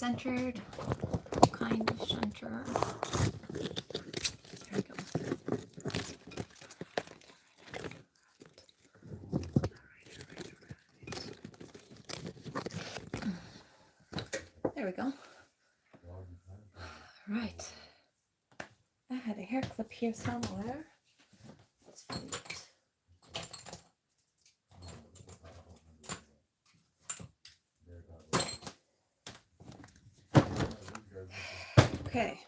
centered, kind of centered. There we go. There we go. All right. I had a hair clip here somewhere. Let's find it. Okay.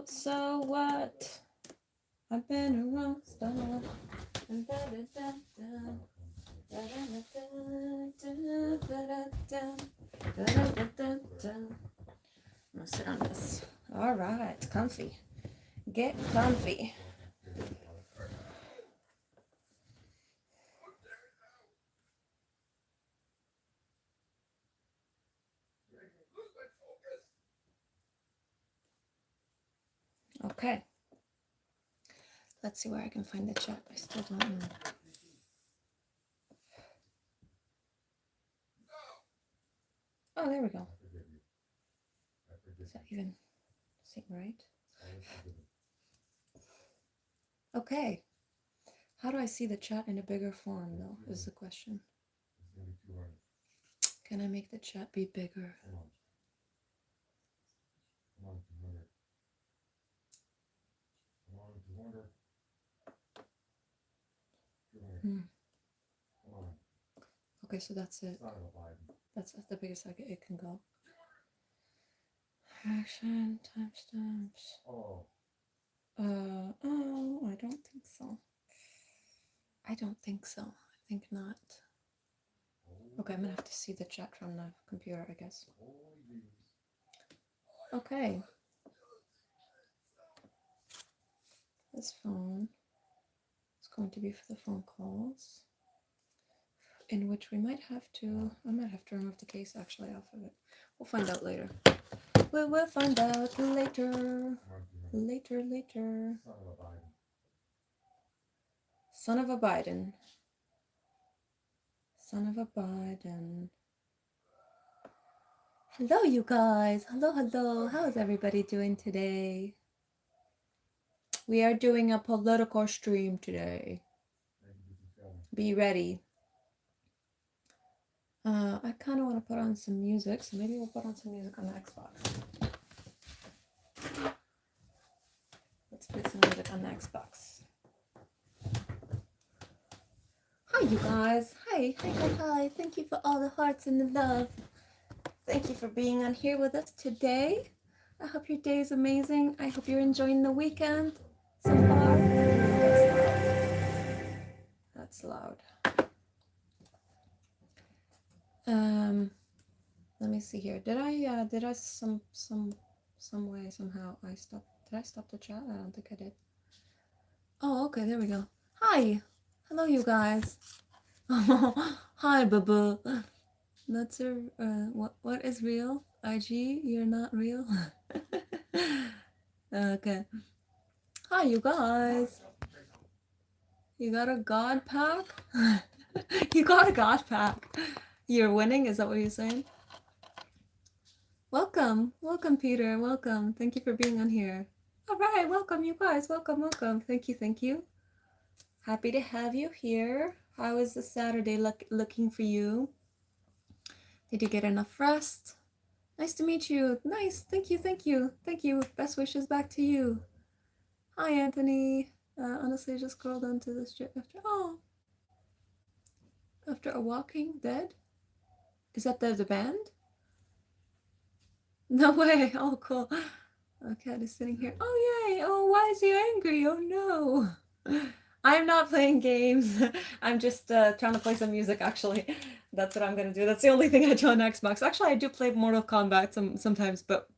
So what? I've been around stuff. I'm gonna sit on this. All right, comfy. Get comfy. Okay. Let's see where I can find the chat. I still don't know. Oh, there we go. Does that even seem right? Okay. How do I see the chat in a bigger form, though, is the question. Can I make the chat be bigger? Okay, so that's it. That's the biggest it can go. Action, timestamps. Oh, I don't think so. I don't think so. I think not. Okay, I'm gonna have to see the chat from the computer, I guess. Okay. This phone is going to be for the phone calls, in which we might have to, I might have to remove the case actually off of it. We'll find out later. We'll find out later. Later. Son of a Biden. Son of a Biden. Hello, you guys. Hello. How is everybody doing today? We are doing a political stream today. Be ready. I kind of want to put on some music, so maybe we'll put on some music on the Xbox. Let's play some music on the Xbox. Hi, you guys. Hi. Thank you for all the hearts and the love. Thank you for being on here with us today. I hope your day is amazing. I hope you're enjoying the weekend so far. That's loud. Let me see here. Did I some way somehow I stopped? Did I stop the chat? I don't think I did. Oh, okay, there we go. Hi. Hello, you guys. Oh, hi, boo. That's a what is real? IG, you're not real. Okay. Hi, you guys. You got a god pack? You got a god pack. You're winning? Is that what you're saying? Welcome, Peter. Welcome. Thank you for being on here. All right, welcome, you guys. Welcome. Thank you. Happy to have you here. How is the Saturday looking for you? Did you get enough rest? Nice to meet you. Nice. Thank you. Best wishes back to you. Hi, Anthony. Honestly, I just curled onto this chair after a Walking Dead. Is that the band? No way. Oh, cool. Cat is sitting here. Oh, yay. Oh, why is he angry? Oh, no. I'm not playing games. I'm just trying to play some music, actually. That's what I'm going to do. That's the only thing I do on Xbox. Actually, I do play Mortal Kombat sometimes, but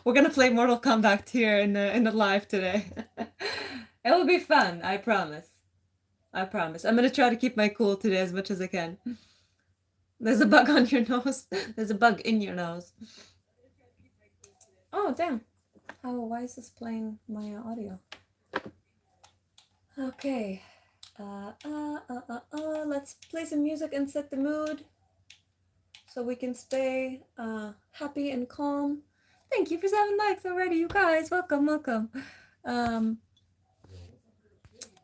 we're going to play Mortal Kombat here in the live today. It will be fun. I promise. I'm going to try to keep my cool today as much as I can. There's a bug on your nose. There's a bug in your nose. Oh, damn. Oh, why is this playing my audio? Okay. Let's play some music and set the mood. so we can stay happy and calm. Thank you for 7 likes already, you guys. Welcome, welcome.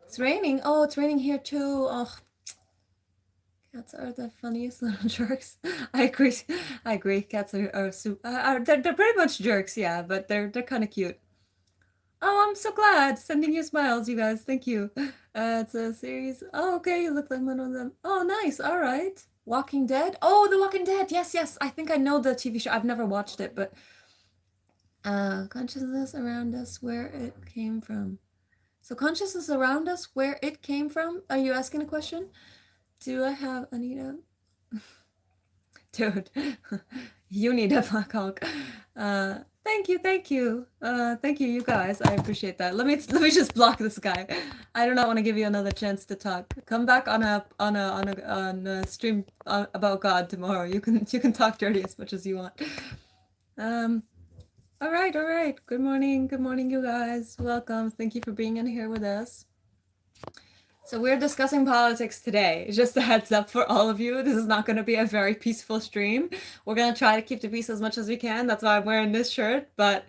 It's raining. Oh, it's raining here too. Oh, cats are the funniest little jerks. I agree. I agree. Cats they're pretty much jerks, yeah, but they're kind of cute. Oh, I'm so glad. Sending you smiles, you guys. Thank you. It's a series. Oh, okay. You look like one of them. Oh, nice. All right. Walking Dead. Oh, The Walking Dead. Yes, yes. I think I know the TV show. I've never watched it, but consciousness around us, where it came from. So consciousness around us, where it came from. Are you asking a question? Do I have Anita? Dude, you need a Black Hawk. Thank you, thank you, you guys. I appreciate that. Let me just block this guy. I do not want to give you another chance to talk. Come back on a stream about God tomorrow. You can talk dirty as much as you want. All right. Good morning, you guys. Welcome. Thank you for being in here with us. So we're discussing politics today. Just a heads up for all of you. This is not going to be a very peaceful stream. We're going to try to keep the peace as much as we can. That's why I'm wearing this shirt. But,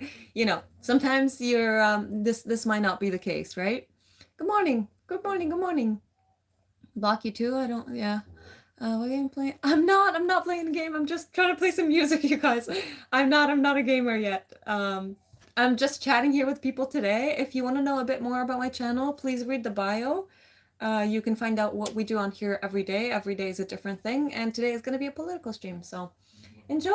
sometimes this might not be the case, right? Good morning. Block you too? I don't, yeah. What game playing? I'm not playing a game. I'm just trying to play some music, you guys. I'm not a gamer yet. I'm just chatting here with people today. If you want to know a bit more about my channel, please read the bio. You can find out what we do on here every day. Every day is a different thing, and today is going to be a political stream, so enjoy!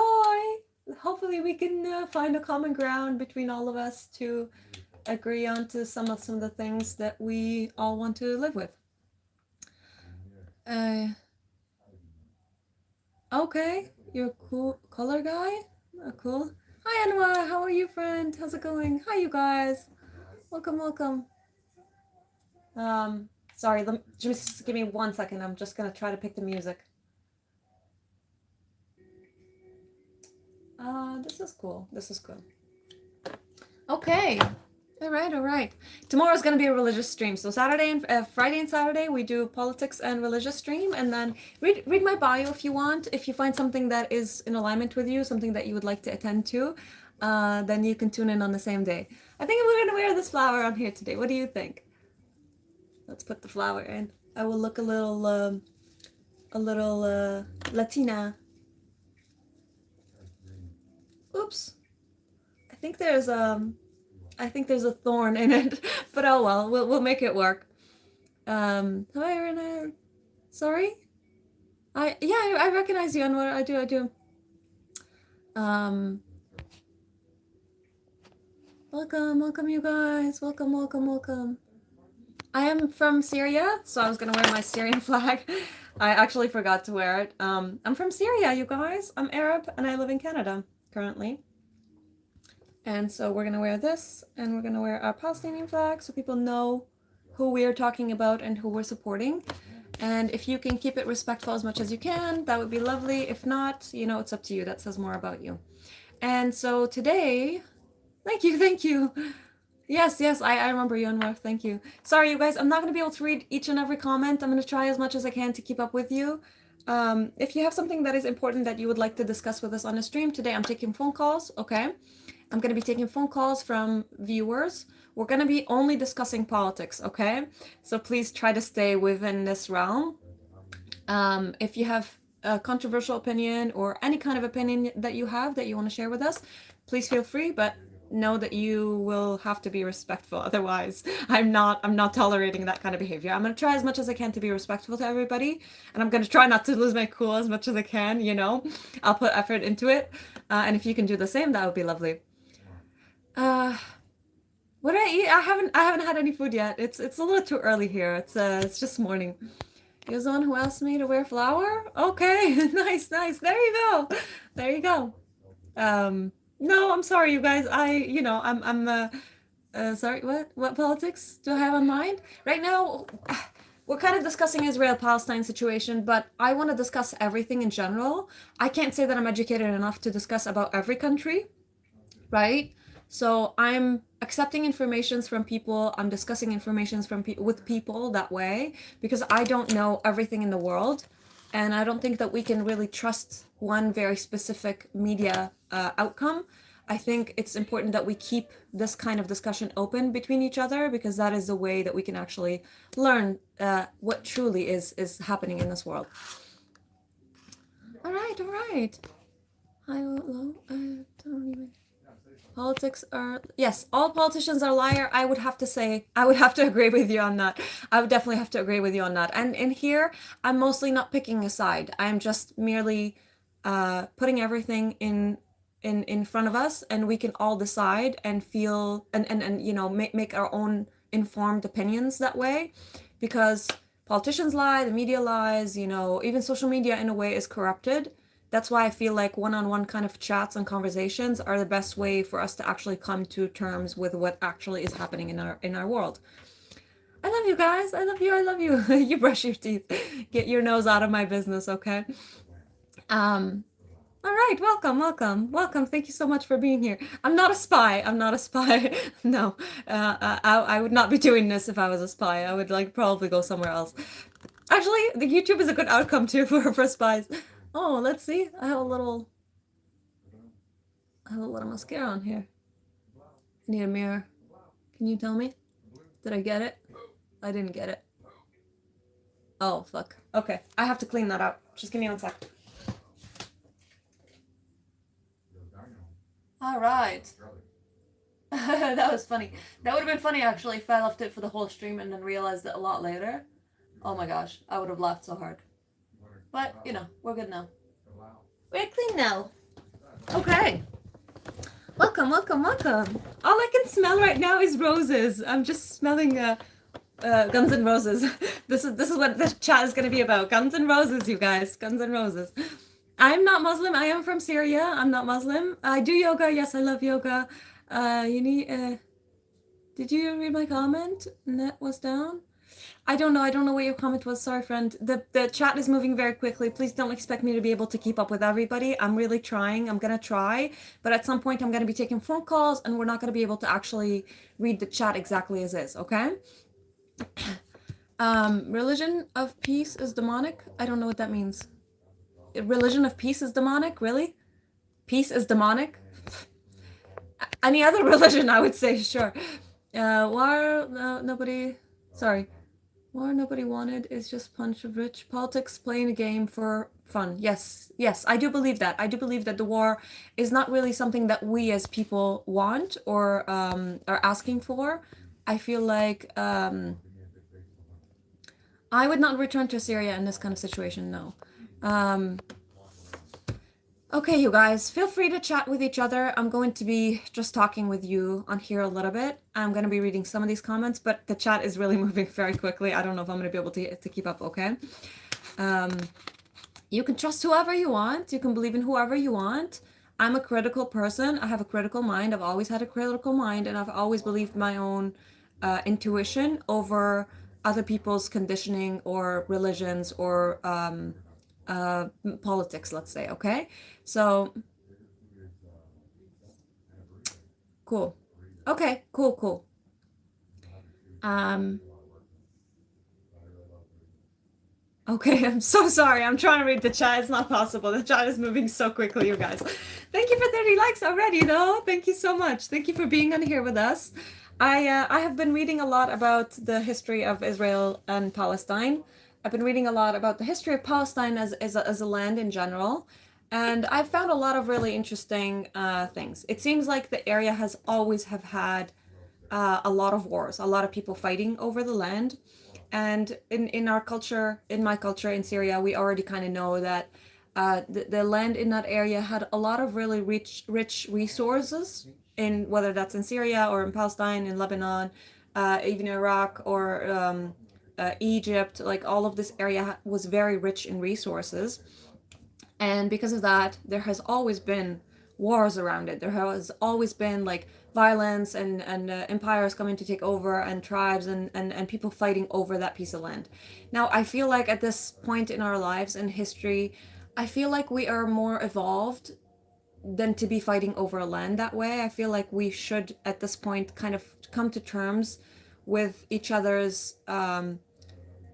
Hopefully we can find a common ground between all of us to agree on to some of the things that we all want to live with. Okay, you're a cool color guy? Cool. Hi, Anwar. How are you, friend? How's it going? Hi, you guys. Welcome. Sorry, just give me 1 second. I'm just gonna try to pick the music. This is cool. Okay. All right. Tomorrow's gonna be a religious stream. So Friday and Saturday we do politics and religious stream, and then read my bio if you want. If you find something that is in alignment with you, something that you would like to attend to, then you can tune in on the same day. I think we're gonna wear this flower on here today. What do you think? Let's put the flower in. I will look a little Latina. Oops. I think there's a thorn in it, but oh well, we'll make it work. Hi, Renee. Sorry? I recognize you, and what I do. Welcome you guys. Welcome. I am from Syria, so I was gonna wear my Syrian flag. I actually forgot to wear it. I'm from Syria, you guys. I'm Arab, and I live in Canada currently. And so we're gonna wear this, and we're gonna wear our Palestinian flag so people know who we are talking about and who we're supporting. And if you can keep it respectful as much as you can, that would be lovely. If not, it's up to you. That says more about you. And so today, thank you. Yes, I remember you, Anwar. Thank you. Sorry, you guys, I'm not going to be able to read each and every comment. I'm going to try as much as I can to keep up with you. If you have something that is important that you would like to discuss with us on a stream today, I'm taking phone calls, okay? I'm going to be taking phone calls from viewers. We're going to be only discussing politics, okay? So please try to stay within this realm. If you have a controversial opinion or any kind of opinion that you have that you want to share with us, please feel free, but know that you will have to be respectful. Otherwise, I'm not tolerating that kind of behavior. I'm going to try as much as I can to be respectful to everybody, and I'm going to try not to lose my cool as much as I can, I'll put effort into it. And if you can do the same, that would be lovely. What did I eat? I haven't had any food yet. It's a little too early here. It's just morning. He was the one who asked me to wear flower? Okay, nice. There you go. No, I'm sorry, you guys. I'm sorry, what politics do I have on mind? Right now, we're kind of discussing Israel-Palestine situation, but I want to discuss everything in general. I can't say that I'm educated enough to discuss about every country, right? So I'm accepting informations from people. I'm discussing informations with people that way because I don't know everything in the world. And I don't think that we can really trust one very specific media outcome. I think it's important that we keep this kind of discussion open between each other, because that is the way that we can actually learn what truly is happening in this world. All right, all right. Hi, hello. I don't even. Politics are, yes, all politicians are liar. I would have to say, I would have to agree with you on that. I would definitely have to agree with you on that. And in here, I'm mostly not picking a side. I'm just merely putting everything in front of us, and we can all decide and feel and you know, make our own informed opinions that way, because politicians lie, the media lies, you know, even social media in a way is corrupted. That's why I feel like one-on-one kind of chats and conversations are the best way for us to actually come to terms with what actually is happening in our world. I love you guys. I love you. I love you. You brush your teeth. Get your nose out of my business, okay? All right, welcome, welcome, welcome. Thank you so much for being here. I'm not a spy. I'm not a spy. No, I would not be doing this if I was a spy. I would like probably go somewhere else. Actually, the YouTube is a good outcome too for spies. Oh, let's see. I have a little mascara on here. I need a mirror. Can you tell me? Did I get it? I didn't get it. Oh, fuck. Okay, I have to clean that out. Just give me 1 sec. All right. That was funny. That would have been funny actually if I left it for the whole stream and then realized it a lot later. Oh my gosh, I would have laughed so hard. But, you know, we're good now. We're clean now. Okay. Welcome, welcome, welcome. All I can smell right now is roses. I'm just smelling Guns N' Roses. This is what the chat is going to be about. Guns N' Roses, you guys. Guns N' Roses. I'm not Muslim. I am from Syria. I'm not Muslim. I do yoga. Yes, I love yoga. You need. Did you read my comment? Net was down. I don't know. I don't know what your comment was. Sorry, friend. The chat is moving very quickly. Please don't expect me to be able to keep up with everybody. I'm really trying. I'm gonna try, but at some point I'm gonna be taking phone calls, and we're not gonna be able to actually read the chat exactly as is. Okay. Religion of peace is demonic. I don't know what that means. Religion of peace is demonic. Really? Peace is demonic. Any other religion, I would say, sure. War, nobody. Sorry. War nobody wanted is just punch of rich politics, playing a game for fun. Yes, yes, I do believe that. I do believe that the war is not really something that we as people want or are asking for. I feel like I would not return to Syria in this kind of situation, no. Okay, you guys, feel free to chat with each other. I'm going to be just talking with you on here a little bit. I'm going to be reading some of these comments, but the chat is really moving very quickly. I don't know if I'm going to be able to keep up, okay? You can trust whoever you want. You can believe in whoever you want. I'm a critical person. I have a critical mind. I've always had a critical mind, and I've always believed my own intuition over other people's conditioning or religions or politics, let's say, okay? So, cool. Okay, cool, cool. Okay, I'm so sorry. I'm trying to read the chat. It's not possible. The chat is moving so quickly, you guys. Thank you for 30 likes already, though. Thank you so much. Thank you for being on here with us. I have been reading a lot about the history of Israel and Palestine. I've been reading a lot about the history of Palestine as a land in general. And I've found a lot of really interesting things. It seems like the area has always have had a lot of wars, a lot of people fighting over the land. And in our culture, in my culture in Syria, we already kind of know that the land in that area had a lot of really rich resources, in whether that's in Syria or in Palestine, in Lebanon, even Iraq or Egypt. Like all of this area was very rich in resources. And because of that, there has always been wars around it. There has always been like violence and empires coming to take over, and tribes and people fighting over that piece of land. Now, I feel like at this point in our lives and history, I feel like we are more evolved than to be fighting over a land that way. I feel like we should, at this point, kind of come to terms with each other's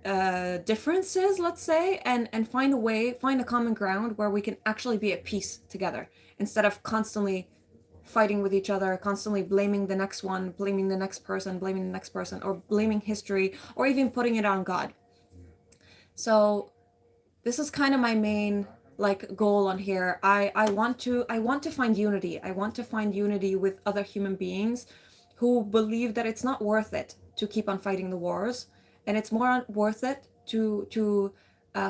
differences, let's say, and find a way, find a common ground where we can actually be at peace together instead of constantly fighting with each other, constantly blaming the next one, blaming the next person, blaming the next person, or blaming history, or even putting it on God. So this is kind of my main like goal on here. I want to find unity. I want to find unity with other human beings who believe that it's not worth it to keep on fighting the wars, and it's more worth it to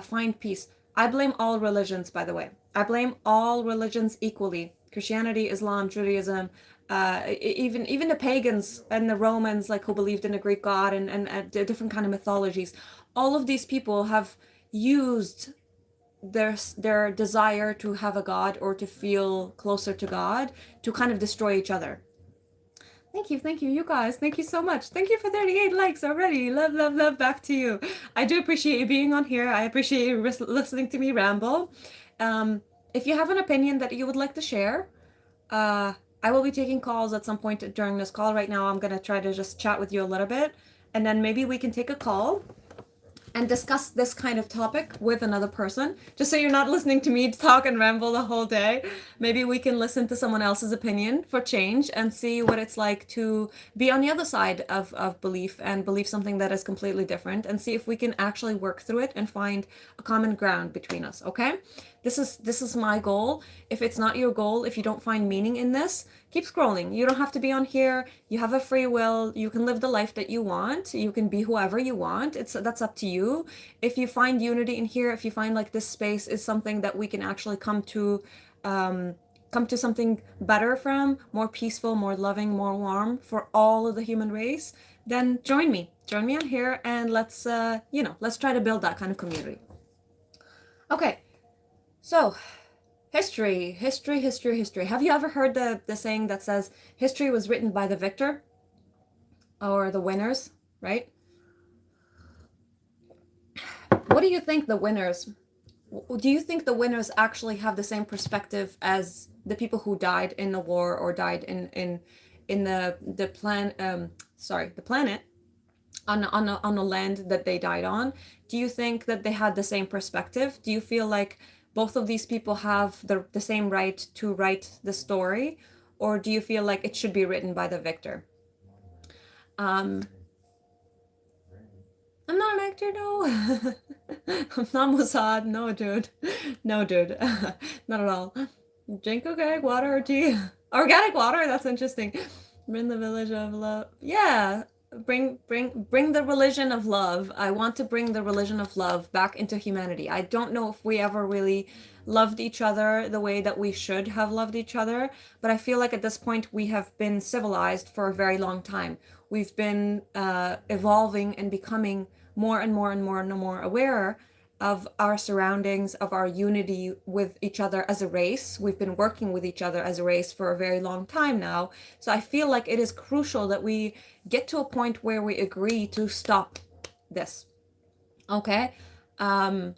find peace. I blame all religions, by the way. I blame all religions equally. Christianity, Islam, Judaism, even the pagans and the Romans, like who believed in a Greek god and different kind of mythologies. All of these people have used their desire to have a god or to feel closer to God to kind of destroy each other. Thank you, you guys. Thank you so much. Thank you for 38 likes already. Love, love, love. Back to you. I do appreciate you being on here. I appreciate you listening to me ramble. If you have an opinion that you would like to share, I will be taking calls at some point during this call. Right now, I'm gonna try to just chat with you a little bit, and then maybe we can take a call and discuss this kind of topic with another person, just so you're not listening to me talk and ramble the whole day. Maybe we can listen to someone else's opinion for change and see what it's like to be on the other side of belief and believe something that is completely different, and see if we can actually work through it and find a common ground between us. Okay, this is my goal. If it's not your goal, if you don't find meaning in this, keep scrolling. You don't have to be on here. You have a free will. You can live the life that you want. You can be whoever you want. That's up to you. If you find unity in here, if you find like this space is something that we can actually come to something better from, more peaceful, more loving, more warm for all of the human race, then join me. Join me on here, and let's try to build that kind of community. Okay, so history, history, history, history. Have you ever heard the saying that says history was written by the victor or the winners, right? What do you think the winners, do you think the winners actually have the same perspective as the people who died in the war or died in the planet on the land that they died on? Do you think that they had the same perspective? Do you feel like both of these people have the same right to write the story, or do you feel like it should be written by the victor? Um, I'm not an actor, no. I'm not Mossad, no, dude. No, dude. Not at all. Drink organic water or tea? Organic water? That's interesting. Bring the village of love. Yeah. Bring the religion of love. I want to bring the religion of love back into humanity. I don't know if we ever really loved each other the way that we should have loved each other, but I feel like at this point we have been civilized for a very long time. We've been evolving and becoming more and more and more and more aware of our surroundings, of our unity with each other as a race. We've been working with each other as a race for a very long time now. So I feel like it is crucial that we get to a point where we agree to stop this. Okay? And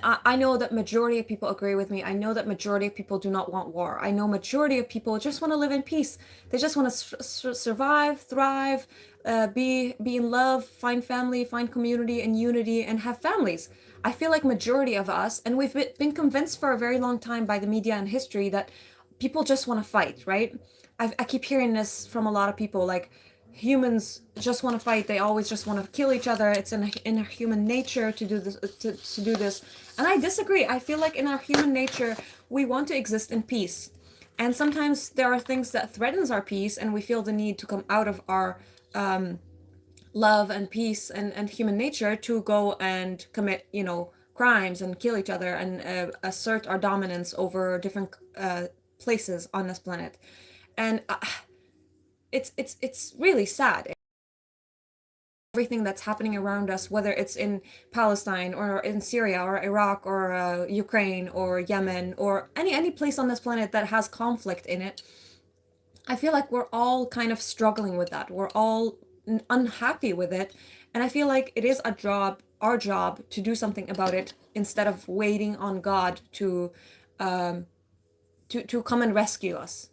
I know that majority of people agree with me. I know that majority of people do not want war. I know majority of people just want to live in peace. They just want to survive, thrive, be in love, find family, find community and unity, and have families. I feel like majority of us, and we've been convinced for a very long time by the media and history that people just want to fight, right? I keep hearing this from a lot of people, like humans just want to fight. They always just want to kill each other. It's in our human nature to do this, to do this. And I disagree. I feel like in our human nature, we want to exist in peace. And sometimes there are things that threatens our peace, and we feel the need to come out of our love and peace and human nature to go and commit, crimes and kill each other and assert our dominance over different places on this planet. And it's really sad, everything that's happening around us, whether it's in Palestine or in Syria or Iraq or Ukraine or Yemen or any place on this planet that has conflict in it. I feel like we're all kind of struggling with that. We're all unhappy with it, and I feel like it is our job to do something about it instead of waiting on God to come and rescue us.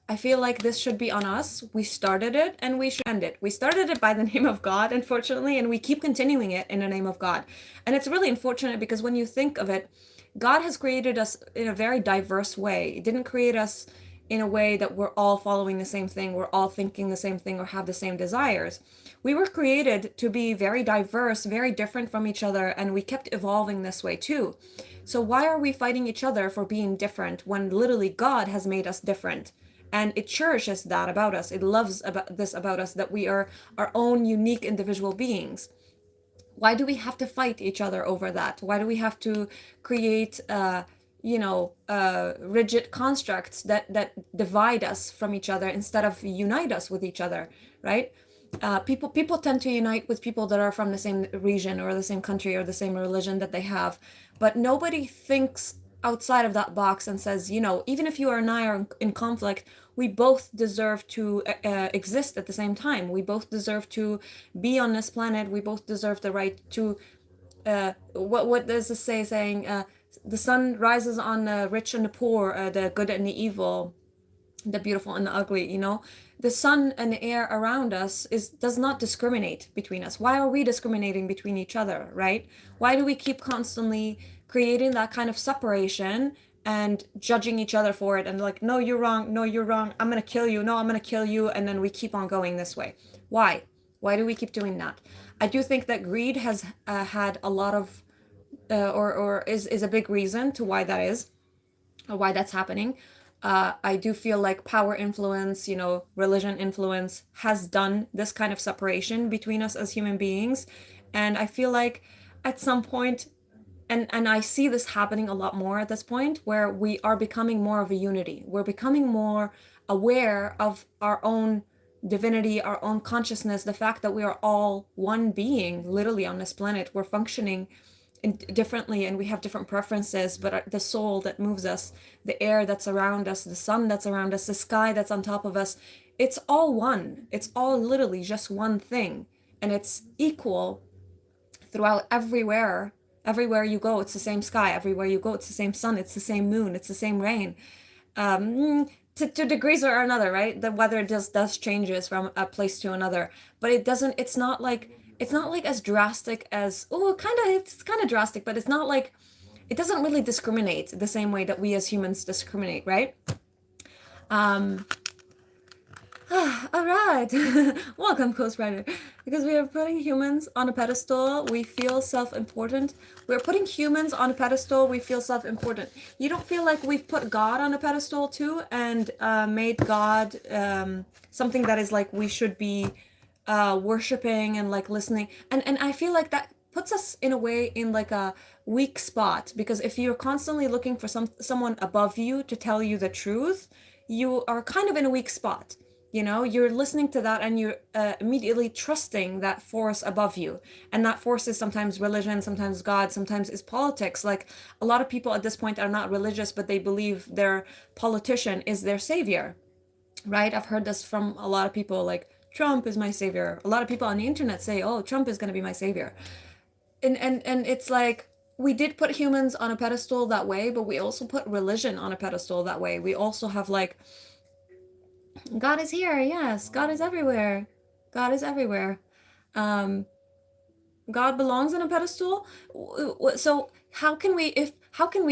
I feel like this should be on us. We started it and we should end it. We started it by the name of God, unfortunately, and we keep continuing it in the name of God. And it's really unfortunate because when you think of it, God has created us in a very diverse way. He didn't create us in a way that we're all following the same thing, we're all thinking the same thing, or have the same desires. We were created to be very diverse, very different from each other, and we kept evolving this way too. So why are we fighting each other for being different when literally God has made us different? And it cherishes that about us. It loves about us, that we are our own unique individual beings. Why do we have to fight each other over that? Why do we have to create rigid constructs that divide us from each other instead of unite us with each other, right? People tend to unite with people that are from the same region or the same country or the same religion that they have, but nobody thinks outside of that box and says, even if you and I are in conflict, we both deserve to exist at the same time. We both deserve to be on this planet. We both deserve the right to what does this say? Saying the sun rises on the rich and the poor, the good and the evil, the beautiful and the ugly. The sun and the air around us does not discriminate between us. Why are we discriminating between each other, right? Why do we keep constantly creating that kind of separation and judging each other for it, and like, no, you're wrong, no, you're wrong, I'm gonna kill you, no, I'm gonna kill you, and then we keep on going this way? Why do we keep doing that? I do think that greed has had a lot of or is a big reason to why that is, or why that's happening. I do feel like power influence, religion influence has done this kind of separation between us as human beings. And I feel like at some point, and I see this happening a lot more at this point, where we are becoming more of a unity. We're becoming more aware of our own divinity, our own consciousness, the fact that we are all one being literally on this planet. We're functioning differently and we have different preferences, but the soul that moves us, the air that's around us, the sun that's around us, the sky that's on top of us, it's all one. It's all literally just one thing, and it's equal throughout everywhere. Everywhere you go, it's the same sky. Everywhere you go, it's the same sun. It's the same moon. It's the same rain. To degrees or another, right? The weather just does changes from a place to another, but it doesn't. It's not like as drastic as, it's kind of drastic, but it's not like, it doesn't really discriminate the same way that we as humans discriminate, right? Um, all right. Welcome, Ghost Rider. Because we are putting humans on a pedestal, we feel self-important. We're putting humans on a pedestal, we feel self-important. You don't feel like we've put God on a pedestal too, and made God something that is like we should be worshiping and like listening. And I feel like that puts us in a way in like a weak spot, because if you're constantly looking for someone above you to tell you the truth, you are kind of in a weak spot. You're listening to that and you're immediately trusting that force above you. And that force is sometimes religion, sometimes God, sometimes is politics. Like, a lot of people at this point are not religious, but they believe their politician is their savior, right? I've heard this from a lot of people, like, Trump is my savior. A lot of people on the internet say, oh, Trump is going to be my savior. And it's like, we did put humans on a pedestal that way, but we also put religion on a pedestal that way. We also have like, God is here. Yes, God is everywhere. God is everywhere. Um, God belongs on a pedestal. So how can we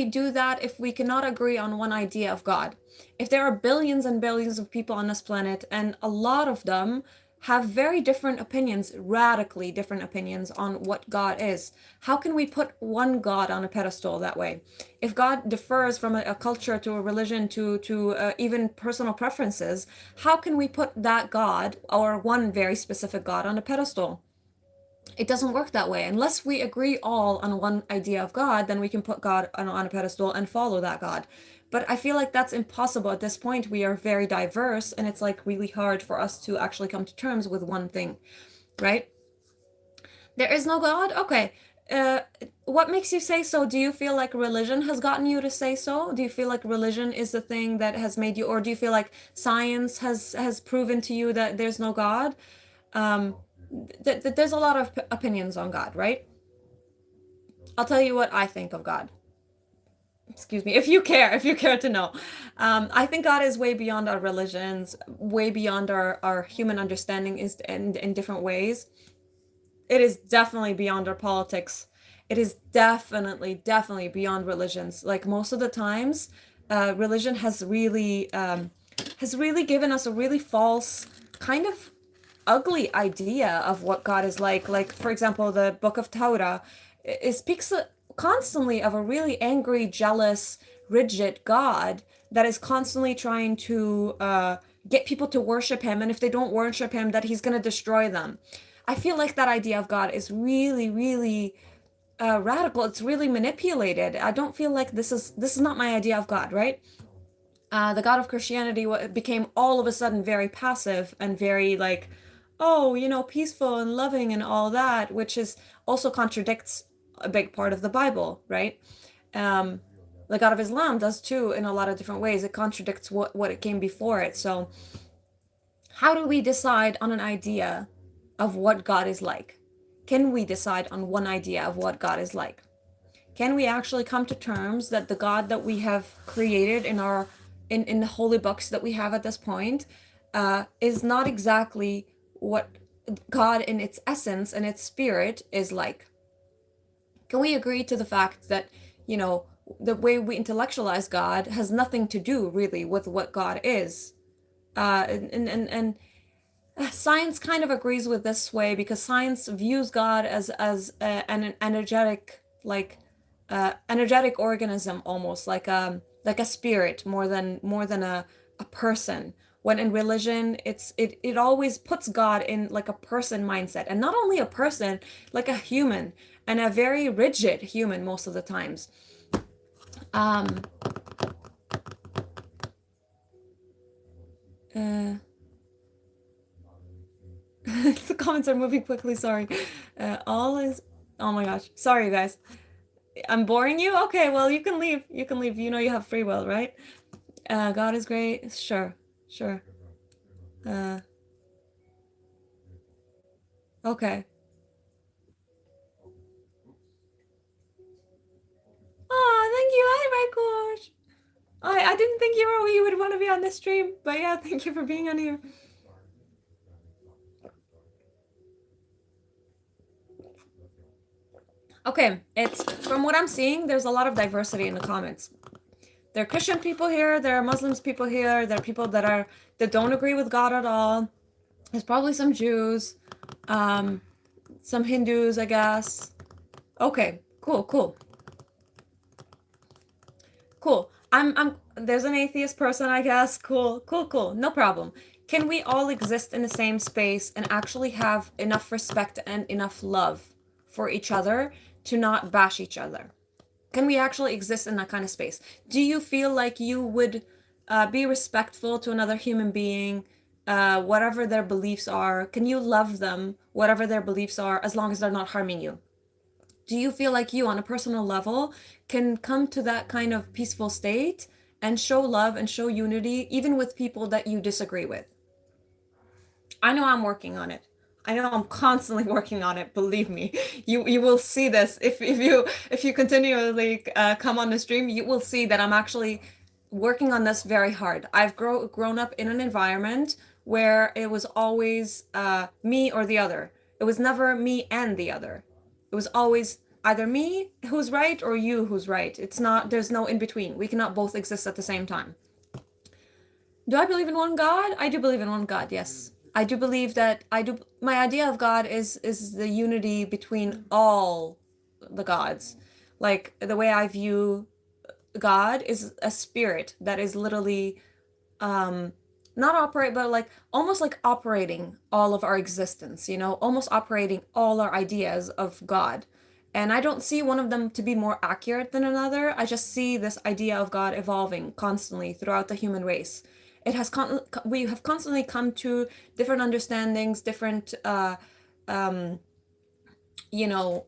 do that if we cannot agree on one idea of God? If there are billions and billions of people on this planet, and a lot of them have very different opinions, radically different opinions on what God is, how can we put one God on a pedestal that way? If God differs from a culture to a religion to even personal preferences, how can we put that God, or one very specific God, on a pedestal? It doesn't work that way. Unless we agree all on one idea of God, then we can put God on a pedestal and follow that God. But I feel like that's impossible at this point. We are very diverse, and it's like really hard for us to actually come to terms with one thing, right? There is no God? Okay. Uh, what makes you say so? Do you feel like religion has gotten you to say so? Do you feel like religion is the thing that has made you, or do you feel like science has proven to you that there's no God? Um, there's a lot of opinions on God, right? I'll tell you what I think of God. excuse me, if you care to know. I think God is way beyond our religions, way beyond our human understanding is in different ways. It is definitely beyond our politics. It is definitely beyond religions. Like most of the times, religion has really given us a really false kind of ugly idea of what God is like. Like, for example, the Book of Torah, it speaks constantly of a really angry, jealous, rigid God that is constantly trying to get people to worship him. And if they don't worship him, that he's going to destroy them. I feel like that idea of God is really radical. It's really manipulated. I don't feel like this is not my idea of God, right? The God of Christianity became all of a sudden very passive and very like, oh, peaceful and loving and all that, which is also contradicts a big part of the Bible, right? Um, the God of Islam does too in a lot of different ways. It contradicts what it came before it. So, how do we decide on an idea of what God is like? Can we decide on one idea of what God is like? Can we actually come to terms that the God that we have created in the holy books that we have at this point is not exactly what God in its essence and its spirit is like? Can we agree to the fact that, you know, the way we intellectualize God has nothing to do really with what God is? And science kind of agrees with this way because science views God as an energetic energetic organism, almost like a spirit more than a person. When in religion, it always puts God in like a person mindset, and not only a person, like a human, and a very rigid human most of the times. Um, uh, the comments are moving quickly. Sorry. All is. Oh my gosh. Sorry, you guys. I'm boring you? Okay, well, you can leave. You can leave. You know you have free will, right? God is great. Sure, sure. Uh, okay. Oh, thank you. Hi, Raikosh. I didn't think you would want to be on this stream, but yeah, thank you for being on here. Okay, it's from what I'm seeing, there's a lot of diversity in the comments. There are Christian people here, there are Muslims people here, there are people that don't agree with God at all. There's probably some Jews, some Hindus, I guess. Okay, cool. There's an atheist person, I guess. Cool. No problem. Can we all exist in the same space and actually have enough respect and enough love for each other to not bash each other? Can we actually exist in that kind of space? Do you feel like you would be respectful to another human being, whatever their beliefs are? Can you love them, whatever their beliefs are, as long as they're not harming you? Do you feel like you, on a personal level, can come to that kind of peaceful state and show love and show unity, even with people that you disagree with? I know I'm working on it. I know I'm constantly working on it. Believe me, you will see this if you continually come on the stream. You will see that I'm actually working on this very hard. I've grown up in an environment where it was always me or the other. It was never me and the other. It was always either me who's right or you who's right. It's not. There's no in between. We cannot both exist at the same time. Do I believe in one God? I do believe in one God, yes. I do believe that my idea of God is the unity between all the gods. Like the way I view God is a spirit that is literally not operate but like almost like operating all of our existence, almost operating all our ideas of God. And I don't see one of them to be more accurate than another. I just see this idea of God evolving constantly throughout the human race. We have constantly come to different understandings, different you know,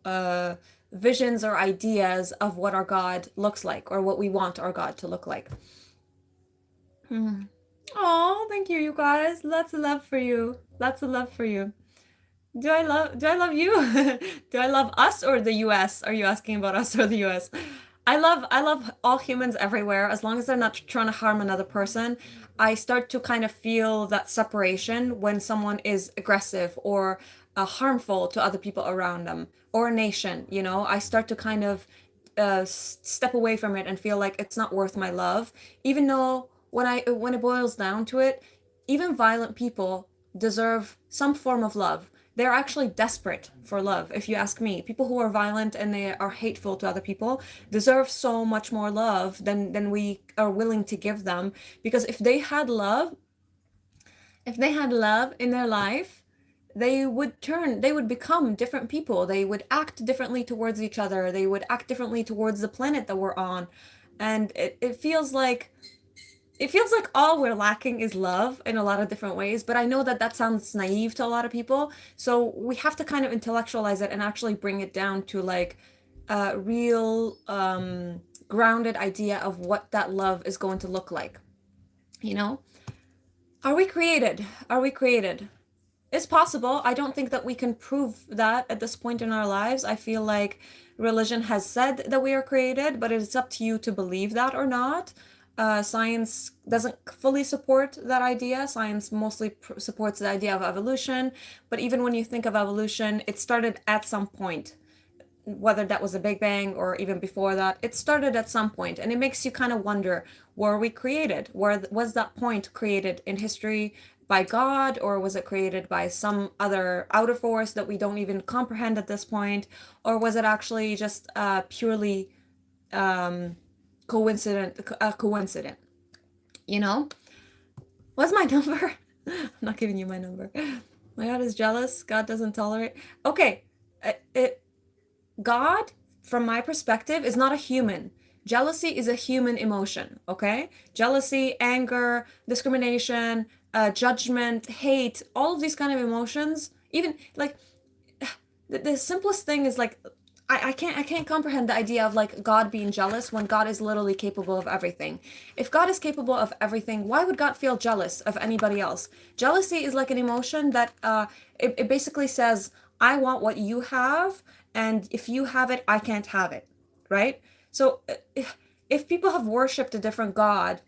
visions or ideas of what our God looks like or what we want our God to look like. Oh, thank you, you guys. Lots of love for you. Lots of love for you. Do I love you? Do I love us or the US? Are you asking about us or the US? I love all humans everywhere as long as they're not trying to harm another person. I start to kind of feel that separation when someone is aggressive or harmful to other people around them or a nation, you know. I start to kind of step away from it and feel like it's not worth my love, even though when it boils down to it, even violent people deserve some form of love. They're actually desperate for love, if you ask me. People who are violent and they are hateful to other people deserve so much more love than we are willing to give them. Because if they had love in their life, they would become different people. They would act differently towards each other. They would act differently towards the planet that we're on. And it feels like all we're lacking is love in a lot of different ways, but I know that that sounds naive to a lot of people. So we have to kind of intellectualize it and actually bring it down to like a real grounded idea of what that love is going to look like. You know? Are we created? Are we created? It's possible. I don't think that we can prove that at this point in our lives. I feel like religion has said that we are created, but it's up to you to believe that or not. Science doesn't fully support that idea. Science mostly supports the idea of evolution, but even when you think of evolution, it started at some point, whether that was a Big Bang or even before that, it started at some point, and it makes you kind of wonder, were we created? Was that point created in history by God, or was it created by some other outer force that we don't even comprehend at this point? Or was it actually just purely um, coincident? You know? What's my number? I'm not giving you my number. My God is jealous. God doesn't tolerate. Okay, it God, from my perspective, is not a human. Jealousy is a human emotion, okay? Jealousy, anger, discrimination, judgment, hate, all of these kind of emotions, even like the simplest thing is like I can't comprehend the idea of like God being jealous when God is literally capable of everything. If God is capable of everything, why would God feel jealous of anybody else? Jealousy is like an emotion that it basically says, I want what you have, and if you have it, I can't have it, right? So if people have worshipped a different God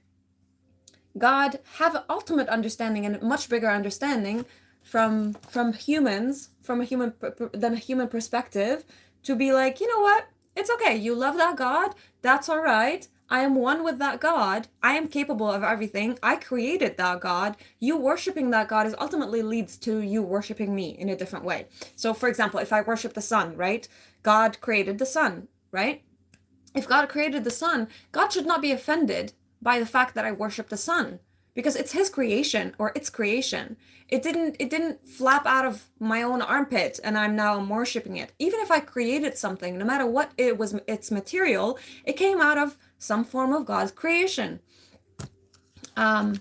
have an ultimate understanding and a much bigger understanding from humans, from a human than a human perspective, to be like, you know what? It's okay. You love that God. That's all right. I am one with that God. I am capable of everything. I created that God. You worshiping that God is ultimately leads to you worshiping me in a different way. So, for example, if I worship the sun, right? God created the sun, right? If God created the sun, God should not be offended by the fact that I worship the sun, because it's his creation or its creation. It didn't flap out of my own armpit and I'm worshiping it. Even if I created something, no matter what it was, its material, it came out of some form of God's creation. Um,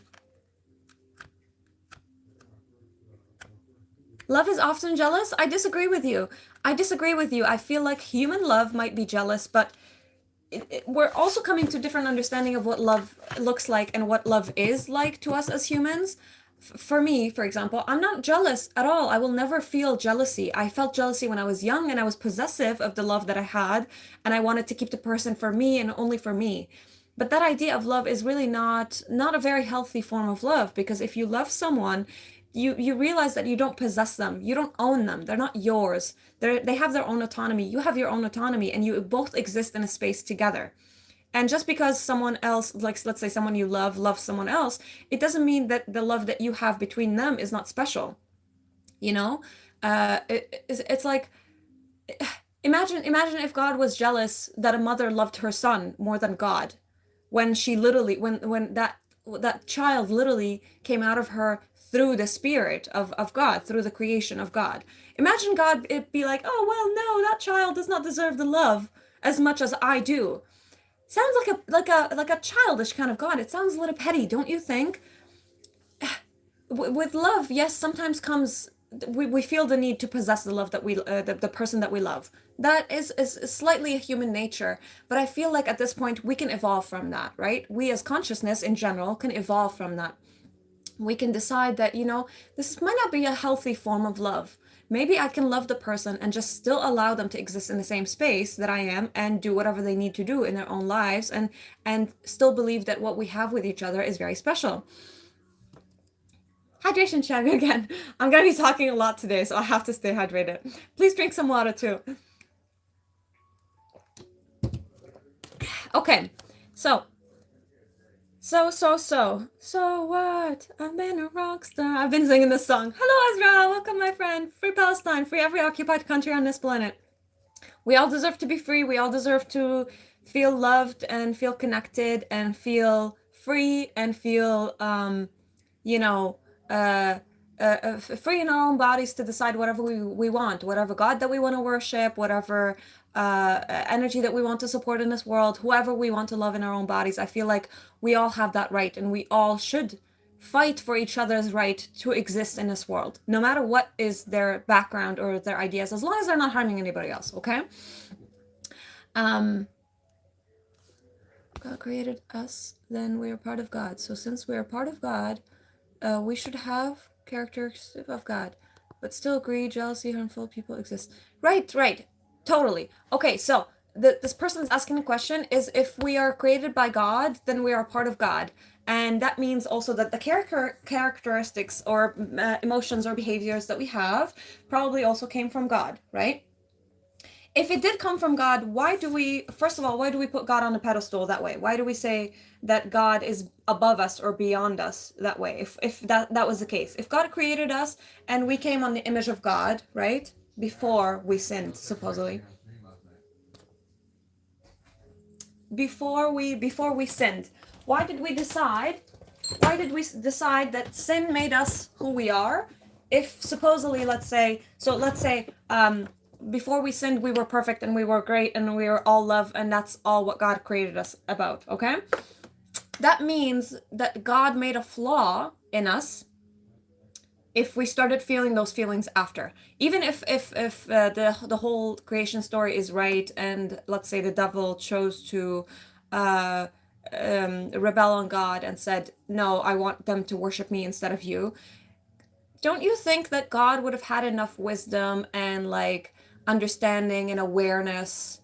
Love is often jealous. I disagree with you. I disagree with you. I feel like human love might be jealous, but we're also coming to different understanding of what love looks like and what love is like to us as humans. For me, for example, I'm not jealous at all. I will never feel jealousy. I felt jealousy when I was young and I was possessive of the love that I had, and I wanted to keep the person for me and only for me. But that idea of love is really not a very healthy form of love, because if you love someone, you realize that you don't possess them. You don't own them. They're not yours. They have their own autonomy. You have your own autonomy, and you both exist in a space together. And just because someone else, like let's say someone you love, loves someone else, it doesn't mean that the love that you have between them is not special. You know, it's like, imagine if God was jealous that a mother loved her son more than God, when she literally when that child literally came out of her through the spirit of God, through the creation of God. Imagine God it be like, oh well, no, that child does not deserve the love as much as I do. Sounds like a childish kind of God. It sounds a little petty, don't you think? With love, yes, sometimes comes we feel the need to possess the love that the person that we love. That is slightly a human nature, but I feel like at this point we can evolve from that, right? We as consciousness in general can evolve from that. We can decide that, this might not be a healthy form of love. maybe I can love the person and just still allow them to exist in the same space that I am and do whatever they need to do in their own lives, and still believe that what we have with each other is very special. Hydration check again. I'm gonna be talking a lot today, so I have to stay hydrated. Please drink some water too. Okay, so what? I've been a rock star. I've been singing this song. Hello, Ezra. Welcome, my friend. Free Palestine. Free every occupied country on this planet. We all deserve to be free. We all deserve to feel loved and feel connected and feel free and feel, you know, free in our own bodies to decide whatever we want, whatever God that we want to worship, whatever energy that we want to support in this world, whoever we want to love in our own bodies. I feel like we all have that right, and we all should fight for each other's right to exist in this world, no matter what is their background or their ideas, as long as they're not harming anybody else, okay? God created us, then we are part of God. So since we are part of God, we should have characteristics of God, but still greed, jealousy, harmful people exist. Right. Totally. Okay, so this person is asking the question is, if we are created by God, then we are part of God. And that means also that the characteristics or emotions or behaviors that we have probably also came from God, right? If it did come from God, first of all, why do we put God on a pedestal that way? Why do we say that God is above us or beyond us that way? If that was the case, if God created us and we came on the image of God, right? Before we sinned, supposedly. Before we sinned, why did we decide that sin made us who we are? If supposedly, let's say, before we sinned, we were perfect and we were great and we were all love, and that's all what God created us about, okay? That means that God made a flaw in us if we started feeling those feelings after. Even if the whole creation story is right, and let's say the devil chose to rebel on God and said, no, I want them to worship me instead of you. Don't you think that God would have had enough wisdom and like understanding and awareness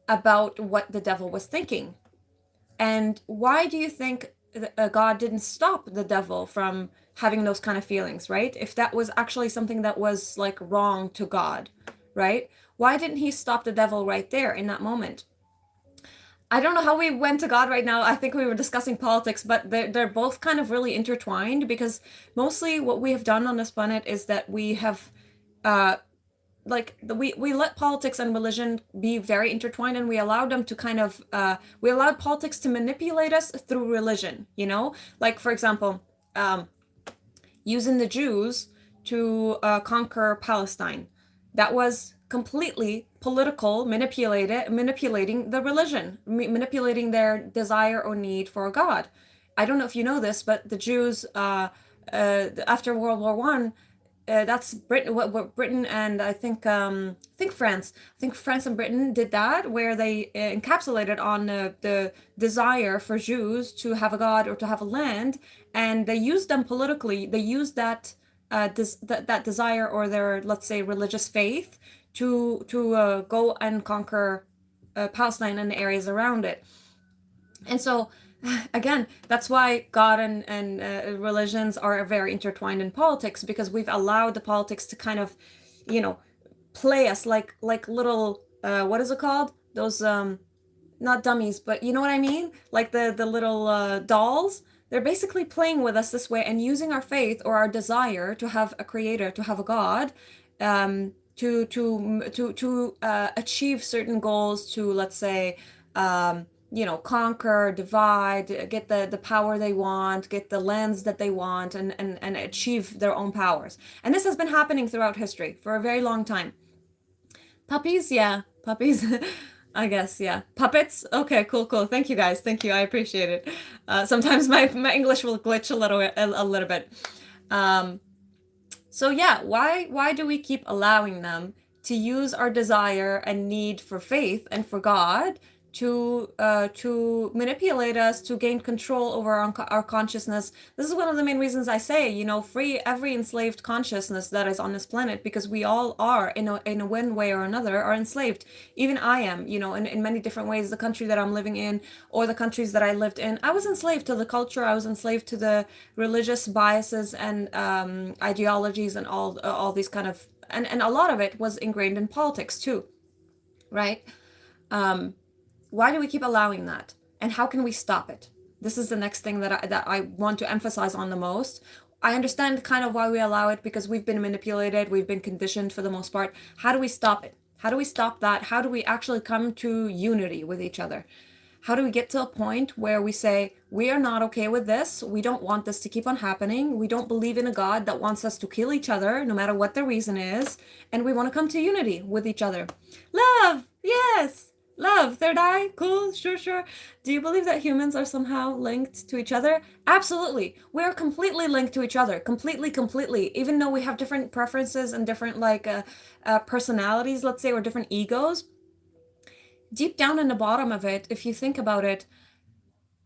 about what the devil was thinking? And why do you think God didn't stop the devil from having those kind of feelings, right? If that was actually something that was like wrong to God, right? Why didn't he stop the devil right there in that moment? I don't know how we went to God right now. I think we were discussing politics, but they're both kind of really intertwined, because mostly what we have done on this planet is that we have we let politics and religion be very intertwined, and we allowed them to kind of we allowed politics to manipulate us through religion, you know? Like, for example, using the Jews to conquer Palestine. That was completely political, manipulating the religion, manipulating their desire or need for a God. I don't know if you know this, but the Jews after World War One, that's Britain. What Britain and I think France. I think France and Britain did that, where they encapsulated on the desire for Jews to have a God or to have a land, and they used them politically. They used that that desire or their, let's say, religious faith to go and conquer Palestine and the areas around it. And so, again, that's why God and religions are very intertwined in politics, because we've allowed the politics to kind of, you know, play us like little what is it called? Those not dummies, but you know what I mean? Like the little dolls. They're basically playing with us this way and using our faith or our desire to have a creator, to have a God, to achieve certain goals, to, let's say, you know, conquer, divide, get the power they want, get the lands that they want, and achieve their own powers. And this has been happening throughout history for a very long time. Puppies, yeah, puppies. I guess, yeah. Puppets? Okay, cool. Thank you, guys. Thank you. I appreciate it. Sometimes my English will glitch a little bit. So yeah, why do we keep allowing them to use our desire and need for faith and for God to manipulate us, to gain control over our consciousness. This is one of the main reasons I say, you know, free every enslaved consciousness that is on this planet, because we all are, in a one way or another, are enslaved. Even I am, you know, in many different ways. The country that I'm living in, or the countries that I lived in, I was enslaved to the culture. I was enslaved to the religious biases and ideologies and all these kind of, and a lot of it was ingrained in politics too, right? Why do we keep allowing that? And how can we stop it? This is the next thing that I want to emphasize on the most. I understand kind of why we allow it, because we've been manipulated, we've been conditioned for the most part. How do we stop it? How do we stop that? How do we actually come to unity with each other? How do we get to a point where we say, we are not okay with this, we don't want this to keep on happening, we don't believe in a God that wants us to kill each other, no matter what the reason is, and we want to come to unity with each other. Love! Yes! Love, third eye, cool, sure. Do you believe that humans are somehow linked to each other? Absolutely. We're completely linked to each other. Completely. Even though we have different preferences and different personalities, let's say, or different egos, deep down in the bottom of it, if you think about it,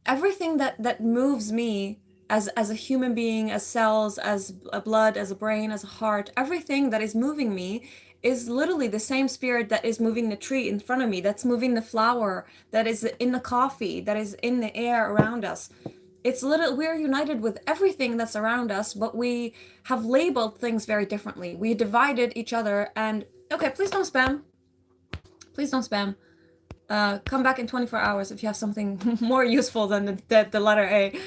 everything that moves me as a human being, as cells, as a blood, as a brain, as a heart, everything that is moving me is literally the same spirit that is moving the tree in front of me, that's moving the flower, that is in the coffee, that is in the air around us. It's literally, we're united with everything that's around us, but we have labeled things very differently. We divided each other. And okay, please don't spam. Please don't spam. Come back in 24 hours if you have something more useful than the letter A.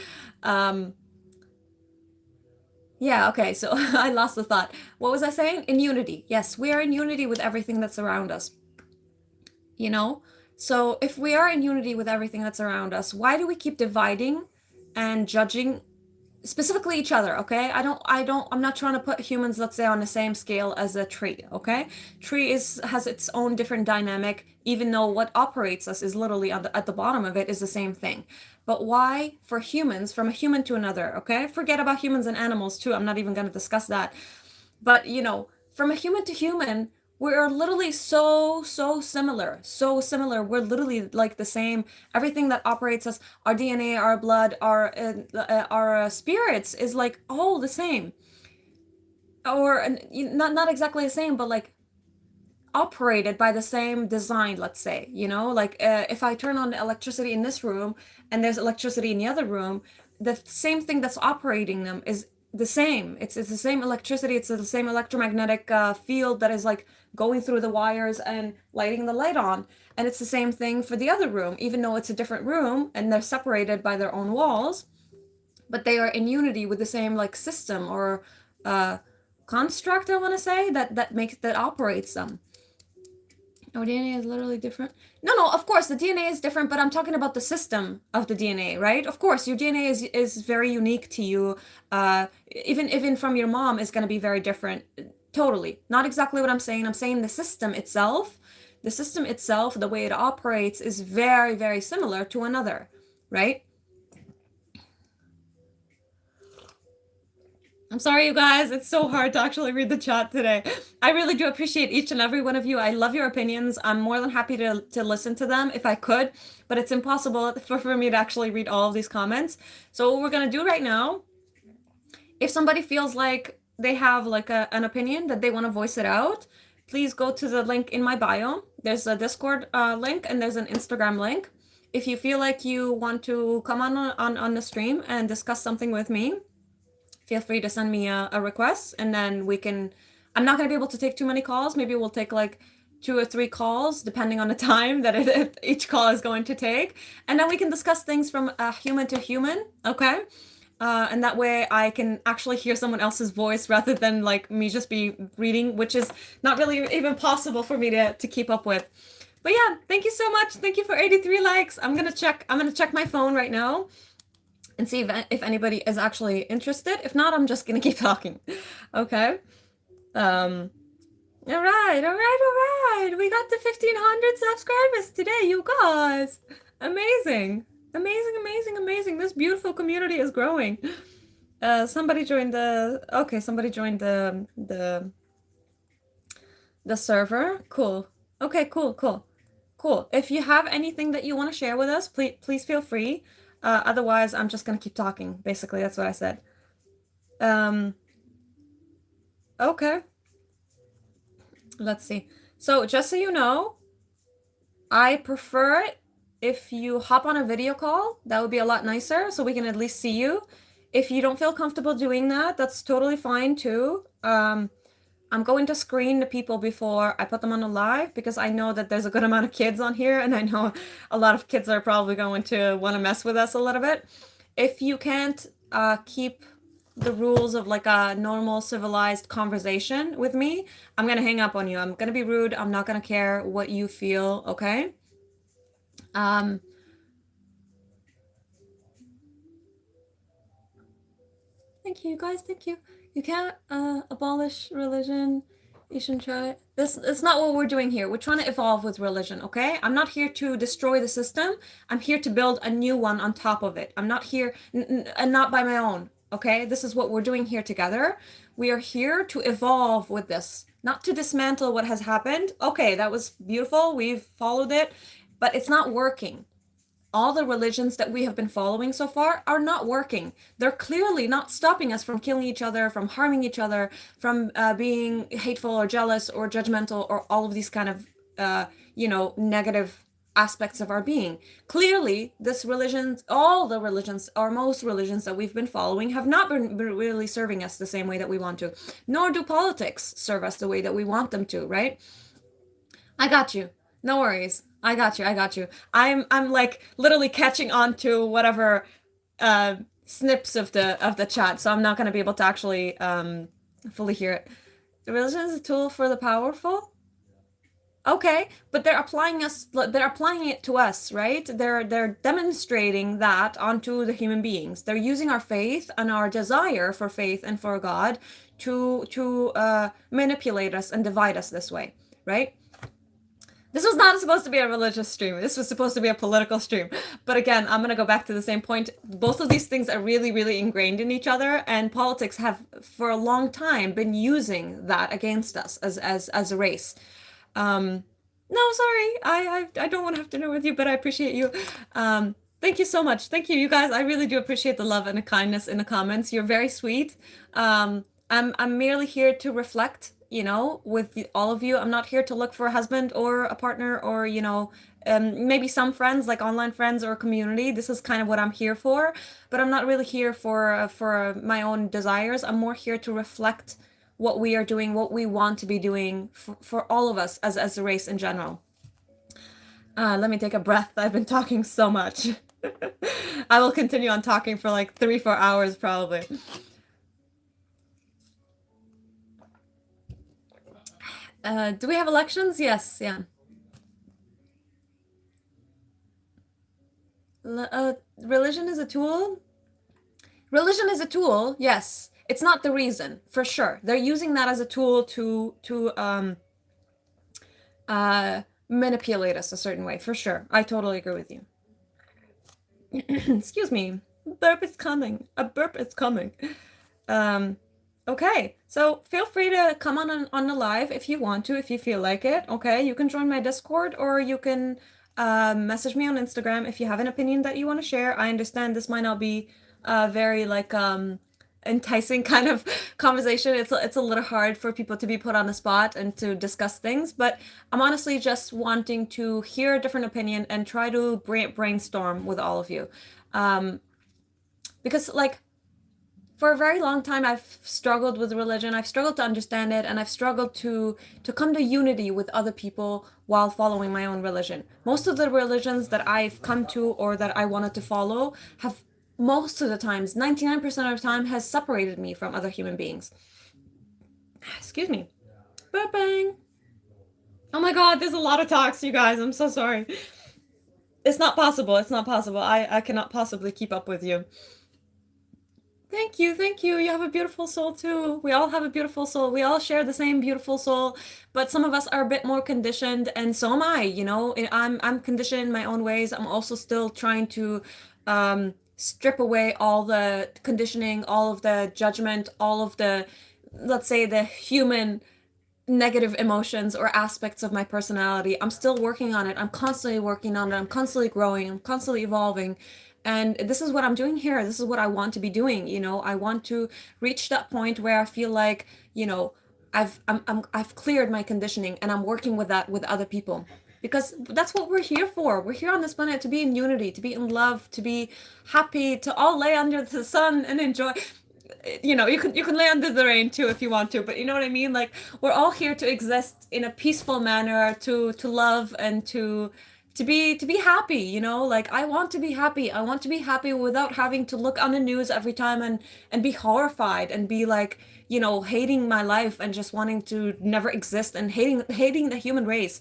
Yeah, okay, so I lost the thought. What was I saying? In unity. Yes, we are in unity with everything that's around us. You know? So if we are in unity with everything that's around us, why do we keep dividing and judging specifically each other? Okay, I'm not trying to put humans, let's say, on the same scale as a tree. Okay, tree has its own different dynamic, even though what operates us is literally at the bottom of it is the same thing. But why for humans, from a human to another? Okay, forget about humans and animals too, I'm not even going to discuss that. But you know, from a human to human, we're literally so similar. We're literally like the same. Everything that operates us, our DNA, our blood, our spirits, is like all the same, or not exactly the same, but like operated by the same design, let's say. You know, like if I turn on the electricity in this room and there's electricity in the other room, the same thing that's operating them is the same. It's the same electricity, it's the same electromagnetic field that is like going through the wires and lighting the light on. And it's the same thing for the other room, even though it's a different room and they're separated by their own walls, but they are in unity with the same like system or construct, I want to say, that operates them. Oh, DNA is literally different. No, of course the DNA is different, but I'm talking about the system of the DNA, right? Of course, your DNA is very unique to you. Even from your mom is going to be very different. Totally, not exactly what I'm saying. I'm saying the system itself, the way it operates is very, very similar to another, right? I'm sorry, you guys. It's so hard to actually read the chat today. I really do appreciate each and every one of you. I love your opinions. I'm more than happy to listen to them if I could, but it's impossible for me to actually read all of these comments. So what we're going to do right now, if somebody feels like they have like an opinion that they want to voice it out, please go to the link in my bio. There's a Discord link and there's an Instagram link. If you feel like you want to come on the stream and discuss something with me, feel free to send me a request, and then I'm not going to be able to take too many calls. Maybe we'll take like 2 or 3 calls depending on the time that each call is going to take, and then we can discuss things from human to human. Okay, and that way I can actually hear someone else's voice rather than like me just be reading, which is not really even possible for me to keep up with. But yeah, thank you so much. Thank you for 83 likes. I'm gonna check my phone right now and see if anybody is actually interested. If not, I'm just gonna keep talking. Okay. All right. We got the 1,500 subscribers today, you guys. Amazing. This beautiful community is growing. Somebody joined the server. Cool. Okay, cool. Cool. If you have anything that you want to share with us, please feel free. Otherwise, I'm just gonna keep talking. Basically, that's what I said. Um, okay. Let's see. So just so you know, I prefer it if you hop on a video call. That would be a lot nicer, so we can at least see you. If you don't feel comfortable doing that, that's totally fine too. I'm going to screen the people before I put them on the live because I know that there's a good amount of kids on here, and I know a lot of kids are probably going to want to mess with us a little bit. If you can't keep the rules of like a normal civilized conversation with me, I'm gonna hang up on you. I'm gonna be rude. I'm not gonna care what you feel, okay? Um, Thank you, guys. Thank you. You can't abolish religion. You shouldn't try it. This it's not what we're doing here. We're trying to evolve with religion, okay? I'm not here to destroy the system. I'm here to build a new one on top of it. I'm not here and not by my own, okay? This is what we're doing here together. We are here to evolve with this, not to dismantle what has happened. Okay, that was beautiful. We've followed it, but it's not working. All the religions that we have been following so far are not working. They're clearly not stopping us from killing each other, from harming each other, from being hateful or jealous or judgmental or all of these kind of, negative aspects of our being. Clearly, this religions, all the religions, or most religions that we've been following have not been really serving us the same way that we want to, nor do politics serve us the way that we want them to, right? I got you. No worries. I got you. I got you. I'm like literally catching on to whatever uh snips of the chat, so I'm not going to be able to actually fully hear it. The religion is a tool for the powerful? Okay, but they're applying it to us, right? They're demonstrating that onto the human beings. They're using our faith and our desire for faith and for God to manipulate us and divide us this way, right? This was not supposed to be a religious stream. This was supposed to be a political stream. But again, I'm going to go back to the same point. Both of these things are really, really ingrained in each other, and politics have, for a long time, been using that against us as a race. No, sorry, I don't want to have dinner with you, but I appreciate you. Thank you so much. Thank you, you guys. I really do appreciate the love and the kindness in the comments. You're very sweet. I'm merely here to reflect, with all of you. I'm not here to look for a husband or a partner or, maybe some friends, like online friends or a community. This is kind of what I'm here for, but I'm not really here for my own desires. I'm more here to reflect what we are doing, what we want to be doing for all of us as a race in general. Let me take a breath. I've been talking so much. I will continue on talking for like 3-4 hours probably. Do we have elections? Yes, yeah. Religion is a tool? Religion is a tool, yes. It's not the reason, for sure. They're using that as a tool to manipulate us a certain way, for sure. I totally agree with you. Excuse me. Burp is coming. A burp is coming. Okay, so feel free to come on the live if you want to, if you feel like it. Okay, you can join my Discord or you can message me on Instagram if you have an opinion that you want to share. I understand this might not be very like enticing kind of conversation. It's a little hard for people to be put on the spot and to discuss things, but I'm honestly just wanting to hear a different opinion and try to brainstorm with all of you. Because like for a very long time I've struggled with religion. I've struggled to understand it, and I've struggled to come to unity with other people while following my own religion. Most of the religions that I've come to or that I wanted to follow have most of the times, 99% of the time, has separated me from other human beings. Excuse me. Burping. Oh my god, there's a lot of talks, you guys. I'm so sorry. It's not possible. It's not possible. I cannot possibly keep up with you. Thank you, thank you. You have a beautiful soul too. We all have a beautiful soul. We all share the same beautiful soul, but some of us are a bit more conditioned, and so am I. I'm conditioned in my own ways. I'm also still trying to strip away all the conditioning, all of the judgment, all of the, let's say, the human negative emotions or aspects of my personality. I'm still working on it. I'm constantly working on it. I'm constantly growing. I'm constantly evolving. And this is what I'm doing here. This is what I want to be doing. I want to reach that point where I feel like, I've cleared my conditioning and I'm working with that with other people. Because that's what we're here for. We're here on this planet to be in unity, to be in love, to be happy, to all lay under the sun and enjoy. You can lay under the rain too if you want to, but you know what I mean. Like, we're all here to exist in a peaceful manner, to love and to be happy. Like, I want to be happy. I want to be happy without having to look on the news every time and be horrified and be like, hating my life and just wanting to never exist and hating the human race.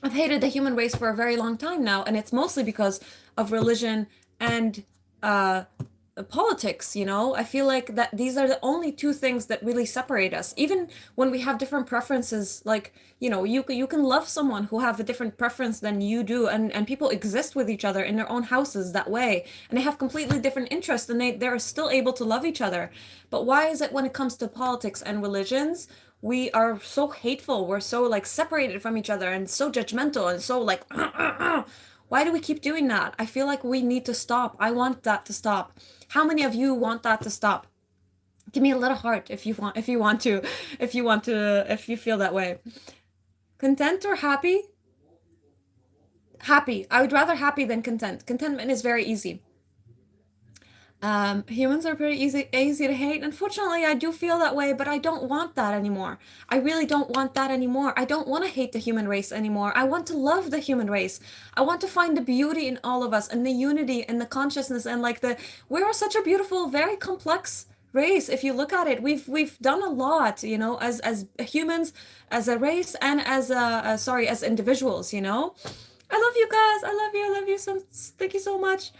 I've hated the human race for a very long time now, and it's mostly because of religion and uh, politics. I feel like that these are the only two things that really separate us. Even when we have different preferences, like, you can love someone who have a different preference than you do, and people exist with each other in their own houses that way, and they have completely different interests, and they're still able to love each other. But why is it when it comes to politics and religions, we are so hateful, we're so like separated from each other and so judgmental and so like why do we keep doing that? I feel like we need to stop. I want that to stop. How many of you want that to stop? Give me a little heart if you feel that way. Content or happy? Happy. I would rather happy than content. Contentment is very easy. Humans are pretty easy to hate. Unfortunately, I do feel that way, but I don't want that anymore. I really don't want that anymore. I don't want to hate the human race anymore. I want to love the human race. I want to find the beauty in all of us and the unity and the consciousness and like we're such a beautiful, very complex race. If you look at it, we've done a lot, as humans, as a race, and as individuals. I love you guys. I love you. I love you so. Thank you so much.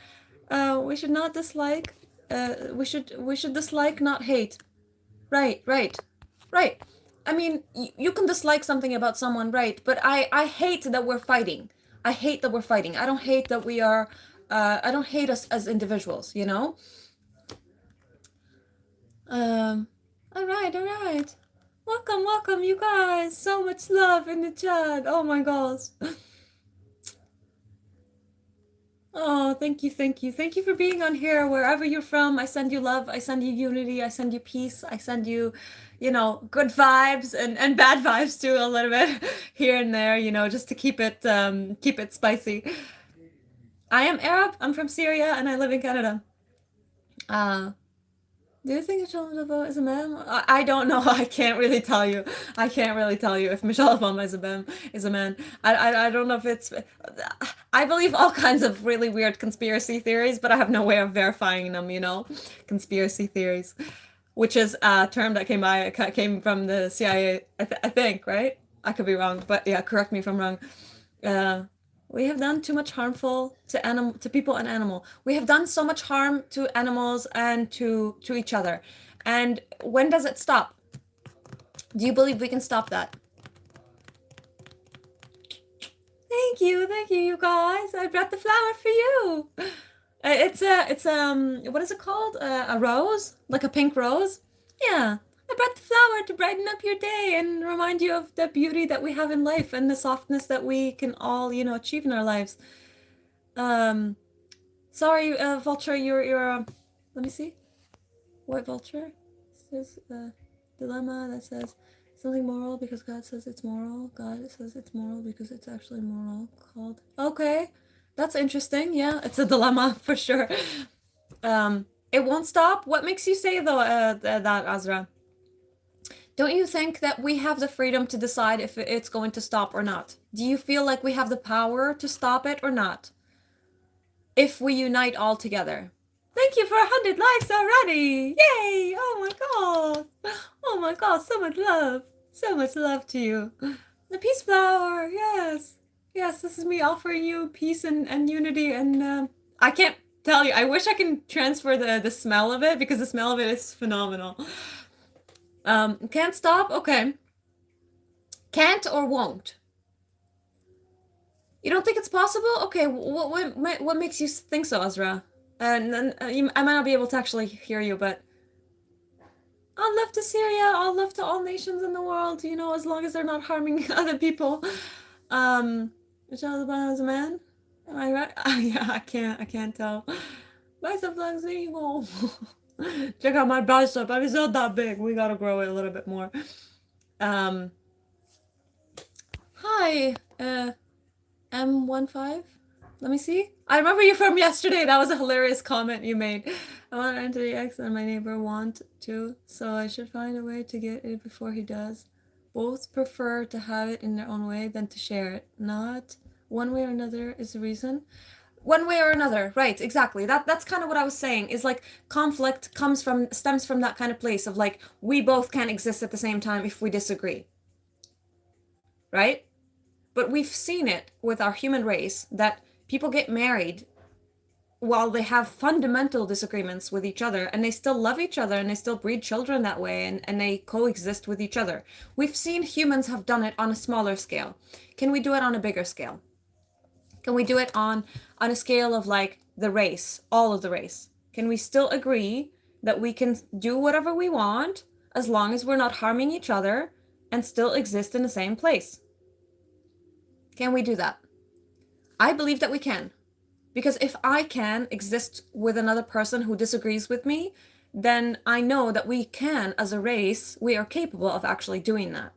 We should not dislike. We should dislike, not hate. Right, right, right. I mean, you can dislike something about someone, right? But I hate that we're fighting. I hate that we're fighting. I don't hate that we are. I don't hate us as individuals. Um. All right, all right. Welcome, welcome, you guys. So much love in the chat. Oh my gosh. Oh, thank you, thank you. Thank you for being on here wherever you're from. I send you love, I send you unity, I send you peace, I send you, good vibes and bad vibes too a little bit here and there, just to keep it spicy. I am Arab, I'm from Syria, and I live in Canada. Uh, do you think Michelle Obama is a man? I don't know. I can't really tell you. I can't really tell you if Michelle Obama is a man. Is a man. I don't know if it's. I believe all kinds of really weird conspiracy theories, but I have no way of verifying them. Conspiracy theories, which is a term that came from the CIA. I think, right? I could be wrong, but yeah, correct me if I'm wrong. Uh, we have done too much harmful to people and animal. We have done so much harm to animals and to each other. And when does it stop? Do you believe we can stop that? Thank you, you guys. I brought the flower for you. It's what is it called? A rose, like a pink rose. Yeah, I brought the flower to brighten up your day and remind you of the beauty that we have in life and the softness that we can all, achieve in our lives. Um, Sorry, Vulture, let me see. What Vulture? Says dilemma that says something moral because God says it's moral. God says it's moral because it's actually moral. Called. Okay, that's interesting. Yeah, it's a dilemma for sure. It won't stop. What makes you say though that, Azra? Don't you think that we have the freedom to decide if it's going to stop or not? Do you feel like we have the power to stop it or not? If we unite all together. Thank you for 100 likes already! Yay! Oh my god! Oh my god, so much love! So much love to you. The peace flower, yes! Yes, this is me offering you peace and unity, and I can't tell you, I wish I can transfer the smell of it, because the smell of it is phenomenal. Can't stop? Okay. Can't or won't? You don't think it's possible? Okay, what makes you think so, Azra? I might not be able to actually hear you, but All love to Syria, all love to all nations in the world, you know, as long as they're not harming other people. Michelle Obama is a man? Am I right? Yeah, I can't tell. Bicep flexing. Check out my bicep. I mean, it's not that big. We gotta grow it a little bit more. Um, Hi, M15. Let me see. I remember you from yesterday. That was a hilarious comment you made. I want to enter the X and my neighbor want to, so I should find a way to get it before he does. Both prefer to have it in their own way than to share it. Not one way or another is the reason. One way or another, right? Exactly. That's kind of what I was saying. Is like conflict stems from that kind of place of like we both can't exist at the same time if we disagree, right? But we've seen it with our human race that people get married while they have fundamental disagreements with each other and they still love each other and they still breed children that way and they coexist with each other. We've seen humans have done it on a smaller scale. Can we do it on a bigger scale? Can we do it on a scale of like the race, all of the race? Can we still agree that we can do whatever we want as long as we're not harming each other and still exist in the same place? Can we do that? I believe that we can. Because if I can exist with another person who disagrees with me, then I know that we can, as a race, we are capable of actually doing that.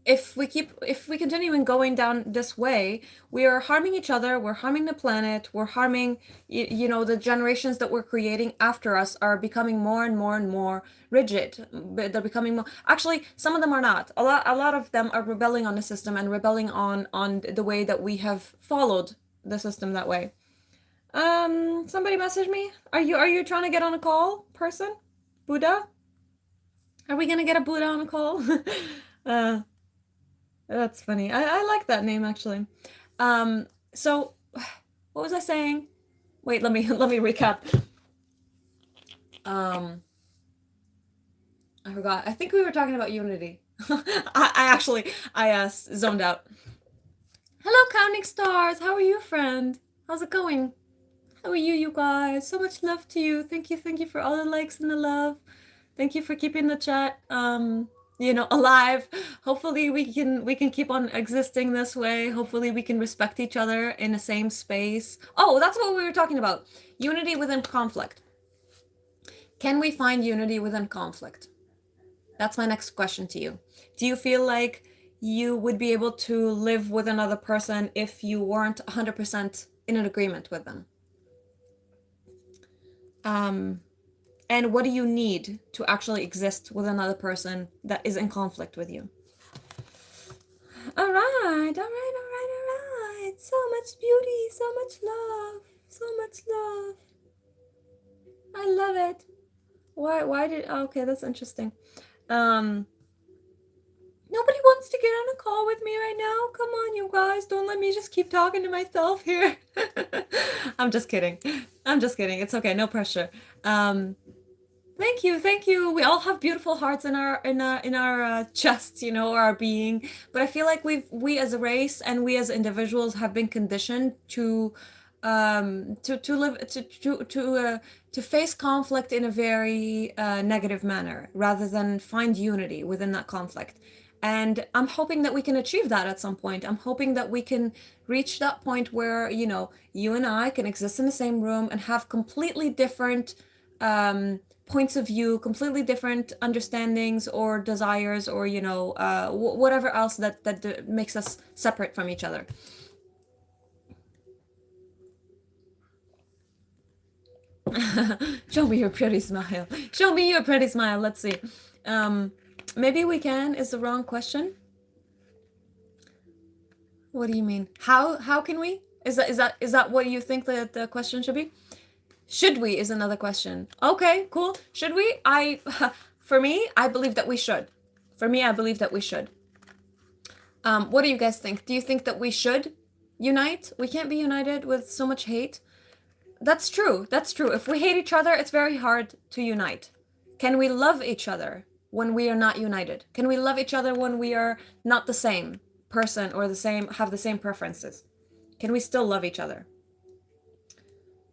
If we continue in going down this way, we are harming each other, we're harming the planet, we're harming, you know, the generations that we're creating after us are becoming more and more and more rigid. They're becoming more, actually, some of them are not. A lot of them are rebelling on the system and rebelling on the way that we have followed the system that way. Somebody message me. Are you trying to get on a call, person? Buddha? Are we gonna get a Buddha on a call? uh, that's funny. I like that name actually. So what was I saying? Wait, let me recap. I forgot. I think we were talking about unity. I zoned out. Hello, counting stars. How are you, friend? How's it going? How are you guys? So much love to you. Thank you for all the likes and the love. Thank you for keeping the chat, you know, alive. Hopefully we can keep on existing this way. Hopefully we can respect each other in the same space. Oh, that's what we were talking about. Unity within conflict. Can we find unity within conflict? That's my next question to you. Do you feel like you would be able to live with another person if you weren't 100% in an agreement with them? And what do you need to actually exist with another person that is in conflict with you? All right. So much beauty, so much love, so much love. I love it. Why did, okay, that's interesting. Nobody wants to get on a call with me right now. Come on, you guys. Don't let me just keep talking to myself here. I'm just kidding. It's okay. No pressure. Thank you. We all have beautiful hearts in our chests, you know, our being. But I feel like we as a race and we as individuals have been conditioned to live to face conflict in a very negative manner rather than find unity within that conflict. And I'm hoping that we can achieve that at some point. I'm hoping that we can reach that point where, you know, you and I can exist in the same room and have completely different points of view, completely different understandings or desires, or you know, whatever else that makes us separate from each other. Show me your pretty smile. Show me your pretty smile. Let's see. Maybe we can is the wrong question. What do you mean? How can we? Is that what you think that the question should be? Should we is another question. Okay, cool. Should we? For me, I believe that we should. What do you guys think? Do you think that we should unite? We can't be united with so much hate. That's true. If we hate each other, it's very hard to unite. Can we love each other when we are not united? Can we love each other when we are not the same person or have the same preferences? Can we still love each other?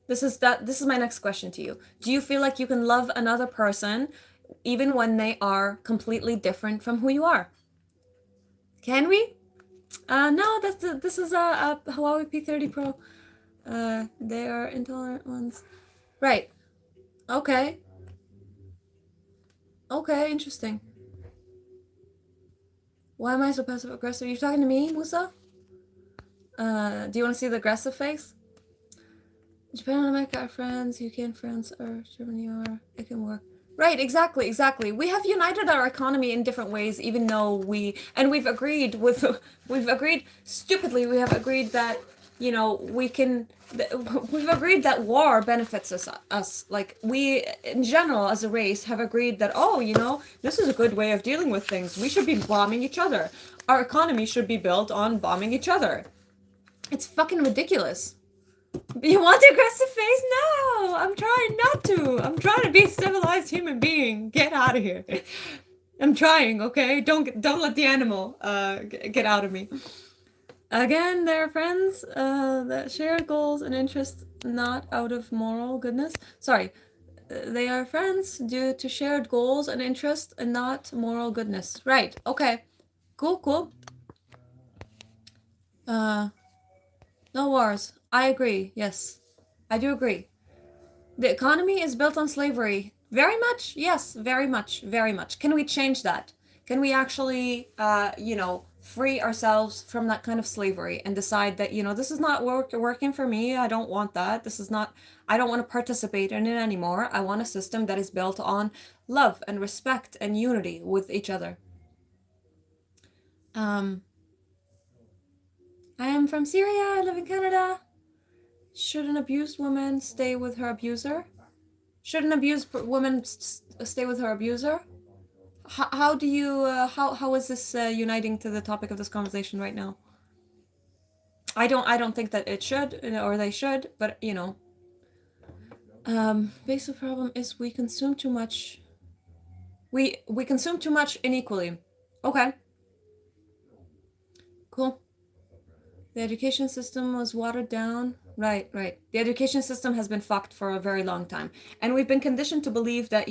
This is my next question to you. Do you feel like you can love another person even when they are completely different from who you are? Can we? No, this is a Huawei P30 Pro. They are intolerant ones. Right. Okay. Okay, interesting. Why am I so passive aggressive? You talking to me, Musa? Do you want to see the aggressive face? Japan and America are friends, UK and France are Germany are. It can work. Right, exactly. We have united our economy in different ways, even though we've agreed we've agreed stupidly, we have agreed that, we've agreed that war benefits us. Like, we, in general, as a race, have agreed that, oh, this is a good way of dealing with things. We should be bombing each other. Our economy should be built on bombing each other. It's fucking ridiculous. You want the aggressive face? No, I'm trying not to. I'm trying to be a civilized human being. Get out of here. I'm trying, okay? Don't let the animal get out of me. Again, they're friends that share goals and interests, not out of moral goodness. Sorry, they are friends due to shared goals and interests and not moral goodness. Right. Okay. Cool. No wars. I agree. Yes, I do agree. The economy is built on slavery. Very much? Yes, very much. Can we change that? Can we actually, free ourselves from that kind of slavery and decide that, this is not working for me. I don't want that. I don't want to participate in it anymore. I want a system that is built on love and respect and unity with each other. I am from Syria. I live in Canada. Should an abused woman stay with her abuser? Should an abused woman stay with her abuser? How do you how is this uniting to the topic of this conversation right now? I don't think that it should, or they should, but basic problem is we consume too much. We consume too much unequally. Okay, cool. The education system was watered down. Right. The education system has been fucked for a very long time. And we've been conditioned to believe that,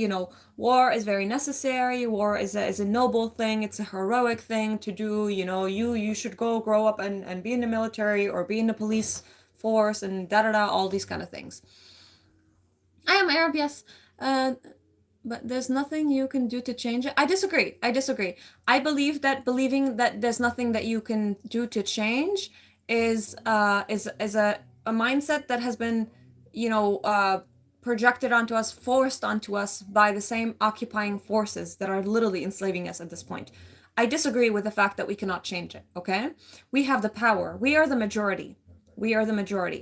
war is very necessary, war is a noble thing, it's a heroic thing to do, you should go grow up and be in the military or be in the police force and all these kind of things. I am Arab, yes. But there's nothing you can do to change it. I disagree. I believe that believing that there's nothing that you can do to change is a mindset that has been, projected onto us, forced onto us by the same occupying forces that are literally enslaving us at this point. I disagree with the fact that we cannot change it, okay? We have the power. We are the majority.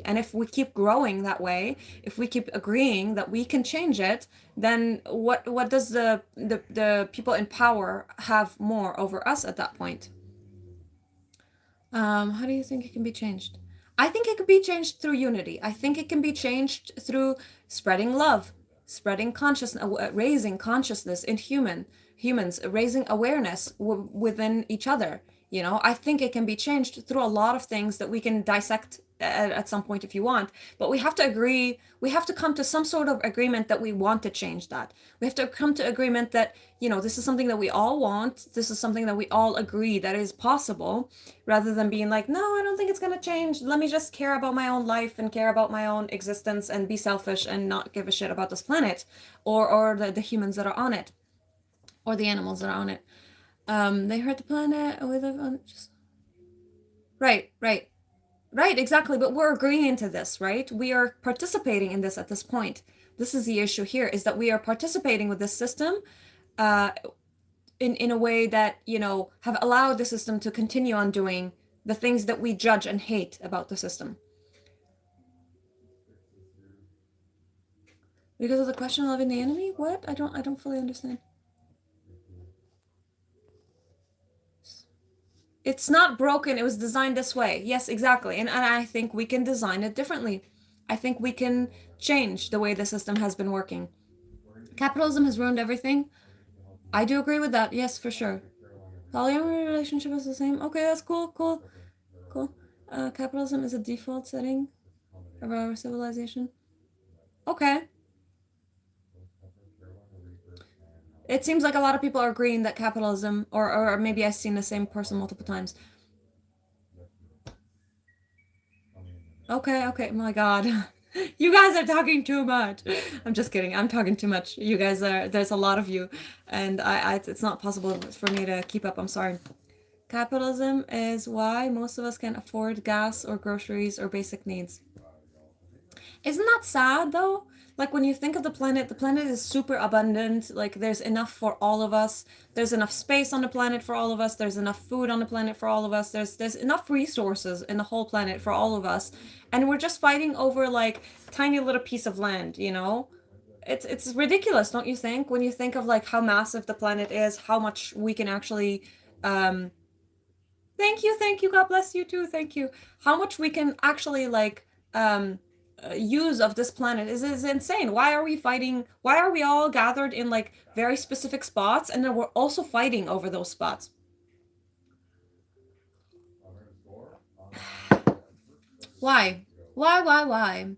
And if we keep growing that way, if we keep agreeing that we can change it, then what does the people in power have more over us at that point? How do you think it can be changed? I think it can be changed through unity. I think it can be changed through spreading love, spreading consciousness, raising consciousness in humans, raising awareness within each other. I think it can be changed through a lot of things that we can dissect at some point if you want, but we have to agree, we have to come to some sort of agreement that we want to change that. We have to come to agreement that, this is something that we all want, this is something that we all agree that is possible, rather than being like, no, I don't think it's going to change, let me just care about my own life and care about my own existence and be selfish and not give a shit about this planet or the humans that are on it or the animals that are on it. They hurt the planet, we live on just... Right, exactly. But we're agreeing to this, right? We are participating in this at this point. This is the issue here, is that we are participating with this system in a way that, have allowed the system to continue on doing the things that we judge and hate about the system. Because of the question of loving the enemy? What? I don't fully understand. It's not broken, it was designed this way. Yes, exactly. And I think we can design it differently. I think we can change the way the system has been working. Capitalism has ruined everything. I do agree with that. Yes, for sure. Polyamory relationship is the same. Okay, that's cool. Capitalism is a default setting of our civilization. Okay. It seems like a lot of people are agreeing that capitalism, or maybe I've seen the same person multiple times. Okay, okay. My God. You guys are talking too much. I'm just kidding. I'm talking too much. You guys are, there's a lot of you, and it's not possible for me to keep up. I'm sorry. Capitalism is why most of us can't afford gas or groceries or basic needs. Isn't that sad though? Like when you think of the planet is super abundant. Like there's enough for all of us. There's enough space on the planet for all of us. There's enough food on the planet for all of us. There's enough resources in the whole planet for all of us. And we're just fighting over like tiny little piece of land, you know? It's ridiculous, don't you think? When you think of like how massive the planet is, how much we can actually um thank you, God bless you too, thank you. How much we can actually like use of this planet is insane. Why are we fighting? Why are we all gathered in like very specific spots and then we're also fighting over those spots? Why? Why?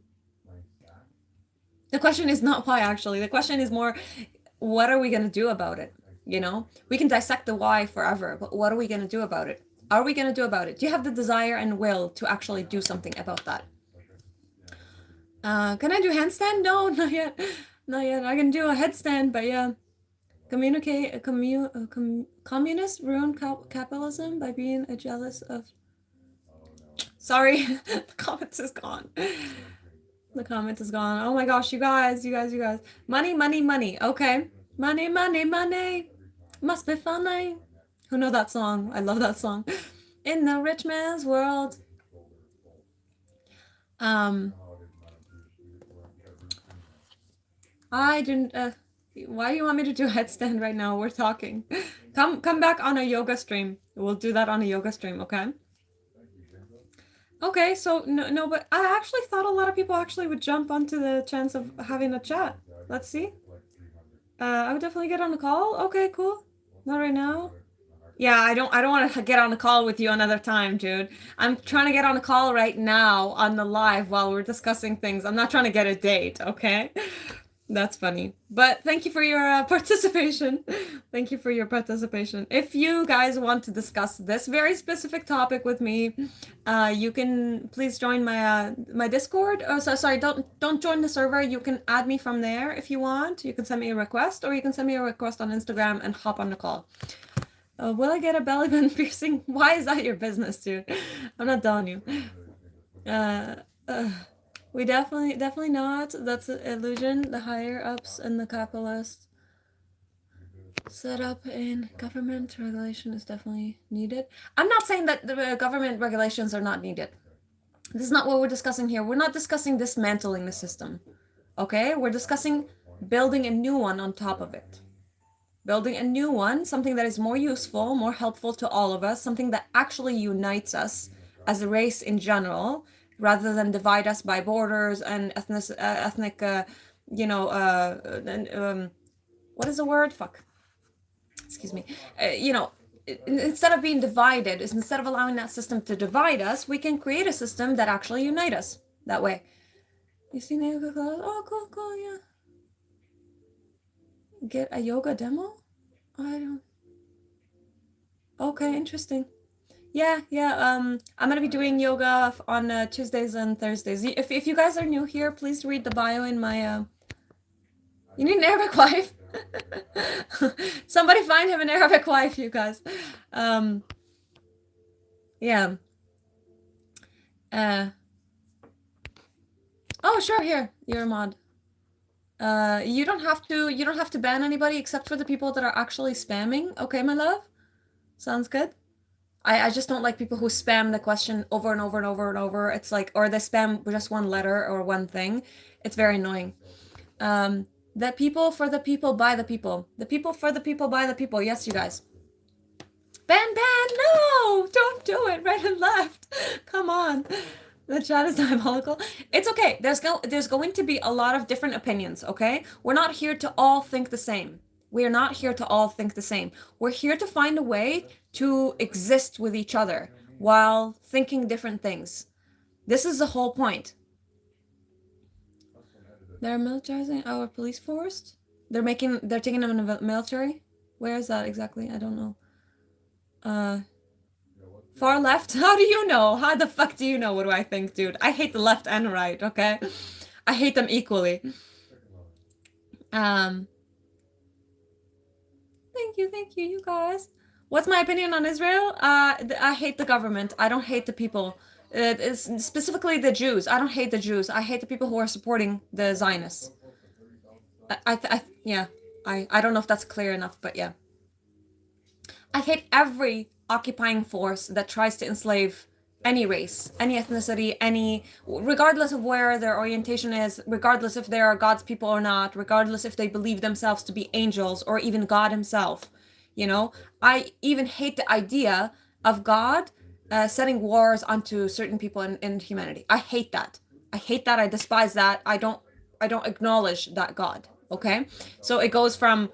The question is not why actually. The question is more what are we going to do about it? You know? We can dissect the why forever, but what are we going to do about it? Are we going to do about it? Do you have the desire and will to actually do something about that? Can I do handstand? No, not yet. Not yet. I can do a headstand, but yeah. Communists ruin capitalism by being jealous of. Sorry, the comments is gone. The comment is gone. Oh my gosh, you guys. Money. Okay. Money. Must be funny. Who know that song? I love that song. In the rich man's world. Um, I didn't. Why do you want me to do a headstand right now? We're talking. Come back on a yoga stream. We'll do that on a yoga stream, okay? Okay, so no, but I actually thought a lot of people actually would jump onto the chance of having a chat. Let's see. I would definitely get on the call. Okay, cool. Not right now. Yeah, I don't want to get on the call with you another time, dude. I'm trying to get on a call right now on the live while we're discussing things. I'm not trying to get a date, okay? That's funny. But thank you for your participation. Thank you for your participation. If you guys want to discuss this very specific topic with me, you can please join my Discord. Oh, so sorry, don't join the server. You can add me from there if you want. You can send me a request, or you can send me a request on Instagram and hop on the call. Will I get a belly button piercing? Why is that your business, dude? I'm not telling you. Uh, uh, we definitely not. That's an illusion. The higher ups and the capitalists set up in government regulation is definitely needed. I'm not saying that the government regulations are not needed. This is not what we're discussing here. We're not discussing dismantling the system. Okay? We're discussing building a new one on top of it. Building a new one, something that is more useful, more helpful to all of us, something that actually unites us as a race in general, rather than divide us by borders and ethnic, what is the word? Fuck. Excuse me. Instead of being divided, instead of allowing that system to divide us, we can create a system that actually unite us that way. You see the yoga class? Oh, cool, yeah. Get a yoga demo? I don't. Okay, interesting. Yeah. I'm gonna be doing yoga on Tuesdays and Thursdays. If you guys are new here, please read the bio in my. You need an Arabic wife. Somebody find him an Arabic wife, you guys. Yeah. Uh. Oh, sure. Here, you're a mod. You don't have to ban anybody except for the people that are actually spamming. Okay, my love? Sounds good. I just don't like people who spam the question over and over and over and over. It's like, or they spam just one letter or one thing. It's very annoying. The people for the people by the people. The people for the people by the people. Yes, you guys. Ban, no! Don't do it right and left. Come on. The chat is diabolical. It's okay. There's going to be a lot of different opinions, okay? We're not here to all think the same. We are not here to all think the same. We're here to find a way to exist with each other while thinking different things. This is the whole point. They're militarizing our police force? They're taking them in the military? Where is that exactly? I don't know. Uh, Far left? How do you know? How the fuck do you know? What do I think, dude? I hate the left and right, okay? I hate them equally. Um, thank you, you guys. What's my opinion on Israel? I hate the government. I don't hate the people. It's specifically the Jews. I don't hate the Jews. I hate the people who are supporting the Zionists. Yeah. I don't know if that's clear enough, but yeah. I hate every occupying force that tries to enslave any race, any ethnicity, regardless of where their orientation is, regardless if they are God's people or not, regardless if they believe themselves to be angels or even God himself. You know, I even hate the idea of God setting wars onto certain people in humanity. I hate that. I hate that. I despise that. I don't acknowledge that God. Okay, so it goes from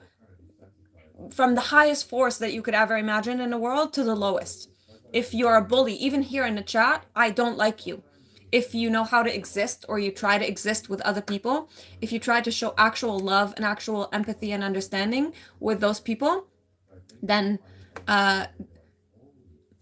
the highest force that you could ever imagine in the world to the lowest. If you're a bully, even here in the chat, I don't like you. If you know how to exist or you try to exist with other people, if you try to show actual love and actual empathy and understanding with those people, then uh,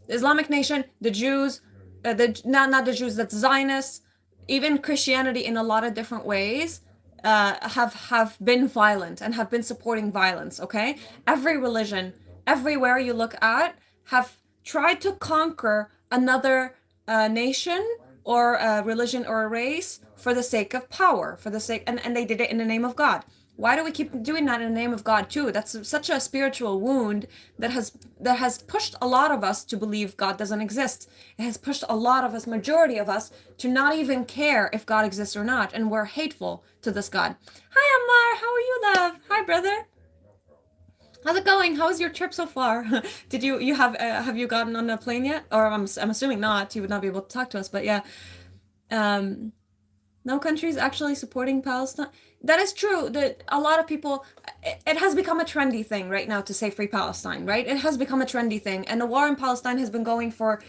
Islamic Nation, the Jews, not the Jews, that's Zionists, even Christianity in a lot of different ways have been violent and have been supporting violence. Okay, every religion, everywhere you look at, have tried to conquer another nation or a religion or a race for the sake of power, for the sake, and they did it in the name of God. Why do we keep doing that in the name of God too? That's such a spiritual wound that has pushed a lot of us to believe God doesn't exist. It has pushed a lot of us, majority of us, to not even care if God exists or not, and we're hateful to this God. Hi Ammar, how are you, love? Hi brother. How's it going? How was your trip so far? Did you have you gotten on a plane yet? Or I'm assuming not. You would not be able to talk to us, but yeah. Um, no countries actually supporting Palestine. That is true. That a lot of people, it has become a trendy thing right now to say free Palestine, right? It has become a trendy thing, and the war in Palestine has been going for,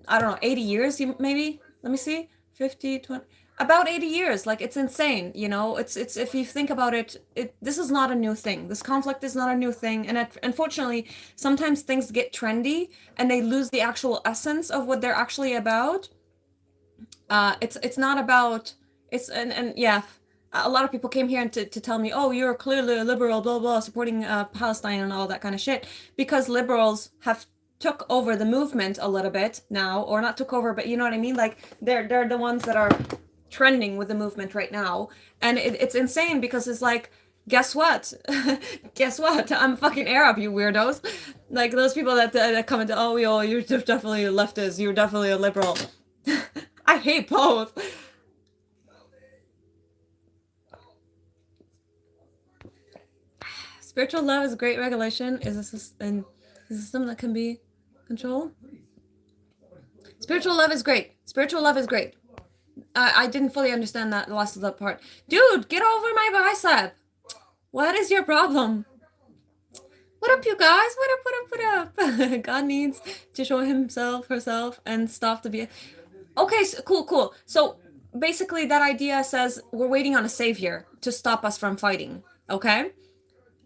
I don't know, 80 years, maybe. Let me see, 50, 20, about 80 years. Like, it's insane, you know. It's if you think about it, this is not a new thing. This conflict is not a new thing, and unfortunately, sometimes things get trendy and they lose the actual essence of what they're actually about. It's not about it's and yeah, a lot of people came here to tell me, oh, you're clearly a liberal, blah blah, supporting Palestine and all that kind of shit, because liberals have took over the movement a little bit now, or not took over, but you know what I mean, like they're the ones that are trending with the movement right now, and it's insane because it's like, guess what? Guess what? I'm fucking Arab, you weirdos. Like those people that come into, oh, you're definitely a leftist, you're definitely a liberal. I hate both. Spiritual love is great regulation. Is a system that can be controlled. Spiritual love is great. Spiritual love is great. I didn't fully understand that last of that part. Dude, get over my bicep. What is your problem? What up, you guys? What up? God needs to show himself, herself, and stop to be. Okay, so, cool. So basically, that idea says we're waiting on a savior to stop us from fighting. Okay?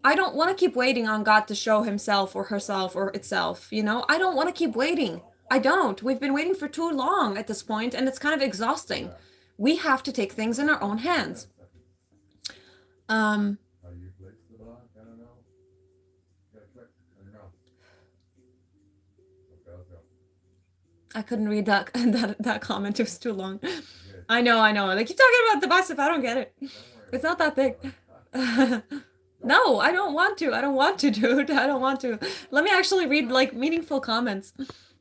I don't want to keep waiting on God to show himself or herself or itself, you know? I don't want to keep waiting. I don't. We've been waiting for too long at this point, and it's kind of exhausting. We have to take things in our own hands. Um, I couldn't read that comment. It was too long. I know. They keep talking about the bicep. I don't get it. It's not that big. No, I don't want to, dude. I don't want to. Let me actually read like meaningful comments.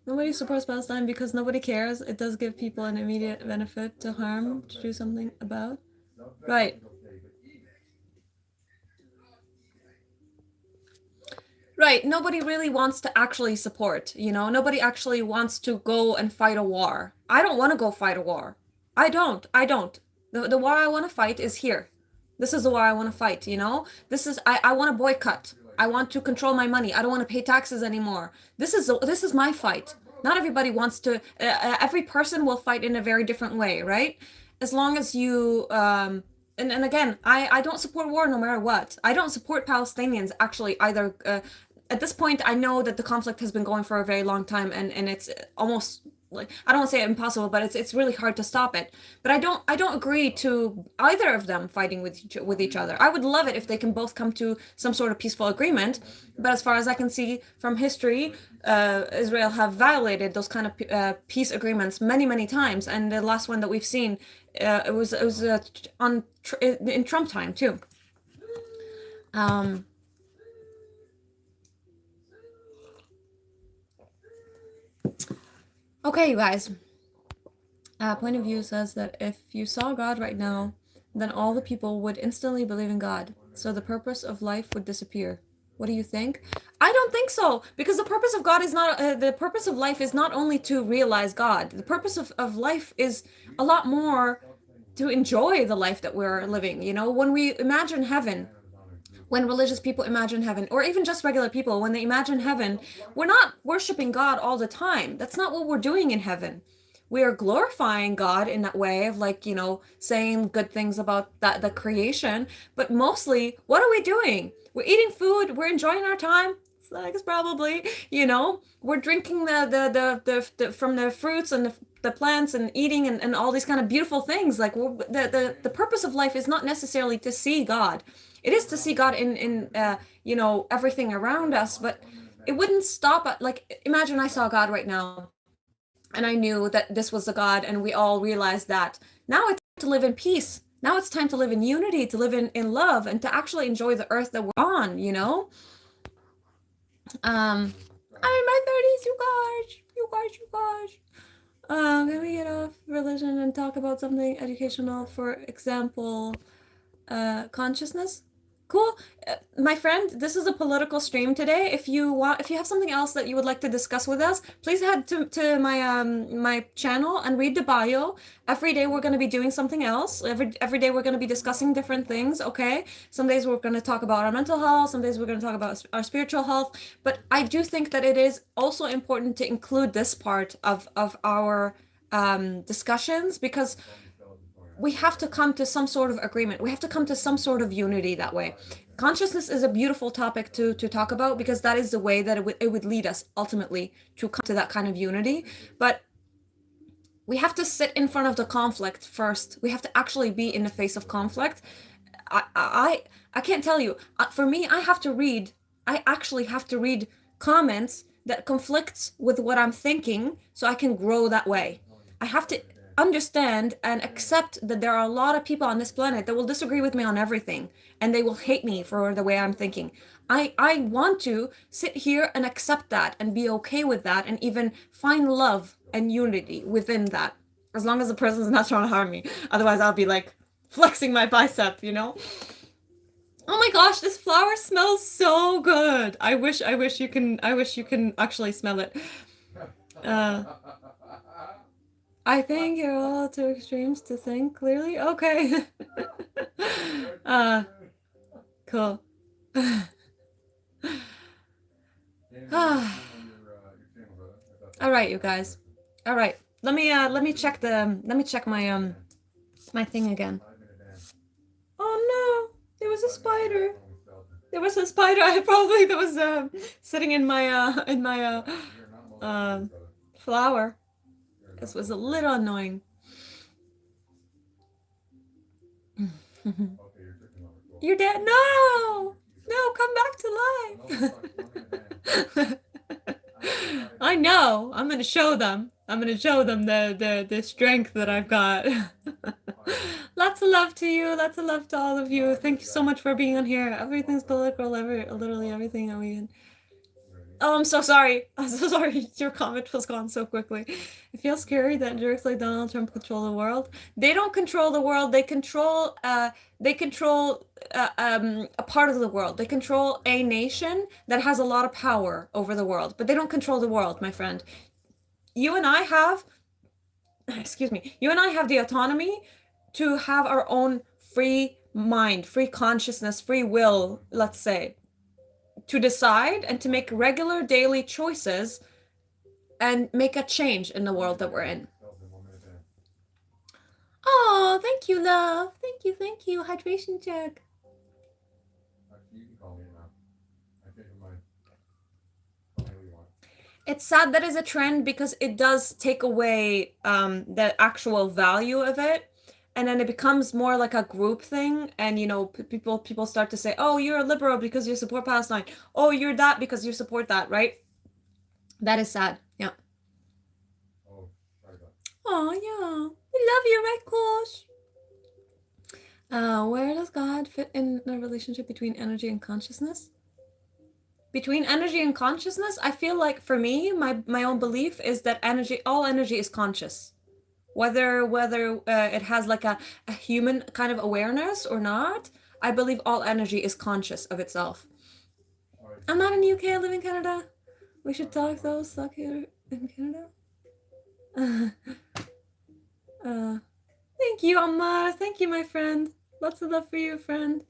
Nobody supports Palestine because nobody cares. It does give people an immediate benefit to harm to do something about. Right. Right. Nobody really wants to actually support, you know? Nobody actually wants to go and fight a war. I don't want to go fight a war. I don't. The war I want to fight is here. This is the war I want to fight, you know? I want to boycott. I want to control my money. I don't want to pay taxes anymore. This is my fight. Not everybody wants to every person will fight in a very different way, right? As long as you and again, I don't support war no matter what. I don't support Palestinians actually either. At this point, I know that the conflict has been going for a very long time, and it's almost like, I don't want to say impossible, but it's really hard to stop it. But I don't agree to either of them fighting with each other. I would love it if they can both come to some sort of peaceful agreement. But as far as I can see from history, Israel have violated those kind of peace agreements many times, and the last one that we've seen, it was in Trump time too. Um, okay, you guys. Point of view says that if you saw God right now, then all the people would instantly believe in God. So the purpose of life would disappear. What do you think? I don't think so, because the purpose of God is not, the purpose of life is not only to realize God. The purpose of life is a lot more to enjoy the life that we're living. You know, when we imagine heaven, when religious people imagine heaven, or even just regular people, when they imagine heaven, we're not worshiping God all the time. That's not what we're doing in heaven. We are glorifying God in that way of, like, saying good things about the creation. But mostly, what are we doing? We're eating food. We're enjoying our time. Sex, probably. We're drinking the from the fruits and the plants, and eating, and all these kind of beautiful things. Like, the purpose of life is not necessarily to see God. It is to see God in everything around us, but it wouldn't stop at, like, imagine I saw God right now and I knew that this was a God, and we all realized that. Now it's time to live in peace. Now it's time to live in unity, to live in love, and to actually enjoy the earth that we're on. I'm in my 30s, you guys. Can we get off religion and talk about something educational? For example, consciousness. Cool. My friend, this is a political stream today. If you have something else that you would like to discuss with us, please head to my channel and read the bio. Every day we're going to be doing something else. Every day we're going to be discussing different things, okay? Some days we're going to talk about our mental health, some days we're going to talk about our spiritual health, but I do think that it is also important to include this part of our discussions, because we have to come to some sort of agreement. We have to come to some sort of unity that way. Consciousness is a beautiful topic to talk about, because that is the way that it would lead us ultimately to come to that kind of unity. But we have to sit in front of the conflict first. We have to actually be in the face of conflict. I can't tell you. For me, I actually have to read comments that conflicts with what I'm thinking, so I can grow that way. I have to understand and accept that there are a lot of people on this planet that will disagree with me on everything, and they will hate me for the way I'm thinking. I want to sit here and accept that and be okay with that, and even find love and unity within that, as long as the person's not trying to harm me. Otherwise, I'll be like flexing my bicep. Oh my gosh, this flower smells so good. I wish you can actually smell it. Uh, I think you're all too extremes to think clearly. Okay. uh, cool. All right, you guys. All right. Let me check my thing again. Oh no, there was a spider. There was a spider. I probably that was sitting in my uh flower. This was a little annoying. You're dead. No, no, come back to life. I know. I'm gonna show them. I'm gonna show them the strength that I've got. Lots of love to you. Lots of love to all of you. Thank you so much for being on here. Everything's political. Literally everything that we. Oh, I'm so sorry. I'm so sorry. Your comment was gone so quickly. It feels scary that jerks like Donald Trump control the world. They don't control the world. They control. A part of the world. They control a nation that has a lot of power over the world, but they don't control the world, my friend. You and I have. Excuse me. You and I have the autonomy to have our own free mind, free consciousness, free will. Let's say, to decide and to make regular daily choices and make a change in the world that we're in. Oh, thank you, love. Thank you. Hydration check. Actually, you can call me now. I changed my mind. Call me what you want. It's sad that is a trend because it does take away the actual value of it, and then it becomes more like a group thing. And you know, people start to say, "Oh, you're a liberal because you support Palestine. Oh, you're that because you support that." Right? That is sad. Yeah. Oh, sorry about Oh yeah, we love you, right, Kosh? Where does God fit in the relationship between energy and consciousness? Between energy and consciousness, I feel like for me, my own belief is that all energy is conscious. Whether it has like a human kind of awareness or not, I believe all energy is conscious of itself. All right, I'm not in the UK, I live in Canada. We should talk though, stuck here in Canada. uh, Thank you, Ammar. Thank you, my friend. Lots of love for you, friend.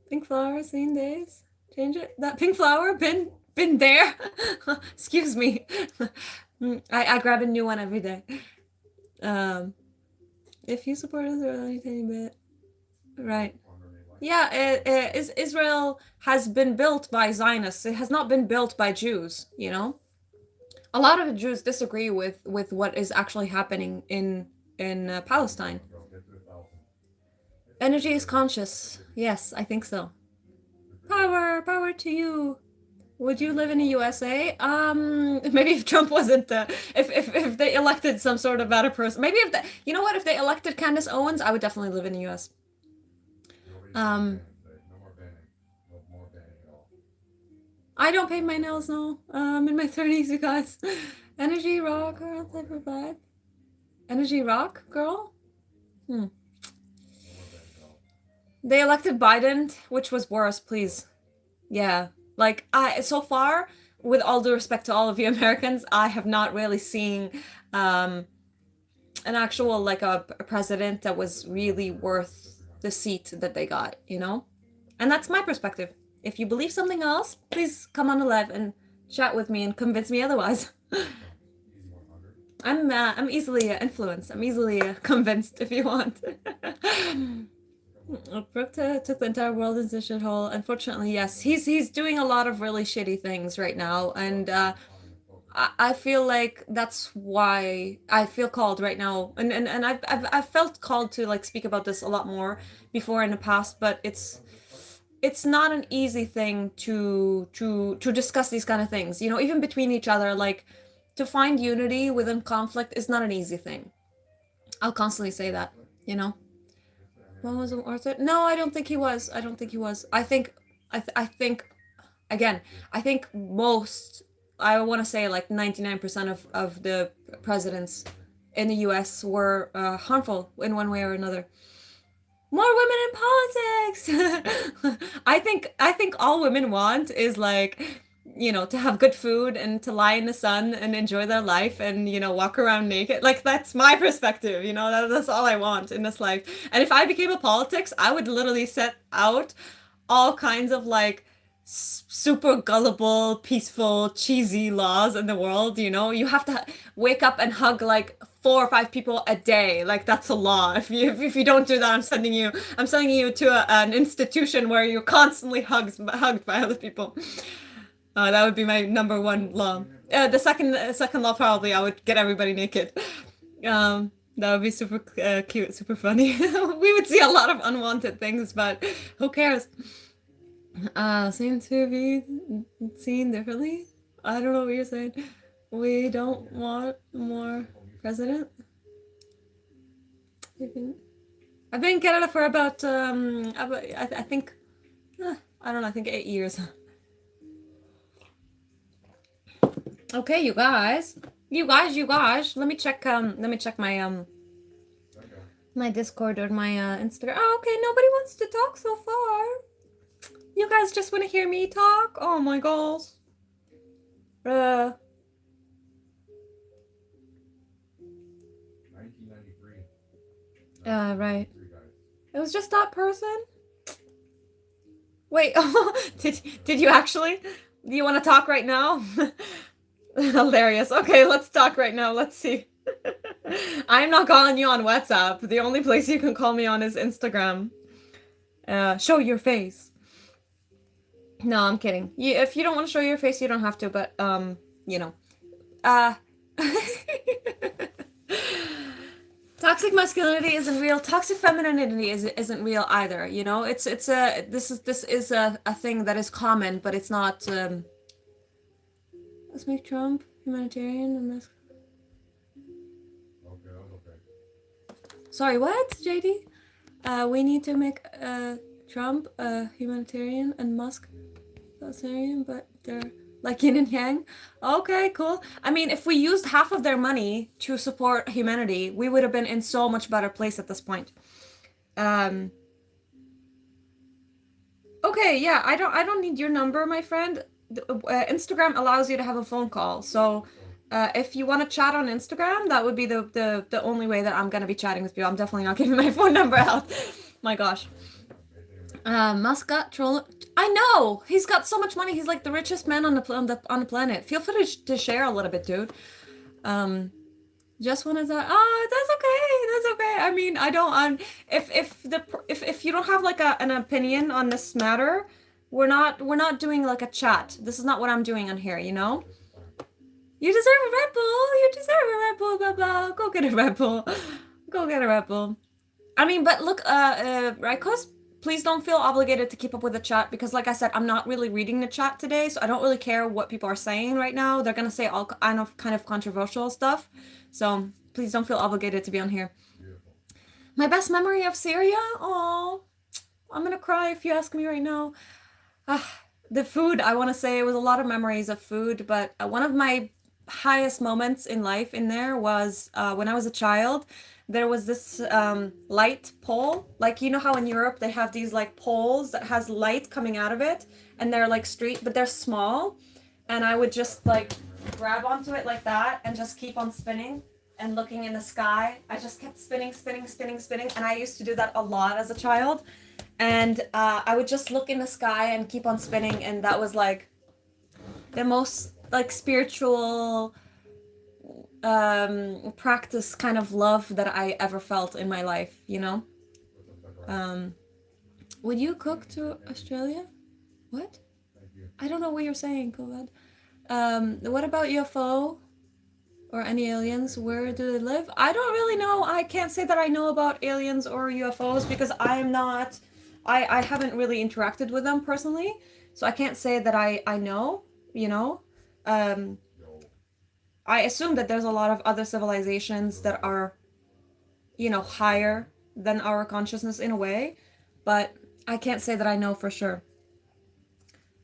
Pink flower, same days. Change it. That pink flower been there. Excuse me. I grab a new one every day. If you support Israel any tiny bit, right? Yeah, Israel has been built by Zionists. It has not been built by Jews. You know, a lot of Jews disagree with what is actually happening in Palestine. get to 1,000. Energy is conscious. Yes, I think so. Power to you. Would you live in the USA? Maybe if Trump wasn't, if they elected some sort of better person, maybe if you know what, if they elected Candace Owens, I would definitely live in the US. Um, No more banning. No more banning at all. I don't paint my nails, no. I'm in my 30s, you guys. Energy rock, girl, type of vibe. Energy rock, girl? No more banning at all. They elected Biden, which was worse, please. Yeah. Like, so far, with all due respect to all of you Americans, I have not really seen an actual, like, a president that was really worth the seat that they got, you know? And that's my perspective. If you believe something else, please come on the live and chat with me and convince me otherwise. Easy 100. I'm easily influenced. I'm easily convinced if you want. Brooke took the entire world into shithole. Unfortunately, yes, he's doing a lot of really shitty things right now, and I feel like that's why I feel called right now, and I've felt called to like speak about this a lot more before in the past, but it's not an easy thing to discuss these kind of things, you know, even between each other. Like, to find unity within conflict is not an easy thing. I'll constantly say that, you know. One wasn't worth it. No, I don't think he was. I don't think he was. I think again, I think most, I want to say like 99% of the presidents in the US were harmful in one way or another. More women in politics. I think all women want is like, you know, to have good food and to lie in the sun and enjoy their life and, you know, walk around naked. Like, that's my perspective, you know, that's all I want in this life. And if I became a politics, I would literally set out all kinds of like super gullible, peaceful, cheesy laws in the world. You know, you have to wake up and hug like 4 or 5 people a day. Like, that's a law. If you don't do that, I'm sending you to an institution where you're constantly hugged by other people. That would be my number one law. The second law, probably I would get everybody naked. That would be super cute, super funny. We would see a lot of unwanted things, but who cares? Seem to be seen differently. I don't know what you're saying. We don't want more president. I've been in Canada for about I think I don't know, I think 8 years. Okay, you guys. Let me check my my Discord or my Instagram. Oh, okay, nobody wants to talk so far. You guys just want to hear me talk? Oh my gosh. 1993. Right. It was just that person? Wait, did you actually? Do you want to talk right now? Hilarious. Okay, let's talk right now. Let's see. I'm not calling you on WhatsApp. The only place you can call me on is Instagram. Show your face. No, I'm kidding. If you don't want to show your face, you don't have to, but you know. Uh Toxic masculinity isn't real. Toxic femininity isn't real either, you know? It's a this is a thing that is common, but it's not let's make Trump humanitarian and this. Okay, that was okay. Sorry, what, JD? We need to make Trump a humanitarian and Musk authoritarian, but they're like yin and yang. Okay, cool. I mean, if we used half of their money to support humanity, we would have been in so much better place at this point. Okay, yeah, I don't need your number, my friend. Instagram allows you to have a phone call, so if you want to chat on Instagram, that would be the only way that I'm gonna be chatting with you. I'm definitely not giving my phone number out. My gosh. Musk got troll. I know he's got so much money. He's like the richest man on the planet. Feel free to share a little bit, dude. Just want to say, oh, that's okay. That's okay. I mean, I don't. If you don't have like an opinion on this matter, we're not doing like a chat. This is not what I'm doing on here. You know. You deserve a Red Bull. You deserve a Red Bull, blah blah. Go get a Red Bull. Go get a Red Bull. I mean, but look, Rykos, please don't feel obligated to keep up with the chat because, like I said, I'm not really reading the chat today, so I don't really care what people are saying right now. They're gonna say all kind of controversial stuff, so please don't feel obligated to be on here. Beautiful. My best memory of Syria? Oh, I'm gonna cry if you ask me right now. The food, I want to say it was a lot of memories of food, but one of my highest moments in life in there was when I was a child. There was this light pole, like you know how in Europe they have these like poles that has light coming out of it, and they're like street, but they're small, and I would just like grab onto it like that and just keep on spinning and looking in the sky. I just kept spinning, spinning, spinning, spinning, and I used to do that a lot as a child. And I would just look in the sky and keep on spinning, and that was like the most like spiritual practice kind of love that I ever felt in my life, you know. Would you cook to Australia? What? Thank you. I don't know what you're saying, Kovad. What about UFO or any aliens? Where do they live? I don't really know. I can't say that I know about aliens or UFOs because I'm not. I haven't really interacted with them personally, so I can't say that I know. You know. No. I assume that there's a lot of other civilizations that are, you know, higher than our consciousness in a way, but I can't say that I know for sure.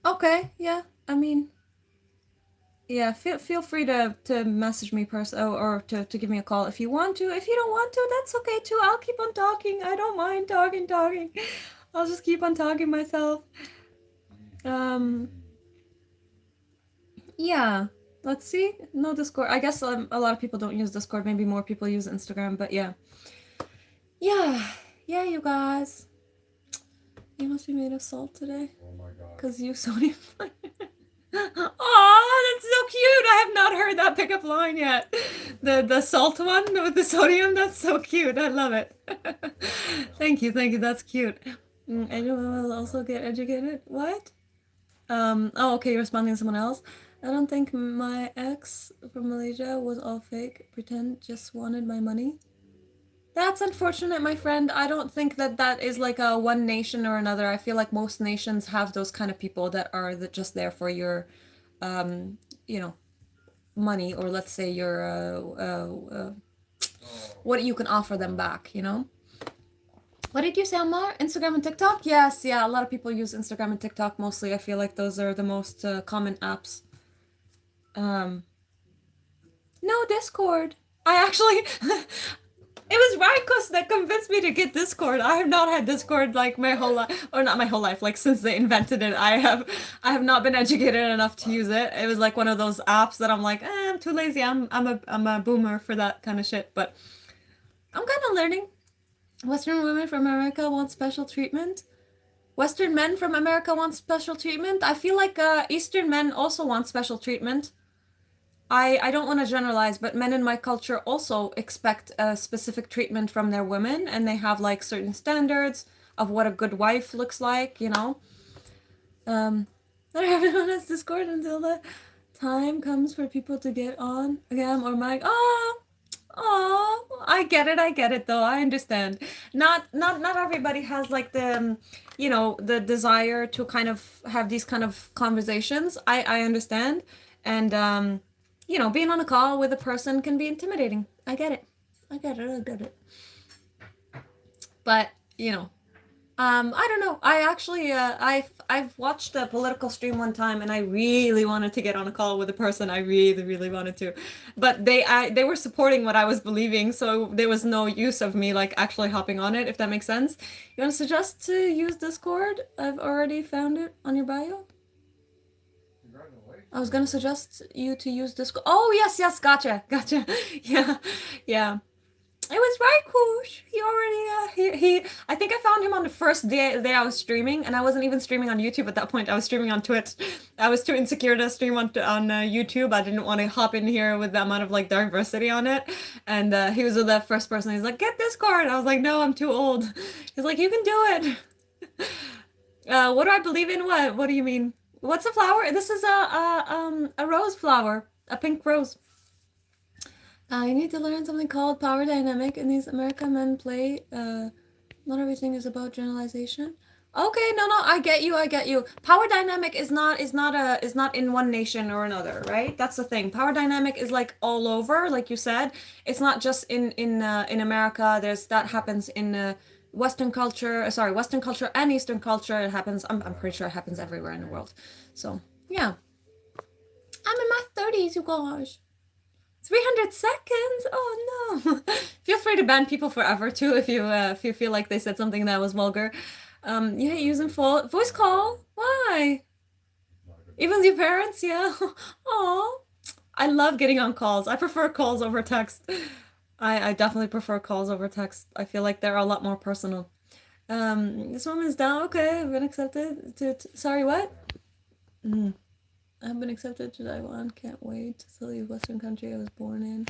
Okay, yeah. I mean, yeah, feel free to message me or to give me a call if you want to. If you don't want to, that's okay too. I'll keep on talking. I don't mind talking. I'll just keep on talking myself. Yeah. Let's see. No Discord. I guess a lot of people don't use Discord. Maybe more people use Instagram, but yeah. Yeah, you guys. You must be made of salt today. Oh my God. Because you sodium. Oh, that's so cute. I have not heard that pickup line yet. The salt one with the sodium, that's so cute. I love it. Thank you. That's cute. Anyone will also get educated? What? Oh, okay, you're responding to someone else. I don't think my ex from Malaysia was all fake. Pretend, just wanted my money. That's unfortunate, my friend. I don't think that is like a one nation or another. I feel like most nations have those kind of people that are just there for your, you know, money, or let's say your, what you can offer them back, you know? What did you say, Amar? Instagram and TikTok? Yes, yeah, a lot of people use Instagram and TikTok mostly. I feel like those are the most common apps. No Discord. I actually, it was Rykos that convinced me to get Discord. I have not had Discord like my whole life, or not my whole life, like since they invented it. I have not been educated enough to use it. It was like one of those apps that I'm like, I'm too lazy. I'm a boomer for that kind of shit. But I'm kind of learning. Western women from America want special treatment. Western men from America want special treatment. I feel like Eastern men also want special treatment. I don't want to generalize, but men in my culture also expect a specific treatment from their women, and they have like certain standards of what a good wife looks like, you know. Not everyone has Discord until the time comes for people to get on again or mic. Oh, I get it though. I understand. Not everybody has like the you know, the desire to kind of have these kind of conversations. I understand. And you know, being on a call with a person can be intimidating. I get it. I get it. I get it. But, you know, I don't know. I actually, I've watched a political stream one time, and I really wanted to get on a call with a person. I really, really wanted to, but they were supporting what I was believing, so there was no use of me like actually hopping on it, if that makes sense. You want to suggest to use Discord? I've already found it on your bio. I was gonna suggest you to use Discord. Oh yes, yes, gotcha, gotcha. Yeah, yeah. It was Raikush. He already he I think I found him on the first day I was streaming, and I wasn't even streaming on YouTube at that point. I was streaming on Twitch. I was too insecure to stream on YouTube. I didn't want to hop in here with the amount of like diversity on it. And he was the first person. He's like, "Get Discord." I was like, "No, I'm too old." He's like, "You can do it." What do I believe in? What do you mean? What's a flower? This is a rose flower, a pink rose. You need to learn something called power dynamic, and these American men play. Not everything is about generalization. Okay, no, I get you, I get you. Power dynamic is not in one nation or another, right? That's the thing. Power dynamic is like all over, like you said. It's not just in America. There's that happens in Western culture. Sorry, Western culture and Eastern culture. It happens. I'm pretty sure it happens everywhere in the world. So yeah, I'm in my 30s, you guys. 300 seconds? Oh no. Feel free to ban people forever too if you feel like they said something that was vulgar. You hate using full voice call? Why? Even with your parents? Yeah. Oh. I love getting on calls. I prefer calls over text. I definitely prefer calls over text. I feel like they're a lot more personal. This woman's down. Okay, I've been accepted sorry, what? I've been accepted to Taiwan. Can't wait to leave Western country I was born in.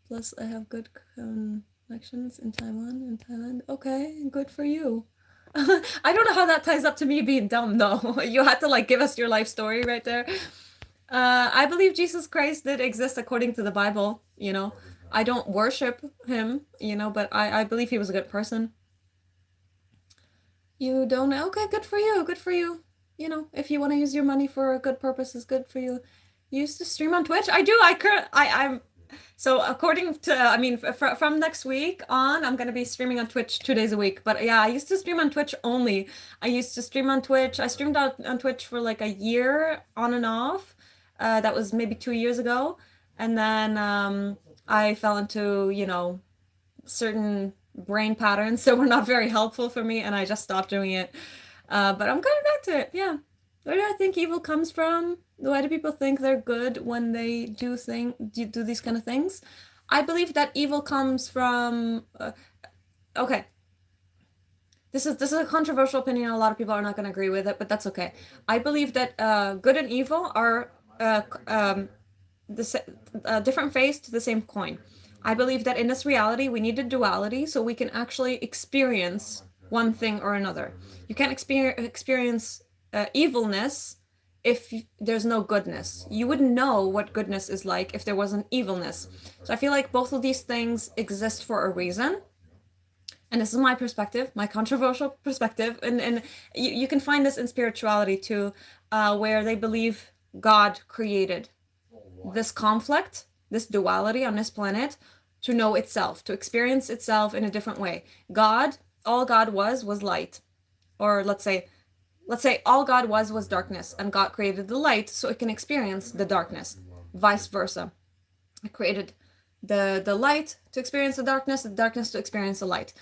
Plus, I have good connections in Taiwan and Thailand. Okay, good for you. I don't know how that ties up to me being dumb, though. You had to like give us your life story right there. I believe Jesus Christ did exist according to the Bible. You know, I don't worship him. You know, but I believe he was a good person. You don't? Okay, good for you. Good for you. You know, if you want to use your money for a good purpose, is good for you. You used to stream on Twitch. I do. I'm so according to, I mean, from next week on, I'm gonna be streaming on Twitch 2 days a week. But yeah, I used to stream on Twitch only. I used to stream on Twitch. I streamed on Twitch for like a year on and off. That was maybe 2 years ago, and then I fell into, you know, certain brain patterns that were not very helpful for me, and I just stopped doing it. But I'm coming back to it. Yeah. Where do I think evil comes from? Why do people think they're good when they do these kind of things? I believe that evil comes from. Okay. This is a controversial opinion. A lot of people are not going to agree with it, but that's okay. I believe that good and evil are different face to the same coin. I believe that in this reality, we need a duality so we can actually experience one thing or another. You can't experience evilness if there's no goodness. You wouldn't know what goodness is like if there wasn't evilness. So I feel like both of these things exist for a reason. And this is my perspective, my controversial perspective. And you can find this in spirituality too, where they believe God created this conflict, this duality on this planet to know itself, to experience itself in a different way. All God was light. Or let's say all God was darkness, and God created the light so it can experience the darkness. Vice versa. It created the light to experience the darkness to experience the light.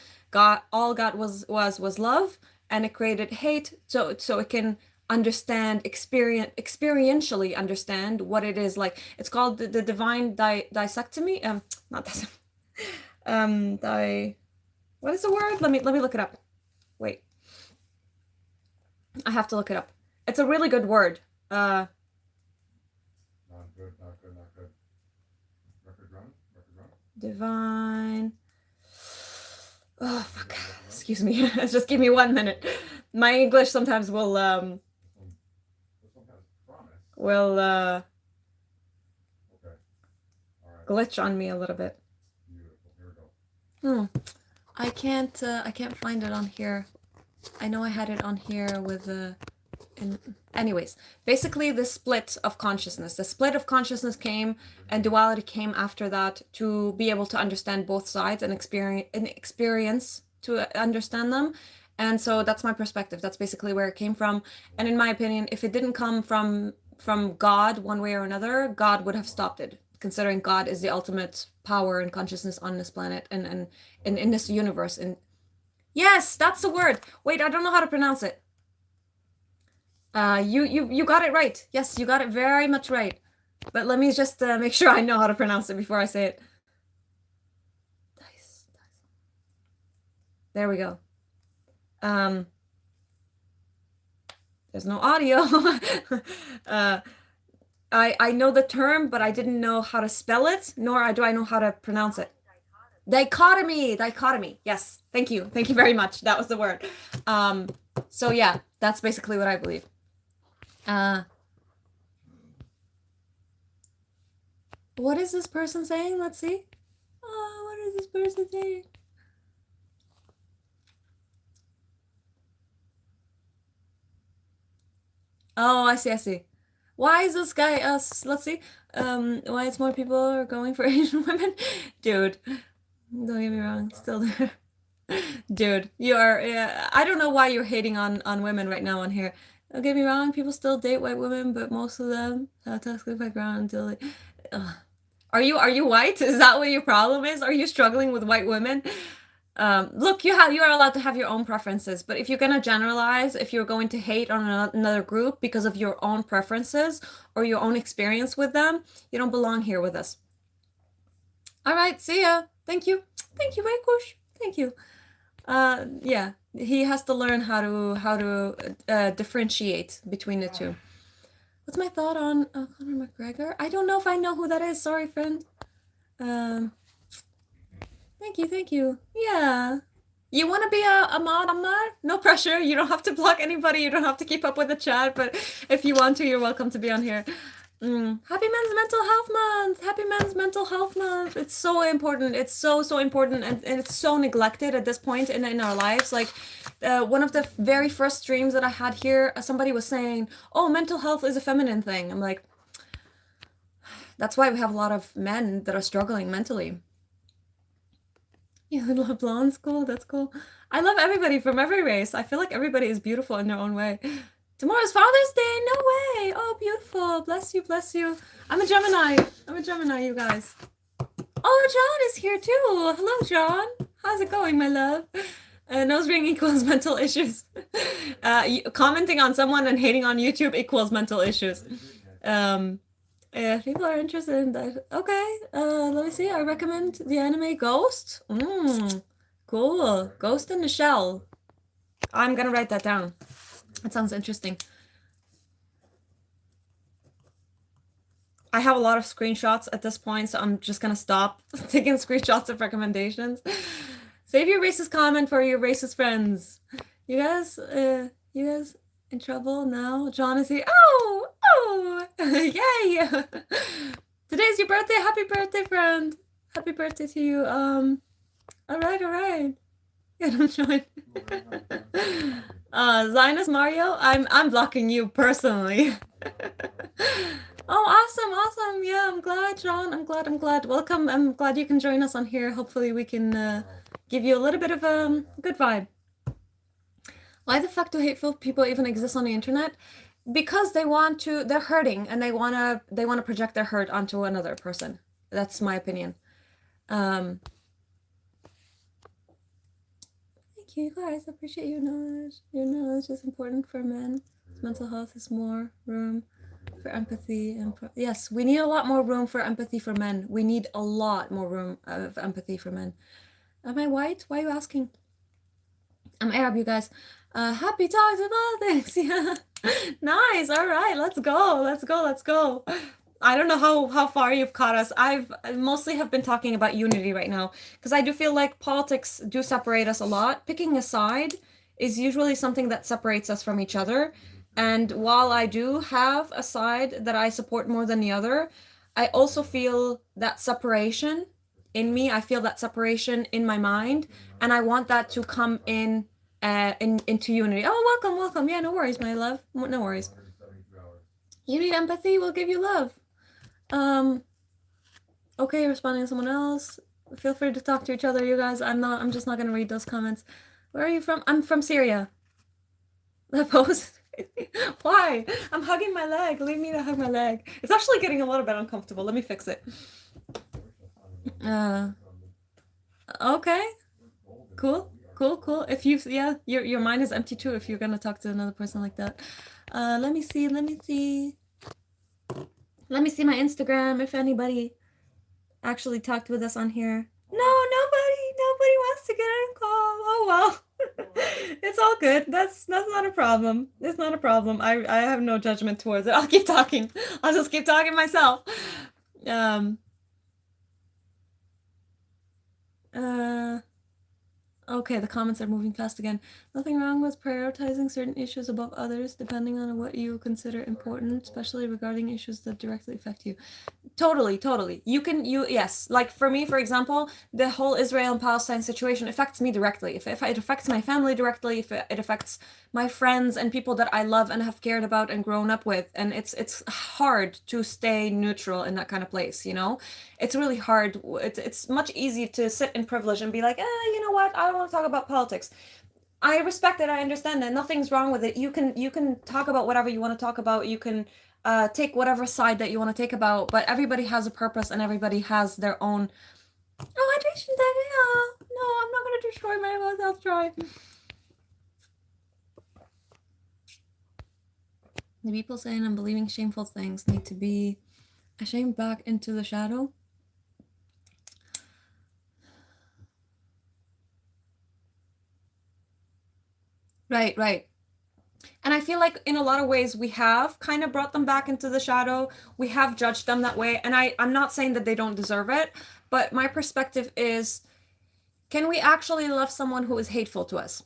All God was love, and it created hate so it can experientially understand what it is like. It's called the divine dissectomy. Not that. What is the word? Let me look it up. Wait. I have to look it up. It's a really good word. Not good, not good, not good. Divine. Oh, fuck. Excuse me. Just give me 1 minute. My English sometimes will, This one has promise. will, Okay. All right. glitch on me a little bit. Beautiful. Here we go. I can't find it on here. I know I had it on here with anyways, basically the split of consciousness. The split of consciousness came and duality came after that to be able to understand both sides and experience to understand them. And so that's my perspective. That's basically where it came from. And in my opinion, if it didn't come from God one way or another, God would have stopped it, considering God is the ultimate power and consciousness on this planet and in this universe. And yes, that's the word. Wait, I don't know how to pronounce it. You got it right. Yes, you got it very much right. But let me just make sure I know how to pronounce it before I say it. Dice. There we go. There's no audio. I know the term, but I didn't know how to spell it, nor do I know how to pronounce it. Dichotomy. Yes, thank you very much. That was the word. So yeah, that's basically what I believe. What is this person saying? Let's see. What is this person saying? Oh, I see. Why is this guy let's see. Why it's more people are going for Asian women? Dude, don't get me wrong, still there. Dude, you are, yeah, I don't know why you're hating on women right now on here. Don't get me wrong, people still date white women, but most of them have toxic background until they, are you white? Is that what your problem is? Are you struggling with white women? Look, you are allowed to have your own preferences, but if you're gonna generalize, if you're going to hate on another group because of your own preferences or your own experience with them, you don't belong here with us. All right, see ya. Thank you, Rakush. Thank you. Yeah, he has to learn how to differentiate between the two. What's my thought on Conor McGregor? I don't know if I know who that is. Sorry, friend. Thank you. Yeah. You want to be a mod, Ammar? No pressure. You don't have to block anybody. You don't have to keep up with the chat. But if you want to, you're welcome to be on here. Happy Men's Mental Health Month. Happy Men's Mental Health Month. It's so important. It's so important. And it's so neglected at this point in our lives. Like one of the very first streams that I had here, somebody was saying, oh, mental health is a feminine thing. I'm like, that's why we have a lot of men that are struggling mentally. You love blondes? Cool, that's cool. I love everybody from every race. I feel like everybody is beautiful in their own way. Tomorrow's Father's Day? No way! Oh, beautiful. Bless you. I'm a Gemini, you guys. Oh, John is here too. Hello, John. How's it going, my love? Nose ring equals mental issues. Commenting on someone and hating on YouTube equals mental issues. If people are interested in that, okay. Let me see. I recommend the anime Ghost. Cool. Ghost in the Shell. I'm gonna write that down. That sounds interesting. I have a lot of screenshots at this point, so I'm just gonna stop taking screenshots of recommendations. Save your racist comment for your racist friends. You guys in trouble now? John is here. Oh, yay! Today's your birthday. Happy birthday, friend. Happy birthday to you. All right. Yeah, don't join. Zionist Mario, I'm blocking you personally. Oh, awesome. Yeah, I'm glad, John. I'm glad. Welcome. I'm glad you can join us on here. Hopefully we can give you a little bit of a good vibe. Why the fuck do hateful people even exist on the internet? Because they're hurting and they wanna project their hurt onto another person. That's my opinion. Thank you guys. I appreciate your knowledge. Your knowledge is important for men. Mental health is more room for empathy and yes, we need a lot more room for empathy for men. We need a lot more room of empathy for men. Am I white? Why are you asking? I'm Arab, you guys. Happy talks about things. Yeah. Nice. All right. Let's go. I don't know how far you've caught us. I mostly have been talking about unity right now because I do feel like politics do separate us a lot. Picking a side is usually something that separates us from each other. And while I do have a side that I support more than the other, I also feel that separation in me. I feel that separation in my mind, and I want that to come into unity. Oh, welcome. Yeah, no worries, my love. No worries. You need empathy, we'll give you love. Okay, responding to someone else. Feel free to talk to each other, you guys. I'm just not gonna read those comments. Where are you from? I'm from Syria. That pose. Why? I'm hugging my leg. Leave me to hug my leg. It's actually getting a little bit uncomfortable. Let me fix it. Okay. Cool. If you, yeah, your mind is empty too if you're gonna talk to another person like that. Let me see my Instagram if anybody actually talked with us on here. No, nobody wants to get on call. Oh well. It's all good. That's not a problem. It's not a problem. I have no judgment towards it. I'll keep talking. I'll just keep talking myself. Okay, the comments are moving fast again. Nothing wrong with prioritizing certain issues above others, depending on what you consider important, especially regarding issues that directly affect you. Totally. Yes. Like for me, for example, the whole Israel and Palestine situation affects me directly. If it affects my family directly, if it affects my friends and people that I love and have cared about and grown up with, and it's hard to stay neutral in that kind of place, you know? It's really hard. It's much easier to sit in privilege and be like, you know what? I don't want to talk about politics. I respect it. I understand that. Nothing's wrong with it. You can talk about whatever you want to talk about. You can take whatever side that you want to take about, but everybody has a purpose and everybody has their own. Oh, hydration. No, I'm not gonna destroy my mouth. I'll try. The people saying I'm believing shameful things need to be ashamed back into the shadow. Right. And I feel like in a lot of ways we have kind of brought them back into the shadow. We have judged them that way. And I'm not saying that they don't deserve it, but my perspective is, can we actually love someone who is hateful to us?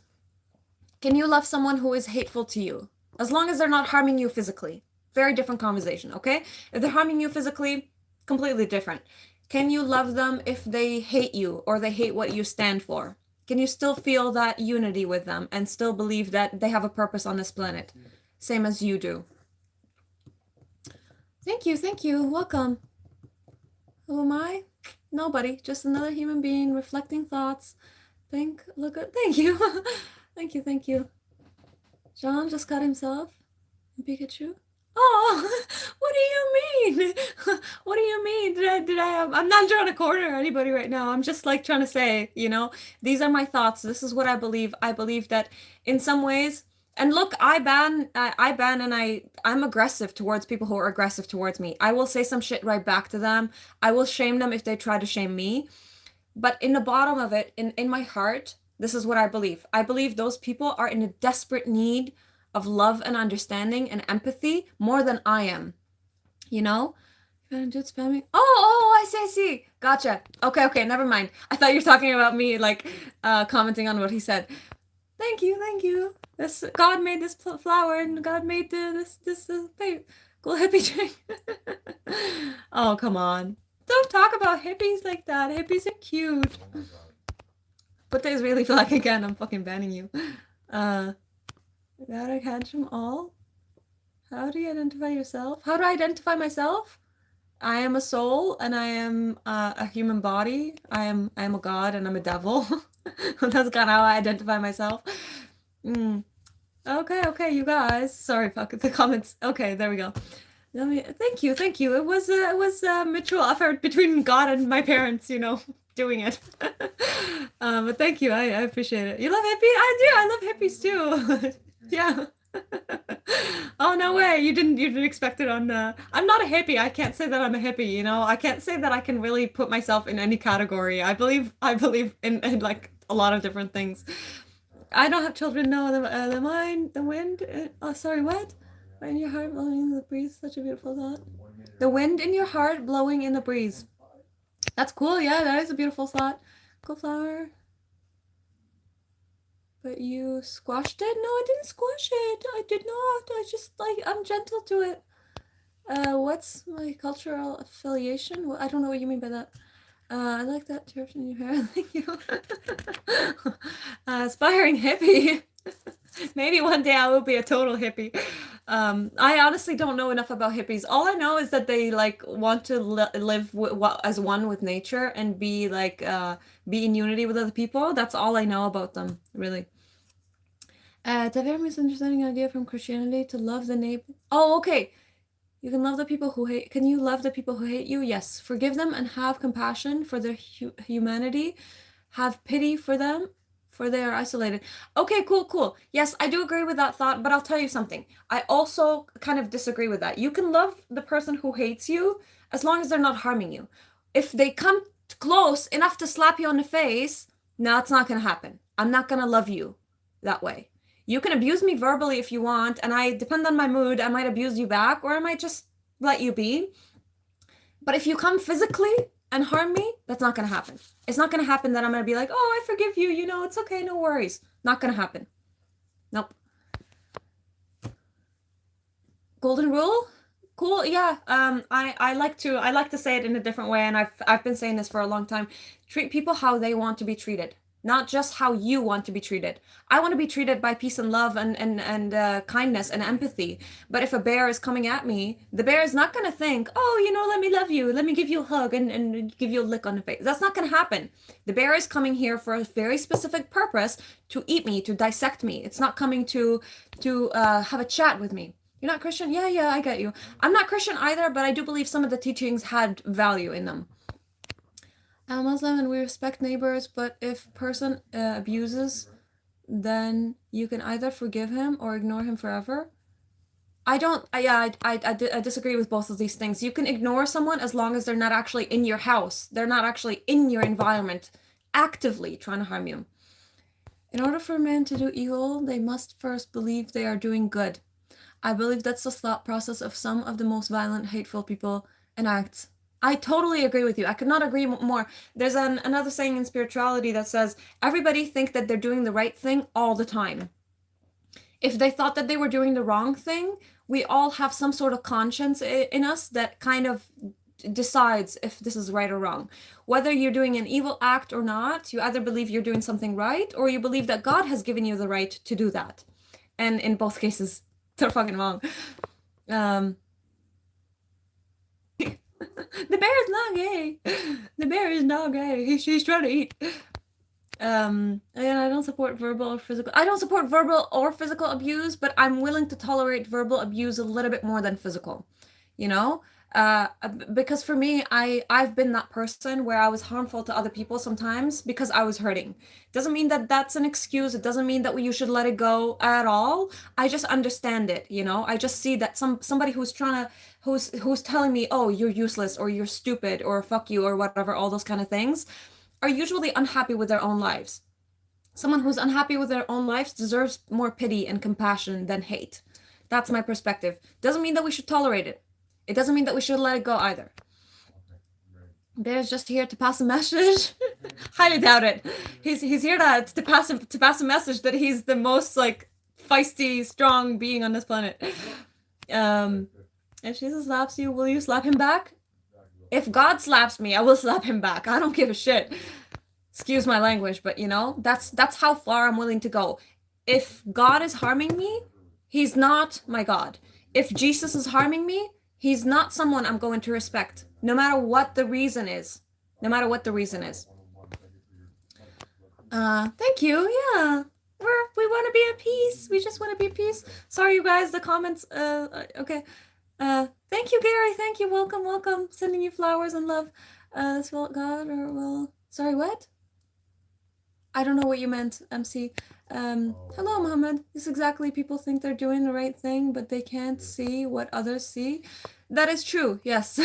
Can you love someone who is hateful to you? As long as they're not harming you physically. Very different conversation, okay? If they're harming you physically, completely different. Can you love them if they hate you or they hate what you stand for? Can you still feel that unity with them and still believe that they have a purpose on this planet? Same as you do. Thank you. Welcome. Who am I? Nobody. Just another human being reflecting thoughts. Thank you. Thank you. John just got himself a Pikachu. Oh, what do you mean? What do you mean? Did I have, I'm not trying to corner anybody right now. I'm just like trying to say, you know, these are my thoughts. This is what I believe. I believe that in some ways, and look, I ban and I'm aggressive towards people who are aggressive towards me. I will say some shit right back to them. I will shame them if they try to shame me. But in the bottom of it, in my heart, this is what I believe. I believe those people are in a desperate need of love and understanding and empathy more than I am. You know? Just spamming. Oh, I see. Gotcha. Okay, never mind. I thought you were talking about me, like, commenting on what he said. Thank you. This God made this flower, and God made this cool hippie tree. Oh, come on. Don't talk about hippies like that. Hippies are cute. Put the Israeli flag again. I'm fucking banning you. Gotta catch them all. How do you identify yourself? How do I identify myself? I am a soul and I am a human body. I am a god and I'm a devil. That's kind of how I identify myself. Okay, you guys. Sorry, fuck the comments. Okay, there we go. Thank you. It was a mutual effort between God and my parents, you know, doing it. But thank you. I appreciate it. You love hippie? I do. I love hippies too. Yeah. Oh no way! You didn't expect it on. I'm not a hippie. I can't say that I'm a hippie. You know, I can't say that I can really put myself in any category. I believe in like a lot of different things. I don't have children. No, the mind, the wind. Sorry, what? When your heart loving the breeze, such a beautiful thought. The wind in your heart blowing in the breeze. That's cool. Yeah, that is a beautiful thought. Cool flower. But you squashed it? No, I didn't squash it. I did not. I just I'm gentle to it. What's my cultural affiliation? Well, I don't know what you mean by that. I like that chirps in your hair. Thank you. Aspiring hippie. Maybe one day I will be a total hippie. I honestly don't know enough about hippies. All I know is that they like want to live as one with nature and be like be in unity with other people. That's all I know about them, really. It's a very misunderstanding idea from Christianity to love the neighbor. Oh, okay. You can love the people who hate. Can you love the people who hate you? Yes. Forgive them and have compassion for their humanity. Have pity for them, for they are isolated. Okay, cool. Yes, I do agree with that thought, but I'll tell you something. I also kind of disagree with that. You can love the person who hates you as long as they're not harming you. If they come close enough to slap you on the face, no, it's not going to happen. I'm not going to love you that way. You can abuse me verbally if you want, and I depend on my mood. I might abuse you back, or I might just let you be. But if you come physically and harm me, that's not going to happen. It's not going to happen that I'm going to be like, oh, I forgive you. You know, it's okay. No worries. Not going to happen. Nope. Golden rule? Cool. Yeah. I like to say it in a different way, and I've been saying this for a long time. Treat people how they want to be treated, not just how you want to be treated. I want to be treated by peace and love and kindness and empathy. But if a bear is coming at me, the bear is not going to think, oh, you know, let me love you. Let me give you a hug and give you a lick on the face. That's not going to happen. The bear is coming here for a very specific purpose, to eat me, to dissect me. It's not coming to have a chat with me. You're not Christian? Yeah, I get you. I'm not Christian either, but I do believe some of the teachings had value in them. I'm Muslim and we respect neighbors, but if person abuses, then you can either forgive him or ignore him forever. I disagree with both of these things. You can ignore someone as long as they're not actually in your house. They're not actually in your environment, actively trying to harm you. In order for men to do evil, they must first believe they are doing good. I believe that's the thought process of some of the most violent, hateful people and acts. I totally agree with you. I could not agree more. There's another saying in spirituality that says, everybody think that they're doing the right thing all the time. If they thought that they were doing the wrong thing, we all have some sort of conscience in us that kind of decides if this is right or wrong. Whether you're doing an evil act or not, you either believe you're doing something right, or you believe that God has given you the right to do that. And in both cases, they're fucking wrong. The bear is not gay. The bear is not gay. She's trying to eat. And I don't support verbal or physical. I don't support verbal or physical abuse, but I'm willing to tolerate verbal abuse a little bit more than physical. You know, because for me, I've been that person where I was harmful to other people sometimes because I was hurting. Doesn't mean that that's an excuse. It doesn't mean that you should let it go at all. I just understand it. You know, I just see that somebody who's trying to who's telling me, oh, you're useless or you're stupid or fuck you or whatever, all those kind of things, are usually unhappy with their own lives. Someone who's unhappy with their own lives deserves more pity and compassion than hate. That's my perspective. Doesn't mean that we should tolerate it. It doesn't mean that we should let it go either. Bear's just here to pass a message. Highly doubt it. He's here to pass a message that he's the most like feisty, strong being on this planet. If Jesus slaps you, will you slap him back? If God slaps me, I will slap him back. I don't give a shit. Excuse my language, but you know, that's how far I'm willing to go. If God is harming me, he's not my God. If Jesus is harming me, he's not someone I'm going to respect, no matter what the reason is. No matter what the reason is. Thank you. Yeah. We want to be at peace. We just want to be at peace. Sorry, you guys, the comments. Okay. Thank you, Gary. Thank you. Welcome. Sending you flowers and love. This will God or will... Sorry, what? I don't know what you meant, MC. Hello, Mohammed. This exactly. People think they're doing the right thing, but they can't see what others see. That is true. Yes.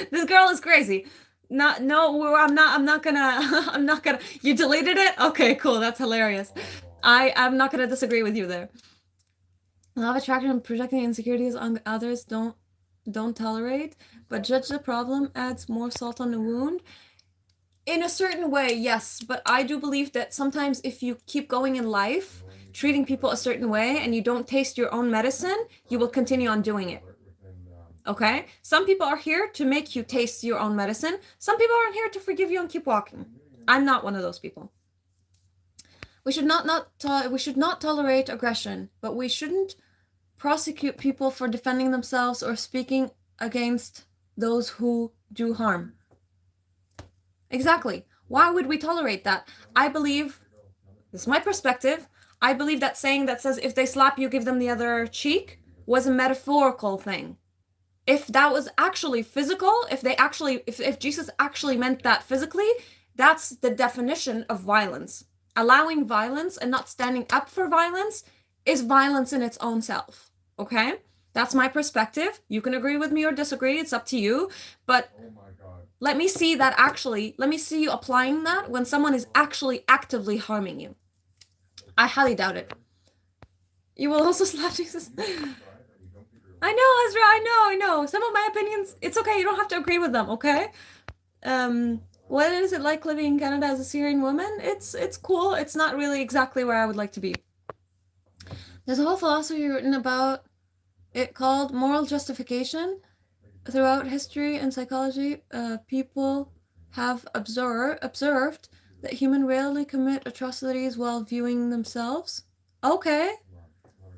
This girl is crazy. I'm not gonna, you deleted it? Okay, cool. That's hilarious. I'm not gonna disagree with you there. Love attraction and projecting insecurities on others. Don't don't tolerate, but judge the problem adds more salt on the wound. In a certain way, yes, but I do believe that sometimes if you keep going in life, treating people a certain way, and you don't taste your own medicine, you will continue on doing it. Okay? Some people are here to make you taste your own medicine. Some people aren't here to forgive you and keep walking. I'm not one of those people. We should not tolerate aggression, but we shouldn't prosecute people for defending themselves or speaking against those who do harm. Exactly. Why would we tolerate that? I believe, this is my perspective, I believe that saying that says if they slap you, give them the other cheek was a metaphorical thing. If that was actually physical, if Jesus actually meant that physically, that's the definition of violence. Allowing violence and not standing up for violence is violence in its own self. Okay? That's my perspective. You can agree with me or disagree. It's up to you. But let me see you applying that when someone is actually actively harming you. I highly doubt it. You will also slap Jesus. I know, Ezra, I know. Some of my opinions, it's okay, you don't have to agree with them, okay? What is it like living in Canada as a Syrian woman? It's cool. It's not really exactly where I would like to be. There's a whole philosophy written about it called moral justification. Throughout history and psychology, people have observed that humans rarely commit atrocities while viewing themselves. Okay.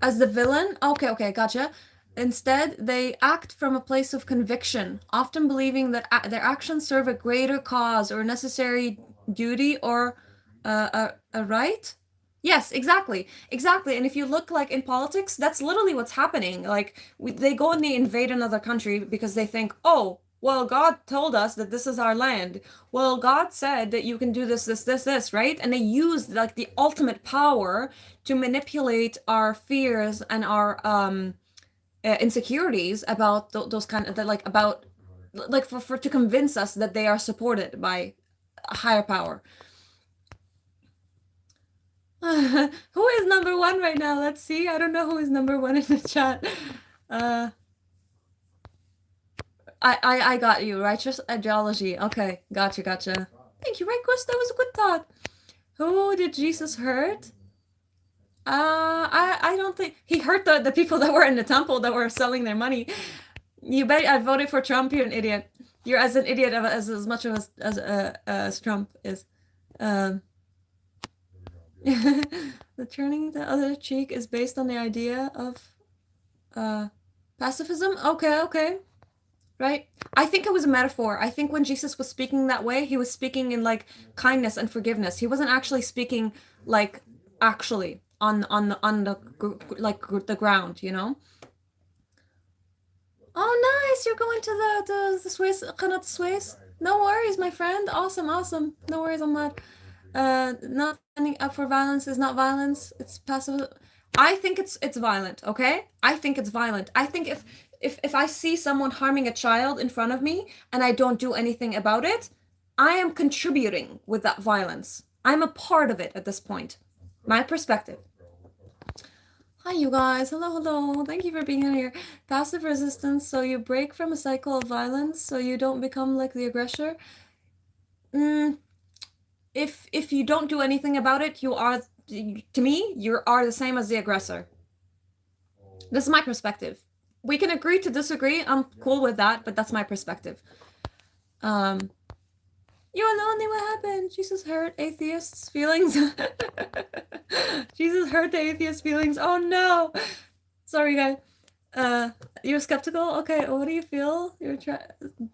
As the villain? Okay, gotcha. Instead, they act from a place of conviction, often believing that their actions serve a greater cause or necessary duty or a right. Yes, exactly. And if you look like in politics, that's literally what's happening. Like they go and they invade another country because they think, oh, well, God told us that this is our land. Well, God said that you can do this, right? And they use like the ultimate power to manipulate our fears and our insecurities about those kind of for to convince us that they are supported by a higher power. Who is number one right now? Let's see. I don't know who is number one in the chat. I got you. Righteous ideology. Okay, gotcha. Thank you, right, Gus? That was a good thought. Who did Jesus hurt? I don't think he hurt the people that were in the temple that were selling their money. You bet I voted for Trump. You're an idiot. You're as an idiot as much of as Trump is. The turning the other cheek is based on the idea of pacifism. Okay. Right? I think it was a metaphor. I think when Jesus was speaking that way, he was speaking in like kindness and forgiveness. He wasn't actually speaking like actually on the ground, you know? Oh, nice! You're going to the Swiss Qanat Swiss. No worries, my friend. Awesome. No worries on that. Not standing up for violence is not violence. It's passive. I think it's violent. Okay? I think it's violent. I think if I see someone harming a child in front of me and I don't do anything about it, I am contributing with that violence. I'm a part of it at this point. My perspective. Hi, you guys. Hello. Thank you for being here. Passive resistance, so you break from a cycle of violence, so you don't become like the aggressor. If you don't do anything about it, you are the same as the aggressor. This is my perspective. We can agree to disagree. I'm cool with that, but that's my perspective. You're lonely. What happened? Jesus hurt atheists' feelings. Jesus hurt the atheists' feelings. Oh no. Sorry, guys. You're skeptical? Okay, what do you feel?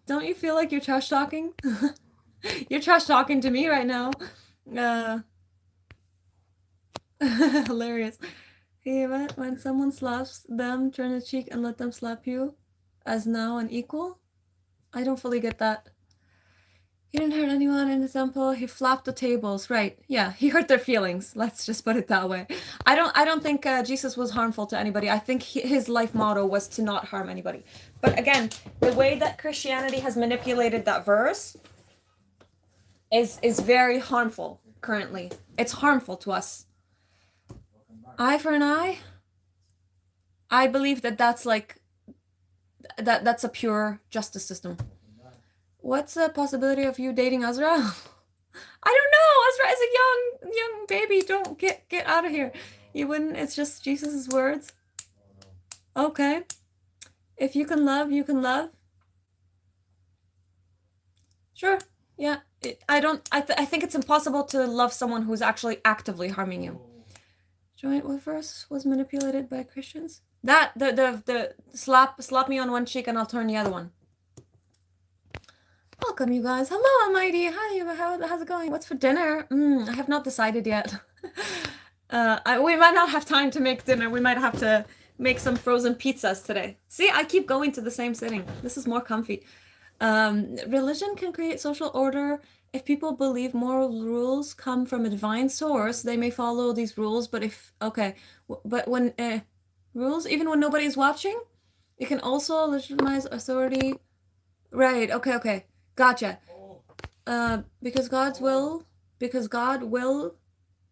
Don't you feel like you're trash talking? You're trash talking to me right now. Hilarious. Hey, when someone slaps them, turn the cheek and let them slap you as now an equal? I don't fully get that. He didn't hurt anyone in the temple. He flapped the tables. Right. Yeah, he hurt their feelings. Let's just put it that way. I don't think Jesus was harmful to anybody. I think his life motto was to not harm anybody. But again, the way that Christianity has manipulated that verse is very harmful currently. It's harmful to us. Eye for an eye? I believe that's like that's a pure justice system. What's the possibility of you dating Azra? I don't know. Azra is a young baby. Don't get out of here. You wouldn't. It's just Jesus's words. Okay. If you can love, you can love. Sure. Yeah. I think it's impossible to love someone who's actually actively harming you. Joint what verse was manipulated by Christians? That the slap me on one cheek and I'll turn the other one. Welcome, you guys. Hello, Almighty. Hi, how's it going? What's for dinner? I have not decided yet. We might not have time to make dinner. We might have to make some frozen pizzas today. See, I keep going to the same sitting. This is more comfy. Religion can create social order. If people believe moral rules come from a divine source, they may follow these rules. But but when rules, even when nobody's watching, it can also legitimize authority. Right. Okay. Gotcha. Because God will,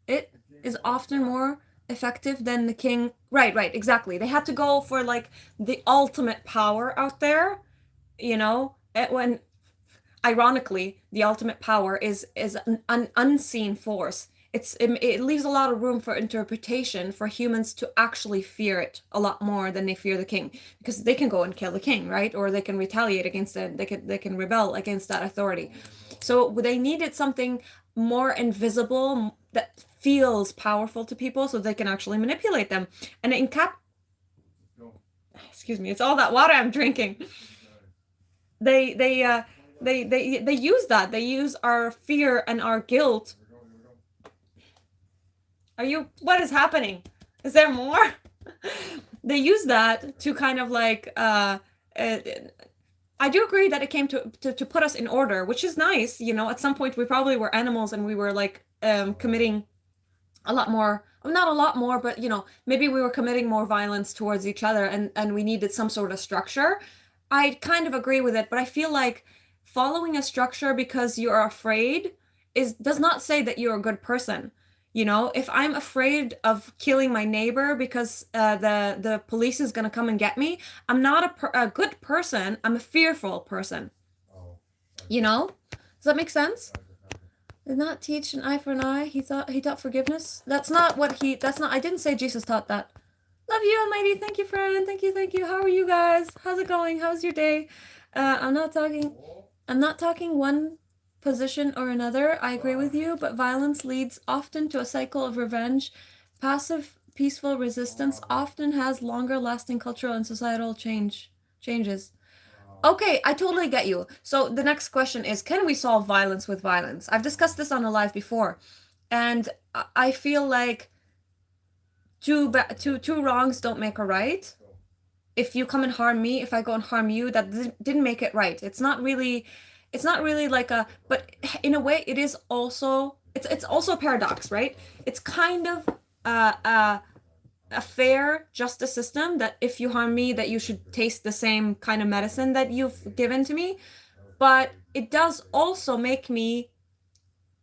it is often more effective than the king. Right. Exactly. They had to go for like the ultimate power out there, you know, when ironically the ultimate power is an unseen force. It leaves a lot of room for interpretation for humans to actually fear it a lot more than they fear the king, because they can go and kill the king, right? Or they can retaliate against it. They can rebel against that authority. So they needed something more invisible that feels powerful to people so they can actually manipulate them. And excuse me, it's all that water I'm drinking. They use that. They use our fear and our guilt. What is happening? Is there more? They use that to kind of like, I do agree that it came to put us in order, which is nice. You know, at some point we probably were animals and we were like committing a lot more, not a lot more, but you know, maybe we were committing more violence towards each other and we needed some sort of structure. I kind of agree with it, but I feel like following a structure because you're afraid does not say that you're a good person. You know, if I'm afraid of killing my neighbor because the police is gonna come and get me, I'm not a good person. I'm a fearful person. You know, does that make sense? Did not teach an eye for an eye. He taught forgiveness. That's not. I didn't say Jesus taught that. Love you, Almighty. Thank you, friend. Thank you. How are you guys? How's it going? How's your day? I'm not talking one position or another. I agree with you, but violence leads often to a cycle of revenge. Passive, peaceful resistance often has longer lasting cultural and societal changes. Okay, I totally get you. So the next question is, can we solve violence with violence? I've discussed this on a live before, and I feel like two wrongs don't make a right. If you come and harm me, if I go and harm you, that didn't make it right. It's not really like but in a way it is also, it's also a paradox, right? It's kind of a fair justice system that if you harm me, that you should taste the same kind of medicine that you've given to me. But it does also make me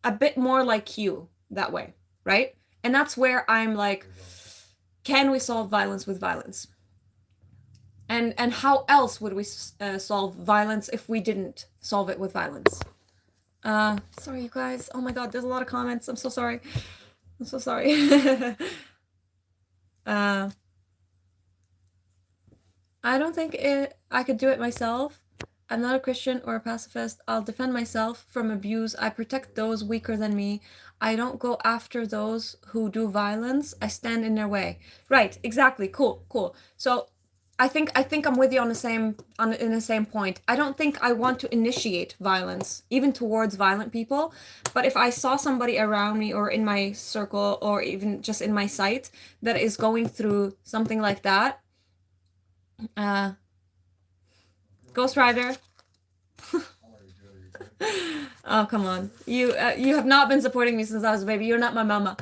a bit more like you that way, right? And that's where I'm like, can we solve violence with violence? And how else would we solve violence if we didn't solve it with violence? Sorry, you guys. Oh my God, there's a lot of comments. I'm so sorry. I don't think I could do it myself. I'm not a Christian or a pacifist. I'll defend myself from abuse. I protect those weaker than me. I don't go after those who do violence. I stand in their way. Right, exactly. Cool. So I think I'm with you in the same point. I don't think I want to initiate violence, even towards violent people. But if I saw somebody around me or in my circle or even just in my sight that is going through something like that, Ghost Rider. Oh, come on. You have not been supporting me since I was a baby. You're not my mama.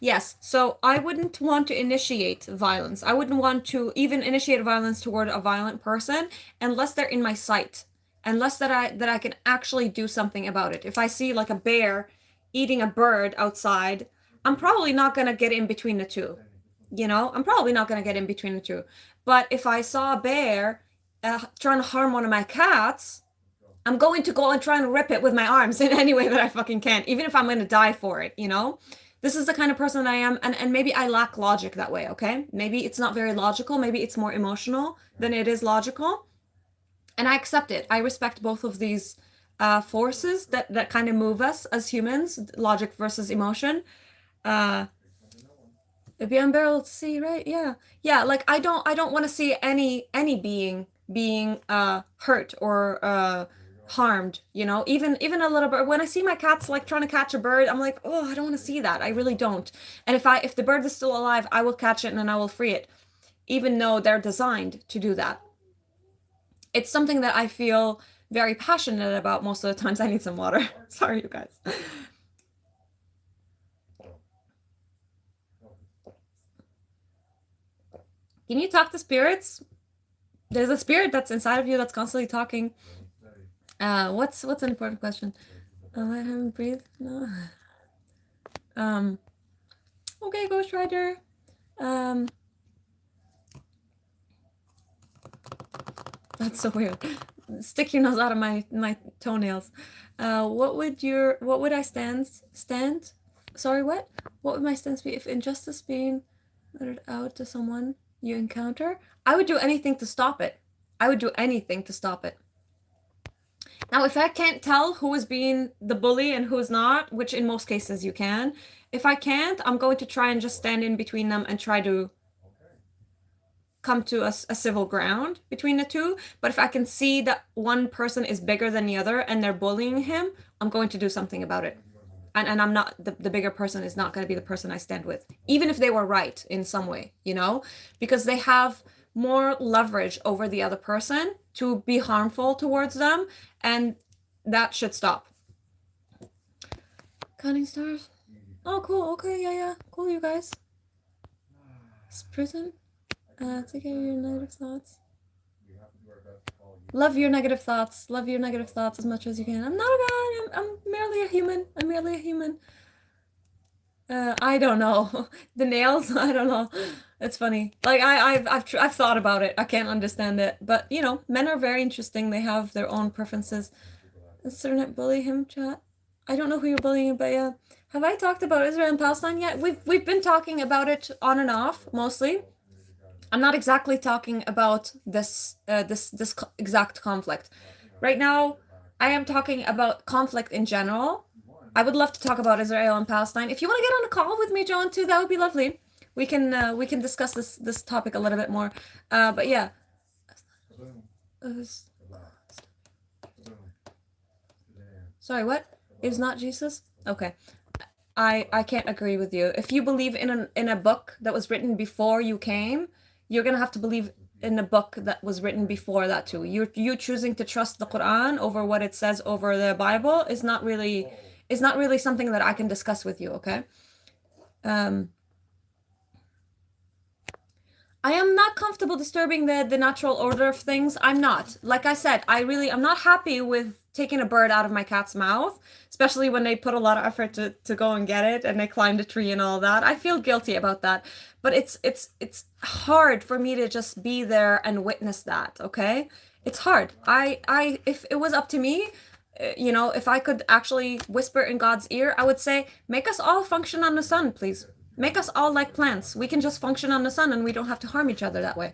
Yes, so I wouldn't want to initiate violence. I wouldn't want to even initiate violence toward a violent person unless they're in my sight, unless that I can actually do something about it. If I see like a bear eating a bird outside, I'm probably not gonna get in between the two. You know, I'm probably not going to get in between the two. But if I saw a bear trying to harm one of my cats, I'm going to go and try and rip it with my arms in any way that I fucking can, even if I'm going to die for it, you know? This is the kind of person I am, and maybe I lack logic that way, okay? Maybe it's not very logical, maybe it's more emotional than it is logical. And I accept it. I respect both of these forces that kind of move us as humans, logic versus emotion. Uh, it'd be unbearable to see, right? Yeah. Yeah, like I don't want to see any being hurt or harmed, you know, even a little bit. When I see my cats like trying to catch a bird, I'm like, oh, I don't want to see that. I really don't. And if the bird is still alive, I will catch it and then I will free it, even though they're designed to do that. It's something that I feel very passionate about most of the times. I need some water. Sorry, you guys. Can you talk to spirits? There's a spirit that's inside of you that's constantly talking. What's an important question? I haven't breathed. No. Okay, Ghost Rider. That's so weird. Stick your nose out of my toenails. What would I stand? Sorry, what? What would my stance be if injustice being meted out to someone you encounter? I would do anything to stop it. I would do anything to stop it. Now, if I can't tell who is being the bully and who is not, which in most cases you can, if I can't, I'm going to try and just stand in between them and try to come to a civil ground between the two. But if I can see that one person is bigger than the other and they're bullying him, I'm going to do something about it. And I'm not, the bigger person is not going to be the person I stand with, even if they were right in some way, you know, because they have more leverage over the other person to be harmful towards them, and that should stop. Counting stars. Oh, cool. Okay, yeah. Cool, you guys. It's prison. Take care of your negative thoughts. Love your negative thoughts. Love your negative thoughts as much as you can. I'm not a god. I'm merely a human. I'm merely a human. I don't know. The nails. I don't know. It's funny. Like I've thought about it. I can't understand it. But you know, men are very interesting. They have their own preferences. Is internet bully him, chat? I don't know who you're bullying, but yeah. Have I talked about Israel and Palestine yet? We've been talking about it on and off mostly. I'm not exactly talking about this exact conflict. Right now, I am talking about conflict in general. I would love to talk about Israel and Palestine. If you want to get on a call with me, John, too, that would be lovely. We can discuss this topic a little bit more. But yeah. Sorry, what? It was not Jesus? Okay. I can't agree with you. If you believe in a book that was written before you came, you're gonna have to believe in a book that was written before that too. You choosing to trust the Quran over what it says over the Bible is not really something that I can discuss with you, okay? I am not comfortable disturbing the natural order of things. I'm not. Like I said, I'm not happy with taking a bird out of my cat's mouth, especially when they put a lot of effort to go and get it and they climbed a tree and all that. I feel guilty about that. But it's hard for me to just be there and witness that, okay? It's hard. If it was up to me, you know, if I could actually whisper in God's ear, I would say, make us all function on the sun, please. Make us all like plants. We can just function on the sun and we don't have to harm each other that way.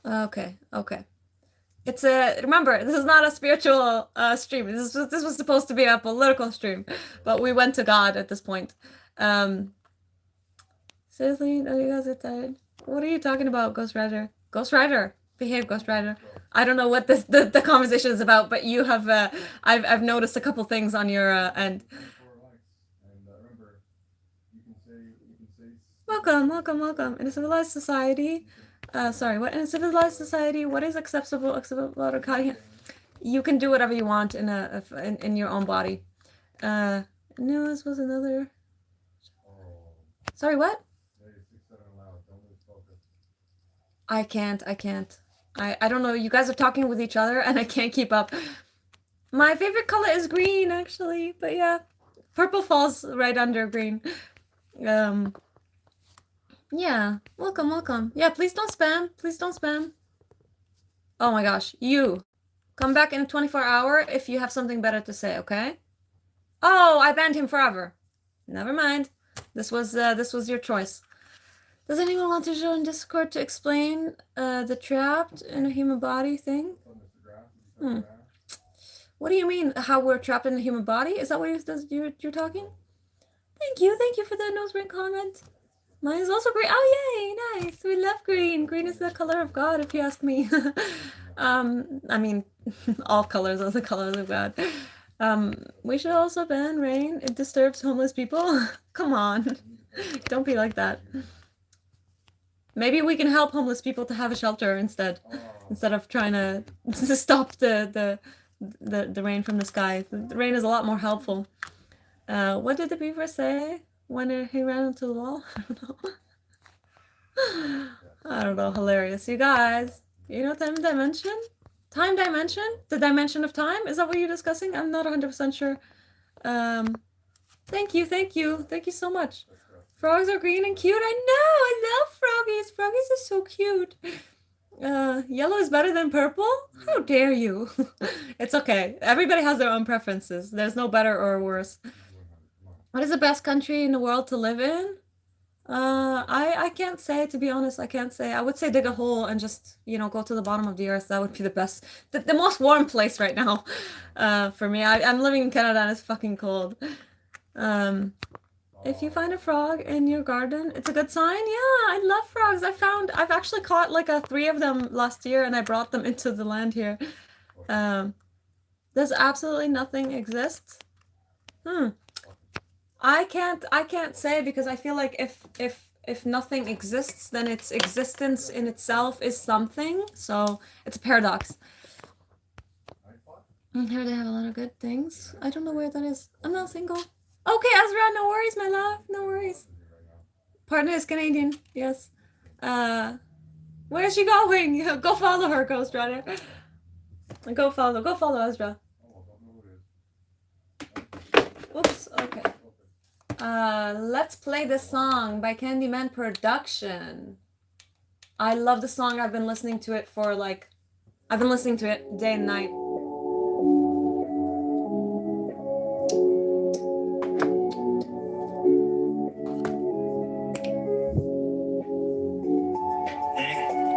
Okay. It's remember, this is not a spiritual stream. This was supposed to be a political stream, but we went to God at this point. Seriously, no, you guys are tired. What are you talking about, Ghost Rider? Ghost Rider, behave, Ghost Rider. I don't know what the conversation is about, but you have I've noticed a couple things on your end. Welcome. In a civilized society, sorry, what in a civilized society? What is acceptable? You can do whatever you want in your own body. No, this was another. Sorry, what? I can't. I don't know. You guys are talking with each other and I can't keep up. My favorite color is green, actually. But yeah, Purple falls right under green. Yeah, welcome. Yeah, please don't spam. Please don't spam. Oh my gosh, you. Come back in a 24-hour if you have something better to say, okay? Oh, I banned him forever. Never mind. This was your choice. Does anyone want to join Discord to explain the trapped in a human body thing? What do you mean, how we're trapped in a human body? Is that what you're talking? Thank you for the nose ring comment. Mine is also green. Oh, yay, nice. We love green. Green is the color of God, if you ask me. I mean, all colors are the colors of God. We should also ban rain. It disturbs homeless people. Come on. Don't be like that. Maybe we can help homeless people to have a shelter instead of trying to stop the rain from the sky. The rain is a lot more helpful. What did the beaver say when he ran into the wall? I don't know. Hilarious. You guys, you know time dimension? Time dimension? The dimension of time? Is that what you're discussing? I'm not 100% sure. Thank you so much. Frogs are green and cute. I know. I love froggies. Froggies are so cute. Yellow is better than purple? How dare you? It's okay. Everybody has their own preferences. There's no better or worse. What is the best country in the world to live in? I can't say, to be honest. I can't say. I would say dig a hole and just, go to the bottom of the earth. That would be the best. The most warm place right now. For me. I'm living in Canada and it's fucking cold. If you find a frog in your garden, it's a good sign. Yeah, I love frogs. I've actually caught like 3 of them last year and I brought them into the land here. Does absolutely nothing exist? I can't say, because I feel like if nothing exists, then its existence in itself is something. So it's a paradox. Here they have a lot of good things. I don't know where that is. I'm not single. Okay, Ezra, no worries, my love. No worries. Partner is Canadian, yes. Where is she going? Go follow her, Ghost Rider. Go follow Ezra. Oops, okay. Let's play this song by Candyman Production. I love the song. I've been listening to it day and night.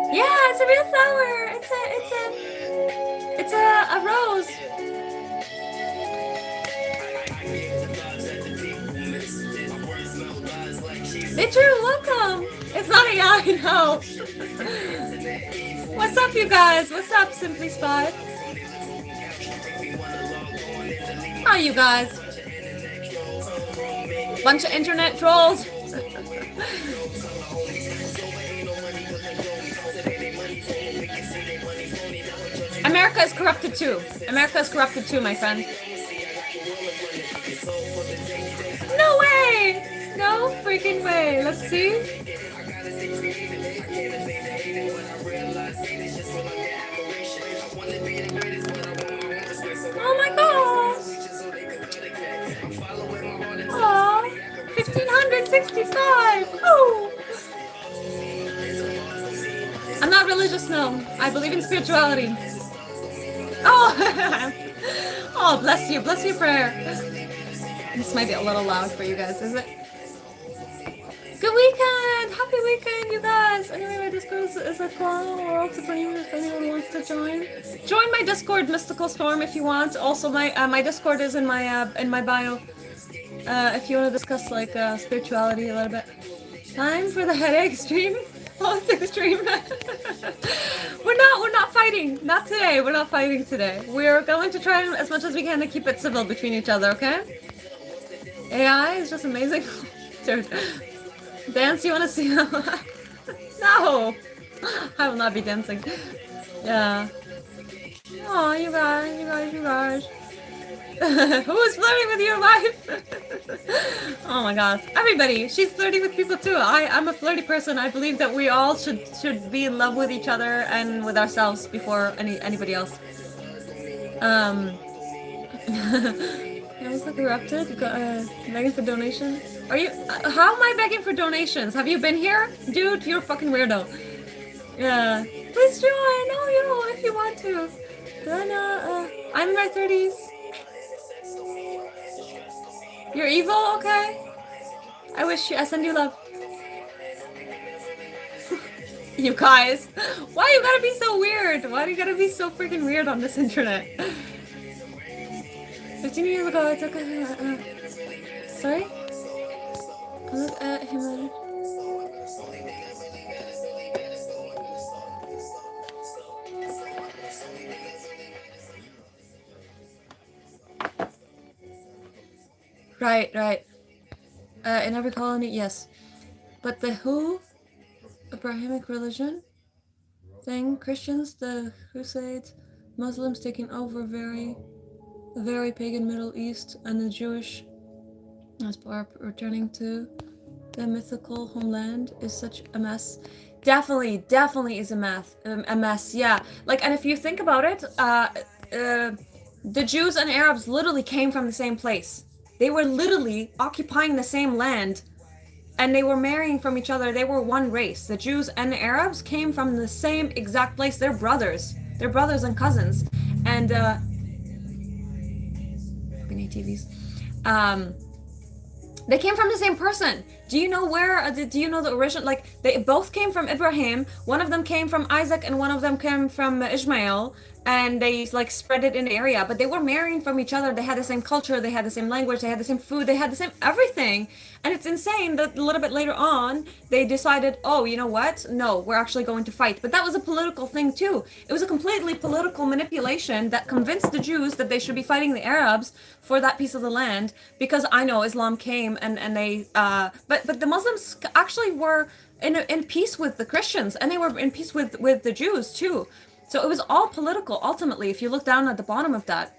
Yeah, it's a real flower. It's a rose. True, welcome. It's not AI, no. What's up, you guys? What's up, Simply Spy? Hi, you guys. Bunch of internet trolls. America is corrupted too. America is corrupted too, my friend. No way! No freaking way. Let's see. Oh my gosh. Aw. 1565. Oh. I'm not religious, no. I believe in spirituality. Oh. Oh, bless you. Bless your prayer. This might be a little loud for you guys, is it? Good weekend! Happy weekend, you guys! Anyway, my Discord is at Coral World Supreme if anyone wants to join. Join my Discord, Mystical Storm, if you want. Also, my Discord is in my bio. If you want to discuss like spirituality a little bit. Time for the headache stream. Oh, it's extreme. We're not fighting. Not today. We're not fighting today. We're going to try as much as we can to keep it civil between each other, okay? AI is just amazing. Dude. Dance, you want to see? No! I will not be dancing. Yeah. Oh, you guys. Who is flirting with your wife? Oh my gosh. Everybody, she's flirting with people too. I'm a flirty person. I believe that we all should be in love with each other and with ourselves before anybody else. I was like erupted, begging for donation. Are you? How am I begging for donations? Have you been here, dude? You're a fucking weirdo. Yeah. Please join. Oh, yo, if you want to. Then, I'm in my 30s. You're evil, okay? I send you love. You guys, why you gotta be so weird? Why do you gotta be so freaking weird on this internet? 15 years ago, I took a, sorry? I look at him. Right. In every colony, yes. But the who? Abrahamic religion thing, Christians, the Crusades, Muslims taking over the very pagan Middle East, and the Jewish diaspora returning to the mythical homeland is such a mess. Definitely is a mess. Yeah, like, and if you think about it, the Jews and Arabs literally came from the same place. They were literally occupying the same land, and they were marrying from each other. They were one race. The Jews and the Arabs came from the same exact place. They're brothers. They're brothers and cousins. And fucking ATVs. They came from the same person. Do you know do you know the origin? Like, they both came from Ibrahim. One of them came from Isaac, and one of them came from Ishmael. And they like spread it in the area, but they were marrying from each other. They had the same culture, they had the same language, they had the same food, they had the same everything. And it's insane that a little bit later on, they decided, oh, you know what? No, we're actually going to fight. But that was a political thing too. It was a completely political manipulation that convinced the Jews that they should be fighting the Arabs for that piece of the land, because I know Islam came and they, but the Muslims actually were in peace with the Christians, and they were in peace with the Jews too. So it was all political, ultimately, if you look down at the bottom of that.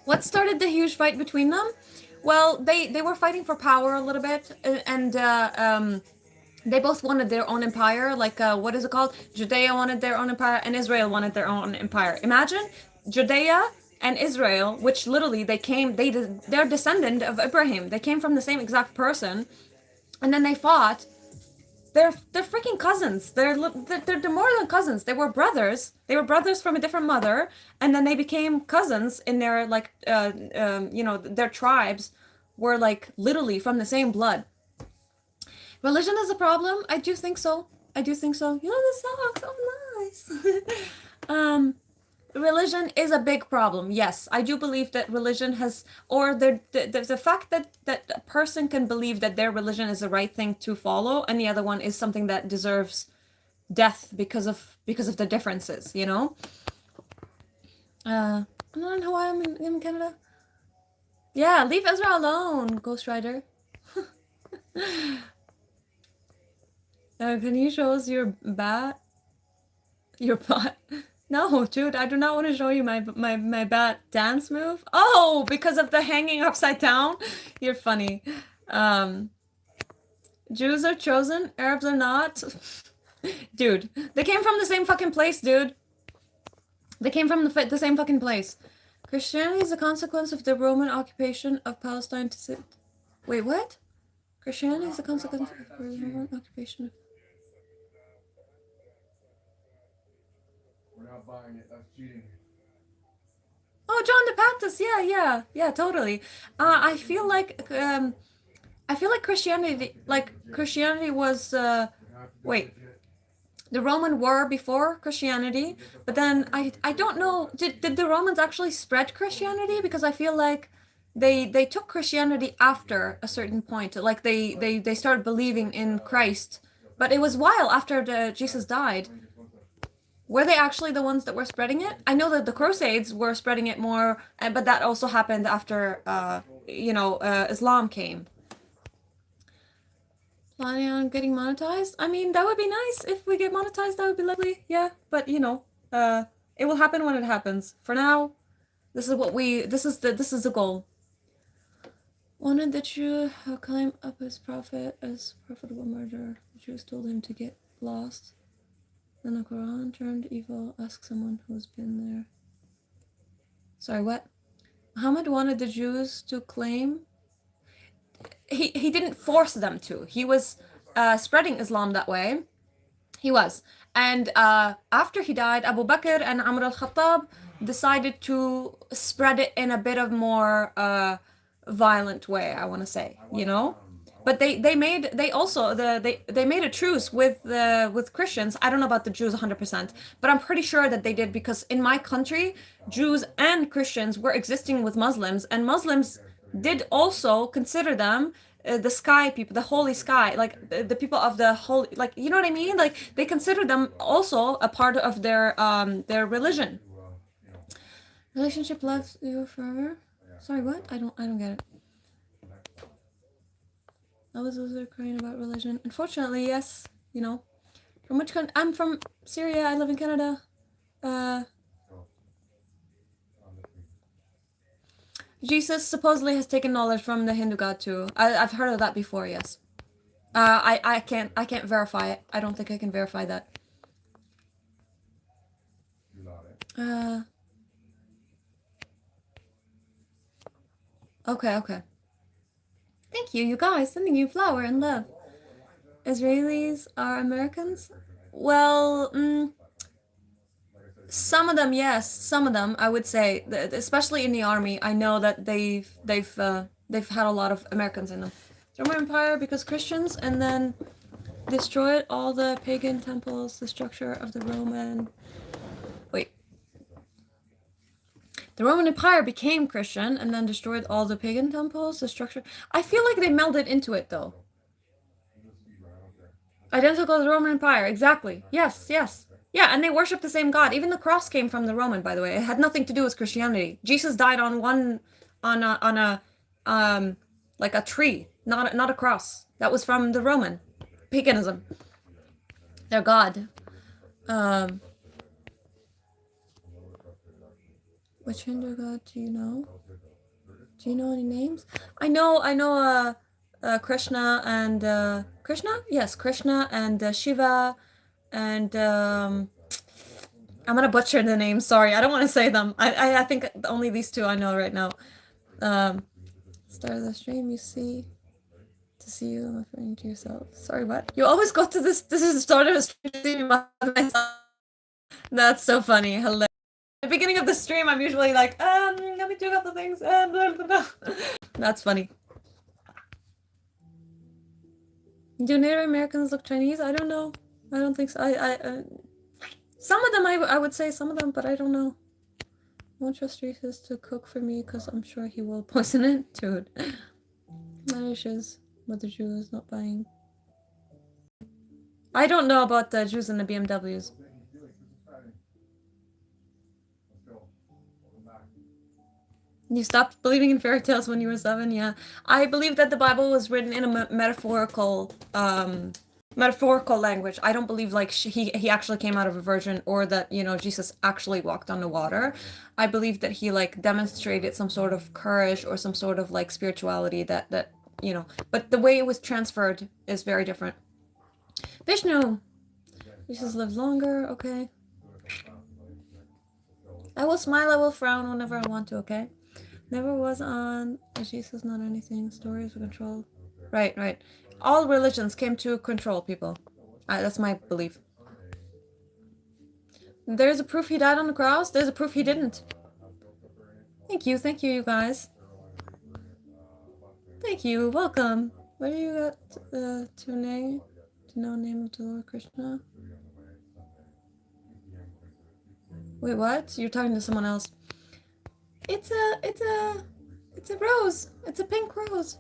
What started the huge fight between them? Well, they were fighting for power a little bit, and they both wanted their own empire. Like, what is it called? Judea wanted their own empire, and Israel wanted their own empire. Imagine Judea and Israel, which literally they're descendant of Ibrahim. They came from the same exact person, and then they fought. They're freaking cousins. They're more than cousins. They were brothers. They were brothers from a different mother, and then they became cousins in their like their tribes were like literally from the same blood. Religion is a problem. I do think so. You know, this song's so nice. Religion is a big problem. Yes, I do believe that religion has, or the fact that a person can believe that their religion is the right thing to follow, and the other one is something that deserves death because of the differences, you know. I don't know why I'm in Canada. Yeah, leave Ezra alone, Ghost Rider. Can you show us your bat? Your butt? No, dude, I do not want to show you my bat dance move. Oh, because of the hanging upside down? You're funny. Jews are chosen, Arabs are not. Dude, they came from the same fucking place, dude. They came from the same fucking place. Christianity is a consequence of the Roman occupation of Palestine to sit. Wait, what? Christianity is a consequence of the Roman occupation of... We're not buying it. That's cheating. Oh, John the Baptist. Yeah, totally. I feel like Christianity was wait, the Roman were before Christianity, but then I don't know, did the Romans actually spread Christianity? Because I feel like they took Christianity after a certain point, like they started believing in Christ, but it was a while after Jesus died. Were they actually the ones that were spreading it? I know that the Crusades were spreading it more, but that also happened after Islam came. Planning on getting monetized? I mean, that would be nice. If we get monetized, that would be lovely. Yeah, but it will happen when it happens. For now, this is the goal. Wanted the Jew climb up as prophet as profitable murderer. The Jews told him to get lost. Then the Quran turned evil. Ask someone who's been there. Sorry, what? Muhammad wanted the Jews to claim. He didn't force them to. He was spreading Islam that way. He was. And after he died, Abu Bakr and Amr al-Khattab decided to spread it in a bit of more violent way, I want to say, you know? But they made a truce with Christians. I don't know about the Jews 100%, but I'm pretty sure that they did, because in my country, Jews and Christians were existing with Muslims, and Muslims did also consider them the sky people, the holy sky, like the people of the holy, like, you know what I mean? Like they consider them also a part of their religion. Relationship loves you forever. Sorry, what? I don't get it. I was also crying about religion. Unfortunately, yes. You know, from which country? I'm from Syria. I live in Canada. Jesus supposedly has taken knowledge from the Hindu god too. I've heard of that before. Yes. I can't verify it. I don't think I can verify that. Okay. Thank you, you guys. Sending you flower and love. Israelis are Americans? Well, some of them, yes. Some of them, I would say, especially in the army. I know that they've had a lot of Americans in them. The Roman Empire, because Christians, and then destroyed all the pagan temples, the structure of the Roman. Wait. The Roman Empire became Christian and then destroyed all the pagan temples, the structure. I feel like they melded into it, though. Identical to the Roman Empire, exactly. Yes. Yeah, and they worship the same God. Even the cross came from the Roman, by the way. It had nothing to do with Christianity. Jesus died on a like a tree, not a cross. That was from the Roman paganism. Their God. Which Hindu god do you know? Do you know any names? I know Krishna and Krishna? Yes, Krishna and Shiva and I'm gonna butcher the names. Sorry, I don't want to say them. I think only these two I know right now. Start of the stream, you see. To see you, I'm referring to yourself. Sorry, what? You always go to this. This is the start of a stream. That's so funny. Hello. At the beginning of the stream, I'm usually like, let me do a couple things. Blah, blah, blah. That's funny. Do Native Americans look Chinese? I don't know. I don't think so. Some of them, I would say some of them, but I don't know. I won't trust Jesus to cook for me because I'm sure he will poison it. Dude. My wishes. But the Jew is not buying. I don't know about the Jews and the BMWs. You stopped believing in fairy tales when you were 7? Yeah. I believe that the Bible was written in a metaphorical language. I don't believe like he actually came out of a virgin, or that, you know, Jesus actually walked on the water. I believe that he like demonstrated some sort of courage or some sort of like spirituality that you know, but the way it was transferred is very different. Vishnu! Jesus lives longer, okay. I will smile, I will frown whenever I want to, okay? Never was on Jesus, not anything. Stories of control. Right. All religions came to control people. That's my belief. There's a proof he died on the cross. There's a proof he didn't. Thank you, you guys. Thank you, welcome. Where do you got to know name of the Lord Krishna? Wait, what? You're talking to someone else. It's a rose. It's a pink rose.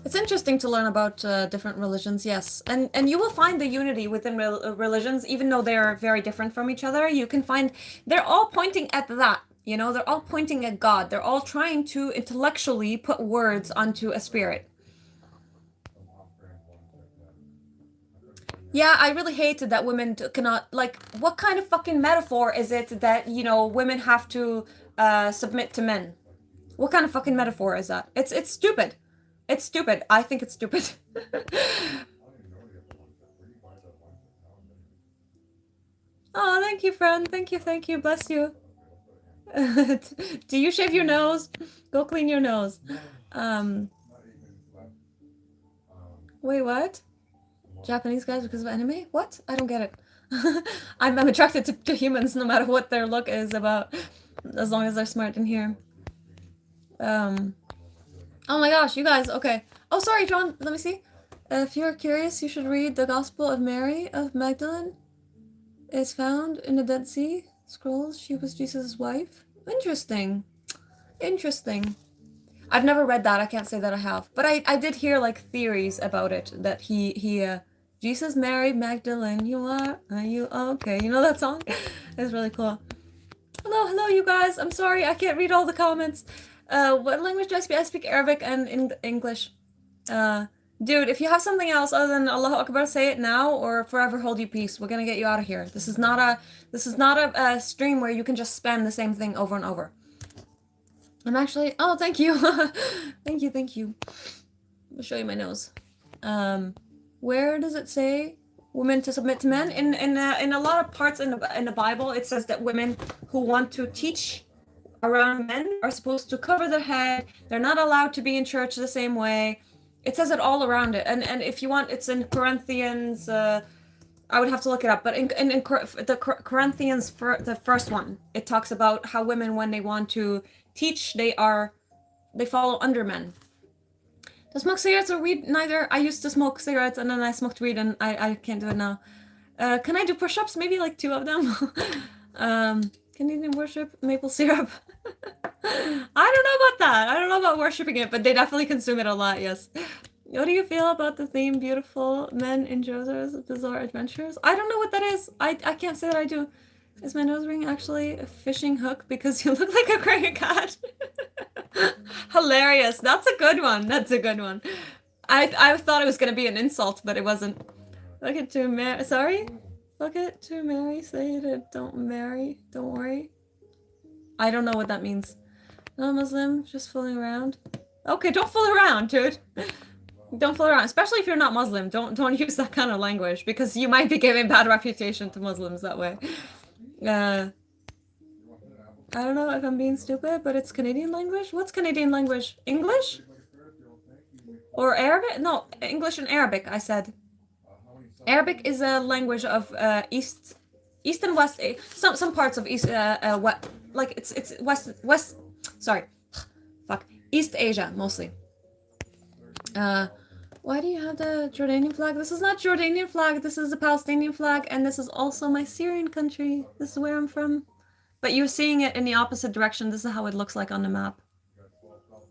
It's interesting to learn about different religions, yes. And you will find the unity within religions, even though they're very different from each other. You can find they're all pointing at that, you know, they're all pointing at God. They're all trying to intellectually put words onto a spirit. Yeah, I really hated that women cannot, like, what kind of fucking metaphor is it that, you know, women have to submit to men? What kind of fucking metaphor is that? It's stupid. It's stupid. I think it's stupid. I don't even know the other ones. Where do you buy the ones that now and then? Oh, thank you, friend. Thank you. Bless you. Okay, let's put it in. Do you shave your nose? Go clean your nose. No, Um, not even left. wait, what? More. Japanese guys because of anime? What? I don't get it. I'm attracted to humans no matter what their look is about, as long as they're smart in here. Oh my gosh, you guys, okay. Oh, sorry, John, let me see. If you're curious, you should read the Gospel of Mary of Magdalene. It's found in the Dead Sea Scrolls. She was Jesus' wife. Interesting. Interesting. I've never read that. I can't say that I have. But I did hear like theories about it that he Jesus married Magdalene. Are you okay? You know that song? It's really cool. Hello, you guys. I'm sorry, I can't read all the comments. What language do I speak? I speak Arabic and English. Dude, if you have something else other than Allahu Akbar, say it now or forever hold your peace. We're gonna get you out of here. This is not a stream where you can just spam the same thing over and over. I'm actually, oh, thank you. Thank you. I'll show you my nose. Where does it say women to submit to men? In a lot of parts in the Bible, it says that women who want to teach around men are supposed to cover their head. They're not allowed to be in church the same way. It says it all around it. And if you want, it's in Corinthians. I would have to look it up. But in the Corinthians, for the first one, it talks about how women, when they want to teach, they follow under men. To smoke cigarettes or weed? Neither. I used to smoke cigarettes and then I smoked weed and I can't do it now. Can I do push-ups? Maybe like 2 of them. Canadian worship maple syrup. I don't know about that. I don't know about worshipping it, but they definitely consume it a lot, yes. What do you feel about the theme Beautiful Men in JoJo's Bizarre Adventures? I don't know what that is. I can't say that I do. Is my nose ring actually a fishing hook because you look like a crazy cat? Hilarious. That's a good one. That's a good one. I thought it was gonna be an insult, but it wasn't. Look at to Mary. Sorry. Look at to Mary. Say it. Don't marry. Don't worry. I don't know what that means. No Muslim. Just fooling around. Okay, don't fool around, dude. Don't fool around, especially if you're not Muslim. Don't use that kind of language because you might be giving bad reputation to Muslims that way. I don't know if I'm being stupid, but it's Canadian language. What's Canadian language? English? Or Arabic? No, English and Arabic, I said. Arabic is a language of East and West, some parts of East, like it's West, sorry, fuck, East Asia, mostly. Why do you have the Jordanian flag? This is not Jordanian flag, this is the Palestinian flag, and this is also my Syrian country. This is where I'm from. But you're seeing it in the opposite direction. This is how it looks like on the map.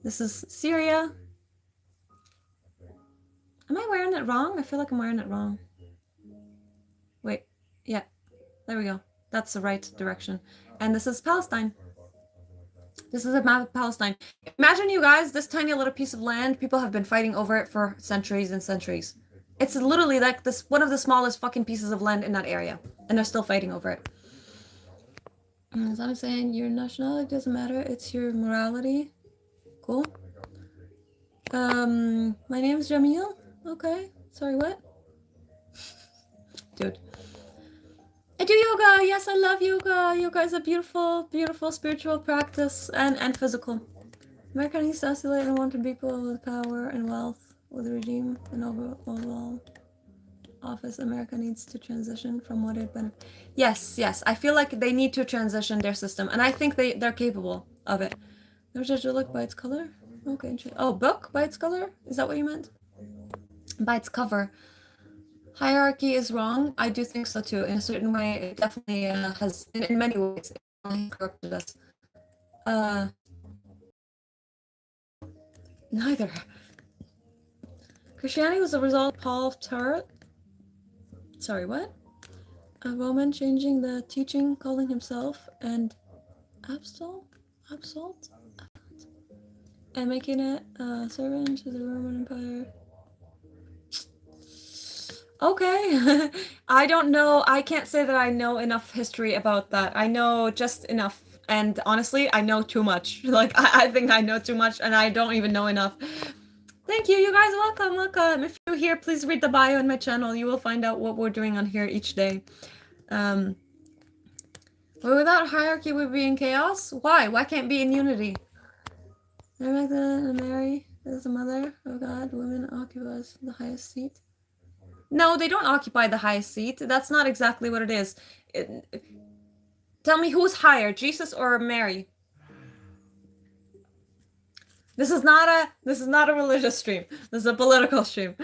This is Syria. Am I wearing it wrong? I feel like I'm wearing it wrong. Wait, yeah, there we go. That's the right direction. And this is Palestine. This is a map of Palestine. Imagine, you guys, this tiny little piece of land, people have been fighting over it for centuries and centuries. It's literally like this, one of the smallest fucking pieces of land in that area, and they're still fighting over it. As I'm saying, your nationality doesn't matter, it's your morality. Cool. My name's Jamil. Okay. Sorry, what? Dude. I do yoga. Yes, I love yoga. Yoga is a beautiful, beautiful spiritual practice and physical. America needs to isolate unwanted people with power and wealth with the regime and overall office. America needs to transition from what it been. Yes. I feel like they need to transition their system, and I think they're capable of it. Never judge a book by its color. Okay. Oh, book by its color? Is that what you meant? By its cover. Hierarchy is wrong. I do think so too. In a certain way, it definitely has, in many ways, it corrupted us. Neither. Christianity was a result of Paul Tarot. Sorry, what? A Roman changing the teaching, calling himself and absolt, and making it a servant to the Roman Empire. Okay. I don't know. I can't say that I know enough history about that. I know just enough. And honestly, I know too much. Like, I think I know too much and I don't even know enough. Thank you, you guys. Welcome, welcome. If you're here, please read the bio in my channel. You will find out what we're doing on here each day. But without hierarchy, we'd be in chaos. Why? Why can't be in unity? Mary is the mother of God. Women occupies the highest seat. No, they don't occupy the highest seat. That's not exactly what it is. Tell me who's higher, Jesus or Mary? This is not a religious stream. This is a political stream.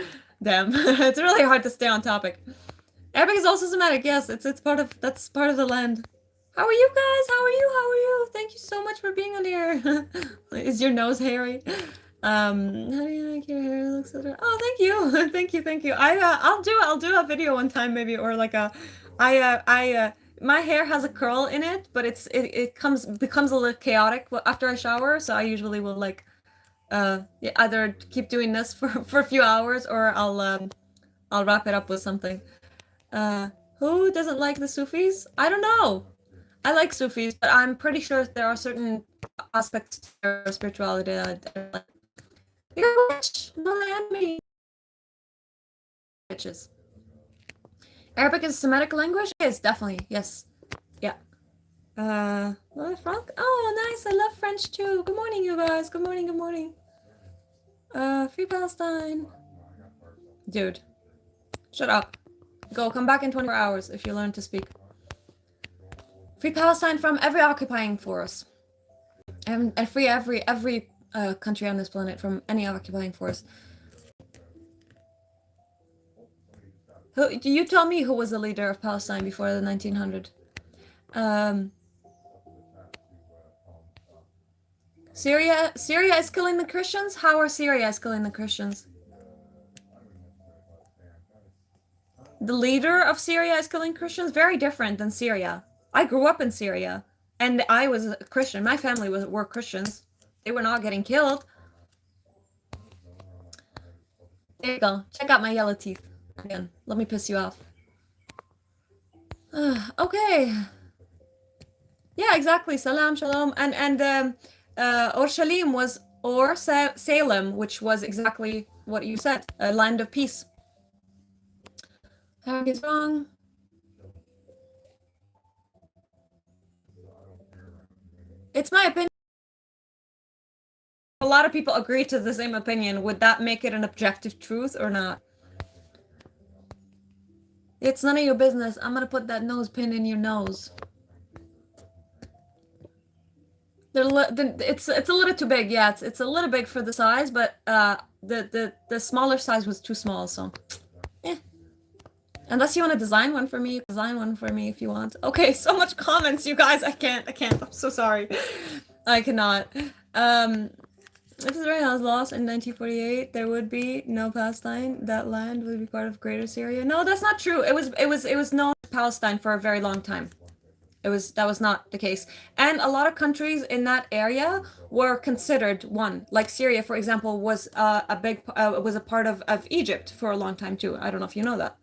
Damn, it's really hard to stay on topic. Arabic is also Semitic. Yes, that's part of the land. How are you guys? How are you? How are you? Thank you so much for being on here. Is your nose hairy? How do you make your hair look so? Oh, thank you, thank you. I'll do a video one time maybe, or like my hair has a curl in it, but it becomes a little chaotic after I shower. So I usually will like either keep doing this for a few hours, or I'll wrap it up with something. Who doesn't like the Sufis? I don't know. I like Sufis, but I'm pretty sure there are certain aspects to their spirituality that I don't like. You're a witch, not an enemy. Witches. Arabic is a Semitic language? Yes, definitely. Yes. Yeah. Frank? Oh, nice. I love French too. Good morning, you guys. Good morning, good morning. Free Palestine. Dude. Shut up. Go, come back in 24 hours if you learn to speak. Free Palestine from every occupying force. And free every country on this planet from any occupying force. You tell me who was the leader of Palestine before the 1900. Syria is killing the Christians? How are Syria is killing the Christians? The leader of Syria is killing Christians? Very different than Syria. I grew up in Syria, and I was a Christian. My family were Christians. They were not getting killed. There you go. Check out my yellow teeth. Again, let me piss you off. Okay. Yeah, exactly. Salam, shalom. And Orshalim was Salem, which was exactly what you said. A land of peace. Harry is wrong. It's my opinion. A lot of people agree to the same opinion. Would that make it an objective truth or not? It's none of your business. I'm gonna put that nose pin in your nose. It's a little too big. Yeah, it's a little big for the size, but the smaller size was too small. So, yeah. Unless you want to design one for me, design one for me if you want. Okay, so much comments, you guys. I can't. I'm so sorry. I cannot. If Israel was lost in 1948, there would be no Palestine. That land would be part of Greater Syria. No, that's not true. It was known as Palestine for a very long time. That was not the case. And a lot of countries in that area were considered one. Like Syria, for example, was a part of Egypt for a long time too. I don't know if you know that.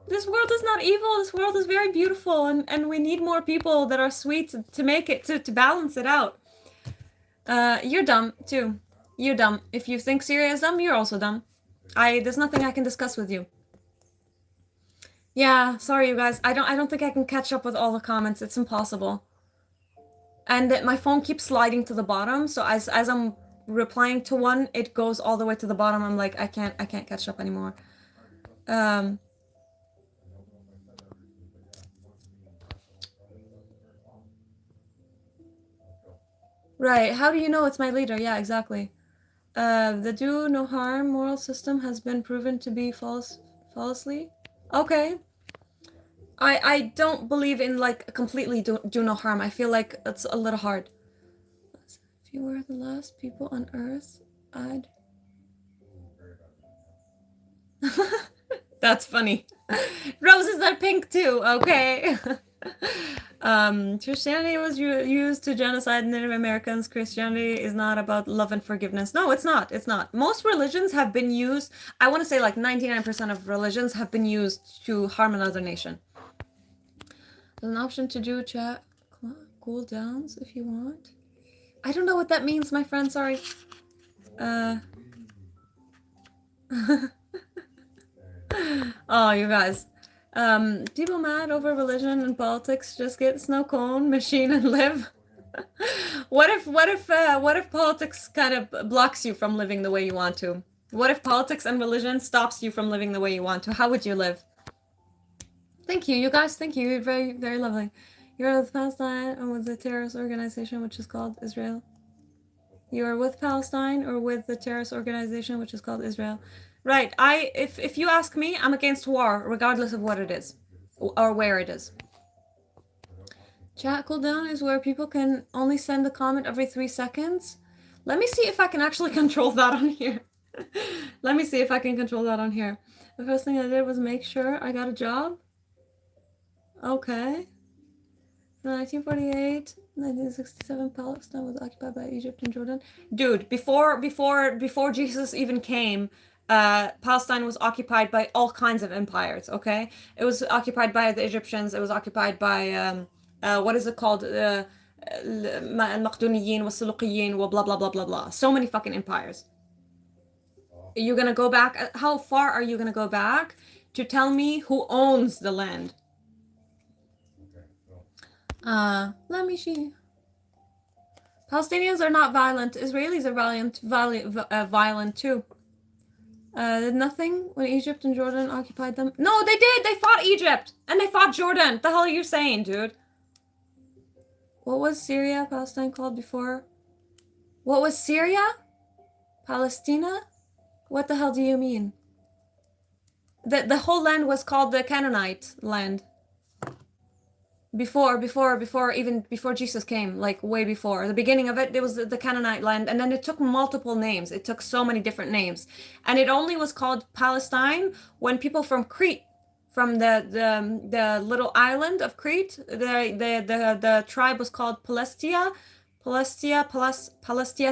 This world is not evil. This world is very beautiful, and we need more people that are sweet to make it to balance it out. You're dumb too. You're dumb. If you think Syria is dumb, you're also dumb. There's nothing I can discuss with you. Yeah, sorry you guys. I don't think I can catch up with all the comments. It's impossible. And my phone keeps sliding to the bottom, so as I'm replying to one, it goes all the way to the bottom. I'm like, I can't catch up anymore. Right. How do you know it's my leader? Yeah, exactly. The do no harm moral system has been proven to be falsely. Okay. I don't believe in like completely do no harm. I feel like it's a little hard. If you were the last people on Earth, I'd. That's funny. Roses are pink too. Okay. Christianity was used to genocide Native Americans. Christianity is not about love and forgiveness. No, it's not. It's not. Most religions have been used. I want to say like 99% of religions have been used to harm another nation. There's an option to do chat cool downs if you want. I don't know what that means, my friend. Sorry. Oh, you guys. People mad over religion and politics just get snow cone machine and live. What if politics kind of blocks you from living the way you want to? What if politics and religion stops you from living the way you want to? How would you live? Thank you, you guys. Thank you. You're very, very lovely. You're with Palestine or with the terrorist organization which is called Israel? You are with Palestine or with the terrorist organization which is called Israel? Right. If you ask me, I'm against war, regardless of what it is or where it is. Chat cooldown is where people can only send a comment every 3 seconds. Let me see if I can actually control that on here. Let me see if I can control that on here. The first thing I did was make sure I got a job. Okay. 1948, 1967, Palestine was occupied by Egypt and Jordan. Dude, before Jesus even came, Palestine was occupied by all kinds of empires. Okay, it was occupied by the Egyptians. It was occupied by what is it called? المقدونيين والسلوقيين blah blah blah blah blah. So many fucking empires. You're gonna go back? How far are you gonna go back to tell me who owns the land? Let me see. Palestinians are not violent. Israelis are violent too. Did nothing when Egypt and Jordan occupied them? No, they did. They fought Egypt and they fought Jordan. The hell are you saying, dude? What was Syria, Palestine called before? What was Syria? Palestina? What the hell do you mean? The whole land was called the Canaanite land. Before Jesus came, like way before. The beginning of it was the Canaanite land, and then it took multiple names. It took so many different names. And it only was called Palestine when people from Crete, from the little island of Crete, the tribe was called Palestia,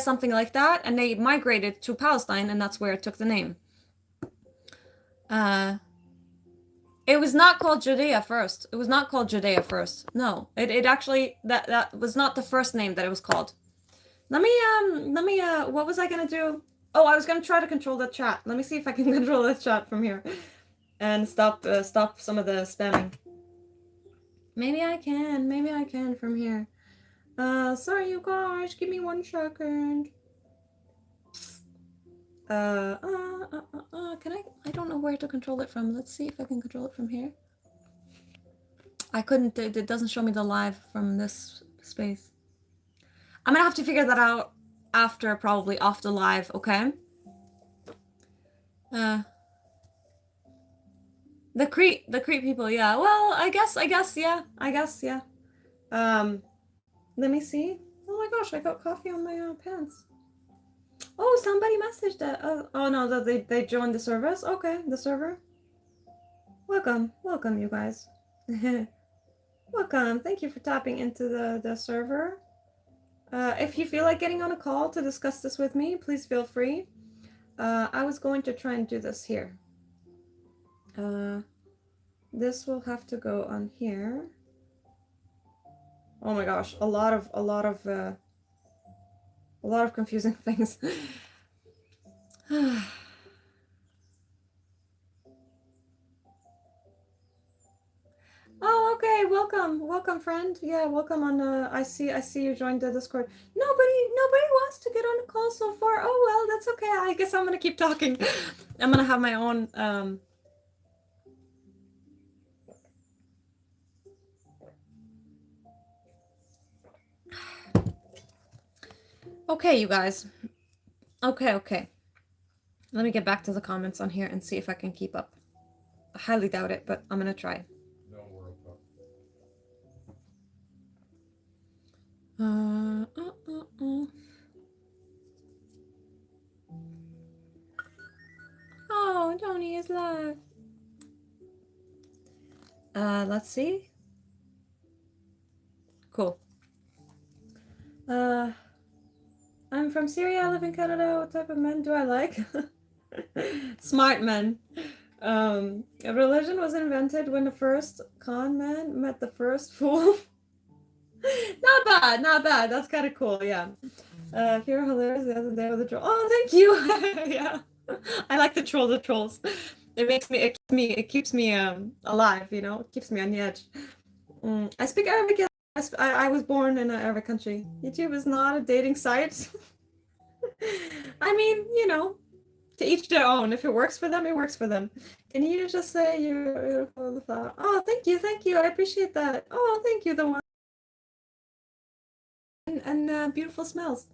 something like that, and they migrated to Palestine, and that's where it took the name. It was not called Judea first. It was not called Judea first. No, it actually, that was not the first name that it was called. Let me, what was I gonna do? Oh, I was gonna try to control the chat. Let me see if I can control the chat from here and stop some of the spamming. Maybe I can from here. Sorry you guys, give me 1 second. Can I don't know where to control it from. Let's see if I can control it from here. I couldn't, it doesn't show me the live from this space. I'm gonna have to figure that out after, probably off the live, okay? The Crete people, yeah. Well, I guess, yeah. Let me see. Oh my gosh, I got coffee on my pants. Oh, somebody messaged that. Oh no, they joined the service. Okay, the server. Welcome, you guys. Welcome. Thank you for tapping into the server. If you feel like getting on a call to discuss this with me, please feel free. I was going to try and do this here. This will have to go on here. Oh my gosh, a lot of confusing things. Oh, okay. Welcome, friend. Yeah, welcome on. I see you joined the Discord. Nobody wants to get on the call so far. Oh well, that's okay. I guess I'm gonna keep talking. I'm gonna have my own. Okay, you guys. Okay. Let me get back to the comments on here and see if I can keep up. I highly doubt it, but I'm gonna try. Oh, Tony is live. Let's see. Cool. I'm from Syria. I live in Canada. What type of men do I like? Smart men. A religion was invented when the first con man met the first fool. Not bad, not bad. That's kind of cool. Yeah. If you're hilarious the other day with the troll. Oh, thank you. Yeah. I like the trolls. It makes me, it keeps me alive, you know, it keeps me on the edge. I speak Arabic. Yeah. I was born in an Arabic country. YouTube is not a dating site. I mean, you know, to each their own. If it works for them, it works for them. Can you just say you're beautiful? Oh, thank you. I appreciate that. Oh, thank you, the one and beautiful smells.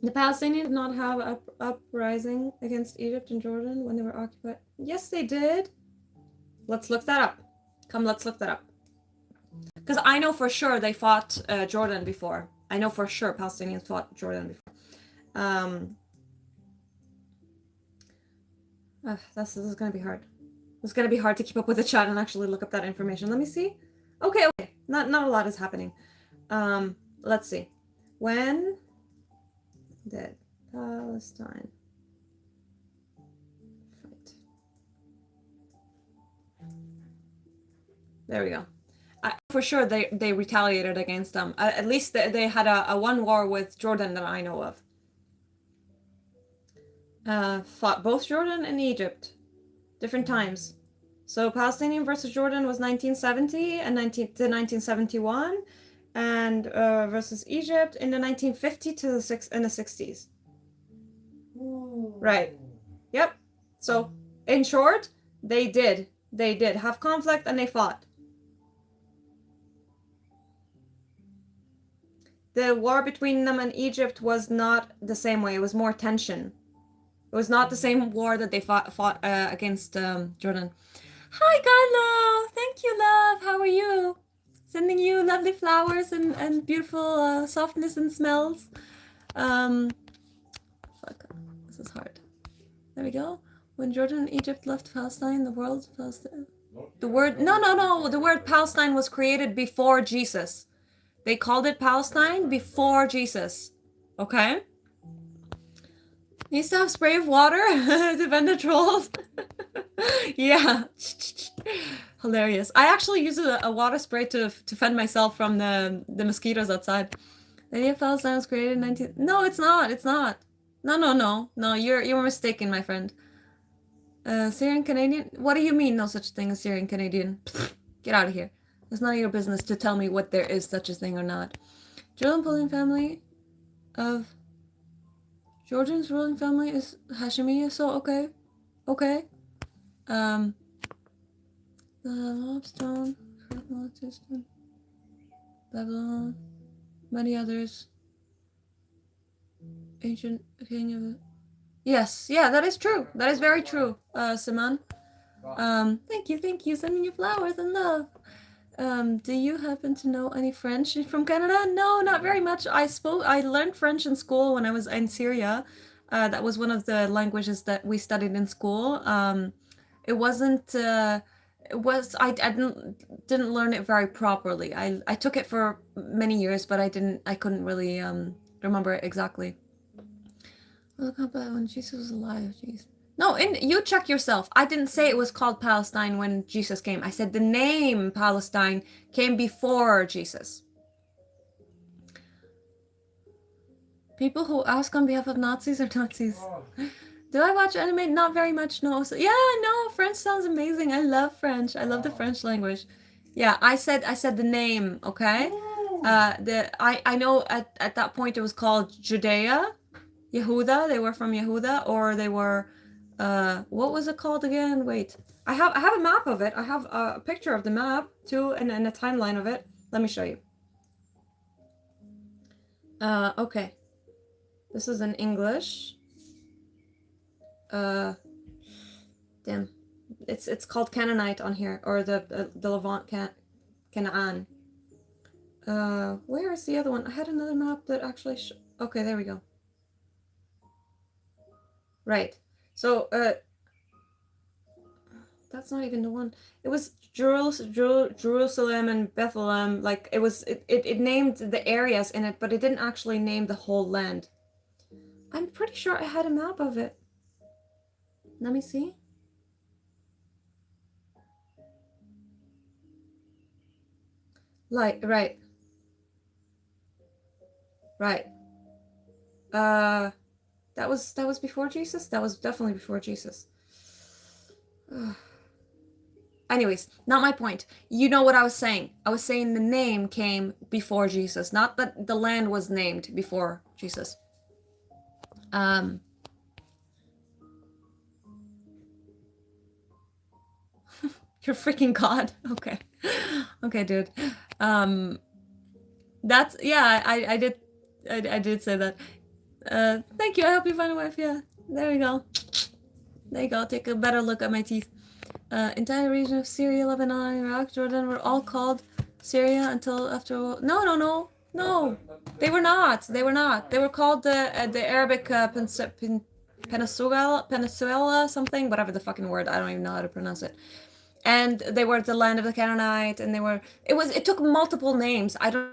The Palestinians did not have a uprising against Egypt and Jordan when they were occupied. Yes, they did. Let's look that up. Come, let's look that up. Because I know for sure they fought Jordan before. I know for sure Palestinians fought Jordan before. This is going to be hard. It's going to be hard to keep up with the chat and actually look up that information. Let me see. Okay. Not a lot is happening. Let's see. When did Palestine fight? There we go. For sure they retaliated against them. At least they had a one war with Jordan that I know of. Fought both Jordan and Egypt. Different times. So Palestinian versus Jordan was 1970 and 1971, and versus Egypt in the 1950 to the 60s. Right. Yep. So in short, they did have conflict and they fought. The war between them and Egypt was not the same way. It was more tension. It was not the same war that they fought against Jordan. Hi, Carlo. Thank you, love. How are you? Sending you lovely flowers and beautiful softness and smells. Fuck. This is hard. There we go. When Jordan and Egypt left Palestine, the word Palestine was created before Jesus. They called it Palestine before Jesus. Okay? Needs to have spray of water to fend the trolls. Yeah. Hilarious. I actually use a water spray to fend myself from the mosquitoes outside. The idea of Palestine was created in 19... No, it's not. It's not. No, you're mistaken, my friend. Syrian Canadian? What do you mean no such thing as Syrian Canadian? Get out of here. It's none of your business to tell me what there is such a thing or not. Jordan ruling family of... Jordan's ruling family is Hashemite, so okay. Okay. The Lobstone, Babylon, many others. Ancient king of... Yes, yeah, that is true. That is very true, Simon. Thank you. Sending you flowers and love. Do you happen to know any French from Canada? No, not very much. I learned French in school when I was in Syria. That was one of the languages that we studied in school. It wasn't. I didn't learn it very properly. I took it for many years, but I couldn't really remember it exactly. Look up when Jesus was alive. Jeez. No, you check yourself. I didn't say it was called Palestine when Jesus came. I said the name Palestine came before Jesus. People who ask on behalf of Nazis are Nazis. Oh. Do I watch anime? Not very much, no. So, yeah, no, French sounds amazing. I love French. I love the French language. Yeah, I said the name, okay? I know at that point it was called Judea, Yehuda. They were from Yehuda, or they were what was it called again? Wait. I have a map of it. I have a picture of the map too and a timeline of it. Let me show you. Okay. This is in English. Damn. It's called Canaanite on here, or the Levant Canaan. Where is the other one? I had another map that actually okay, there we go. Right. So that's not even the one. It was Jerusalem and Bethlehem. Like it named the areas in it, but it didn't actually name the whole land. I'm pretty sure I had a map of it. Let me see. Right. Right. That was before Jesus? That was definitely before Jesus. Ugh. Anyways, not my point. You know what I was saying. I was saying the name came before Jesus, not that the land was named before Jesus. Um, you're freaking God. Okay. Okay, dude. That's yeah, I did say that. Thank you. I hope you find a wife. Yeah. There you go. There you go. Take a better look at my teeth. Entire region of Syria, Lebanon, Iraq, Jordan were all called Syria until after. No. They were not. They were not. They were called the Arabic Peninsula, something, whatever the fucking word. I don't even know how to pronounce it. And they were the land of the Canaanite, and they were. It took multiple names. I don't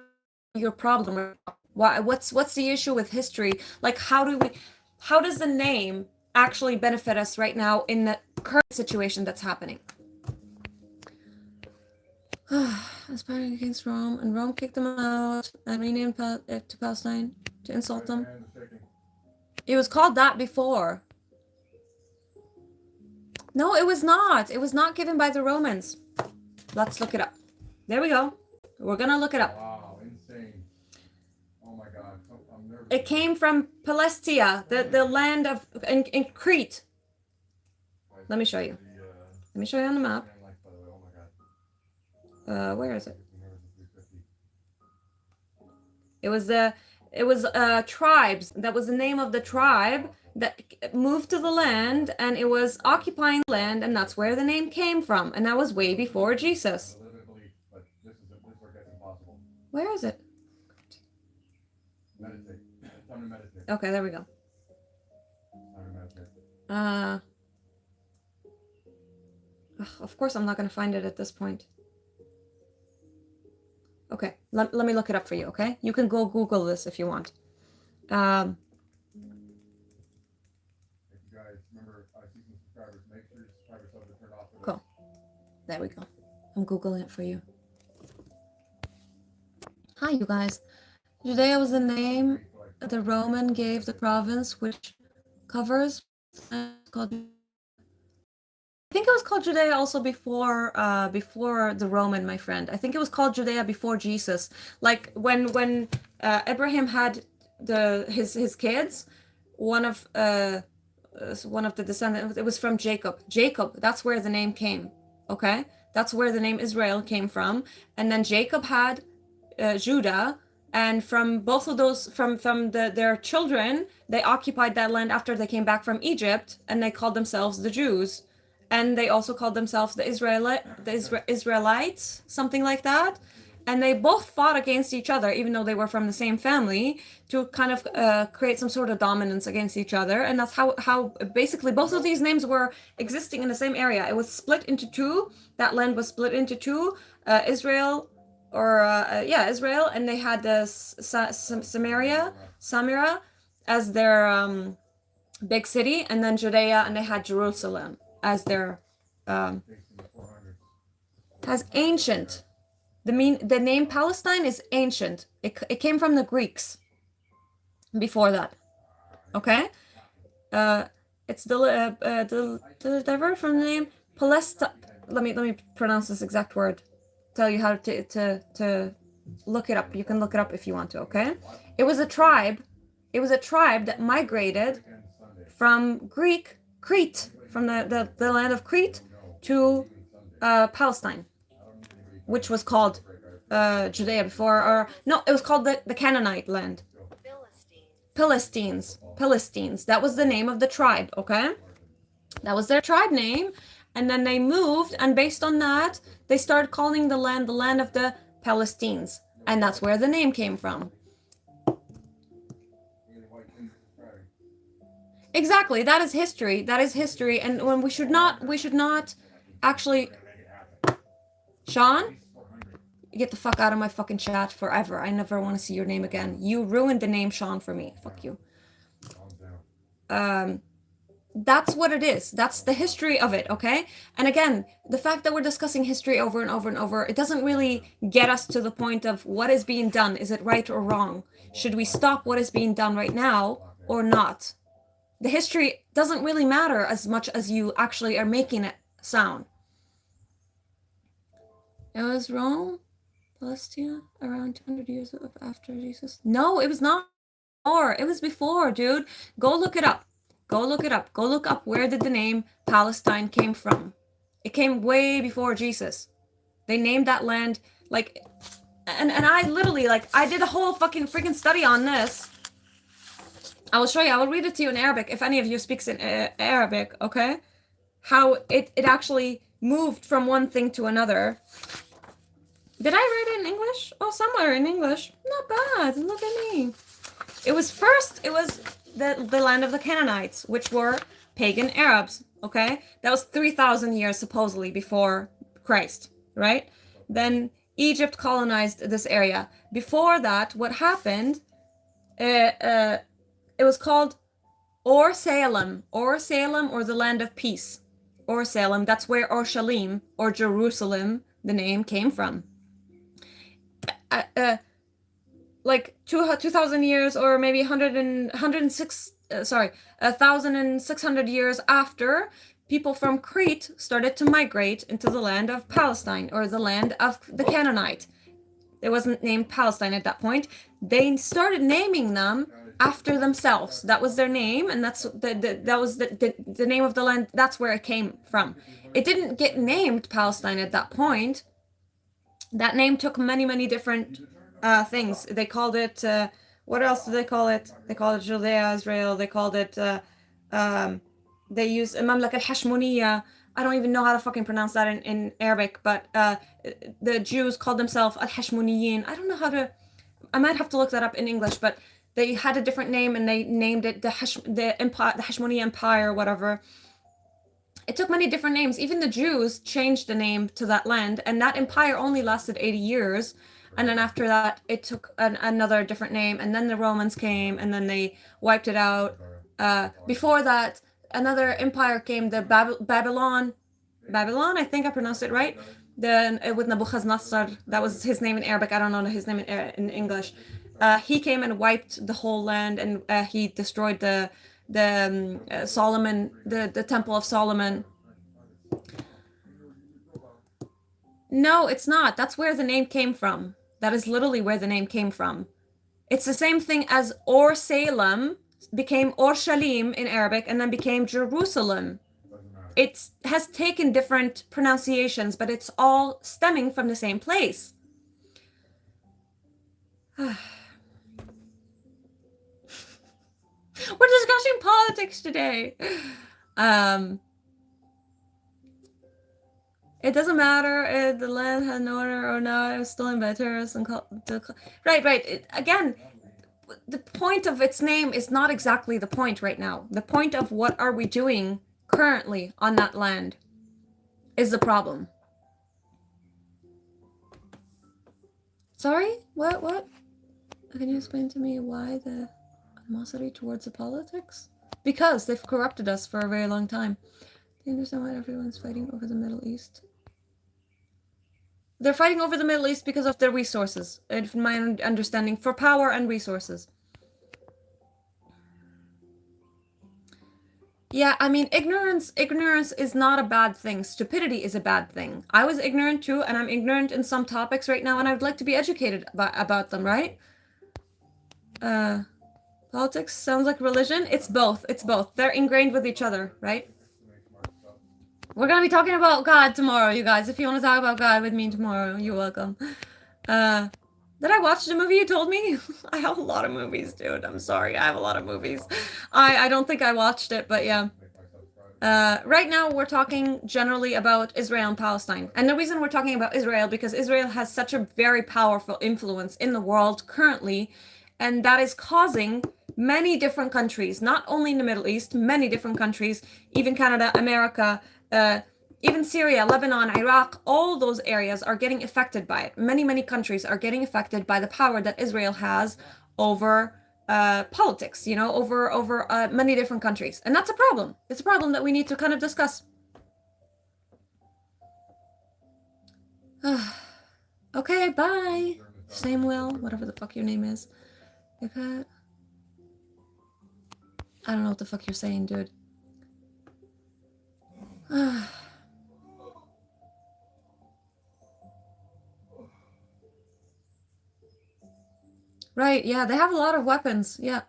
know your problem. Why? What's the issue with history? Like, how does the name actually benefit us right now in the current situation that's happening? Aspiring against Rome, and Rome kicked them out and renamed it to Palestine to insult them. It was called that before. No, it was not. It was not given by the Romans. Let's look it up. There we go. We're gonna look it up. Wow, insane. Oh my God, I'm nervous. It came from Palestia, the land of in Crete. Let me show you. Let me show you on the map. Where is it? It was tribes. That was the name of the tribe that moved to the land, and it was occupying the land, and that's where the name came from. And that was way before Jesus. Where is it? Meditate. Time to meditate. Okay, there we go. Time to meditate. Of course I'm not gonna find it at this point. Okay, let me look it up for you, okay? You can go Google this if you want. If you guys remember, I see some subscribers. Make sure your subscribers have it turned off. Cool. There we go. I'm Googling it for you. Hi, you guys. Judea was the name the Roman gave the province, which covers called. I think it was called Judea also before the Roman, my friend. I think it was called Judea before Jesus. Like when Abraham had his kids, one of the descendants, it was from Jacob. Jacob, that's where the name came. Okay, that's where the name Israel came from. And then Jacob had Judah, and from both of those, from their children, they occupied that land after they came back from Egypt, and they called themselves the Jews. And they also called themselves the Israelites, something like that. And they both fought against each other, even though they were from the same family, to kind of create some sort of dominance against each other. And that's how basically both of these names were existing in the same area. It was split into two. That land was split into two. Israel, and they had the Samaria as their big city, and then Judea, and they had Jerusalem as their as ancient. The name Palestine is ancient. It came from the Greeks before that. Okay, it's diverted from the name Palestine. Let me pronounce this exact word. Tell you how to look it up. You can look it up if you want to. Okay, it was a tribe. It was a tribe that migrated from Crete, from the land of Crete to Palestine, which was called Judea before, or no, it was called the Canaanite land. Philistines. That was the name of the tribe, okay? That was their tribe name, and then they moved, and based on that, they started calling the land of the Palestines, and that's where the name came from. Exactly, that is history. That is history, and when we should not actually. Sean, get the fuck out of my fucking chat forever. I never want to see your name again. You ruined the name Sean for me. Fuck you. that's what it is. That's the history of it, okay? And again, the fact that we're discussing history over and over and over, it doesn't really get us to the point of what is being done. Is it right or wrong? Should we stop what is being done right now or not? The history doesn't really matter as much as you actually are making it sound. It was Rome, Palestine, around 200 years after Jesus. No, it was not. It was before, dude. Go look it up. Go look it up. Go look up where did the name Palestine came from. It came way before Jesus. They named that land like, and I literally like I did a whole fucking freaking study on this. I will show you. I will read it to you in Arabic if any of you speaks in Arabic, okay? How it actually moved from one thing to another. Did I write it in English? Oh, somewhere in English. Not bad. Look at me. It was the land of the Canaanites, which were pagan Arabs, okay? That was 3,000 years supposedly before Christ, right? Then Egypt colonized this area. Before that, what happened, it was called Or-Salem, or the land of peace. Or-Salem, that's where Orshalim, or Jerusalem, the name came from. Like 2,000 years or maybe 1,600 years after, people from Crete started to migrate into the land of Palestine, or the land of the Canaanite. It wasn't named Palestine at that point. They started naming them after themselves. That was their name, and that's that was the name of the land. That's where it came from. It didn't get named Palestine at that point. That name took many different things. They called it, what else did they call it? They called it Judea, Israel. They called it, they used Mamlaka al-Hashmoniyya. I don't even know how to fucking pronounce that in Arabic, but the Jews called themselves al-Hashmoniyin. I don't know how to, I might have to look that up in English, but they had a different name and they named it the Hashmoniyya Empire, whatever. It took many different names. Even the Jews changed the name to that land, and that empire only lasted 80 years. And then after that, it took another different name, and then the Romans came, and then they wiped it out. Before that, another empire came, the Babylon, I think I pronounced it right. Then with Nebuchadnezzar, that was his name in Arabic. I don't know his name in English. He came and wiped the whole land, and he destroyed the Solomon, the Temple of Solomon. No, it's not. That's where the name came from. That is literally where the name came from. It's the same thing as Or-Salem became Orshalim in Arabic and then became Jerusalem. It has taken different pronunciations, but it's all stemming from the same place. We're discussing politics today. It doesn't matter if the land had an owner or not. It was stolen by terrorists and right. Again, the point of its name is not exactly the point right now. The point of what are we doing currently on that land is the problem. Sorry? What? Can you explain to me why the animosity towards the politics? Because they've corrupted us for a very long time. Do you understand why everyone's fighting over the Middle East? They're fighting over the Middle East because of their resources, and from my understanding, for power and resources. Yeah, I mean, ignorance is not a bad thing. Stupidity is a bad thing. I was ignorant too, and I'm ignorant in some topics right now, and I'd like to be educated about them, right? Politics sounds like religion. It's both. They're ingrained with each other, right? We're gonna be talking about God tomorrow, you guys. If you want to talk about God with me tomorrow, you're welcome. Did I watch the movie you told me? I have a lot of movies, dude. I'm sorry. I have a lot of movies. I don't think I watched it, but yeah. Right now, we're talking generally about Israel and Palestine. And the reason we're talking about Israel, because Israel has such a very powerful influence in the world currently, and that is causing many different countries, not only in the Middle East, many different countries, even Canada, America, even Syria, Lebanon, Iraq, all those areas are getting affected by it. Many countries are getting affected by the power that Israel has over politics, you know, over many different countries, and that's a problem. It's a problem that we need to kind of discuss. Okay, bye. Samuel, whatever the fuck your name is. I don't know what the fuck you're saying, dude. Right, yeah, they have a lot of weapons. Yeah.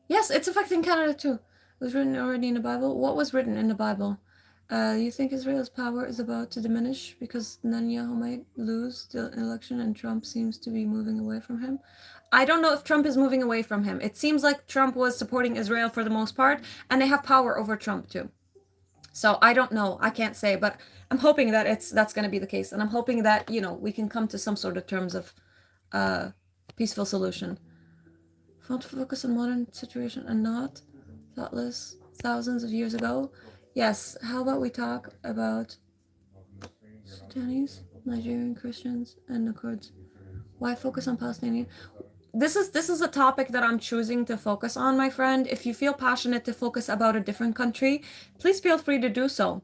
Yes, it's affecting Canada too. It was written already in the Bible. What was written in the Bible? You think Israel's power is about to diminish because Netanyahu might lose the election and Trump seems to be moving away from him? I don't know if Trump is moving away from him. It seems like Trump was supporting Israel for the most part, and they have power over Trump too. So I don't know. I can't say, but I'm hoping that that's going to be the case, and I'm hoping that, you know, we can come to some sort of terms of peaceful solution. Want to focus on modern situation and not thoughtless thousands of years ago? Yes. How about we talk about Sudanese, Nigerian Christians, and the Kurds? Why focus on Palestinian? This is a topic that I'm choosing to focus on, my friend. If you feel passionate to focus about a different country, please feel free to do so.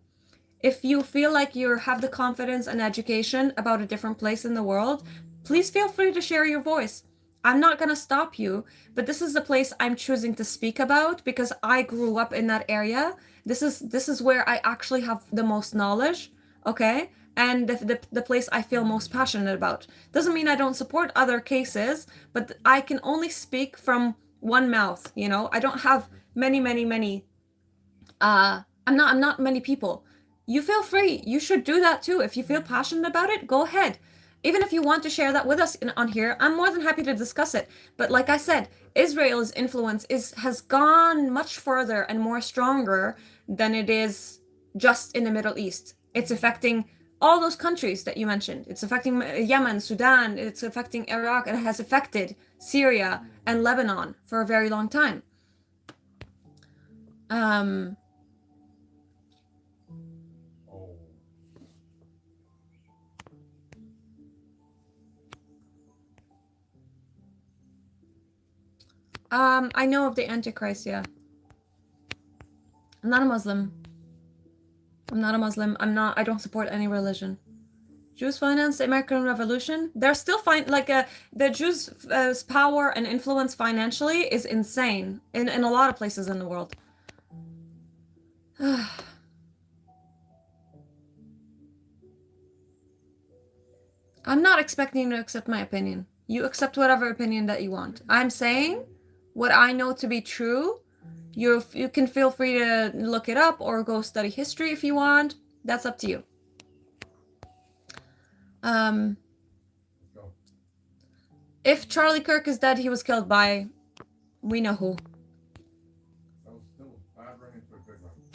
If you feel like you have the confidence and education about a different place in the world, please feel free to share your voice. I'm not going to stop you, but this is the place I'm choosing to speak about because I grew up in that area. This is where I actually have the most knowledge, okay? And the place I feel most passionate about. Doesn't mean I don't support other cases, but I can only speak from one mouth, you know? I don't have many I'm not many people. You feel free. You should do that too. If you feel passionate about it, go ahead. Even if you want to share that with us on here, I'm more than happy to discuss it. But like I said, Israel's influence has gone much further and more stronger than it is just in the Middle East. It's affecting all those countries that you mentioned. It's affecting Yemen, Sudan, it's affecting Iraq, and it has affected Syria and Lebanon for a very long time. I know of the Antichrist, yeah. I'm not a Muslim. I don't support any religion. Jews financed the American Revolution. They're still the Jews' power and influence financially is insane in a lot of places in the world. I'm not expecting you to accept my opinion. You accept whatever opinion that you want. I'm saying what I know to be true. You can feel free to look it up or go study history if you want. That's up to you. If Charlie Kirk is dead, he was killed by we know who.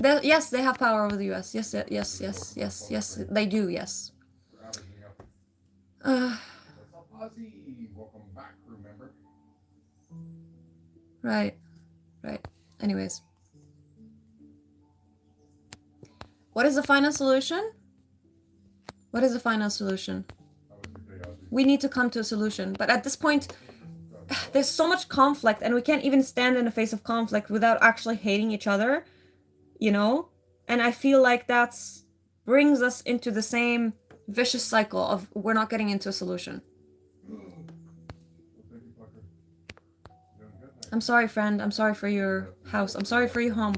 Yes, they have power over the U.S. Yes, they do. Yes. Right. Anyways. What is the final solution? We need to come to a solution. But at this point, there's so much conflict, and we can't even stand in the face of conflict without actually hating each other, you know? And I feel like that's brings us into the same vicious cycle of we're not getting into a solution. I'm sorry, friend. I'm sorry for your house. I'm sorry for your home.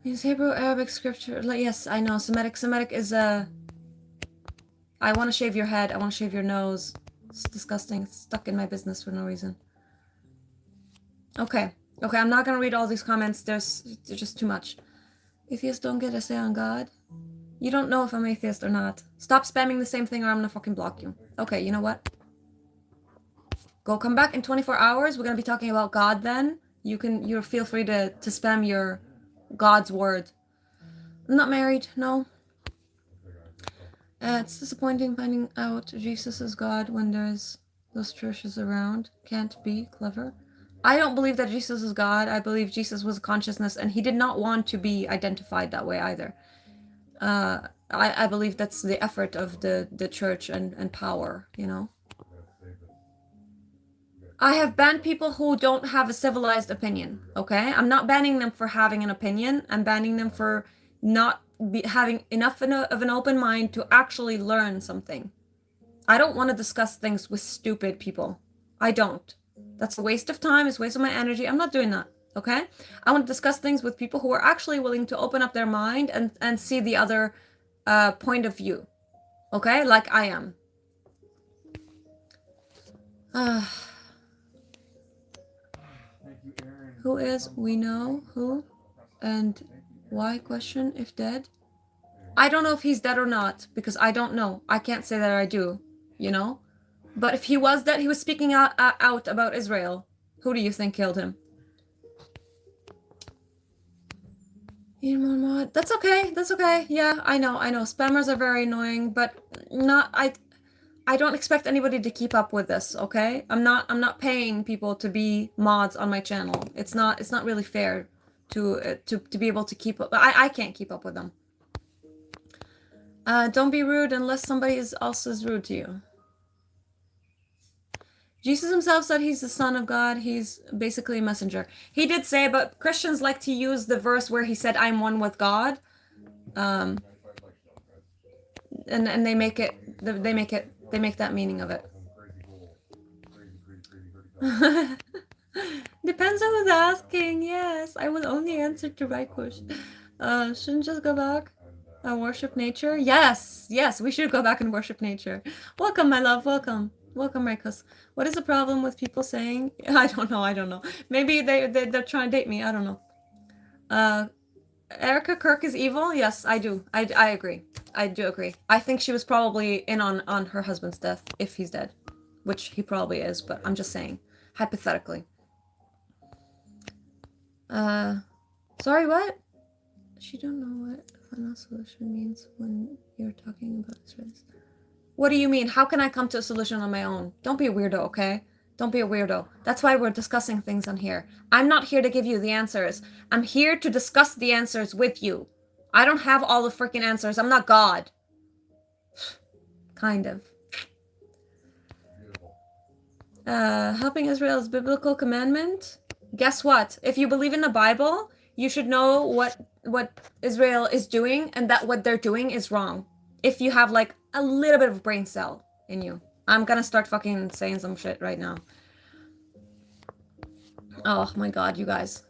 Is Hebrew Arabic scripture? Yes, I know. Semitic is a... I want to shave your head. I want to shave your nose. It's disgusting. It's stuck in my business for no reason. Okay, I'm not going to read all these comments. There's just too much. Atheists don't get a say on God. You don't know if I'm atheist or not. Stop spamming the same thing or I'm going to fucking block you. Okay, you know what? Go come back in 24 hours. We're going to be talking about God then. You feel free to spam your God's word. I'm not married, no. It's disappointing finding out Jesus is God when there's those churches around. Can't be clever. I don't believe that Jesus is God. I believe Jesus was a consciousness and he did not want to be identified that way either. I believe that's the effort of the church and power, you know. I have banned people who don't have a civilized opinion, okay? I'm not banning them for having an opinion. I'm banning them for not having enough of an open mind to actually learn something. I don't want to discuss things with stupid people. I don't. That's a waste of time. It's a waste of my energy. I'm not doing that, okay? I want to discuss things with people who are actually willing to open up their mind and see the other point of view, okay? Like I am. Thank you, Aaron. Who is? We know who and why question if dead. I don't know if he's dead or not because I don't know. I can't say that I do, you know? But if he was dead, he was speaking out about Israel. Who do you think killed him? That's okay. That's okay. Yeah, I know. Spammers are very annoying, but I don't expect anybody to keep up with this, okay? I'm not paying people to be mods on my channel. It's not really fair to be able to keep up. I can't keep up with them. Don't be rude unless somebody is rude to you. Jesus himself said he's the son of God. He's basically a messenger. He did say, but Christians like to use the verse where he said, "I'm one with God," and they make that meaning of it. Depends on who's asking. Yes, I will only answer to right question. Shouldn't just go back and worship nature. Yes, we should go back and worship nature. Welcome, my love. Welcome, Marcos. What is the problem with people saying? I don't know. Maybe they're trying to date me. I don't know. Erica Kirk is evil. Yes, I do. I agree. I do agree. I think she was probably in on her husband's death if he's dead, which he probably is. But I'm just saying, hypothetically. Sorry, what? She don't know what final solution means when you're talking about Israelis. What do you mean? How can I come to a solution on my own? Don't be a weirdo, okay? Don't be a weirdo. That's why we're discussing things on here. I'm not here to give you the answers. I'm here to discuss the answers with you. I don't have all the freaking answers. I'm not God. Kind of. Helping Israel is biblical commandment. Guess what? If you believe in the Bible, you should know what Israel is doing and that what they're doing is wrong. If you have like a little bit of brain cell in you. I'm gonna start fucking saying some shit right now. Oh my god, you guys.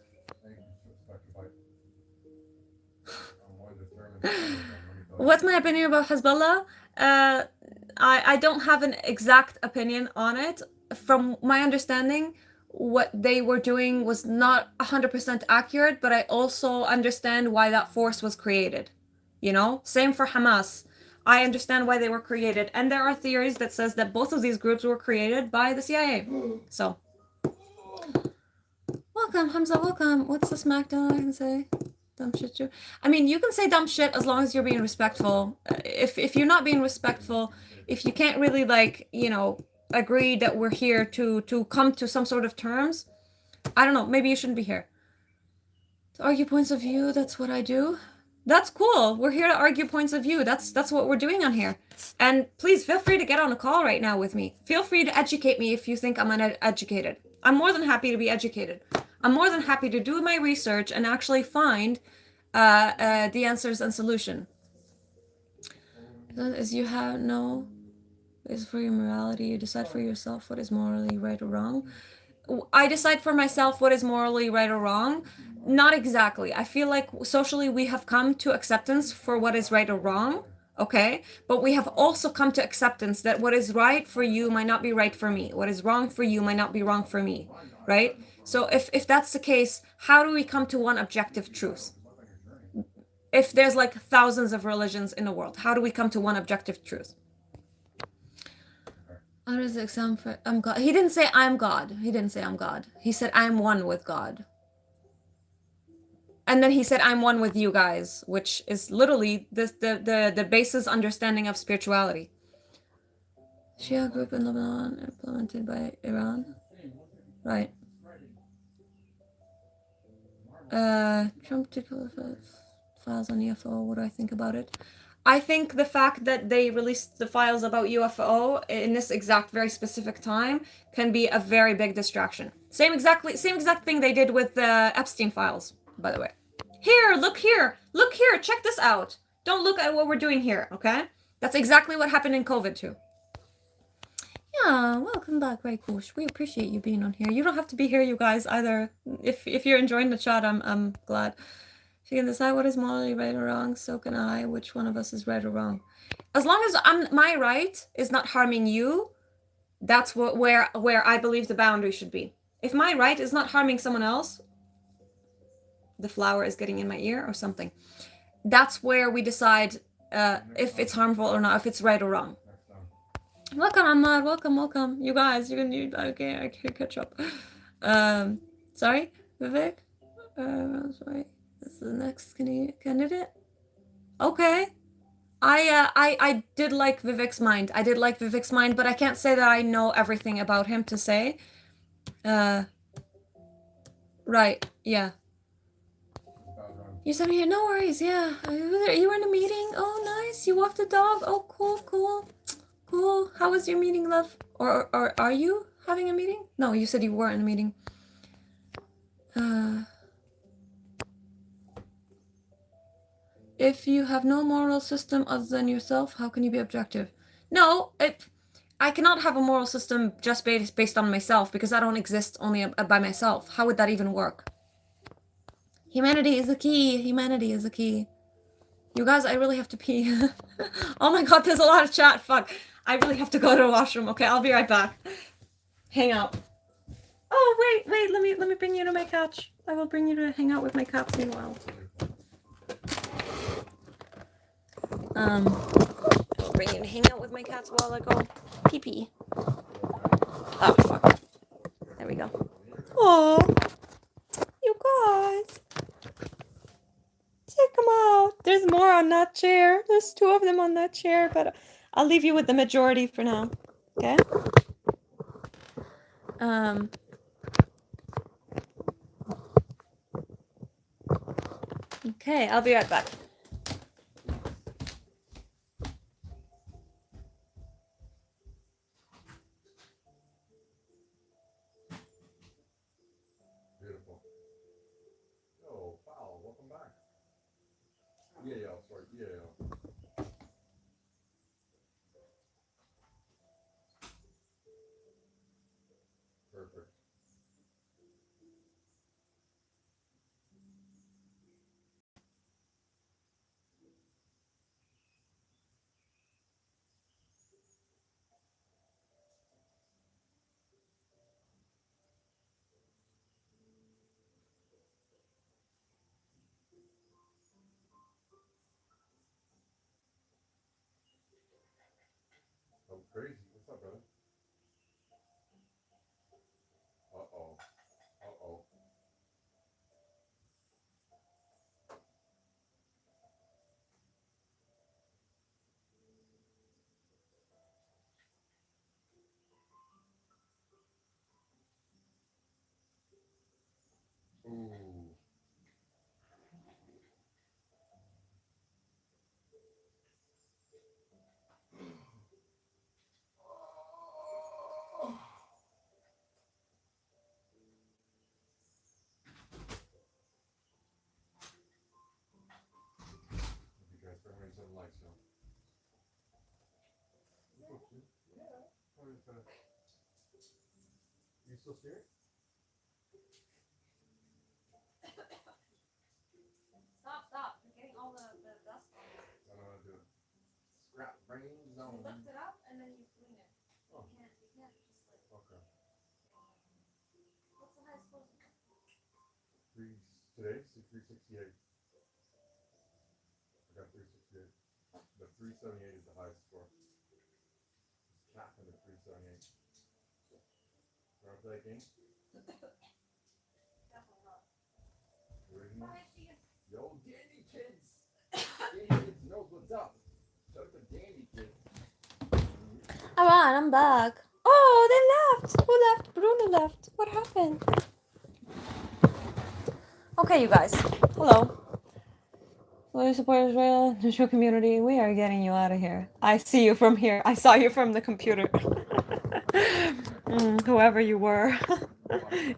What's my opinion about Hezbollah? I don't have an exact opinion on it. From my understanding, what they were doing was not 100% accurate, but I also understand why that force was created. You know? Same for Hamas. I understand why they were created. And there are theories that says that both of these groups were created by the CIA. So. Welcome, Hamza, welcome. What's the smackdown I can say? Dumb shit too. I mean, you can say dumb shit as long as you're being respectful. If you're not being respectful, if you can't really like, you know, agree that we're here to come to some sort of terms, I don't know, maybe you shouldn't be here. To argue points of view, that's what I do. That's cool. We're here to argue points of view. That's what we're doing on here. And please feel free to get on a call right now with me. Feel free to educate me if you think I'm uneducated. I'm more than happy to be educated. I'm more than happy to do my research and actually find the answers and solution. As you have no is for your morality, you decide for yourself what is morally right or wrong. I decide for myself what is morally right or wrong. Not exactly. I feel like socially we have come to acceptance for what is right or wrong, okay? But we have also come to acceptance that what is right for you might not be right for me. What is wrong for you might not be wrong for me, right? So if that's the case, how do we come to one objective truth? If there's like thousands of religions in the world, how do we come to one objective truth? How does the exam for I'm God? He didn't say I'm God. He didn't say I'm God. He said I'm one with God. And then he said I'm one with you guys, which is literally the basis understanding of spirituality. Shia group in Lebanon implemented by Iran. Right. Trump took files on UFO. What do I think about it? I think the fact that they released the files about UFO in this exact very specific time can be a very big distraction. Same exact thing they did with the Epstein files, by the way. Here, look here, check this out. Don't look at what we're doing here, okay? That's exactly what happened in COVID too. Yeah, welcome back, Raikush. We appreciate you being on here. You don't have to be here, you guys, either. If you're enjoying the chat, I'm glad. If you can decide what is morally right or wrong, so can I. Which one of us is right or wrong? As long as my right is not harming you, that's where I believe the boundary should be. If my right is not harming someone else, the flower is getting in my ear or something. That's where we decide if it's harmful or not, if it's right or wrong. Welcome, Ahmad. Welcome. You guys, I can't catch up. Sorry, Vivek. Sorry. This is the next candidate. Okay. I did like Vivek's mind. But I can't say that I know everything about him to say. Right. Yeah. You sent me here. No worries. Yeah. You were in a meeting. Oh, nice. You walked the dog. Oh, cool. How was your meeting, love? Or are you having a meeting? No, you said you were in a meeting. If you have no moral system other than yourself, how can you be objective? No, I cannot have a moral system just based on myself, because I don't exist only by myself. How would that even work? Humanity is the key. You guys, I really have to pee. Oh my god, there's a lot of chat. Fuck. I really have to go to the washroom. Okay, I'll be right back. Hang out. Oh, wait. Let me bring you to my couch. I will bring you to hang out with my cats meanwhile. Bring you to hang out with my cats while I go pee-pee. Oh, fuck. There we go. Aw. You guys. Check them out. There's more on that chair. There's 2 of them on that chair, but I'll leave you with the majority for now. Okay? Okay, I'll be right back. Beautiful. Oh, Fowl, welcome back. Yeah, sorry, yeah. Perfect. Oh, crazy. What's up, brother? Uh-oh. Ooh. You guys bring me some lights now. Yeah. You still scared? Stop. You're getting all the dust on it. I don't know how to do it. Scrap brains on. You lift it up and then you clean it. Oh. You can't just like... Okay. What's the highest score? Today, 368. I got 368. The 378 is the highest score. It's capped at 378. You want to play a game? Definitely not. Original? Yo, Dandy Kids! Dandy Kids knows what's up. Shout out to Dandy Kids. Alright, I'm back. Oh, they left. Who left? Bruno left. What happened? Okay, you guys. Hello. Will you support Israel? Neutral community. We are getting you out of here. I see you from here. I saw you from the computer. Whoever you were,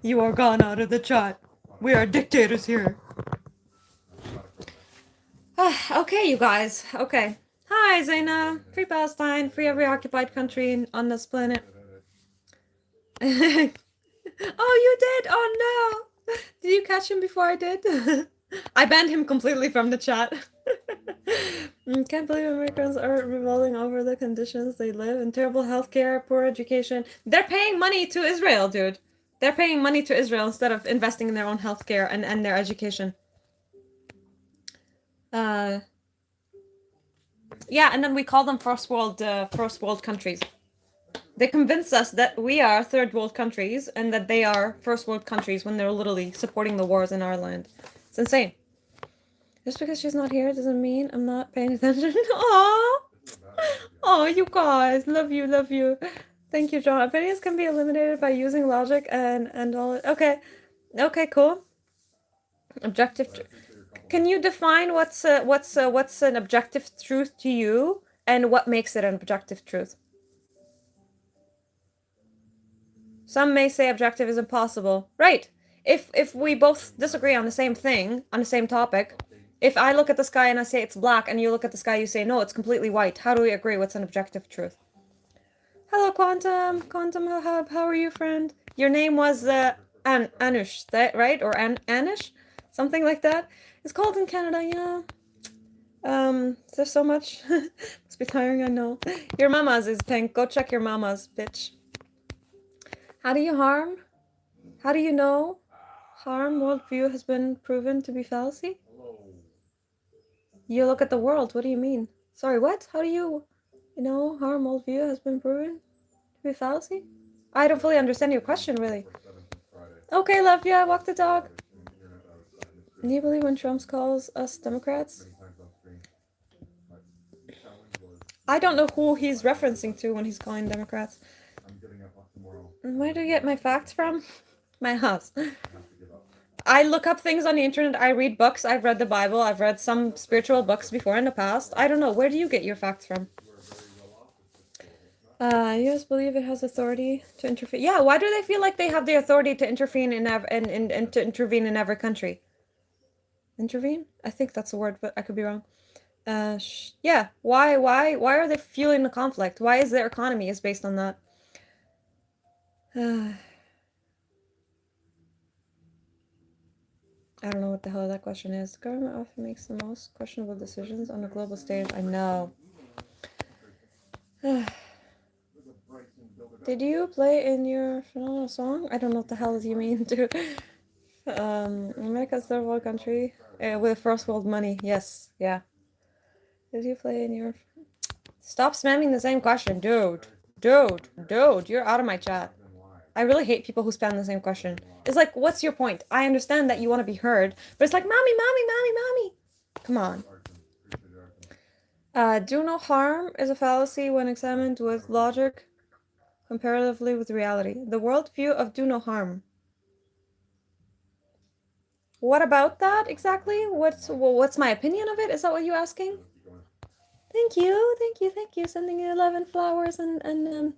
you are gone out of the chat. We are dictators here. Okay, you guys. Okay. Hi, Zaina. Free Palestine. Free every occupied country on this planet. Oh, you did? Oh no! Did you catch him before I did? I banned him completely from the chat. Can't believe Americans are revolting over the conditions they live in. Terrible healthcare, poor education. They're paying money to Israel, dude. They're paying money to Israel instead of investing in their own healthcare and their education. Yeah, and then we call them first world countries. They convince us that we are third world countries and that they are first world countries when they're literally supporting the wars in our land. It's insane. Just because she's not here doesn't mean I'm not paying attention. Aww. Oh, you guys. Love you, love you. Thank you, John. Opinions can be eliminated by using logic and all. Okay. Okay, cool. Objective. Can you define what's an objective truth to you and what makes it an objective truth? Some may say objective is impossible. Right. If we both disagree on the same thing, on the same topic, if I look at the sky and I say it's black and you look at the sky, you say, no, it's completely white. How do we agree? What's an objective truth? Hello, Quantum. Quantum, how are you, friend? Your name was Anush, right? Or Anish? Something like that. It's cold in Canada, yeah. There's so much. Must be tiring, I know. Your mama's is pink. Go check your mama's, bitch. How do you harm? How do you know? Harm worldview has been proven to be fallacy? You look at the world. What do you mean? Sorry, what? How do you know harm worldview has been proven to be fallacy? I don't fully understand your question, really. Okay, love you. I walk the dog. Do you believe when Trump calls us Democrats? I don't know who he's referencing to when he's calling Democrats. Where do you get my facts from? My house. I look up things on the internet. I read books. I've read the Bible. I've read some spiritual books before in the past. I don't know. Where do you get your facts from? You guys believe it has authority to intervene? Yeah, why do they feel like they have the authority to intervene to intervene in every country? Intervene? I think that's the word, but I could be wrong. Yeah. Why are they fueling the conflict? Why is their economy is based on that? I don't know what the hell that question is. The government often makes the most questionable decisions on the global stage. I know. Did you play in your phenomenal song? I don't know what the hell you mean, dude. America's third world country with first world money. Yes, yeah. Did you play in your... Stop spamming the same question, dude. Dude, you're out of my chat. I really hate people who spam the same question. It's like, what's your point? I understand that you want to be heard, but it's like, mommy. Come on. Do no harm is a fallacy when examined with logic, comparatively with reality. The worldview of do no harm. What about that exactly? What's my opinion of it? Is that what you're asking? Thank you. Sending you 11 flowers and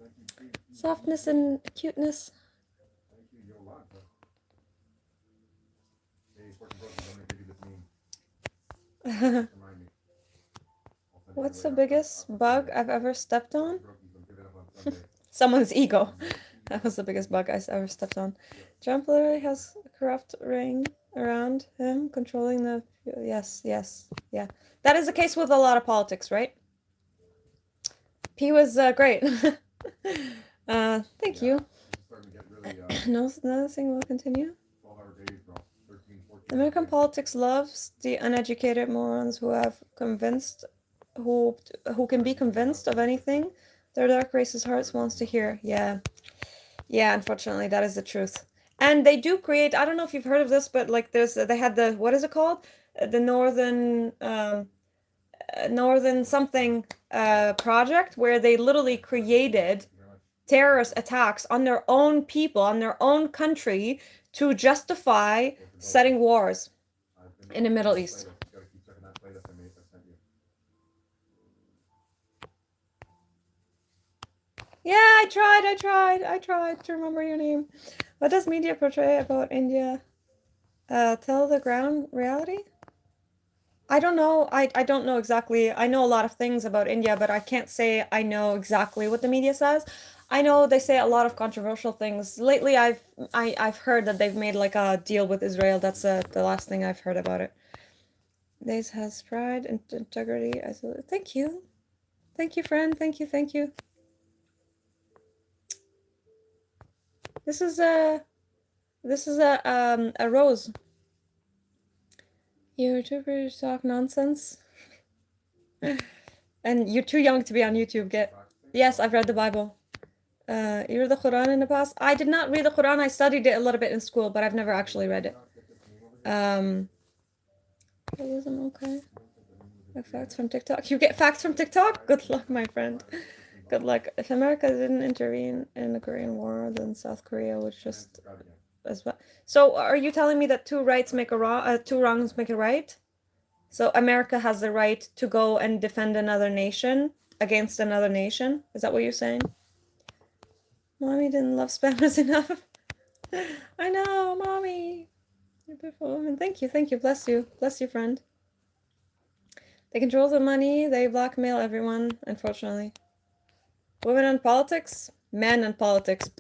softness and cuteness. What's the biggest bug I've ever stepped on? Someone's ego. That was the biggest bug I ever stepped on. Trump literally has a corrupt ring around him controlling the... Yes, yeah. That is the case with a lot of politics, right? He was great. Thank you. Nothing will continue. American politics loves the uneducated morons who can be convinced of anything their dark racist hearts wants to hear. Yeah, unfortunately, that is the truth. And they do create, I don't know if you've heard of this, but like they had the, what is it called? The Northern something project, where they literally created terrorist attacks on their own people, on their own country, to justify setting wars in the Middle East. Yeah, I tried to remember your name. What does media portray about India? Tell the ground reality? I don't know. I don't know exactly. I know a lot of things about India, but I can't say I know exactly what the media says. I know they say a lot of controversial things. Lately, I've heard that they've made like a deal with Israel. That's the last thing I've heard about it. This has pride and integrity. Thank you. Thank you, friend. Thank you. This is a rose. YouTubers talk nonsense. And you're too young to be on YouTube. Yes, I've read the Bible. You read the Quran in the past? I did not read the Quran. I studied it a little bit in school, but I've never actually read it. Okay. Facts from TikTok. You get facts from TikTok? Good luck, my friend. Good luck. If America didn't intervene in the Korean War, then South Korea would just as well. So, are you telling me that two wrongs make a right? So America has the right to go and defend another nation against another nation? Is that what you're saying? Mommy didn't love spammers enough. I know, Mommy. You're a beautiful woman. Thank you. Bless you, friend. They control the money. They blackmail everyone, unfortunately. Women in politics? Men in politics.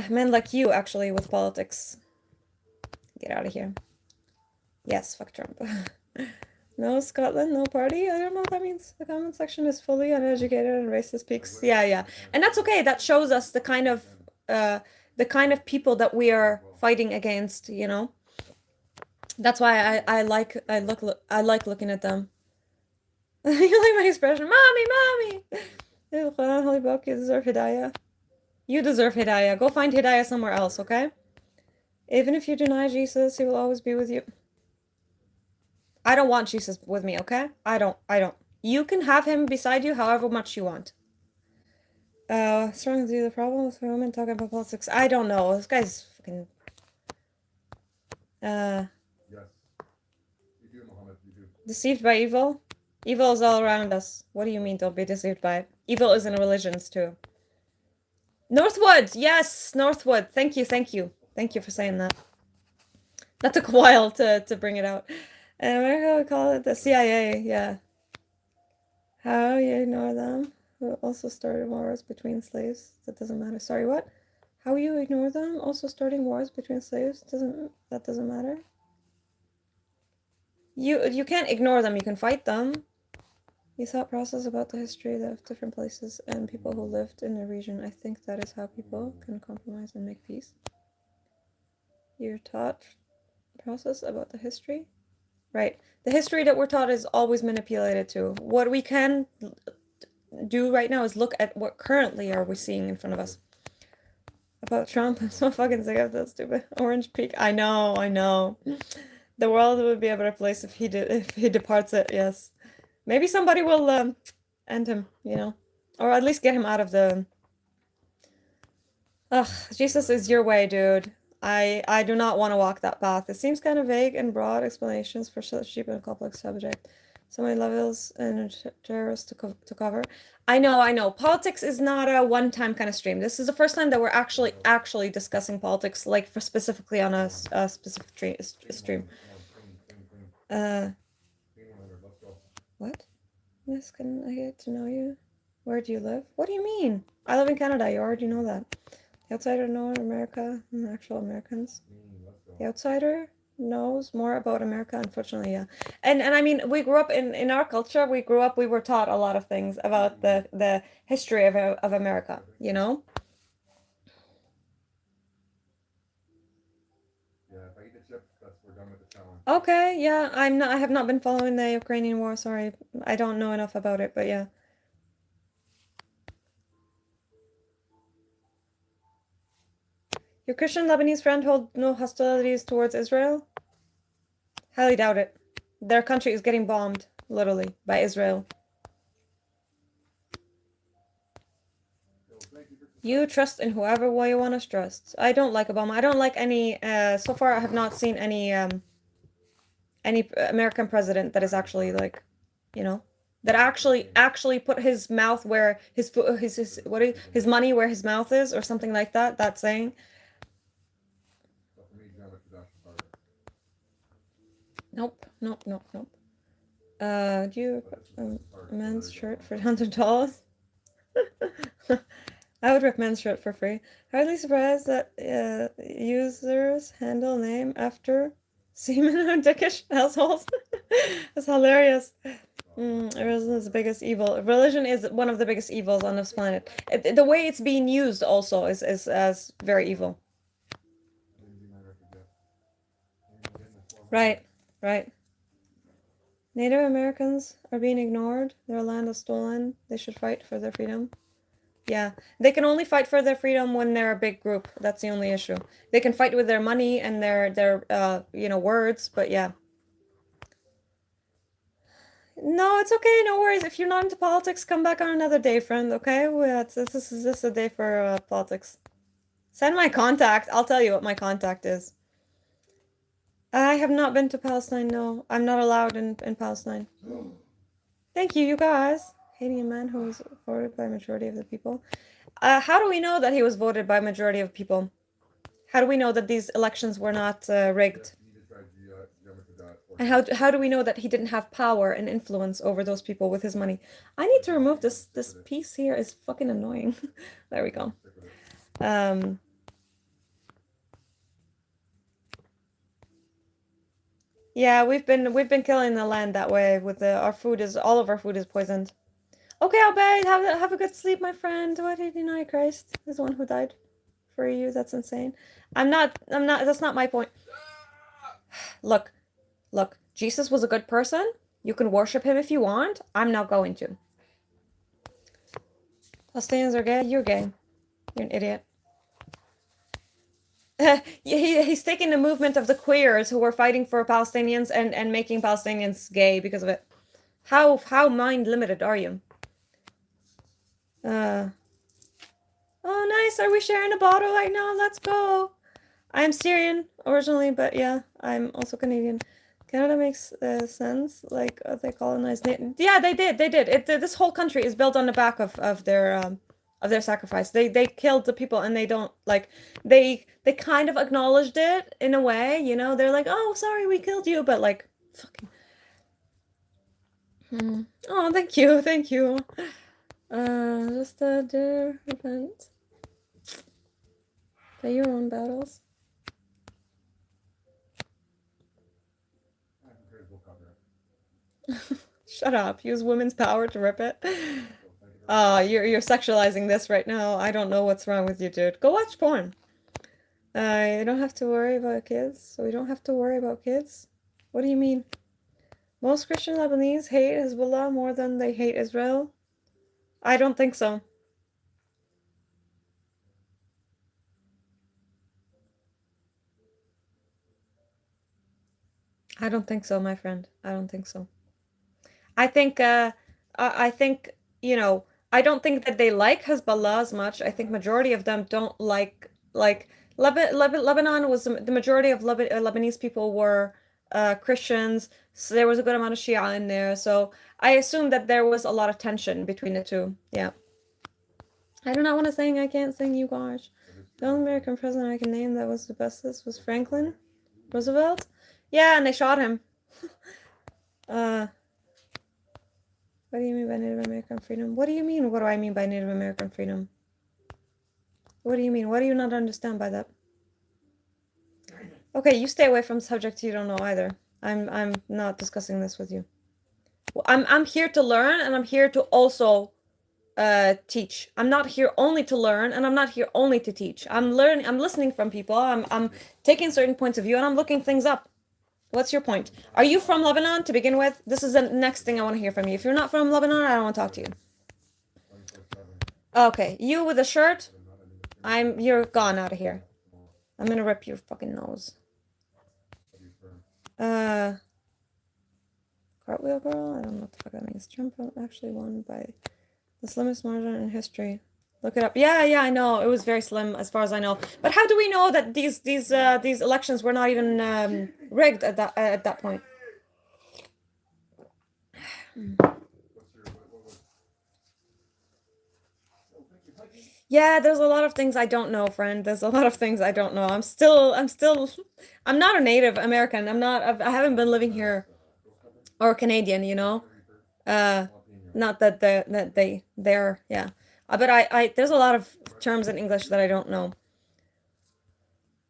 Men like you, actually, with politics. Get out of here. Yes, fuck Trump. No Scotland, no party? I don't know what that means. The comment section is fully uneducated and racist peaks. Yeah. And that's okay. That shows us the kind of people that we are fighting against, you know? That's why I like looking at them. You like my expression? Mommy! Holy book, you deserve Hidayah. You deserve Hidayah. Go find Hidayah somewhere else, okay? Even if you deny Jesus, he will always be with you. I don't want Jesus with me, okay? I don't. You can have him beside you however much you want. What's wrong with you? The problem with women talking about politics? I don't know. This guy's fucking... Yes. You do, Muhammad, you do. Deceived by evil? Evil is all around us. What do you mean don't be deceived by it? Evil is in religions too. Northwood! Yes! Northwood! Thank you. Thank you for saying that. That took a while to bring it out. And America would call it the CIA, yeah. How you ignore them? Who also started wars between slaves? That doesn't matter. Sorry, what? How you ignore them? Also starting wars between slaves? That doesn't matter? You can't ignore them, you can fight them. You thought process about the history of different places and people who lived in the region. I think that is how people can compromise and make peace. You're taught process about the history? Right. The history that we're taught is always manipulated too. What we can do right now is look at what currently are we seeing in front of us. About Trump, I'm so fucking sick of that stupid orange peak. I know. The world would be a better place if he departs it, yes. Maybe somebody will end him, you know. Or at least get him out of the... Ugh, Jesus is your way, dude. I do not want to walk that path. It seems kind of vague and broad explanations for such deep and complex subject. So many levels and terrorists to cover. I know. Politics is not a one-time kind of stream. This is the first time that we're actually discussing politics, like for specifically on a specific stream. What? Yes, can I get to know you? Where do you live? What do you mean? I live in Canada. You already know that. The outsider knows America than actual Americans. The outsider knows more about America, unfortunately, yeah. And I mean, we grew up in our culture. We were taught a lot of things about the history of America, you know. Yeah, if I eat the chips, we're done with the challenge. Okay, yeah. I have not been following the Ukrainian war. Sorry, I don't know enough about it, but yeah. Your Christian Lebanese friend hold no hostilities towards Israel? Highly doubt it. Their country is getting bombed, literally, by Israel. You trust in whoever way you want to trust. I don't like Obama. I don't like any, so far I have not seen any American president that is actually like, you know, that actually put his mouth where his money where his mouth is, or something like that. That saying. But for me, Jama Kadash is harder. Nope. Do you But this is harder. a men's shirt for $100? I would rip men's shirt for free. Hardly surprised that users handle name after semen or dickish households. That's hilarious. Religion is the biggest evil. Religion is one of the biggest evils on this planet. The way it's being used also is as very evil. Right. Native Americans are being ignored. Their land is stolen. They should fight for their freedom. Yeah, they can only fight for their freedom when they're a big group. That's the only issue. They can fight with their money and their words, but yeah. No, it's okay. No worries. If you're not into politics, come back on another day, friend. Okay? This is a day for politics. Send my contact. I'll tell you what my contact is. I have not been to Palestine. No, I'm not allowed in Palestine. Thank you, you guys. Hating a man who was voted by a majority of the people. How do we know that he was voted by a majority of people? How do we know that these elections were not rigged? And how do we know that he didn't have power and influence over those people with his money? I need to remove this piece here. Is fucking annoying. There we go. Yeah, we've been killing the land that way with all of our food is poisoned. Okay, Obey, have a good sleep, my friend. Why did you deny Christ? He's the one who died for you. That's insane. I'm not, that's not my point. Look, Jesus was a good person. You can worship him if you want. I'm not going to. Palestinians are gay. You're gay. You're an idiot. He's taking the movement of the queers who were fighting for Palestinians and making Palestinians gay because of it. How mind limited are you? Oh, nice. Are we sharing a bottle right now? Let's go. I'm Syrian originally, but yeah, I'm also Canadian. Canada makes sense. Like they colonized. Yeah, they did. This whole country is built on the back of their sacrifice. They killed the people, and they don't like they kind of acknowledged it in a way. You know, they're like, oh, sorry, we killed you, but like, fucking. Oh, thank you. Just do repent. Play your own battles. Shut up. Use women's power to rip it. You're sexualizing this right now. I don't know what's wrong with you, dude. Go watch porn. You don't have to worry about kids. So we don't have to worry about kids? What do you mean? Most Christian Lebanese hate Hezbollah more than they hate Israel? I don't think so. I don't think so, my friend. I don't think so. I think, you know, I don't think that they like Hezbollah as much. I think majority of them don't like Lebanon was the majority of Lebanese people were Christians. So there was a good amount of Shia in there. So I assume that there was a lot of tension between the two. Yeah. I do not want to sing. I can't sing, you gosh. The only American president I can name that was the bestest was Franklin Roosevelt. Yeah, and they shot him. What do you mean by Native American freedom? What do you mean? What do I mean by Native American freedom? What do you mean? What do you not understand by that? Okay, you stay away from subjects you don't know either. I'm not discussing this with you. Well, I'm here to learn, and I'm here to also teach. I'm not here only to learn, and I'm not here only to teach. I'm listening from people. I'm taking certain points of view, and I'm looking things up. What's your point? Are you from Lebanon to begin with? This is the next thing I want to hear from you. If you're not from Lebanon, I don't want to talk to you. Okay, you with a shirt, you're gone out of here. I'm gonna rip your fucking nose. Cartwheel girl? I don't know what the fuck that means. Trump actually won by the slimmest margin in history. Look it up. Yeah, I know. It was very slim as far as I know. But how do we know that these elections were not even rigged at that point? What's your Yeah, there's a lot of things I don't know, friend. There's a lot of things I don't know. I'm not a native American. I haven't been living here or Canadian, you know. Uh, Not that they're, yeah. But there's a lot of terms in English that I don't know.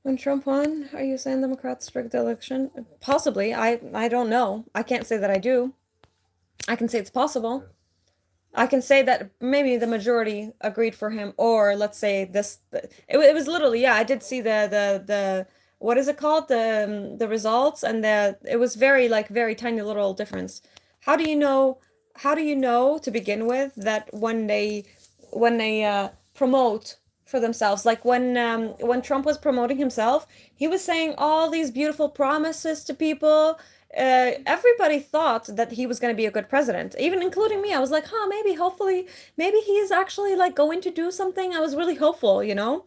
When Trump won, are you saying Democrats rigged the election? Possibly. I don't know. I can't say that I do. I can say it's possible. I can say that maybe the majority agreed for him, or let's say it was literally, yeah, I did see the what is it called? The results, and it was very, like, very tiny little difference. How do you know, how do you know to begin with that when they promote for themselves, like when Trump was promoting himself, he was saying all these beautiful promises to people. Everybody thought that he was going to be a good president, even including me. I was like, huh, maybe, hopefully, maybe he's actually like going to do something. I was really hopeful, you know?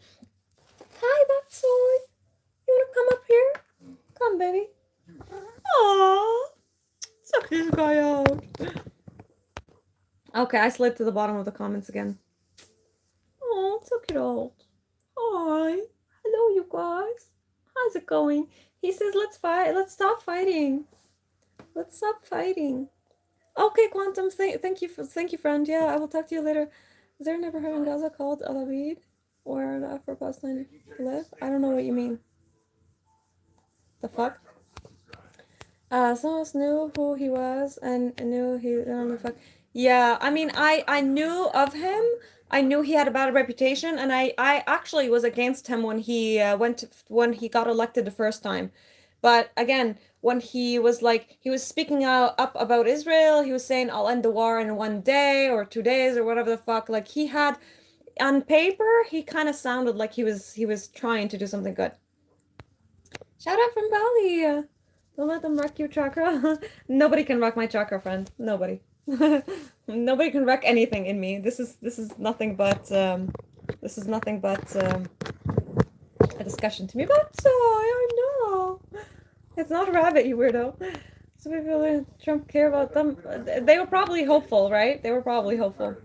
Hi, that's soy. You want to come up here? Come, baby. Aww. Suck this guy out. Okay, I slid to the bottom of the comments again. Oh, suck it out. Hi. Hello, you guys. How's it going? He says, let's fight. Let's stop fighting. Let's stop fighting. Okay, Quantum, thank you, friend. Yeah, I will talk to you later. Is there a neighborhood in Gaza called Al Abid, where the Afro-Palestine live? I don't know what you mean. The fuck? Some of us knew who he was and knew he the fuck. Yeah, I mean, I knew of him. I knew he had a bad reputation, and I actually was against him when when he got elected the first time. But again, when he was speaking out up about Israel, he was saying I'll end the war in 1 day or 2 days or whatever the fuck. Like, he had, on paper, he kind of sounded like he was trying to do something good. Shout out from Bali. Don't let them wreck your chakra. Nobody can wreck my chakra, friend. Nobody. Nobody can wreck anything in me. This is nothing but a discussion to me. But I know. It's not a rabbit, you weirdo. So people in Trump care about them. They were probably hopeful, right? They were probably hopeful.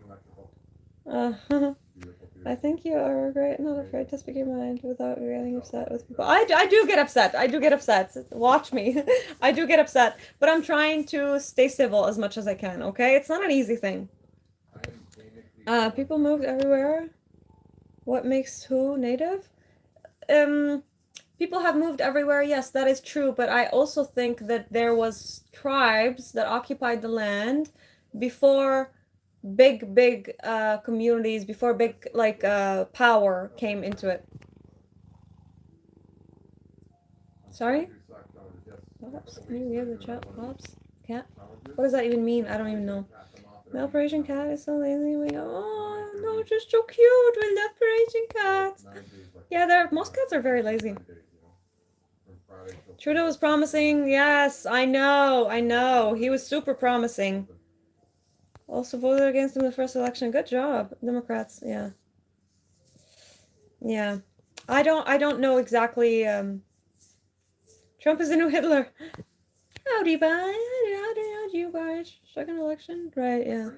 I think you are great, not afraid to speak your mind without getting upset with people. I do get upset. I do get upset. Watch me. I do get upset. But I'm trying to stay civil as much as I can, okay? It's not an easy thing. People moved everywhere. What makes who native? People have moved everywhere. Yes, that is true. But I also think that there was tribes that occupied the land before big communities, before big, like, power came into it. Sorry? Pops? Can you hear the chat? Pops? Cat? What does that even mean? I don't even know. Male Persian cat is so lazy. We go, oh no, just so cute. We love Persian cats. Yeah, most cats are very lazy. Trudeau was promising. Yes, I know. He was super promising. Also voted against him in the first election. Good job, Democrats. Yeah. Yeah. I don't know exactly. Trump is the new Hitler. Howdy, bye. Howdy, you guys. Second election? Right, yeah.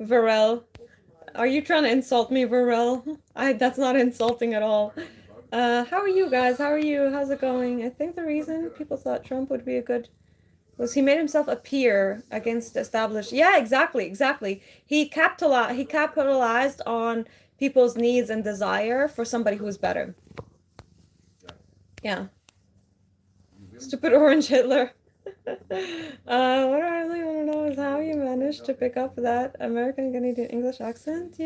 Varel. Are you trying to insult me, Varel? That's not insulting at all. How are you guys? How are you? How's it going? I think the reason people thought Trump would be a good was he made himself appear against established. Yeah, exactly. He capitalized on people's needs and desire for somebody who is better. Yeah. Stupid orange Hitler. What I really want to know is how you managed to pick up that American Canadian English accent.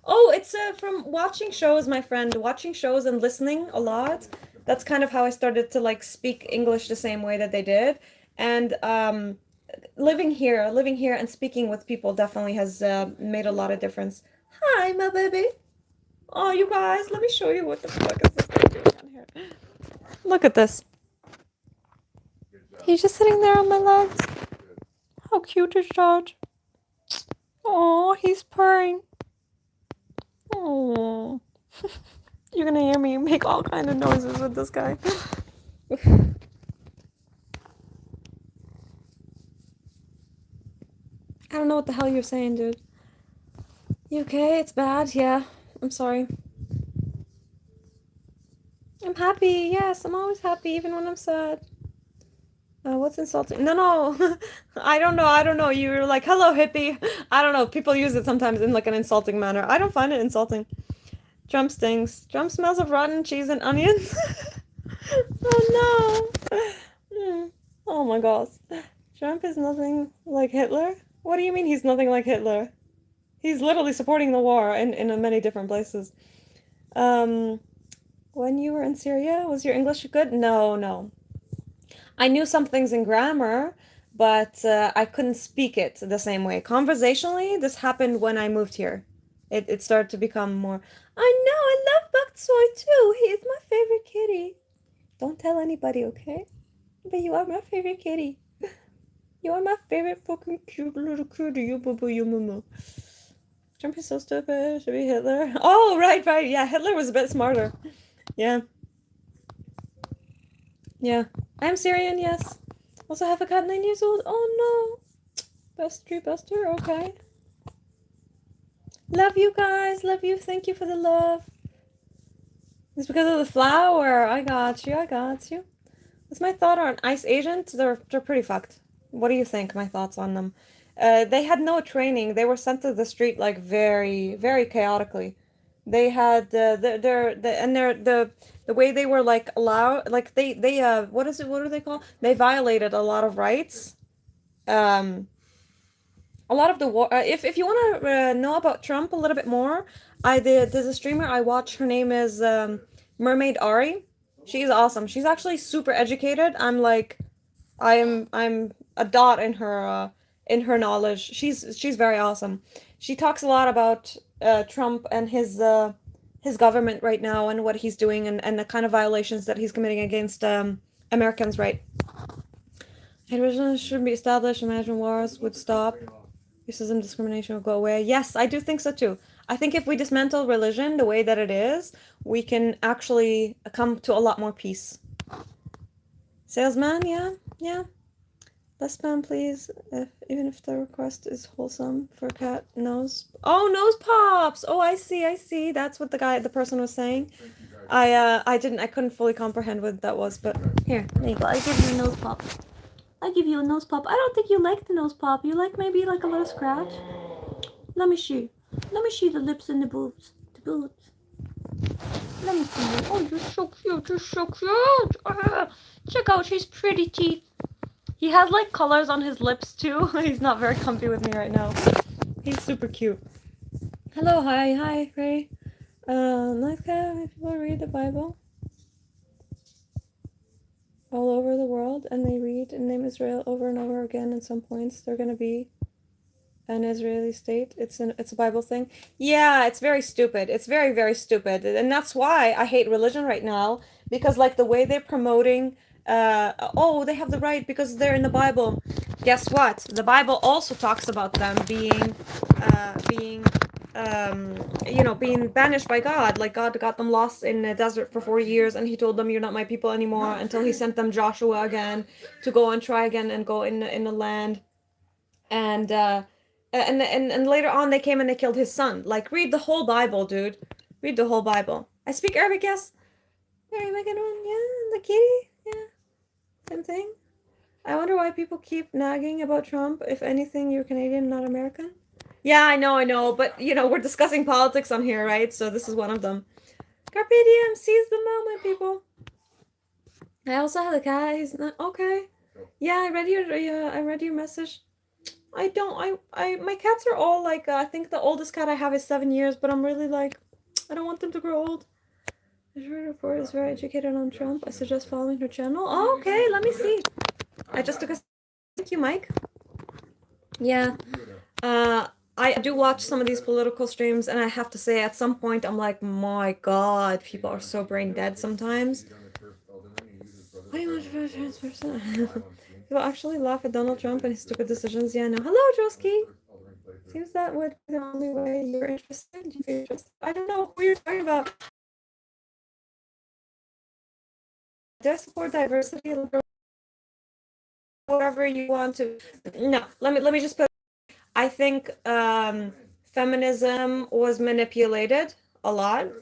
Oh, it's from watching shows, my friend. Watching shows and listening a lot. That's kind of how I started to, like, speak English the same way that they did. And living here and speaking with people definitely has made a lot of difference. Hi, my baby. Oh, you guys, let me show you what the fuck is this guy doing on here. Look at this. He's just sitting there on my legs. How cute is that? Oh, he's purring. Oh. You're gonna hear me make all kind of noises with this guy. I don't know what the hell you're saying, dude. You okay? It's bad. Yeah. I'm sorry. I'm happy. Yes, I'm always happy, even when I'm sad. What's insulting? No. I don't know. I don't know. You're like, hello, hippie. I don't know. People use it sometimes in like an insulting manner. I don't find it insulting. Trump stinks. Trump smells of rotten cheese and onions. Oh no. Oh my gosh. Trump is nothing like Hitler? What do you mean he's nothing like Hitler? He's literally supporting the war in many different places. Um, when you were in Syria, was your English good? No. I knew some things in grammar, but I couldn't speak it the same way. Conversationally, this happened when I moved here. It started to become more. I know, I love Bok Choy too. He is my favorite kitty. Don't tell anybody, okay? But you are my favorite kitty. You are my favorite fucking cute little kitty. You boo boo, you moo moo. Trump is so stupid. Should be Hitler. Oh, right. Yeah, Hitler was a bit smarter. Yeah. I'm Syrian, yes. Also have a cat 9 years old. Oh no. Buster, okay. Love you guys. Love you. Thank you for the love. It's because of the flower. I got you. What's my thought on Ice Agent? They're pretty fucked. What do you think? My thoughts on them? They had no training. They were sent to the street like very, very chaotically. They had the way they were like allowed like they what is it? What do they call? They violated a lot of rights. Um, a lot of the war. If you want to know about Trump a little bit more, there's a streamer I watch. Her name is Mermaid Ari. She's awesome. She's actually super educated. I'm a dot in her knowledge. She's very awesome. She talks a lot about Trump and his government right now and what he's doing and the kind of violations that he's committing against Americans, right? Hate should be established. Imagine wars would stop. Racism, discrimination will go away. Yes, I do think so too. I think if we dismantle religion the way that it is, we can actually come to a lot more peace. Salesman, yeah. Less spam, please. Even if the request is wholesome for cat nose. Oh, nose pops. Oh, I see. That's what the person was saying. I couldn't fully comprehend what that was, but here, there you go. I give you a nose pop. I give you a nose pop. I don't think you like the nose pop. You like maybe like a little scratch. Let me see. Let me see the lips and the boobs. The boobs. Let me see. Oh, you're so cute. You're so cute. Check out his pretty teeth. He has like colors on his lips too. He's not very comfy with me right now. He's super cute. Hello, hi, Ray. Nice cat. People read the Bible all over the world, and they read and name Israel over and over again. At some points, they're gonna be an Israeli state. It's a Bible thing. Yeah, it's very stupid. It's very, very stupid, and that's why I hate religion right now. Because like the way they're promoting, oh, they have the right because they're in the Bible. Guess what? The Bible also talks about them being banished by God. Like God got them lost in the desert for 40 years, and He told them, "You're not my people anymore," until He sent them Joshua again to go and try again and go in the land, and later on they came and they killed His son. Like read the whole Bible, dude. Read the whole Bible. I speak Arabic, yes. Very my good one, yeah. The kitty, yeah. Same thing. I wonder why people keep nagging about Trump. If anything, you're Canadian, not American. Yeah, I know, but we're discussing politics on here, right? So this is one of them. Carpe diem, seize the moment, people. I also have a cat. He's not okay. Yeah, I read your message. I don't. My cats are all like. I think the oldest cat I have is 7 years, but I'm really like, I don't want them to grow old. The report is very educated on Trump. I suggest following her channel. Oh, okay, let me see. I just took a. Thank you, Mike. Yeah. I do watch some of these political streams, and I have to say, at some point, I'm like, my God, people are so brain dead sometimes. What do you want for a trans person? People actually laugh at Donald Trump and his stupid decisions. Yeah, no. Hello, Joski. Seems that would be the only way you're interested. I don't know who you're talking about. Do I support diversity? Whatever you want to. No, let me just put. I think feminism was manipulated a lot. You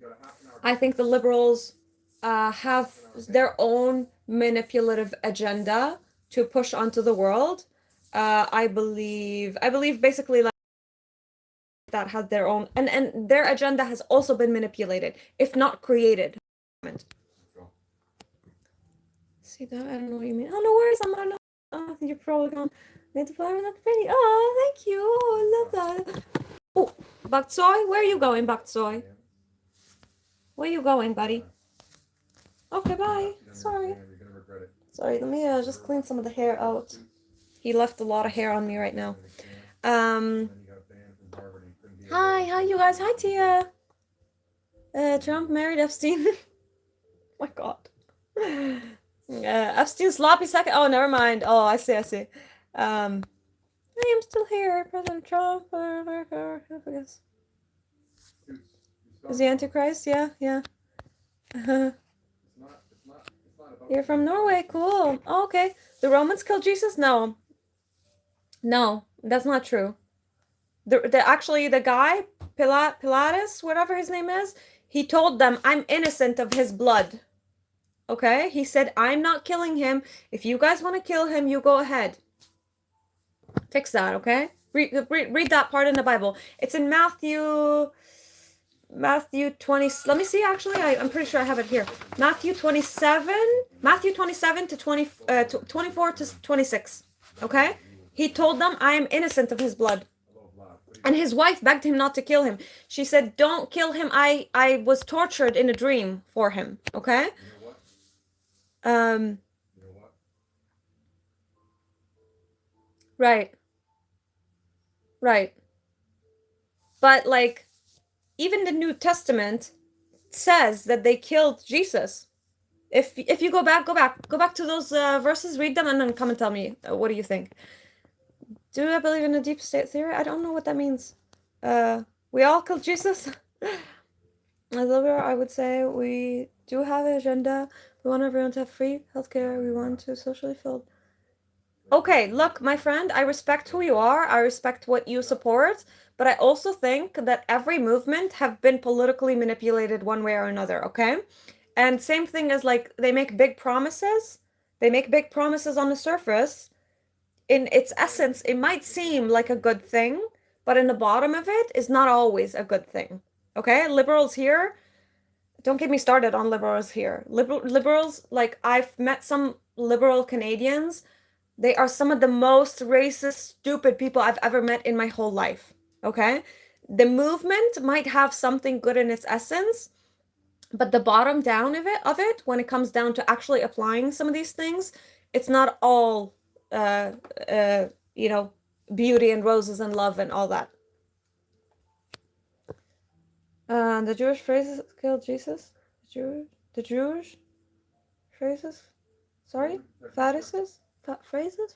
got a half an hour. I think the liberals have their own manipulative agenda to push onto the world. I believe basically like that has their own, and their agenda has also been manipulated, if not created. See that? I don't know what you mean. Oh, no worries. I'm not. Oh, you're probably gone. Made the flower look pretty. Oh, thank you. Oh, I love that. Oh, Baksoy, where are you going, Baksoy? Where are you going, buddy? Okay, bye. Sorry. You're gonna regret it. Sorry, let me just clean some of the hair out. He left a lot of hair on me right now. Then you got banned from Harvard and you couldn't be Hi you guys. Hi, Tia. Trump married Epstein. My God. Epstein sloppy second. Oh, never mind. Oh, I see. I am still here. President Trump. I guess. Is the Antichrist? Yeah. It's not about You're from Norway. Cool. Oh, okay. The Romans killed Jesus? No, that's not true. Actually, the guy, Pilatus, whatever his name is, he told them, I'm innocent of his blood. Okay? He said, I'm not killing him. If you guys want to kill him, you go ahead. Fix that, okay? Read that part in the Bible. It's in Matthew 20. Let me see, actually. I'm pretty sure I have it here. Matthew 27 to 24 to 26. Okay? He told them, I am innocent of his blood. And his wife begged him not to kill him. She said, don't kill him. I was tortured in a dream for him. Okay? You know what? Right. But like, even the New Testament says that they killed Jesus. If you go back to those verses, read them, and then come and tell me what do you think. Do I believe in a deep state theory? I don't know what that means. We all killed Jesus. As a liberal, I would say we do have an agenda. We want everyone to have free healthcare. We want to socially filled. Okay, look, my friend, I respect who you are. I respect what you support, but I also think that every movement have been politically manipulated one way or another, okay? And same thing as like they make big promises. They make big promises on the surface. In its essence, it might seem like a good thing, but in the bottom of it is not always a good thing. Okay? Liberals here, don't get me started on liberals here. Liberals, like I've met some liberal Canadians. They are some of the most racist, stupid people I've ever met in my whole life. Okay? The movement might have something good in its essence, but the bottom down of it, when it comes down to actually applying some of these things, it's not all beauty and roses and love and all that. The Jewish phrases killed Jesus. The Jewish phrases. Sorry, Pharisees.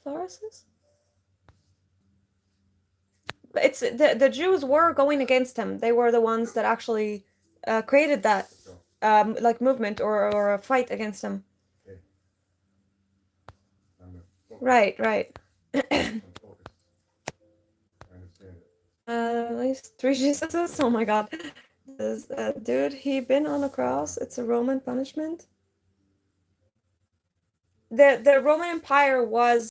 Pharisees. But it's the Jews were going against him. They were the ones that actually created that like movement or a fight against him. Okay. Right. I'm focused. I understand it. At least 3 Jesuses. Oh my God. Dude, he been on a cross. It's a Roman punishment. The Roman Empire was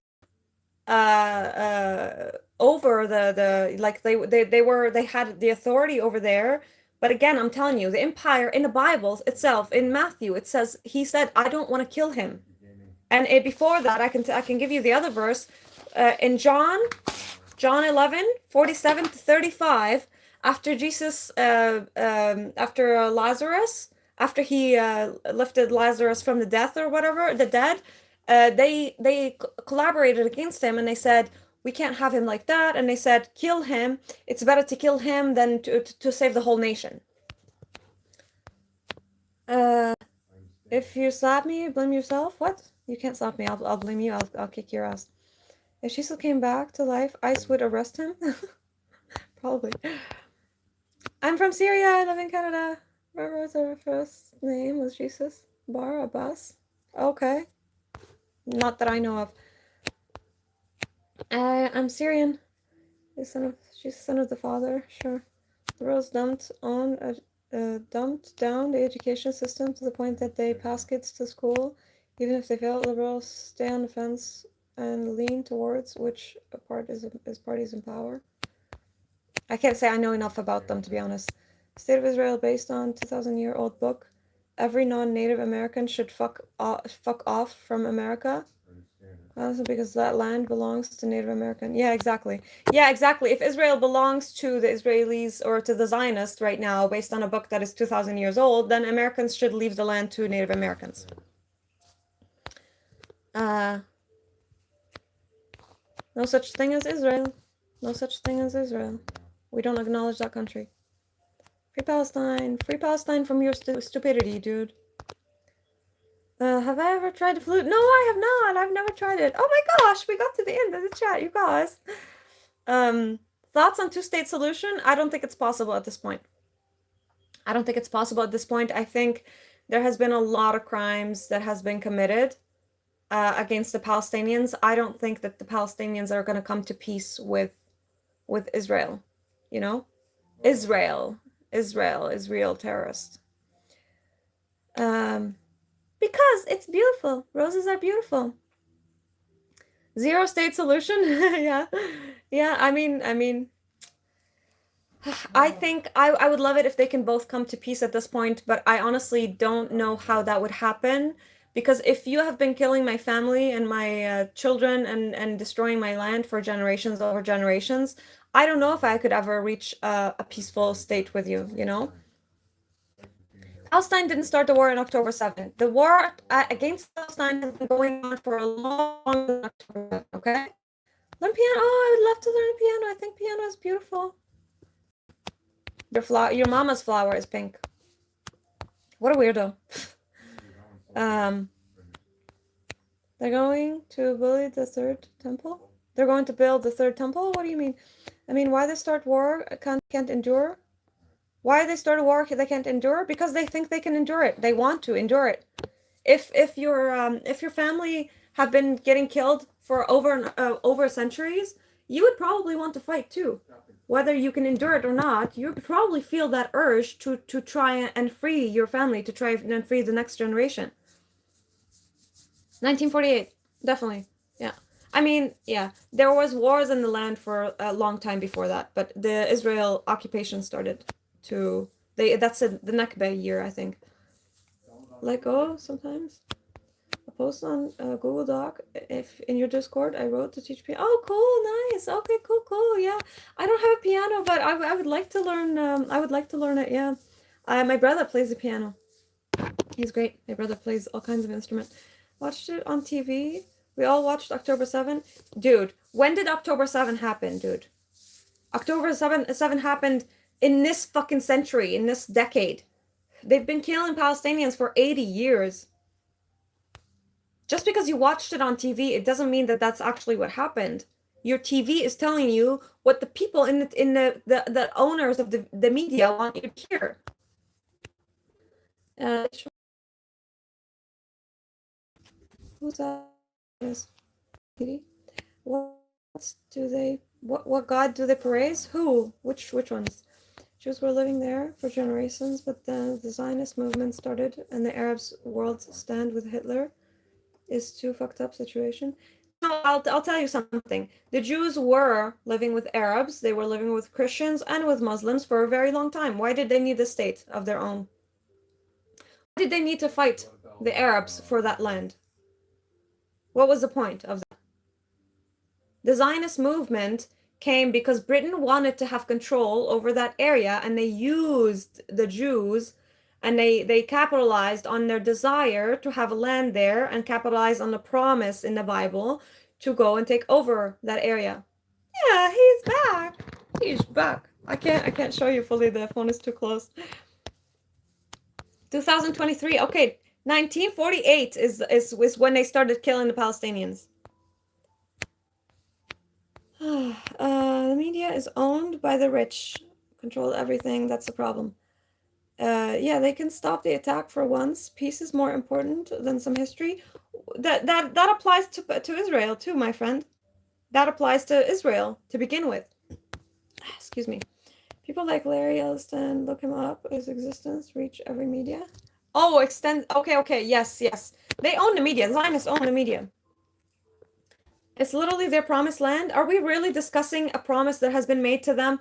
over the like they had the authority over there. But again, I'm telling you, the empire in the Bible itself, in Matthew, it says he said, I don't want to kill him. And before that, I can give you the other verse in John 11, 47 to 35. After Jesus, after Lazarus, after he lifted Lazarus from the death or whatever, the dead, they collaborated against him, and they said, we can't have him like that. And they said, kill him. It's better to kill him than to save the whole nation. If you slap me, blame yourself. What? You can't slap me. I'll blame you. I'll kick your ass. If Jesus came back to life, ICE would arrest him. Probably. I'm from Syria. I live in Canada. Her first name was Jesus. Bar Abbas. Okay. Not that I know of. I'm Syrian. She's the son of the father. Sure. Liberals dumped down the education system to the point that they pass kids to school, even if they fail. Liberals stay on the fence and lean towards which part is parties in power. I can't say I know enough about them, to be honest. State of Israel, based on 2,000-year-old book. Every non-Native American should fuck off from America. Also, because that land belongs to Native American. Yeah, exactly. Yeah, exactly. If Israel belongs to the Israelis or to the Zionists right now, based on a book that is 2,000 years old, then Americans should leave the land to Native Americans. No such thing as Israel. No such thing as Israel. We don't acknowledge that country. Free Palestine. Free Palestine from your stupidity, dude. Have I ever tried the flute? No, I have not. I've never tried it. Oh my gosh, we got to the end of the chat, you guys. Thoughts on two-state solution? I don't think it's possible at this point. I don't think it's possible at this point. I think there has been a lot of crimes that has been committed against the Palestinians. I don't think that the Palestinians are going to come to peace with Israel. You know, Israel is real terrorist. Because it's beautiful. Roses are beautiful. Zero state solution. Yeah. I mean, I think I would love it if they can both come to peace at this point, but I honestly don't know how that would happen, because if you have been killing my family and my children and destroying my land for generations over generations, I don't know if I could ever reach a peaceful state with you, you know? Palestine didn't start the war on October 7th. The war against Palestine has been going on for a long time than October 7th, okay? Learn piano. Oh, I would love to learn piano. I think piano is beautiful. Your mama's flower is pink. What a weirdo. They're going to build the third temple? They're going to build the third temple? What do you mean? I mean, why they start war can't endure? Why they start a war they can't endure? Because they think they can endure it. They want to endure it. If your family have been getting killed for over centuries, you would probably want to fight too. Whether you can endure it or not, you would probably feel that urge to try and free your family, to try and free the next generation. 1948, definitely. Yeah. I mean, yeah, there was wars in the land for a long time before that, but the Israel occupation started to that's the Nakba year, I think. Let go sometimes. A post on Google Doc. If in your Discord, I wrote to teach piano. Oh, cool, nice. Okay, cool. Yeah, I don't have a piano, but I would like to learn. I would like to learn it. Yeah, my brother plays the piano. He's great. My brother plays all kinds of instruments. Watched it on TV. We all watched October 7. Dude, when did October 7 happen, dude? October 7 happened in this fucking century, in this decade. They've been killing Palestinians for 80 years. Just because you watched it on TV, it doesn't mean that that's actually what happened. Your TV is telling you what the people in the owners of the media want you to hear. Who's that? What God do they praise? Who? Which ones? Jews were living there for generations, but then the Zionist movement started, and the Arabs' world stand with Hitler is too fucked up situation. No, I'll tell you something. The Jews were living with Arabs, they were living with Christians and with Muslims for a very long time. Why did they need a state of their own? Why did they need to fight the Arabs for that land? What was the point of that? The Zionist movement came because Britain wanted to have control over that area, and they used the Jews, and they capitalized on their desire to have a land there, and capitalized on the promise in the Bible to go and take over that area. Yeah, he's back. He's back. I can't show you fully. The phone is too close. 2023. Okay, 1948 is when they started killing the Palestinians. The media is owned by the rich, control everything. That's the problem. Yeah, they can stop the attack for once. Peace is more important than some history. That applies to Israel too, my friend. That applies to Israel to begin with. excuse me. People like Larry Ellison, look him up. His existence reach every media. Oh, extend. Okay. Yes. They own the media. Zionists own the media. It's literally their promised land. Are we really discussing a promise that has been made to them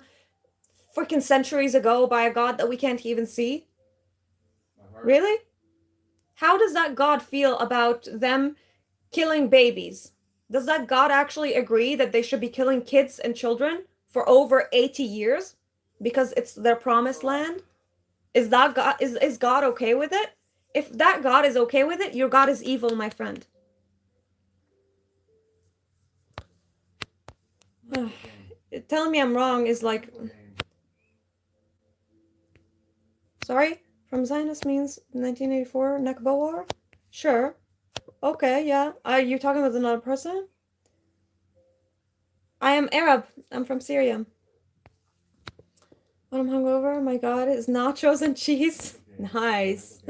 freaking centuries ago by a God that we can't even see? Really? How does that God feel about them killing babies? Does that God actually agree that they should be killing kids and children for over 80 years because it's their promised land? Is that God is God okay with it? If that God is okay with it, your God is evil, my friend. Telling me I'm wrong is like, sorry, from Zionist means 1984 Nakba War? Sure. Okay, yeah. Are you talking with another person? I am Arab. I'm from Syria. When I'm hungover, my God, is nachos and cheese. Nice.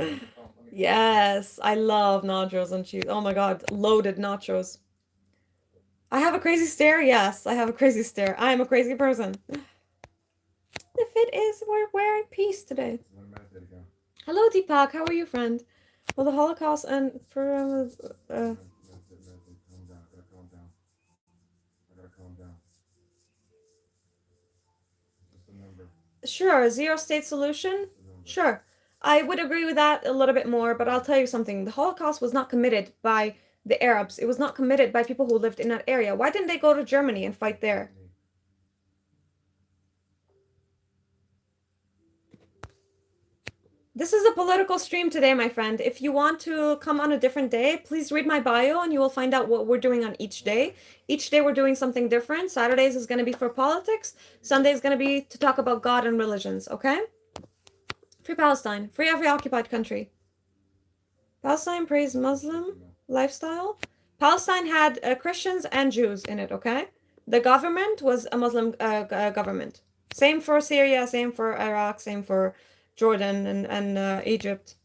Yes, I love nachos and cheese. Oh my God, loaded nachos. I have a crazy stare? Yes, I have a crazy stare. I am a crazy person. The fit is we're wearing peace today. Hello, Deepak. How are you, friend? Well, the Holocaust and for sure, zero state solution. Sure, I would agree with that a little bit more, but I'll tell you something. The Holocaust was not committed by the Arabs. It was not committed by people who lived in that area. Why didn't they go to Germany and fight there? This is a political stream today, my friend. If you want to come on a different day, please read my bio and you will find out what we're doing on each day. Each day we're doing something different. Saturdays is going to be for politics. Sunday is going to be to talk about God and religions, okay? Free Palestine. Free every occupied country. Palestine praised Muslim lifestyle. Palestine had Christians and Jews in it, okay? The government was a Muslim government. Same for Syria, same for Iraq, same for Jordan and Egypt.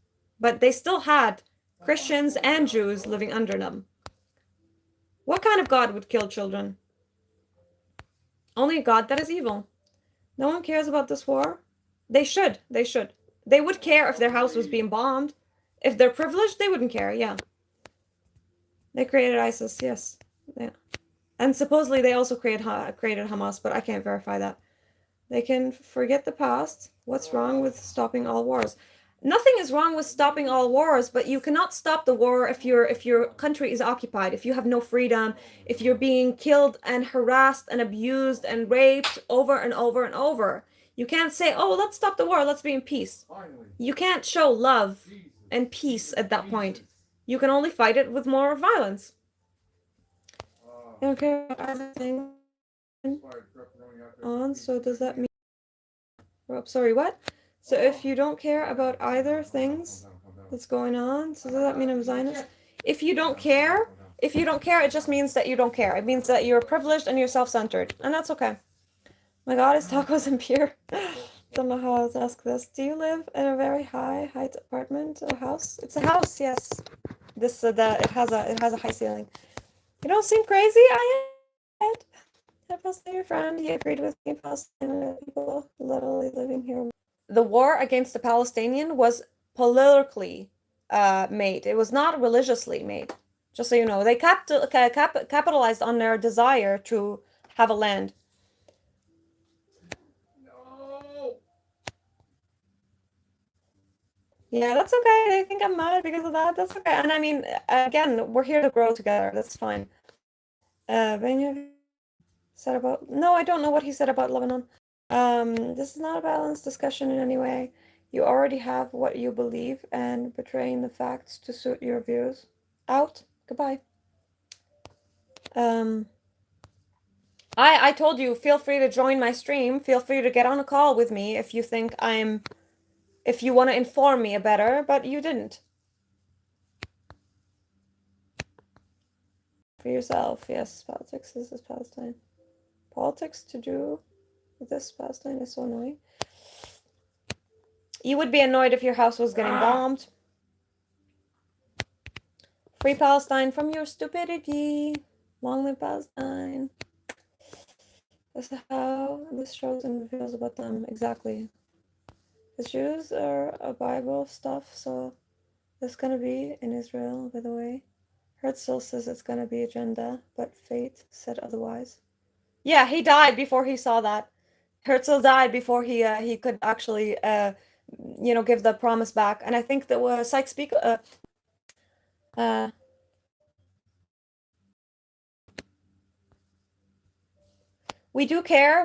But they still had Christians and Jews living under them. What kind of God would kill children? Only a God that is evil. No one cares about this war. They should. They would care if their house was being bombed. If they're privileged, they wouldn't care, yeah. They created ISIS, yes. Yeah. And supposedly they also created Hamas, but I can't verify that. They can forget the past. What's wrong with stopping all wars? Nothing is wrong with stopping all wars, but you cannot stop the war if your country is occupied, if you have no freedom, if you're being killed and harassed and abused and raped over and over and over. You can't say, "Oh, let's stop the war, let's be in peace." You can't show love and peace at that point. You can only fight it with more violence. Okay, on, so does that mean sorry, what? So if you don't care about either things that's going on, so does that mean I'm Zionist? If you don't care, it just means that you don't care. It means that you're privileged and you're self-centered, and that's okay. My God, is tacos and beer. Don't know how to ask this. Do you live in a very high height apartment or house? It's a house, yes. This it has a high ceiling. You don't seem crazy. I am. Palestinian friend. He agreed with me. Palestinian people literally living here. The war against the Palestinian was politically made. It was not religiously made. Just so you know, they capitalized on their desire to have a land. Yeah, that's okay. They think I'm mad because of that. That's okay. And I mean, again, we're here to grow together. That's fine. Benjamin said about... No, I don't know what he said about Lebanon. This is not a balanced discussion in any way. You already have what you believe and betraying the facts to suit your views. Out. Goodbye. I told you, feel free to join my stream. Feel free to get on a call with me if you think if you want to inform me better, but you didn't. For yourself, yes. Politics is this Palestine. Politics to do with this Palestine is so annoying. You would be annoyed if your house was getting bombed. Free Palestine from your stupidity. Long live Palestine. This is how this shows and reveals about them exactly. The Jews are a Bible stuff, so it's gonna be in Israel, by the way. Herzl says it's gonna be agenda, but fate said otherwise. Yeah, he died before he saw that. Herzl died before he could actually give the promise back. And I think that Sykes-Picot we do care,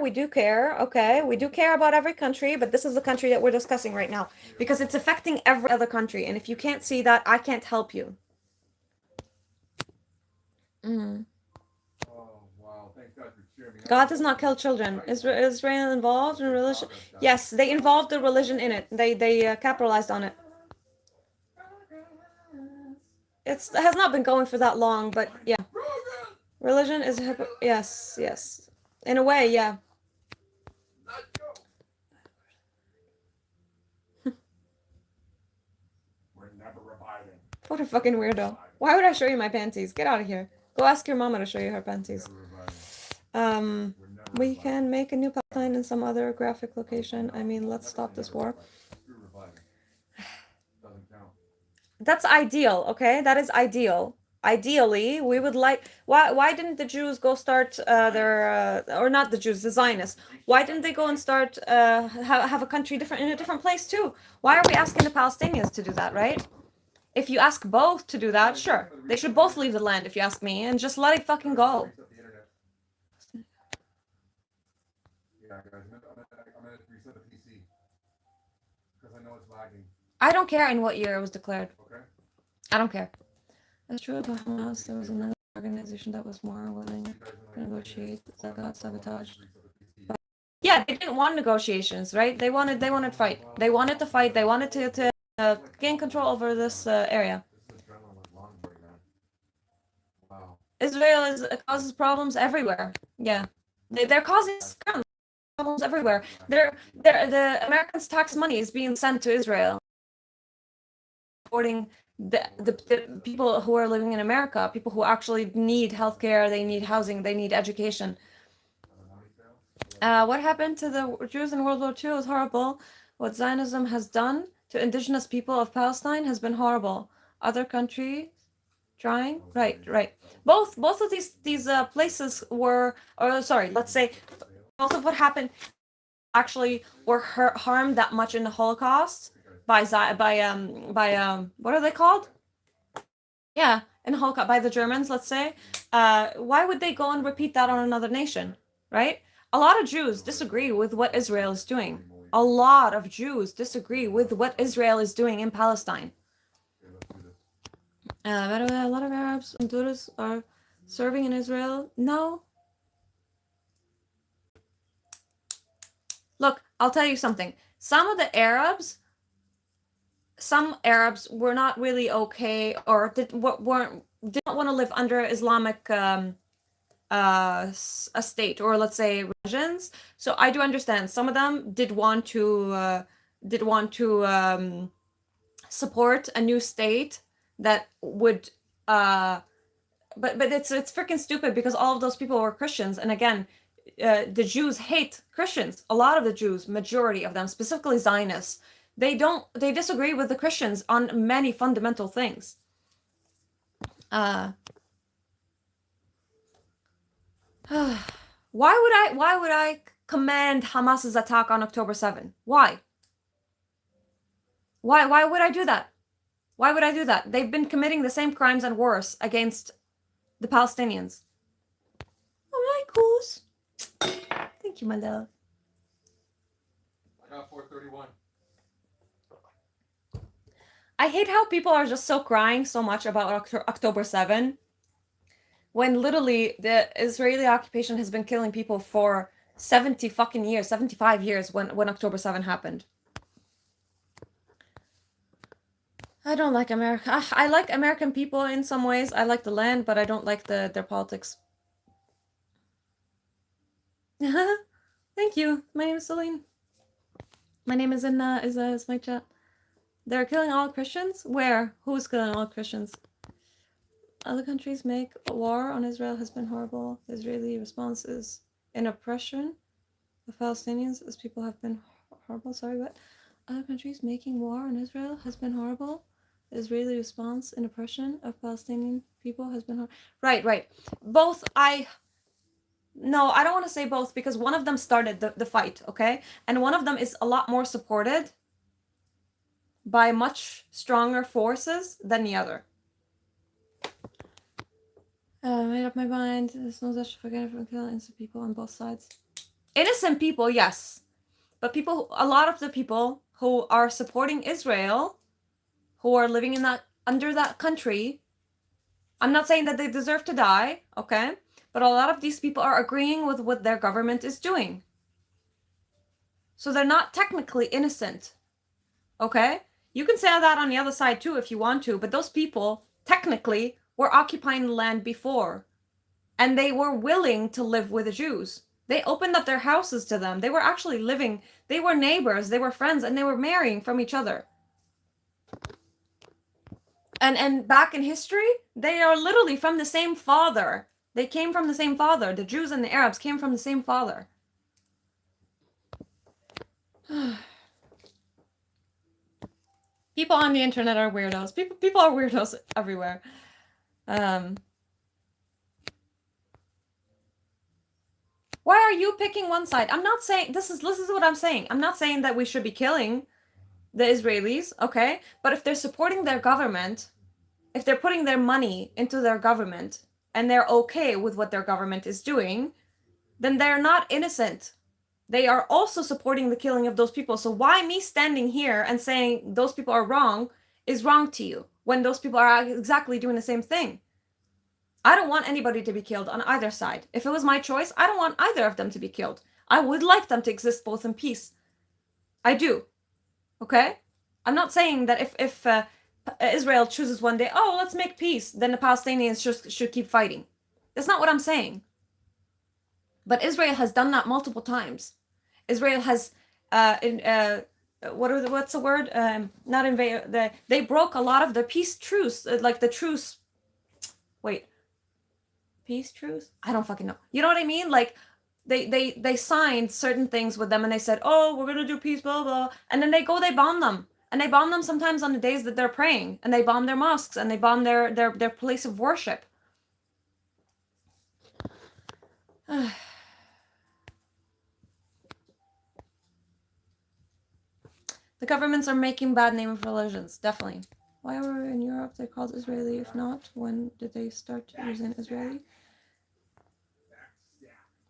okay? We do care about every country, but this is the country that we're discussing right now because it's affecting every other country. And if you can't see that, I can't help you. Mm. Oh, wow. Thank God for cheering me up. God does not kill children. Israel involved in religion? Yes, they involved the religion in it. They capitalized on it. It has not been going for that long, but yeah. Religion is yes, yes. In a way, yeah. We're never reviving. What a fucking weirdo. Why would I show you my panties? Get out of here. Go ask your mama to show you her panties. We can make a new Palestine in some other graphic location. I mean, let's stop this war. That's ideal, okay? That is ideal. Ideally, we would like. Why didn't the Jews go start their or not the Jews, the Zionists? Why didn't they go and start have a country in a different place too? Why are we asking the Palestinians to do that, right? If you ask both to do that, sure, they should both leave the land. If you ask me, and just let it fucking go. Yeah, guys, I'm gonna reset the PC because I know it's lagging. I don't care in what year it was declared. Okay. I don't care. That's true about Hamas. There was another organization that was more willing to negotiate. Sabotage. But yeah, they didn't want negotiations, right? They wanted fight. They wanted to fight. They wanted to gain control over this area. Israel causes problems everywhere. Yeah, they're causing problems everywhere. The Americans' tax money is being sent to Israel, supporting the people who are living in America, people who actually need healthcare, they need housing, they need education. What happened to the Jews in World War II is horrible. What Zionism has done to indigenous people of Palestine has been horrible. Other countries trying, right. Both of these places were, or sorry, let's say, both of what happened actually were harmed that much in the Holocaust by what are they called? Yeah, in Holocaust by the Germans, let's say. Why would they go and repeat that on another nation, right? A lot of Jews disagree with what Israel is doing. A lot of Jews disagree with what Israel is doing in Palestine. By the way, a lot of Arabs and Druze are serving in Israel. No. Look, I'll tell you something. Some Arabs were not really okay, or did not want to live under Islamic a state, or let's say religions. So I do understand some of them did want to support a new state that would but it's freaking stupid because all of those people were Christians, and again, the Jews hate Christians. A lot of the Jews, majority of them, specifically Zionists, they disagree with the Christians on many fundamental things. Why would I command Hamas's attack on October 7? Why would I do that? Why would I do that? They've been committing the same crimes and worse against the Palestinians. All right, Goose. Thank you, my love. I got 431. I hate how people are just so crying so much about October 7, when literally the Israeli occupation has been killing people for 70 fucking years, 75 years when October 7 happened. I don't like America. I like American people in some ways. I like the land, but I don't like their politics. Thank you. My name is Celine. My name is in is my chat. They're killing all Christians? Where? Who's killing all Christians? Other countries make a war on Israel has been horrible. The Israeli response is in oppression of Palestinians as people have been horrible. Sorry, but other countries making war on Israel has been horrible. The Israeli response in oppression of Palestinian people has been right. Both no, I don't want to say both because one of them started the fight, okay? And one of them is a lot more supported by much stronger forces than the other. Made up my mind. There's no such forget from killing innocent people on both sides. Innocent people, yes. But a lot of the people who are supporting Israel, who are living in that under that country, I'm not saying that they deserve to die, okay? But a lot of these people are agreeing with what their government is doing. So they're not technically innocent, okay? You can say that on the other side too if you want to, but those people technically were occupying the land before. And they were willing to live with the Jews. They opened up their houses to them. They were actually living, they were neighbors, they were friends, and they were marrying from each other. And back in history, they are literally from the same father. They came from the same father. The Jews and the Arabs came from the same father. People on the internet are weirdos. People are weirdos everywhere. Why are you picking one side? I'm not saying this is what I'm saying. I'm not saying that we should be killing the Israelis, okay? But if they're supporting their government, if they're putting their money into their government and they're okay with what their government is doing, then they're not innocent. They are also supporting the killing of those people. So why me standing here and saying those people are wrong is wrong to you when those people are exactly doing the same thing? I don't want anybody to be killed on either side. If it was my choice, I don't want either of them to be killed. I would like them to exist both in peace. I do. Okay? I'm not saying that if Israel chooses one day, oh, let's make peace, then the Palestinians should keep fighting. That's not what I'm saying. But Israel has done that multiple times. Israel has, what's the word? Not invade. They broke a lot of the peace truce, like the truce. Wait, peace truce? I don't fucking know. You know what I mean? Like they signed certain things with them and they said, oh, we're gonna do peace, blah blah, and then they bomb them, and they bomb them sometimes on the days that they're praying, and they bomb their mosques, and they bomb their place of worship. The governments are making bad name of religions, definitely. Why were in Europe they called Israeli? If not, when did they start using Israeli?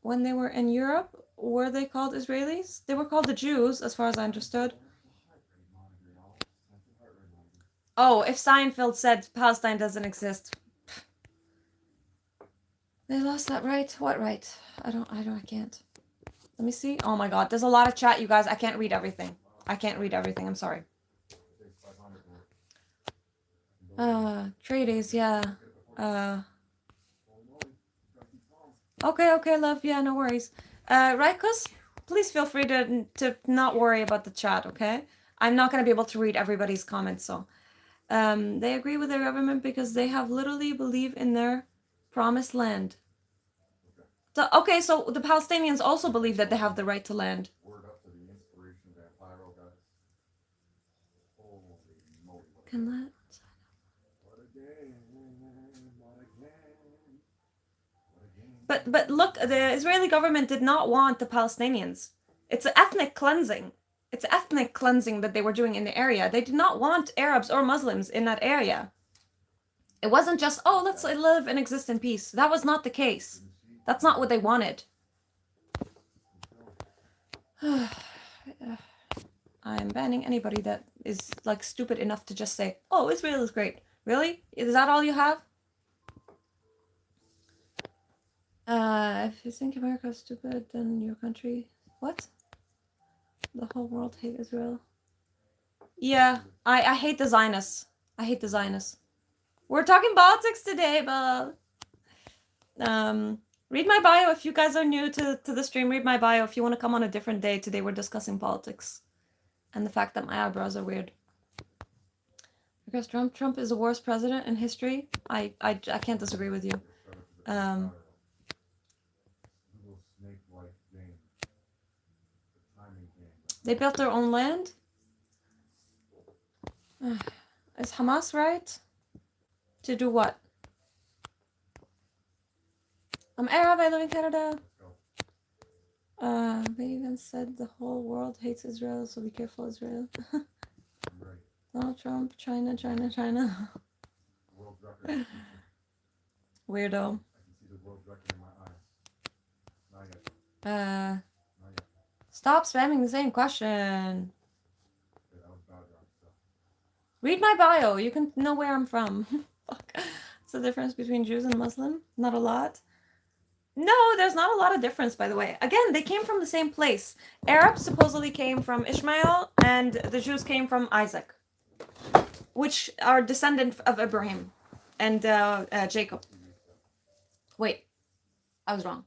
When they were in Europe, were they called Israelis? They were called the Jews, as far as I understood. Oh, if Seinfeld said Palestine doesn't exist. They lost that right? What right? I can't. Let me see. Oh my god, there's a lot of chat, you guys. I can't read everything. I'm sorry. Trades, yeah. Okay, love. Yeah, no worries. Raikus, please feel free to not worry about the chat, okay? I'm not going to be able to read everybody's comments, so. They agree with their government because they have literally believe in their promised land. So, okay, so the Palestinians also believe that they have the right to land. Can that... But look, the Israeli government did not want the Palestinians. It's an ethnic cleansing. It's ethnic cleansing that they were doing in the area. They did not want Arabs or Muslims in that area. It wasn't just, oh, let's live and exist in peace. That was not the case. That's not what they wanted. I'm banning anybody that is like stupid enough to just say, oh, Israel is great. Really? Is that all you have? If you think America is stupid, then your country... What? The whole world hate Israel. Yeah, I hate the Zionists. I hate the Zionists. We're talking politics today, but... read my bio if you guys are new to the stream. Read my bio if you want to come on a different day. Today we're discussing politics. And the fact that my eyebrows are weird. Because Trump is the worst president in history. I can't disagree with you. They built their own land? Is Hamas right? To do what? I'm Arab, I live in Canada. They even said the whole world hates Israel, so be careful, Israel. Donald Trump, China. World record. Weirdo. I can see the world record in my eyes. Not yet. Not yet. Stop spamming the same question. Okay, that was bad, Rob. So, Read my bio. You can know where I'm from. Fuck. What's the difference between Jews and Muslim? Not a lot. No, there's not a lot of difference, by the way. Again, they came from the same place. Arabs supposedly came from Ishmael, and the Jews came from Isaac, which are descendant of Abraham and Jacob. Wait, I was wrong.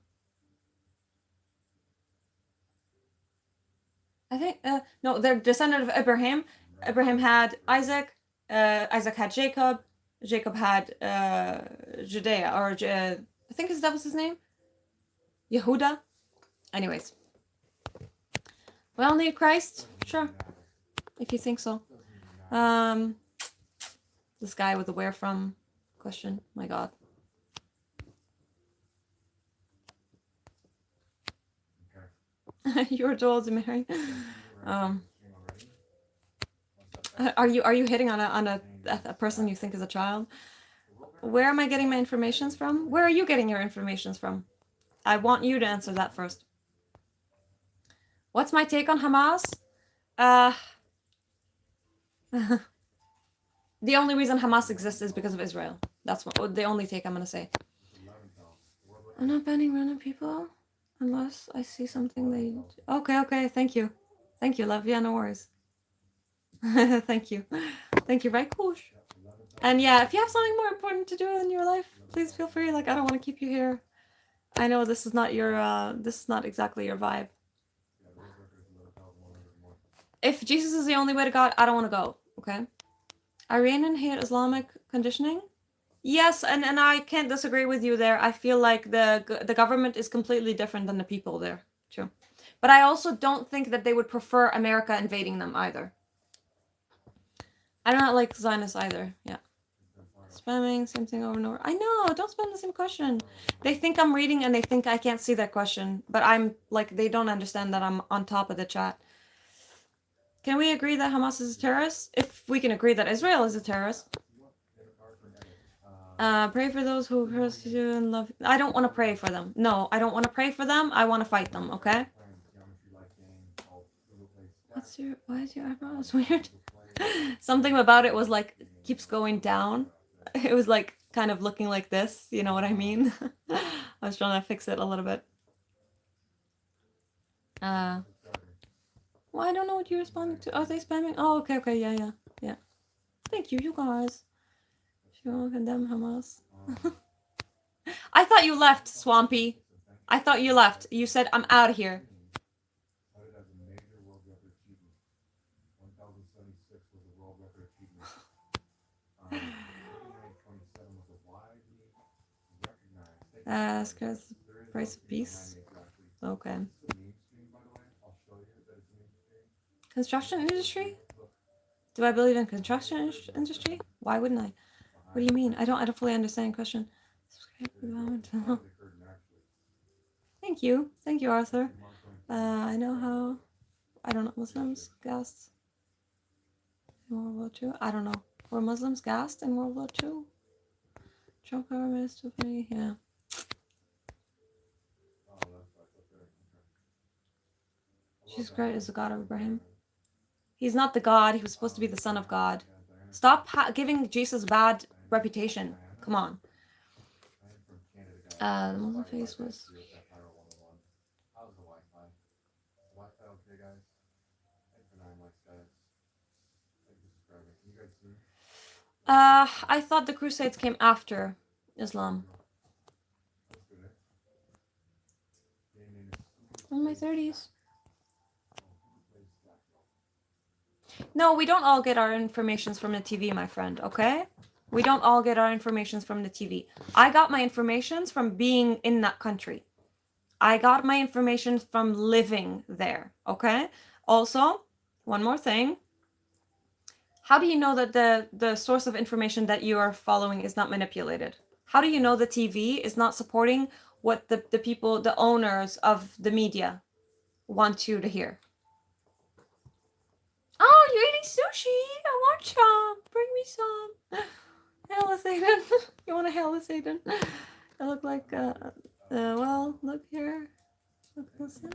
I think, no, they're descendant of Abraham. Abraham had Isaac, Isaac had Jacob, Jacob had Judea, or I think that was his name? Yehuda? Anyways. We all need Christ? Sure. If you think so. This guy with the where from question. My God. okay. You were told to marry. Are you hitting on a person you think is a child? Where am I getting my informations from? Where are you getting your informations from? I want you to answer that first. What's my take on Hamas? The only reason Hamas exists is because of Israel. That's the only take I'm gonna say. I'm not banning random people unless I see something they. Okay. Thank you, love. Yeah, no worries. Thank you, right, cool. And yeah, if you have something more important to do in your life, please feel free. Like, I don't want to keep you here. I know this is not your, this is not exactly your vibe. If Jesus is the only way to God, I don't want to go, okay? Iranian hate Islamic conditioning? Yes, and I can't disagree with you there. I feel like the government is completely different than the people there, too. But I also don't think that they would prefer America invading them either. I don't like Zionists either, yeah. Spamming, same thing over and over. I know, don't spam the same question. They think I'm reading and they think I can't see that question. But I'm, like, they don't understand that I'm on top of the chat. Can we agree that Hamas is a terrorist? If we can agree that Israel is a terrorist. Pray for those who persecute you and love. I don't want to pray for them. No, I don't want to pray for them. I want to fight them, okay? Why is your eyebrows weird? Something about it was like, keeps going down. It was like kind of looking like this, you know what I mean? I was trying to fix it a little bit. Well, I don't know what you're responding to. Are they spamming? Oh, okay, yeah. Thank you, you guys. She won't condemn Hamas. I thought you left, Swampy. I thought you left. You said, I'm out of here. Scares the price of peace. Okay. Construction industry? Do I believe in construction industry? Why wouldn't I? What do you mean? I don't fully understand the question. Thank you, Arthur. I know how. I don't know. Muslims gassed in World War II. I don't know. Were Muslims gassed in World War II? Trump government is too funny. Yeah. Jesus Christ is the God of Abraham. He's not the God. He was supposed to be the Son of God. Stop giving Jesus a bad reputation. Come on. The Muslim face was. I thought the Crusades came after Islam. In my 30s. No, we don't all get our informations from the TV, my friend, okay? We don't all get our informations from the TV. I got my informations from being in that country. I got my information from living there, okay? Also, one more thing. How do you know that the source of information that you are following is not manipulated? How do you know the TV is not supporting what the people, the owners of the media want you to hear? Oh, you're eating sushi. I want some. Bring me some. Hello, Satan. You want a hello, Satan? I look like, well, look here. Look, listen.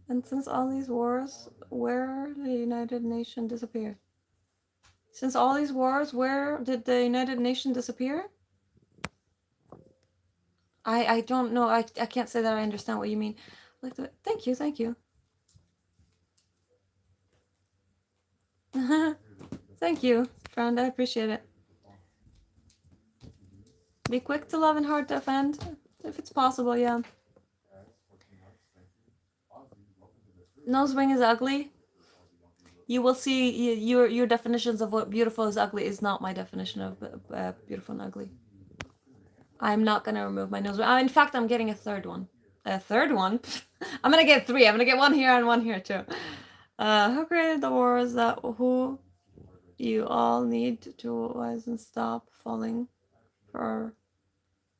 And since all these wars, where the United Nations disappear? Since all these wars, where did the United Nations disappear? I don't know. I can't say that I understand what you mean. Like the, thank you, thank you. Thank you, friend. I appreciate it. Be quick to love and hard to offend, if it's possible. Yeah. Nose ring is ugly. You will see your definitions of what beautiful is ugly is not my definition of beautiful and ugly. I'm not gonna remove my nose ring. In fact, I'm getting a third one. A third one? I'm gonna get 3. I'm gonna get one here and one here too. Who created the wars that who you all need to rise and stop falling for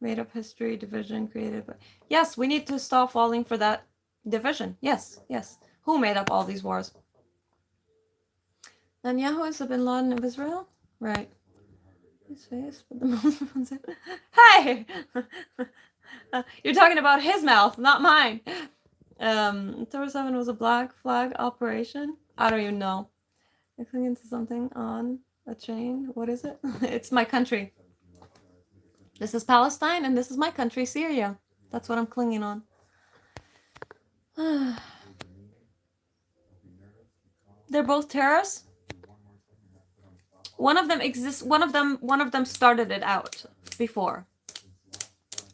made up history division created by... Yes, we need to stop falling for that division. Yes, yes. Who made up all these wars? Netanyahu is the bin Laden of Israel? Right. His face, but the Muslims... Hey! You're talking about his mouth, not mine. October 7 was a black flag operation. I don't even know. I clinging to something on a chain. What is it? It's my country. This is Palestine, and this is my country, Syria. That's what I'm clinging on. They're both terrorists. One of them exists. One of them started it out before,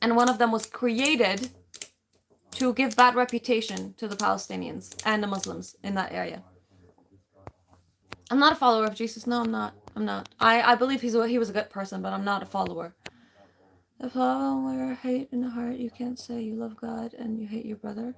and one of them was created to give bad reputation to the Palestinians and the Muslims in that area. I'm not a follower of Jesus. No, I'm not. I'm not. I believe he was a good person, but I'm not a follower. The problem where hate in the heart, you can't say you love God and you hate your brother.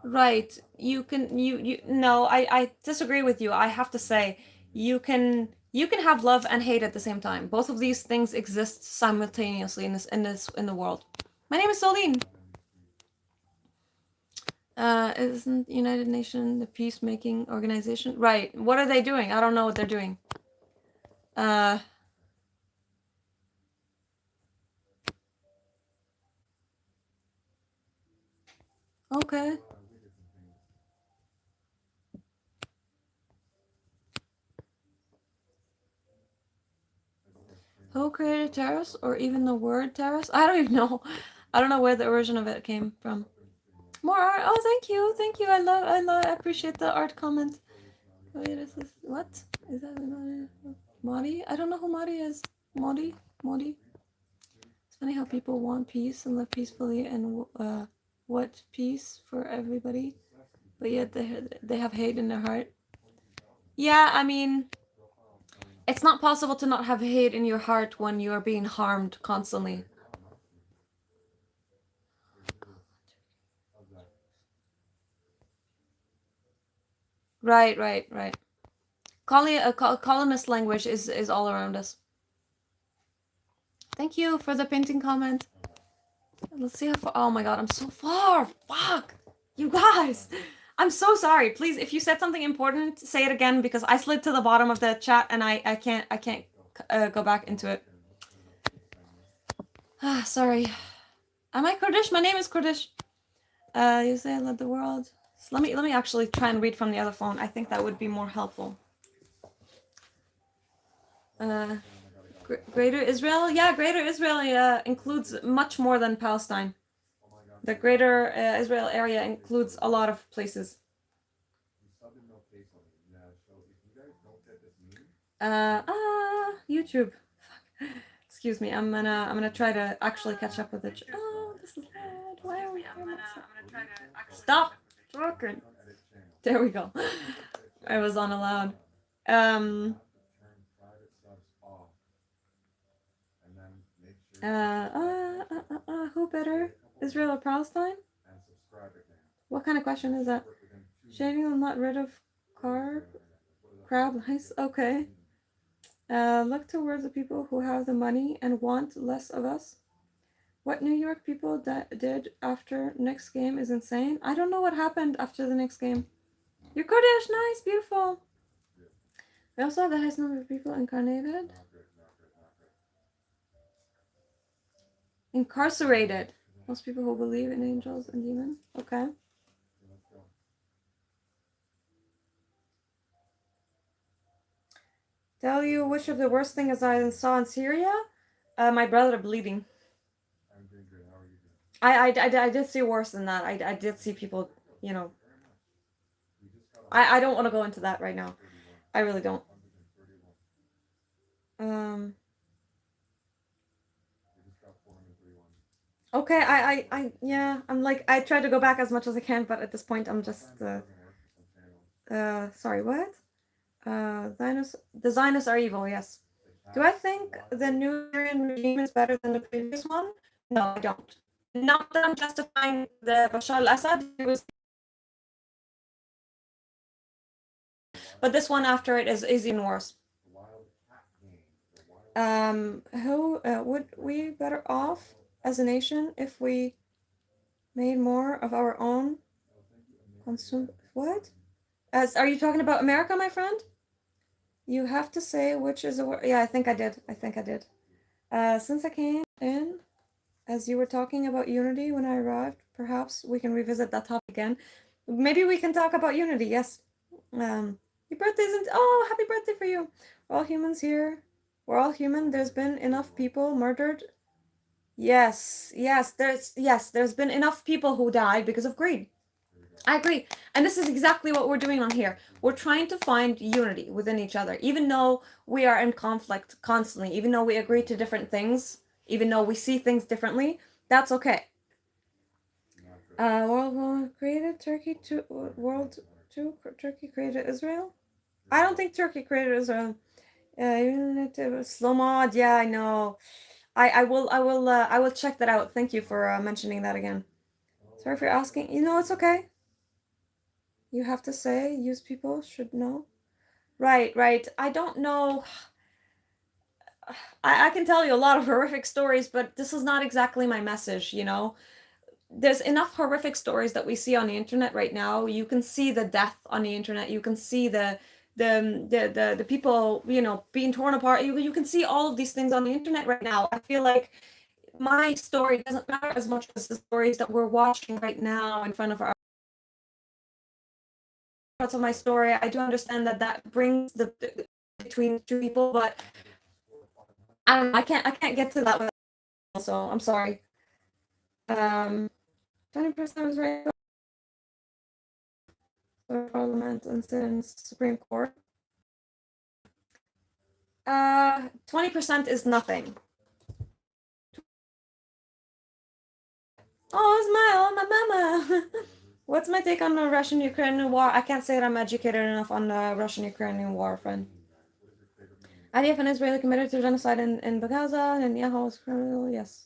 Right. You can you no, I disagree with you. I have to say you can have love and hate at the same time. Both of these things exist simultaneously in the world. My name is Soline. Isn't United Nations the peacemaking organization? Right. What are they doing? I don't know what they're doing. Okay. Who created terrorists, or even the word terrorist? I don't even know. I don't know where the origin of it came from. More art. Oh, thank you, thank you. I appreciate the art comment. Wait, is this what? Is that Modi? I don't know who Modi is. Modi. It's funny how people want peace and live peacefully and what peace for everybody, but yet they have hate in their heart. Yeah, I mean, it's not possible to not have hate in your heart when you are being harmed constantly. Right. Colonist language is all around us. Thank you for the painting comment. Let's see how far. Oh my god, I'm so far. Fuck. You guys. I'm so sorry. Please, if you said something important, say it again, because I slid to the bottom of the chat and I can't go back into it. Sorry. Am I Kurdish? My name is Kurdish. You say let the world. So let me actually try and read from the other phone. I think that would be more helpful. Greater Israel? Yeah, Greater Israel includes much more than Palestine. The Greater Israel area includes a lot of places. YouTube. Excuse me. I'm gonna try to actually catch up with it. Oh, this is bad. Why are we? Stop talking. There we go. I was on aloud. Who better Israel or Palestine? And subscribe again. What kind of question is that? Work within 2 minutes. Shaving will not rid of carb, crab lice. Okay. Look towards the people who have the money and want less of us. What New York people did after next game is insane. I don't know what happened after the next game. You're Kurdish, nice, beautiful. We also have the highest number of people incarnated. Not good, not good, not good. Incarcerated. Most people who believe in angels and demons. Okay. Okay, let's go. Tell you which of the worst things I saw in Syria? My brother bleeding. I'm doing good. How are you doing? I did see worse than that. I did see people, you know. Very much. We just got I don't want to go into that right now. 31. I really don't. 131. Um. We just got 431. Okay. Yeah. I'm like I tried to go back as much as I can, but at this point I'm just. Sometimes it doesn't work for some channels. Sorry. What? The Zionists are evil. Yes. Do I think the new Syrian regime is better than the previous one? No, I don't. Not that I'm justifying the Bashar al-Assad. It was, but this one after it is even worse. The wild cat game. The wild Who would we better off as a nation if we made more of our own consume? What? Are you talking about America, my friend? You have to say which is a word. Yeah, I think I did. Since I came in, as you were talking about unity when I arrived, perhaps we can revisit that topic again. Maybe we can talk about unity. Yes. Your birthday isn't. Oh, happy birthday for you. We're all humans here. We're all human. There's been enough people murdered. Yes. There's been enough people who died because of greed. I agree. And this is exactly what we're doing on here. We're trying to find unity within each other, even though we are in conflict constantly, even though we agree to different things, even though we see things differently. That's okay. World War created Turkey to World Two. Turkey created Israel. I don't think Turkey created Israel. Slow mod. Yeah, I know. I will check that out. Thank you for mentioning that again. Sorry for asking. You know, it's okay. You have to say, use people should know. Right. I don't know. I can tell you a lot of horrific stories, but this is not exactly my message, you know? There's enough horrific stories that we see on the internet right now. You can see the death on the internet. You can see the people, you know, being torn apart. You can see all of these things on the internet right now. I feel like my story doesn't matter as much as the stories that we're watching right now in front of our parts of my story. I do understand that brings the between two people, but I don't know. I can't get to that with. So I'm sorry. 20% was right. Parliament and Supreme Court. 20% is nothing. Oh, my mama. What's my take on the Russian-Ukrainian war? I can't say that I'm educated enough on the Russian-Ukrainian war, friend. IDF and Israeli committed to genocide in Gaza, and Netanyahu is criminal, yes.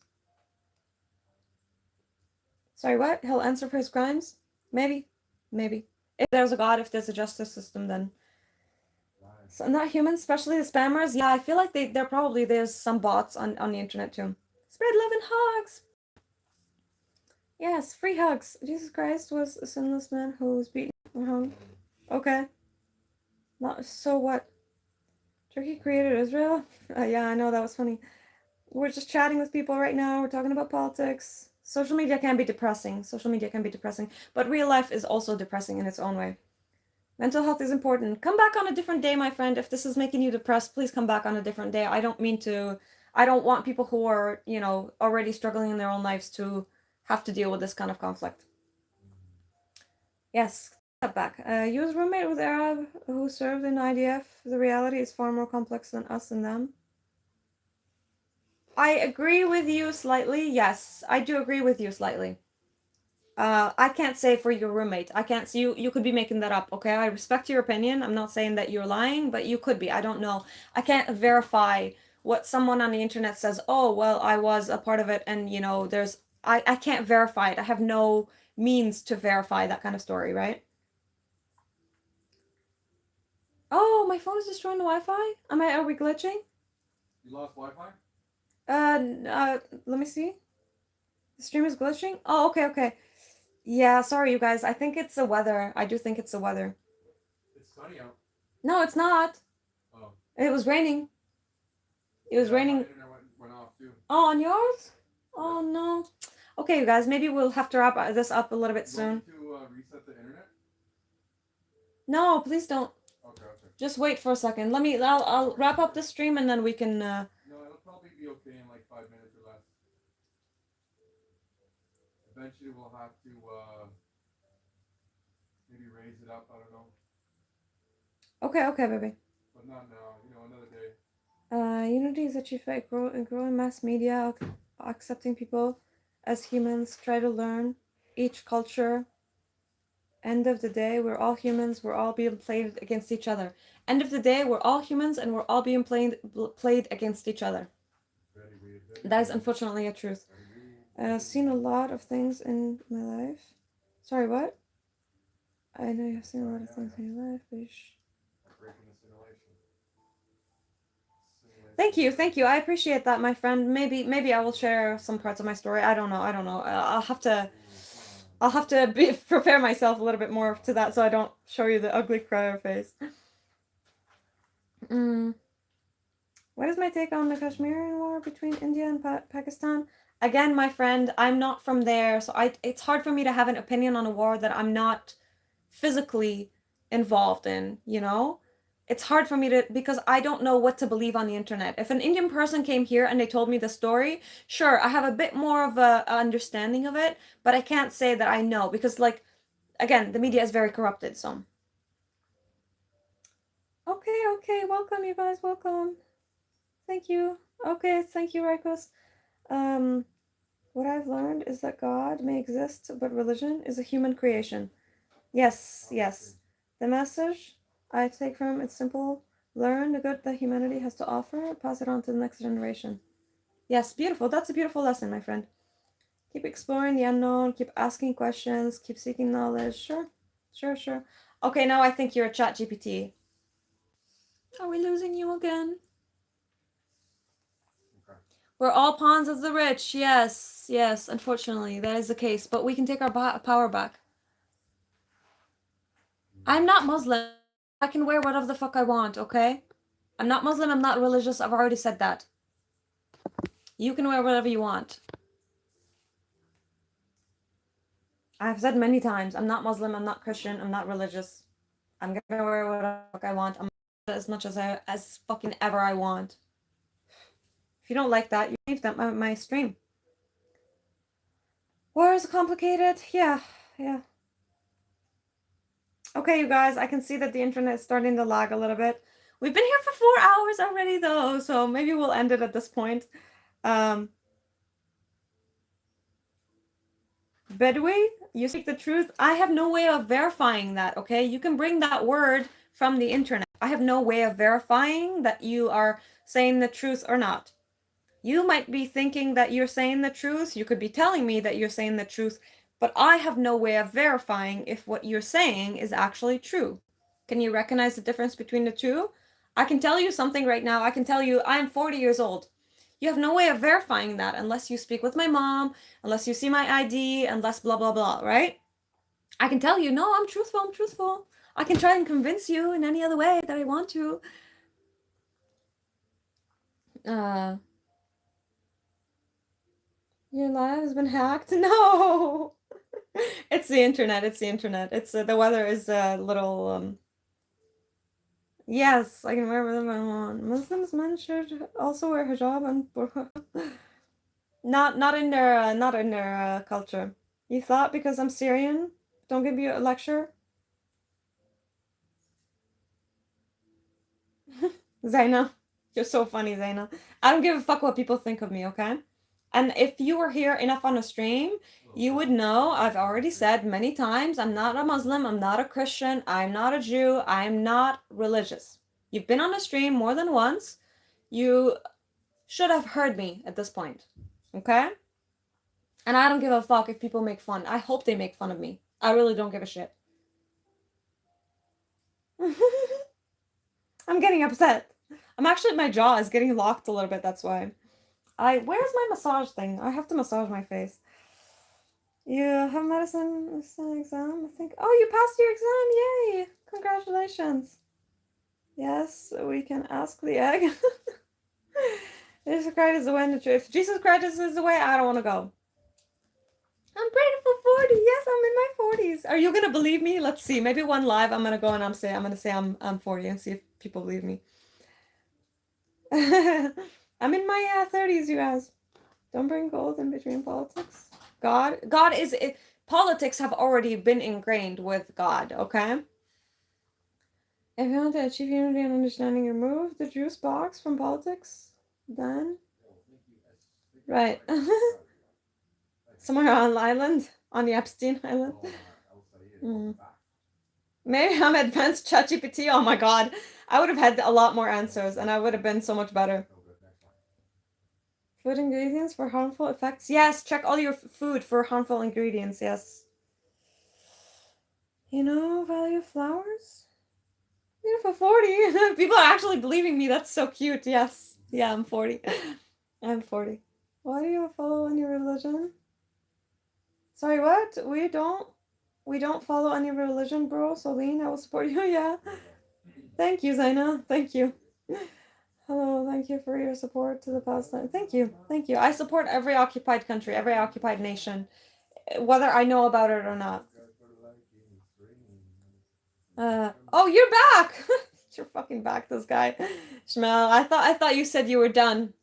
Sorry, what? He'll answer for his crimes? Maybe. If there's a God, if there's a justice system, then. So not humans, especially the spammers. Yeah, I feel like there's some bots on the internet too. Spread love and hugs. Yes, free hugs. Jesus Christ was a sinless man who was beaten or hung. Okay. Not so what? Turkey created Israel? Yeah, I know, that was funny. We're just chatting with people right now. We're talking about politics. Social media can be depressing. But real life is also depressing in its own way. Mental health is important. Come back on a different day, my friend. If this is making you depressed, please come back on a different day. I don't want people who are, you know, already struggling in their own lives to have to deal with this kind of conflict. Yes, step back. You was roommate with Arab who served in IDF. The reality is far more complex than us and them. I agree with you slightly. Yes, I do agree with you slightly. I can't say for your roommate. I can't see you could be making that up, okay? I respect your opinion. I'm not saying that you're lying, but you could be. I don't know. I can't verify what someone on the internet says. Oh, well, I was a part of it, and you know, there's I can't verify it. I have no means to verify that kind of story, right? Oh, my phone is destroying the Wi-Fi? Are we glitching? You lost Wi-Fi? Let me see. The stream is glitching? Oh, okay. Yeah, sorry, you guys. I think it's the weather. I do think it's the weather. It's sunny out. No, it's not. Oh. It was raining. It was Yeah, raining. my internet went off too. Oh, on yours? Oh, no. Okay, you guys, maybe we'll have to wrap this up a little bit You want soon. me to reset the internet? No, please don't. Okay. Just wait for a second. I'll wrap up the stream and then we can, No, it'll probably be okay in like 5 minutes or less. Eventually we'll have to, maybe raise it up, I don't know. Okay, baby. But not now, another day. Unity is achieved by growing mass media, accepting people as humans, try to learn each culture. End of the day, we're all humans, we're all being played against each other. End of the day, we're all humans and we're all being played against each other. Very weird. That is unfortunately a truth. Seen a lot of things in my life. Sorry, what? I know you've seen a lot of things in your life, but Breaking the simulation. Thank you. I appreciate that, my friend. Maybe I will share some parts of my story. I don't know. I'll have to prepare myself a little bit more to that, so I don't show you the ugly crier face. What is my take on the Kashmirian war between India and Pakistan? Again, my friend, I'm not from there, so it's hard for me to have an opinion on a war that I'm not physically involved in, It's hard for me because I don't know what to believe on the internet. If an Indian person came here and they told me the story, sure, I have a bit more of a understanding of it, but I can't say that I know because, again, the media is very corrupted, so. Okay, welcome, you guys, welcome. Thank you. Okay, thank you, Rikos. What I've learned is that God may exist, but religion is a human creation. Yes. The message I take from it's simple. Learn the good that humanity has to offer, pass it on to the next generation. Yes, beautiful. That's a beautiful lesson, my friend. Keep exploring the unknown, keep asking questions, keep seeking knowledge. Sure. Okay, now I think you're a ChatGPT. Are we losing you again? Okay. We're all pawns of the rich. Yes, unfortunately, that is the case. But we can take our power back. I'm not Muslim. I can wear whatever the fuck I want, okay? I'm not Muslim, I'm not religious, I've already said that. You can wear whatever you want. I've said many times, I'm not Muslim, I'm not Christian, I'm not religious. I'm gonna wear whatever the fuck I want. I'm gonna as much as fucking ever I want. If you don't like that, you leave that my stream. War is complicated? Yeah. Okay, you guys, I can see that the internet is starting to lag a little bit. We've been here for 4 hours already, though, so maybe we'll end it at this point. Bedouin, you speak the truth. I have no way of verifying that, okay? You can bring that word from the internet. I have no way of verifying that you are saying the truth or not. You might be thinking that you're saying the truth. You could be telling me that you're saying the truth, but I have no way of verifying if what you're saying is actually true. Can you recognize the difference between the two? I can tell you something right now. I can tell you I'm 40 years old. You have no way of verifying that unless you speak with my mom, unless you see my ID, unless blah, blah, blah, right? I can tell you, no, I'm truthful. I can try and convince you in any other way that I want to. Your live has been hacked? No! It's the internet. It's the weather is a little, Yes, I can wear whatever I want. Muslims men should also wear hijab and burqa. Not in their culture. You thought because I'm Syrian? Don't give you a lecture? Zaina, you're so funny, Zaina. I don't give a fuck what people think of me, okay? And if you were here enough on a stream, you would know I've already said many times I'm not a Muslim, I'm not a Christian, I'm not a Jew, I'm not religious. You've been on a stream more than once. You should have heard me at this point, okay? And I don't give a fuck if people make fun. I hope they make fun of me. I really don't give a shit. I'm getting upset. I'm actually, my jaw is getting locked a little bit, that's why. Where's my massage thing? I have to massage my face. You have medicine exam, I think. Oh, you passed your exam, yay! Congratulations. Yes, we can ask the egg. Jesus Christ is the way in the truth. If Jesus Christ is the way, I don't want to go. I'm praying for 40. Yes, I'm in my 40s. Are you gonna believe me? Let's see. Maybe one live I'm gonna go and I'm gonna say I'm 40 and see if people believe me. I'm in my 30s, you guys. Don't bring gold in between politics. God is it. Politics have already been ingrained with God, okay? If you want to achieve unity and understanding, remove the juice box from politics, then right. Somewhere on island, on the Epstein Island. Maybe I'm advanced ChatGPT. Oh my god, I would have had a lot more answers, and I would have been so much better. Food ingredients for harmful effects. Yes, check all your food for harmful ingredients. Yes. You know, value flowers. Beautiful 40. People are actually believing me. That's so cute. Yes. Yeah, I'm 40. I'm 40. Why do you follow any religion? Sorry, what? We don't follow any religion, bro. Celine, I will support you. Yeah. Thank you, Zaina. Thank you. Hello, thank you for your support to the Palestine. Thank you. Thank you. I support every occupied country, every occupied nation, whether I know about it or not. Oh, you're back. You're fucking back, this guy. Shmel, I thought you said you were done.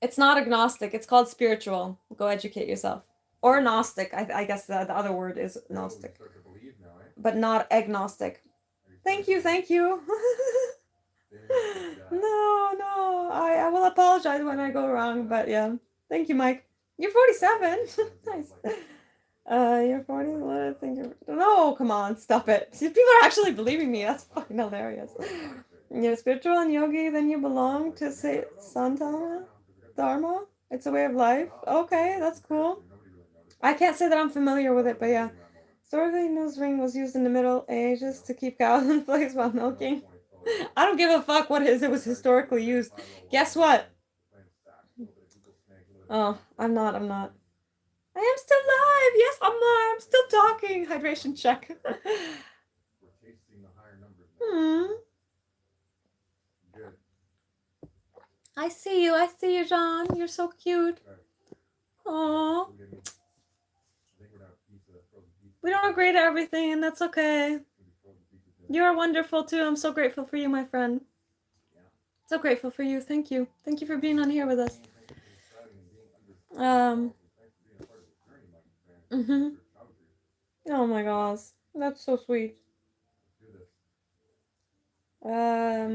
It's not agnostic. It's called spiritual. Go educate yourself. Or Gnostic. I guess the other word is Gnostic. But not agnostic. Thank you, thank you. No. I will apologize when I go wrong, but yeah. Thank you, Mike. You're 47. Nice. You're 40. I think no, come on, stop it. See, people are actually believing me. That's fucking hilarious. You're spiritual and yogi, then you belong to say Santana Dharma. It's a way of life. Okay, that's cool. I can't say that I'm familiar with it, but yeah. Historically, nose ring was used in the Middle Ages to keep cows in place while milking. I don't give a fuck what it was historically used. Guess what? Oh, I'm not. I am still live. Yes, I'm still talking. Hydration check. I see you, John. You're so cute. Aww. We don't agree to everything, and that's okay. You're wonderful too. I'm so grateful for you, my friend. So grateful for you. Thank you. Thank you for being on here with us. Oh my gosh. That's so sweet. I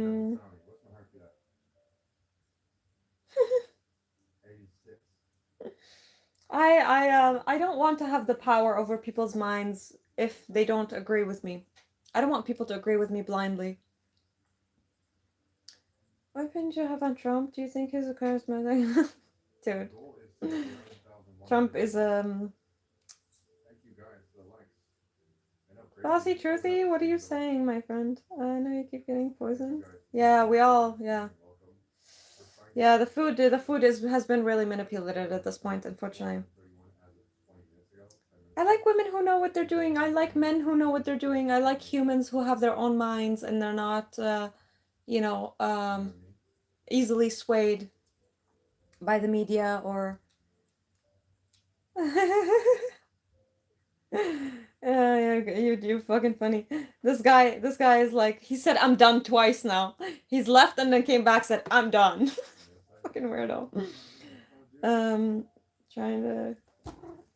don't want to have the power over people's minds if they don't agree with me. I don't want people to agree with me blindly. What opinion do you have on Trump? Do you think he's a charismatic? Dude. Trump is Bossy Truthy, what are you saying, my friend? I know you keep getting poisoned. Yeah, we all, yeah. Yeah, the food has been really manipulated at this point, unfortunately. I like women who know what they're doing. I like men who know what they're doing. I like humans who have their own minds and they're not, easily swayed by the media or. Yeah, you're fucking funny. This guy is like, he said I'm done twice now. He's left and then came back, said I'm done. Fucking weirdo. Trying to.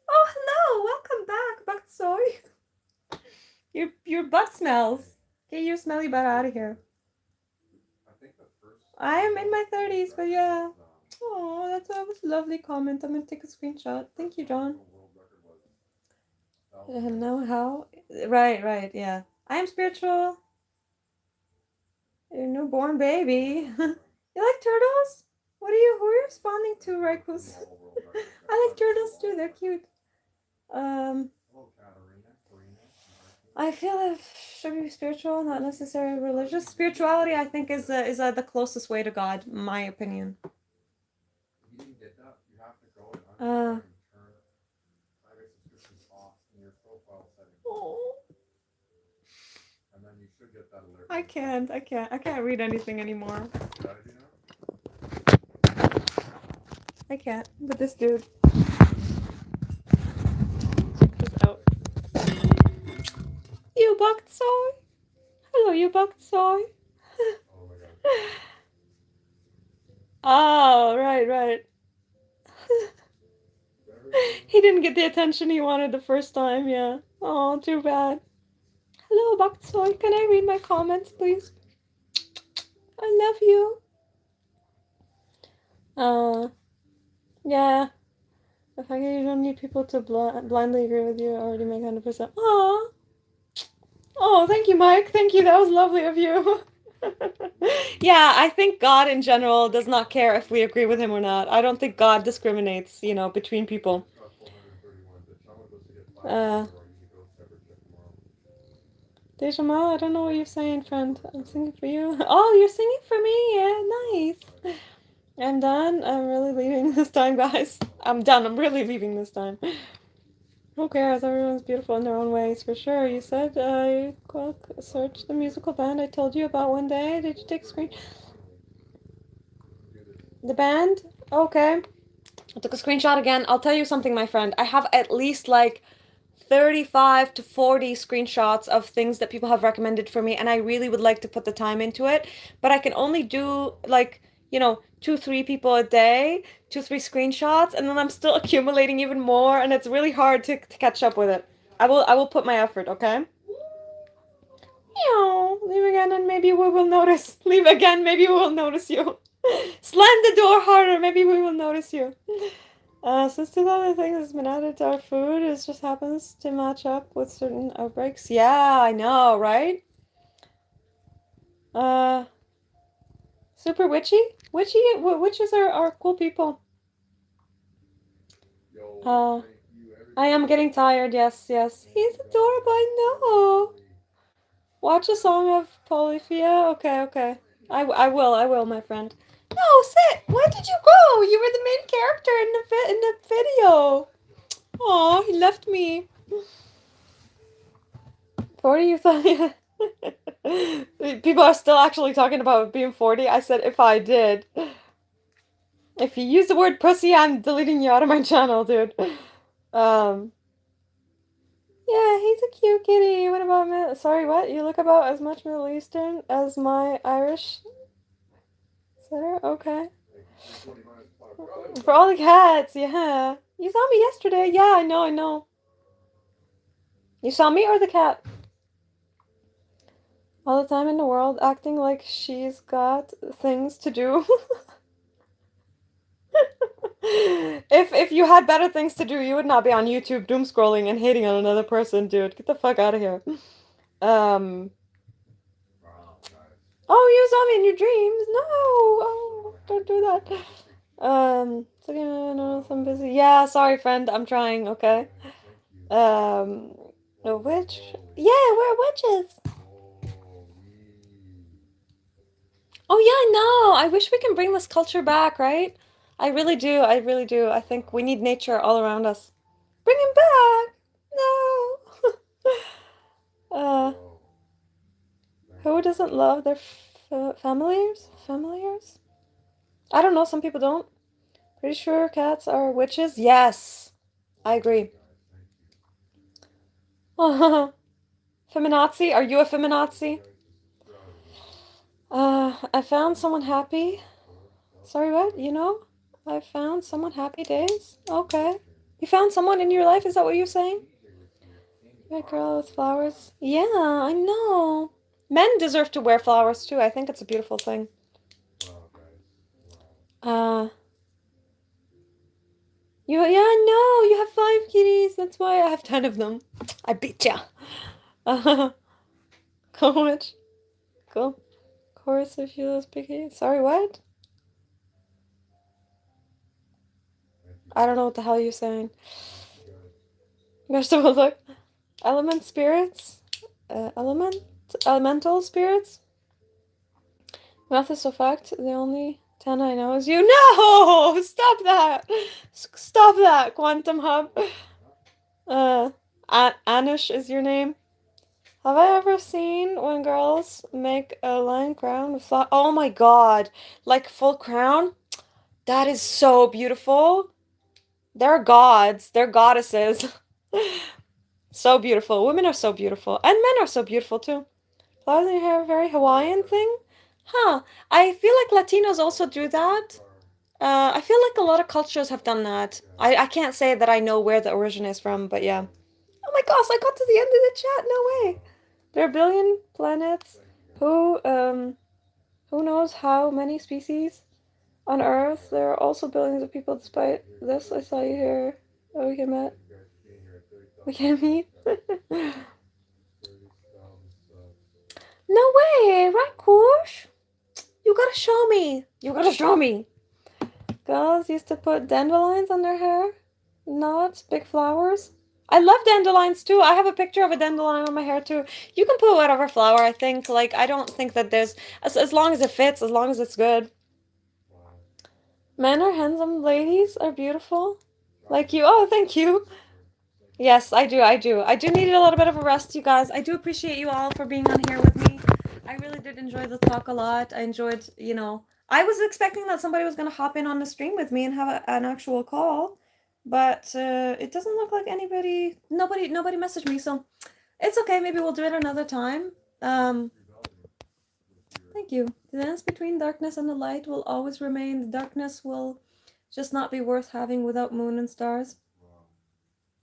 Oh, hello, welcome back, Baksoy. Your butt smells. Get your smelly butt out of here. I am in my 30s, but yeah. Oh, that was a lovely comment. I'm gonna take a screenshot. Thank you, John. Know how? Right, yeah. I am spiritual. You're a newborn baby. You like turtles? Who are you responding to, Raikus? I like turtles too, they're cute. Hello, Katarina, Karina, I feel it should be spiritual, not necessarily religious. Spirituality, I think, is the closest way to God, in my opinion. You didn't get that? You have to go and Uh. turn private subscriptions off in your profile settings. Oh. And then you should get that alert. I can't read anything anymore. Did I do that? I can't. But this dude. Check this out. You bucked soy. Hello, you bucked soy. Oh my god. Oh, right. Very He didn't get the attention he wanted the first time, yeah. Oh, too bad. Hello, bucked soy. Can I read my comments, please? I love you. Yeah. The fact that you don't need people to blindly agree with you already make 100%. Aww. Oh, thank you, Mike. Thank you. That was lovely of you. Yeah, I think God in general does not care if we agree with him or not. I don't think God discriminates, between people. got 431. Did someone go to get 5 Uh, or you need to go separate check tomorrow? Dejama, I don't know what you're saying, friend. I'm singing for you. Oh, you're singing for me. Yeah, nice. I'm done. I'm really leaving this time, guys. I'm done. I'm really leaving this time. Who cares? Everyone's beautiful in their own ways, for sure. You said I searched the musical band I told you about one day. Did you take a screen? The band? Okay. I took a screenshot again. I'll tell you something, my friend. I have at least like 35 to 40 screenshots of things that people have recommended for me, and I really would like to put the time into it, but I can only do like, 2, 3 people a day, 2, 3 screenshots, and then I'm still accumulating even more, and it's really hard to catch up with it. I will put my effort, okay? Leave again and maybe we will notice. Leave again, maybe we will notice you. Slam the door harder, maybe we will notice you. Since 2000 things has been added to our food, it just happens to match up with certain outbreaks. Yeah, I know, right? Super witchy? Witches are cool people. I am getting tired, yes. He's adorable, I know. Watch a song of Polyphia? Okay. I will, my friend. No, sit! Where did you go? You were the main character in the video. Oh, he left me. 40, you thought? People are still actually talking about being 40. I said if I did. If you use the word pussy, I'm deleting you out of my channel, dude. Yeah, he's a cute kitty. What about sorry, what? You look about as much Middle Eastern as my Irish setter? Okay. For all the cats, yeah. You saw me yesterday. Yeah, I know. You saw me or the cat? All the time in the world, acting like she's got things to do. If you had better things to do, you would not be on YouTube doom scrolling and hating on another person, dude. Get the fuck out of here. Oh, you saw me in your dreams. No. Oh, don't do that. So I'm busy. Yeah, sorry, friend. I'm trying. Okay. A witch. Yeah, we're witches. Oh yeah, I know. I wish we can bring this culture back, right? I really do. I think we need nature all around us. Bring him back. No. Who doesn't love their familiars? Familiars? I don't know. Some people don't. Pretty sure cats are witches. Yes, I agree. Feminazi? Are you a feminazi? I found someone happy. Sorry, what? I found someone happy days? Okay. You found someone in your life? Is that what you're saying? Red girl with flowers. Yeah, I know. Men deserve to wear flowers too. I think it's a beautiful thing. Yeah, I know. You have 5 kitties. That's why I have 10 of them. I beat ya. Cool, witch. Cool. Chorus of Sheila's Picky. Sorry, what? I don't know what the hell you're saying. Good. Vegetable look. Element spirits? Elemental spirits? Mathis effect. The only 10 I know is you. No! Stop that! Stop that, Quantum Hub. Anish is your name. Have I ever seen when girls make a lion crown with oh my god, like full crown? That is so beautiful. They're gods. They're goddesses. So beautiful. Women are so beautiful. And men are so beautiful too. Flowers in your hair, very Hawaiian thing? Huh. I feel like Latinos also do that. I feel like a lot of cultures have done that. I can't say that I know where the origin is from, but yeah. Oh my gosh, I got to the end of the chat. No way. There are a billion planets. Who knows how many species on Earth? There are also billions of people. Despite this, I saw you here. Oh, we can meet. We can meet. No way, right, Kush? You gotta show me. You gotta show me. Girls used to put dandelions on their hair, not big flowers. I love dandelions too. I have a picture of a dandelion on my hair too. You can put whatever flower, I think. Like, I don't think that there's... As long as it fits, as long as it's good. Men are handsome, ladies are beautiful. Like you. Oh, thank you. Yes, I do. I do need a little bit of a rest, you guys. I do appreciate you all for being on here with me. I really did enjoy the talk a lot. I enjoyed, you know... I was expecting that somebody was going to hop in on the stream with me and have an actual call. But it doesn't look like anybody... Nobody messaged me, so... It's okay, maybe we'll do it another time. Thank you. The dance between darkness and the light will always remain. The darkness will just not be worth having without moon and stars.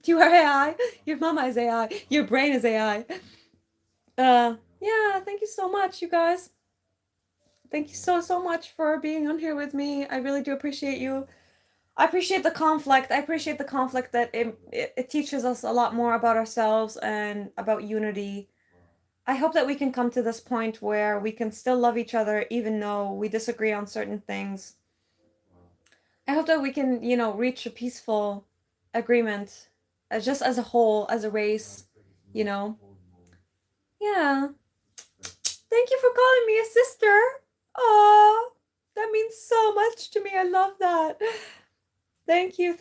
You are AI. Your mama is AI. Your brain is AI. Yeah, thank you so much, you guys. Thank you so much for being on here with me. I really do appreciate you. I appreciate the conflict. I appreciate the conflict that it teaches us a lot more about ourselves and about unity. I hope that we can come to this point where we can still love each other even though we disagree on certain things. I hope that we can, you know, reach a peaceful agreement just as a whole, as a race, you know. Yeah. Thank you for calling me a sister. Aw, that means so much to me. I love that. Thank you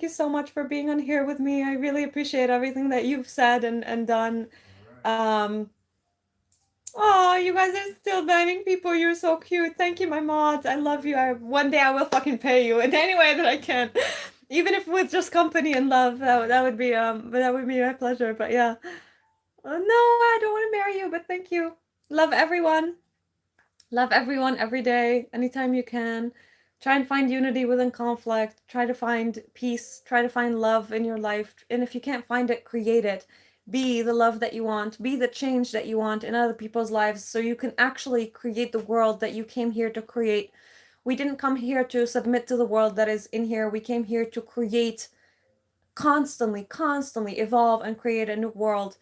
so much for being on here with me. I really appreciate everything that you've said and done. Oh, you guys are still dining people. You're so cute. Thank you, my mods. I love you. One day I will fucking pay you in any way that I can, even if with just company and love. That would be my pleasure. But yeah, no, I don't want to marry you. But thank you. Love everyone. Love everyone every day, anytime you can. Try and find unity within conflict. Try to find peace. Try to find love in your life. And if you can't find it, create it. Be the love that you want. Be the change that you want in other people's lives so you can actually create the world that you came here to create. We didn't come here to submit to the world that is in here. We came here to create, constantly evolve and create a new world.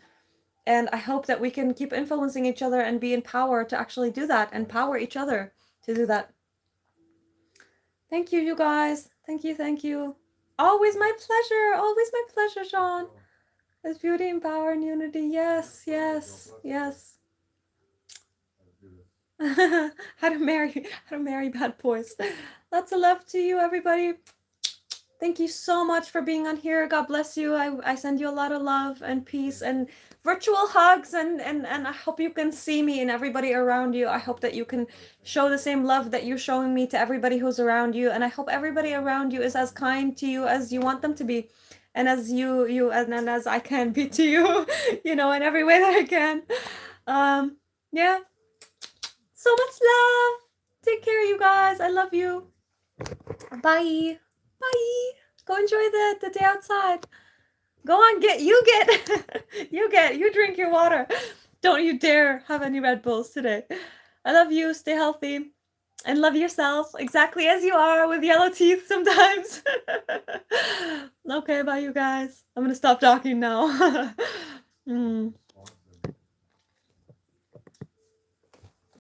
And I hope that we can keep influencing each other and be in power to actually do that, and power each other to do that. Thank you, you guys. Thank you. Always my pleasure, Sean. There's beauty and power and unity. Yes. How to marry bad boys. Lots of love to you, everybody. Thank you so much for being on here. God bless you. I send you a lot of love and peace and virtual hugs, and I hope you can see me and everybody around you. I hope that you can show the same love that you're showing me to everybody who's around you, and I hope everybody around you is as kind to you as you want them to be, and as you and as I can be to you, you know, in every way that I can. Yeah. So much love. Take care, you guys. I love you. Bye. Go enjoy the day outside. Go on, you drink your water. Don't you dare have any Red Bulls today. I love you. Stay healthy. And love yourself exactly as you are, with yellow teeth sometimes. Okay, bye, you guys. I'm gonna stop talking now.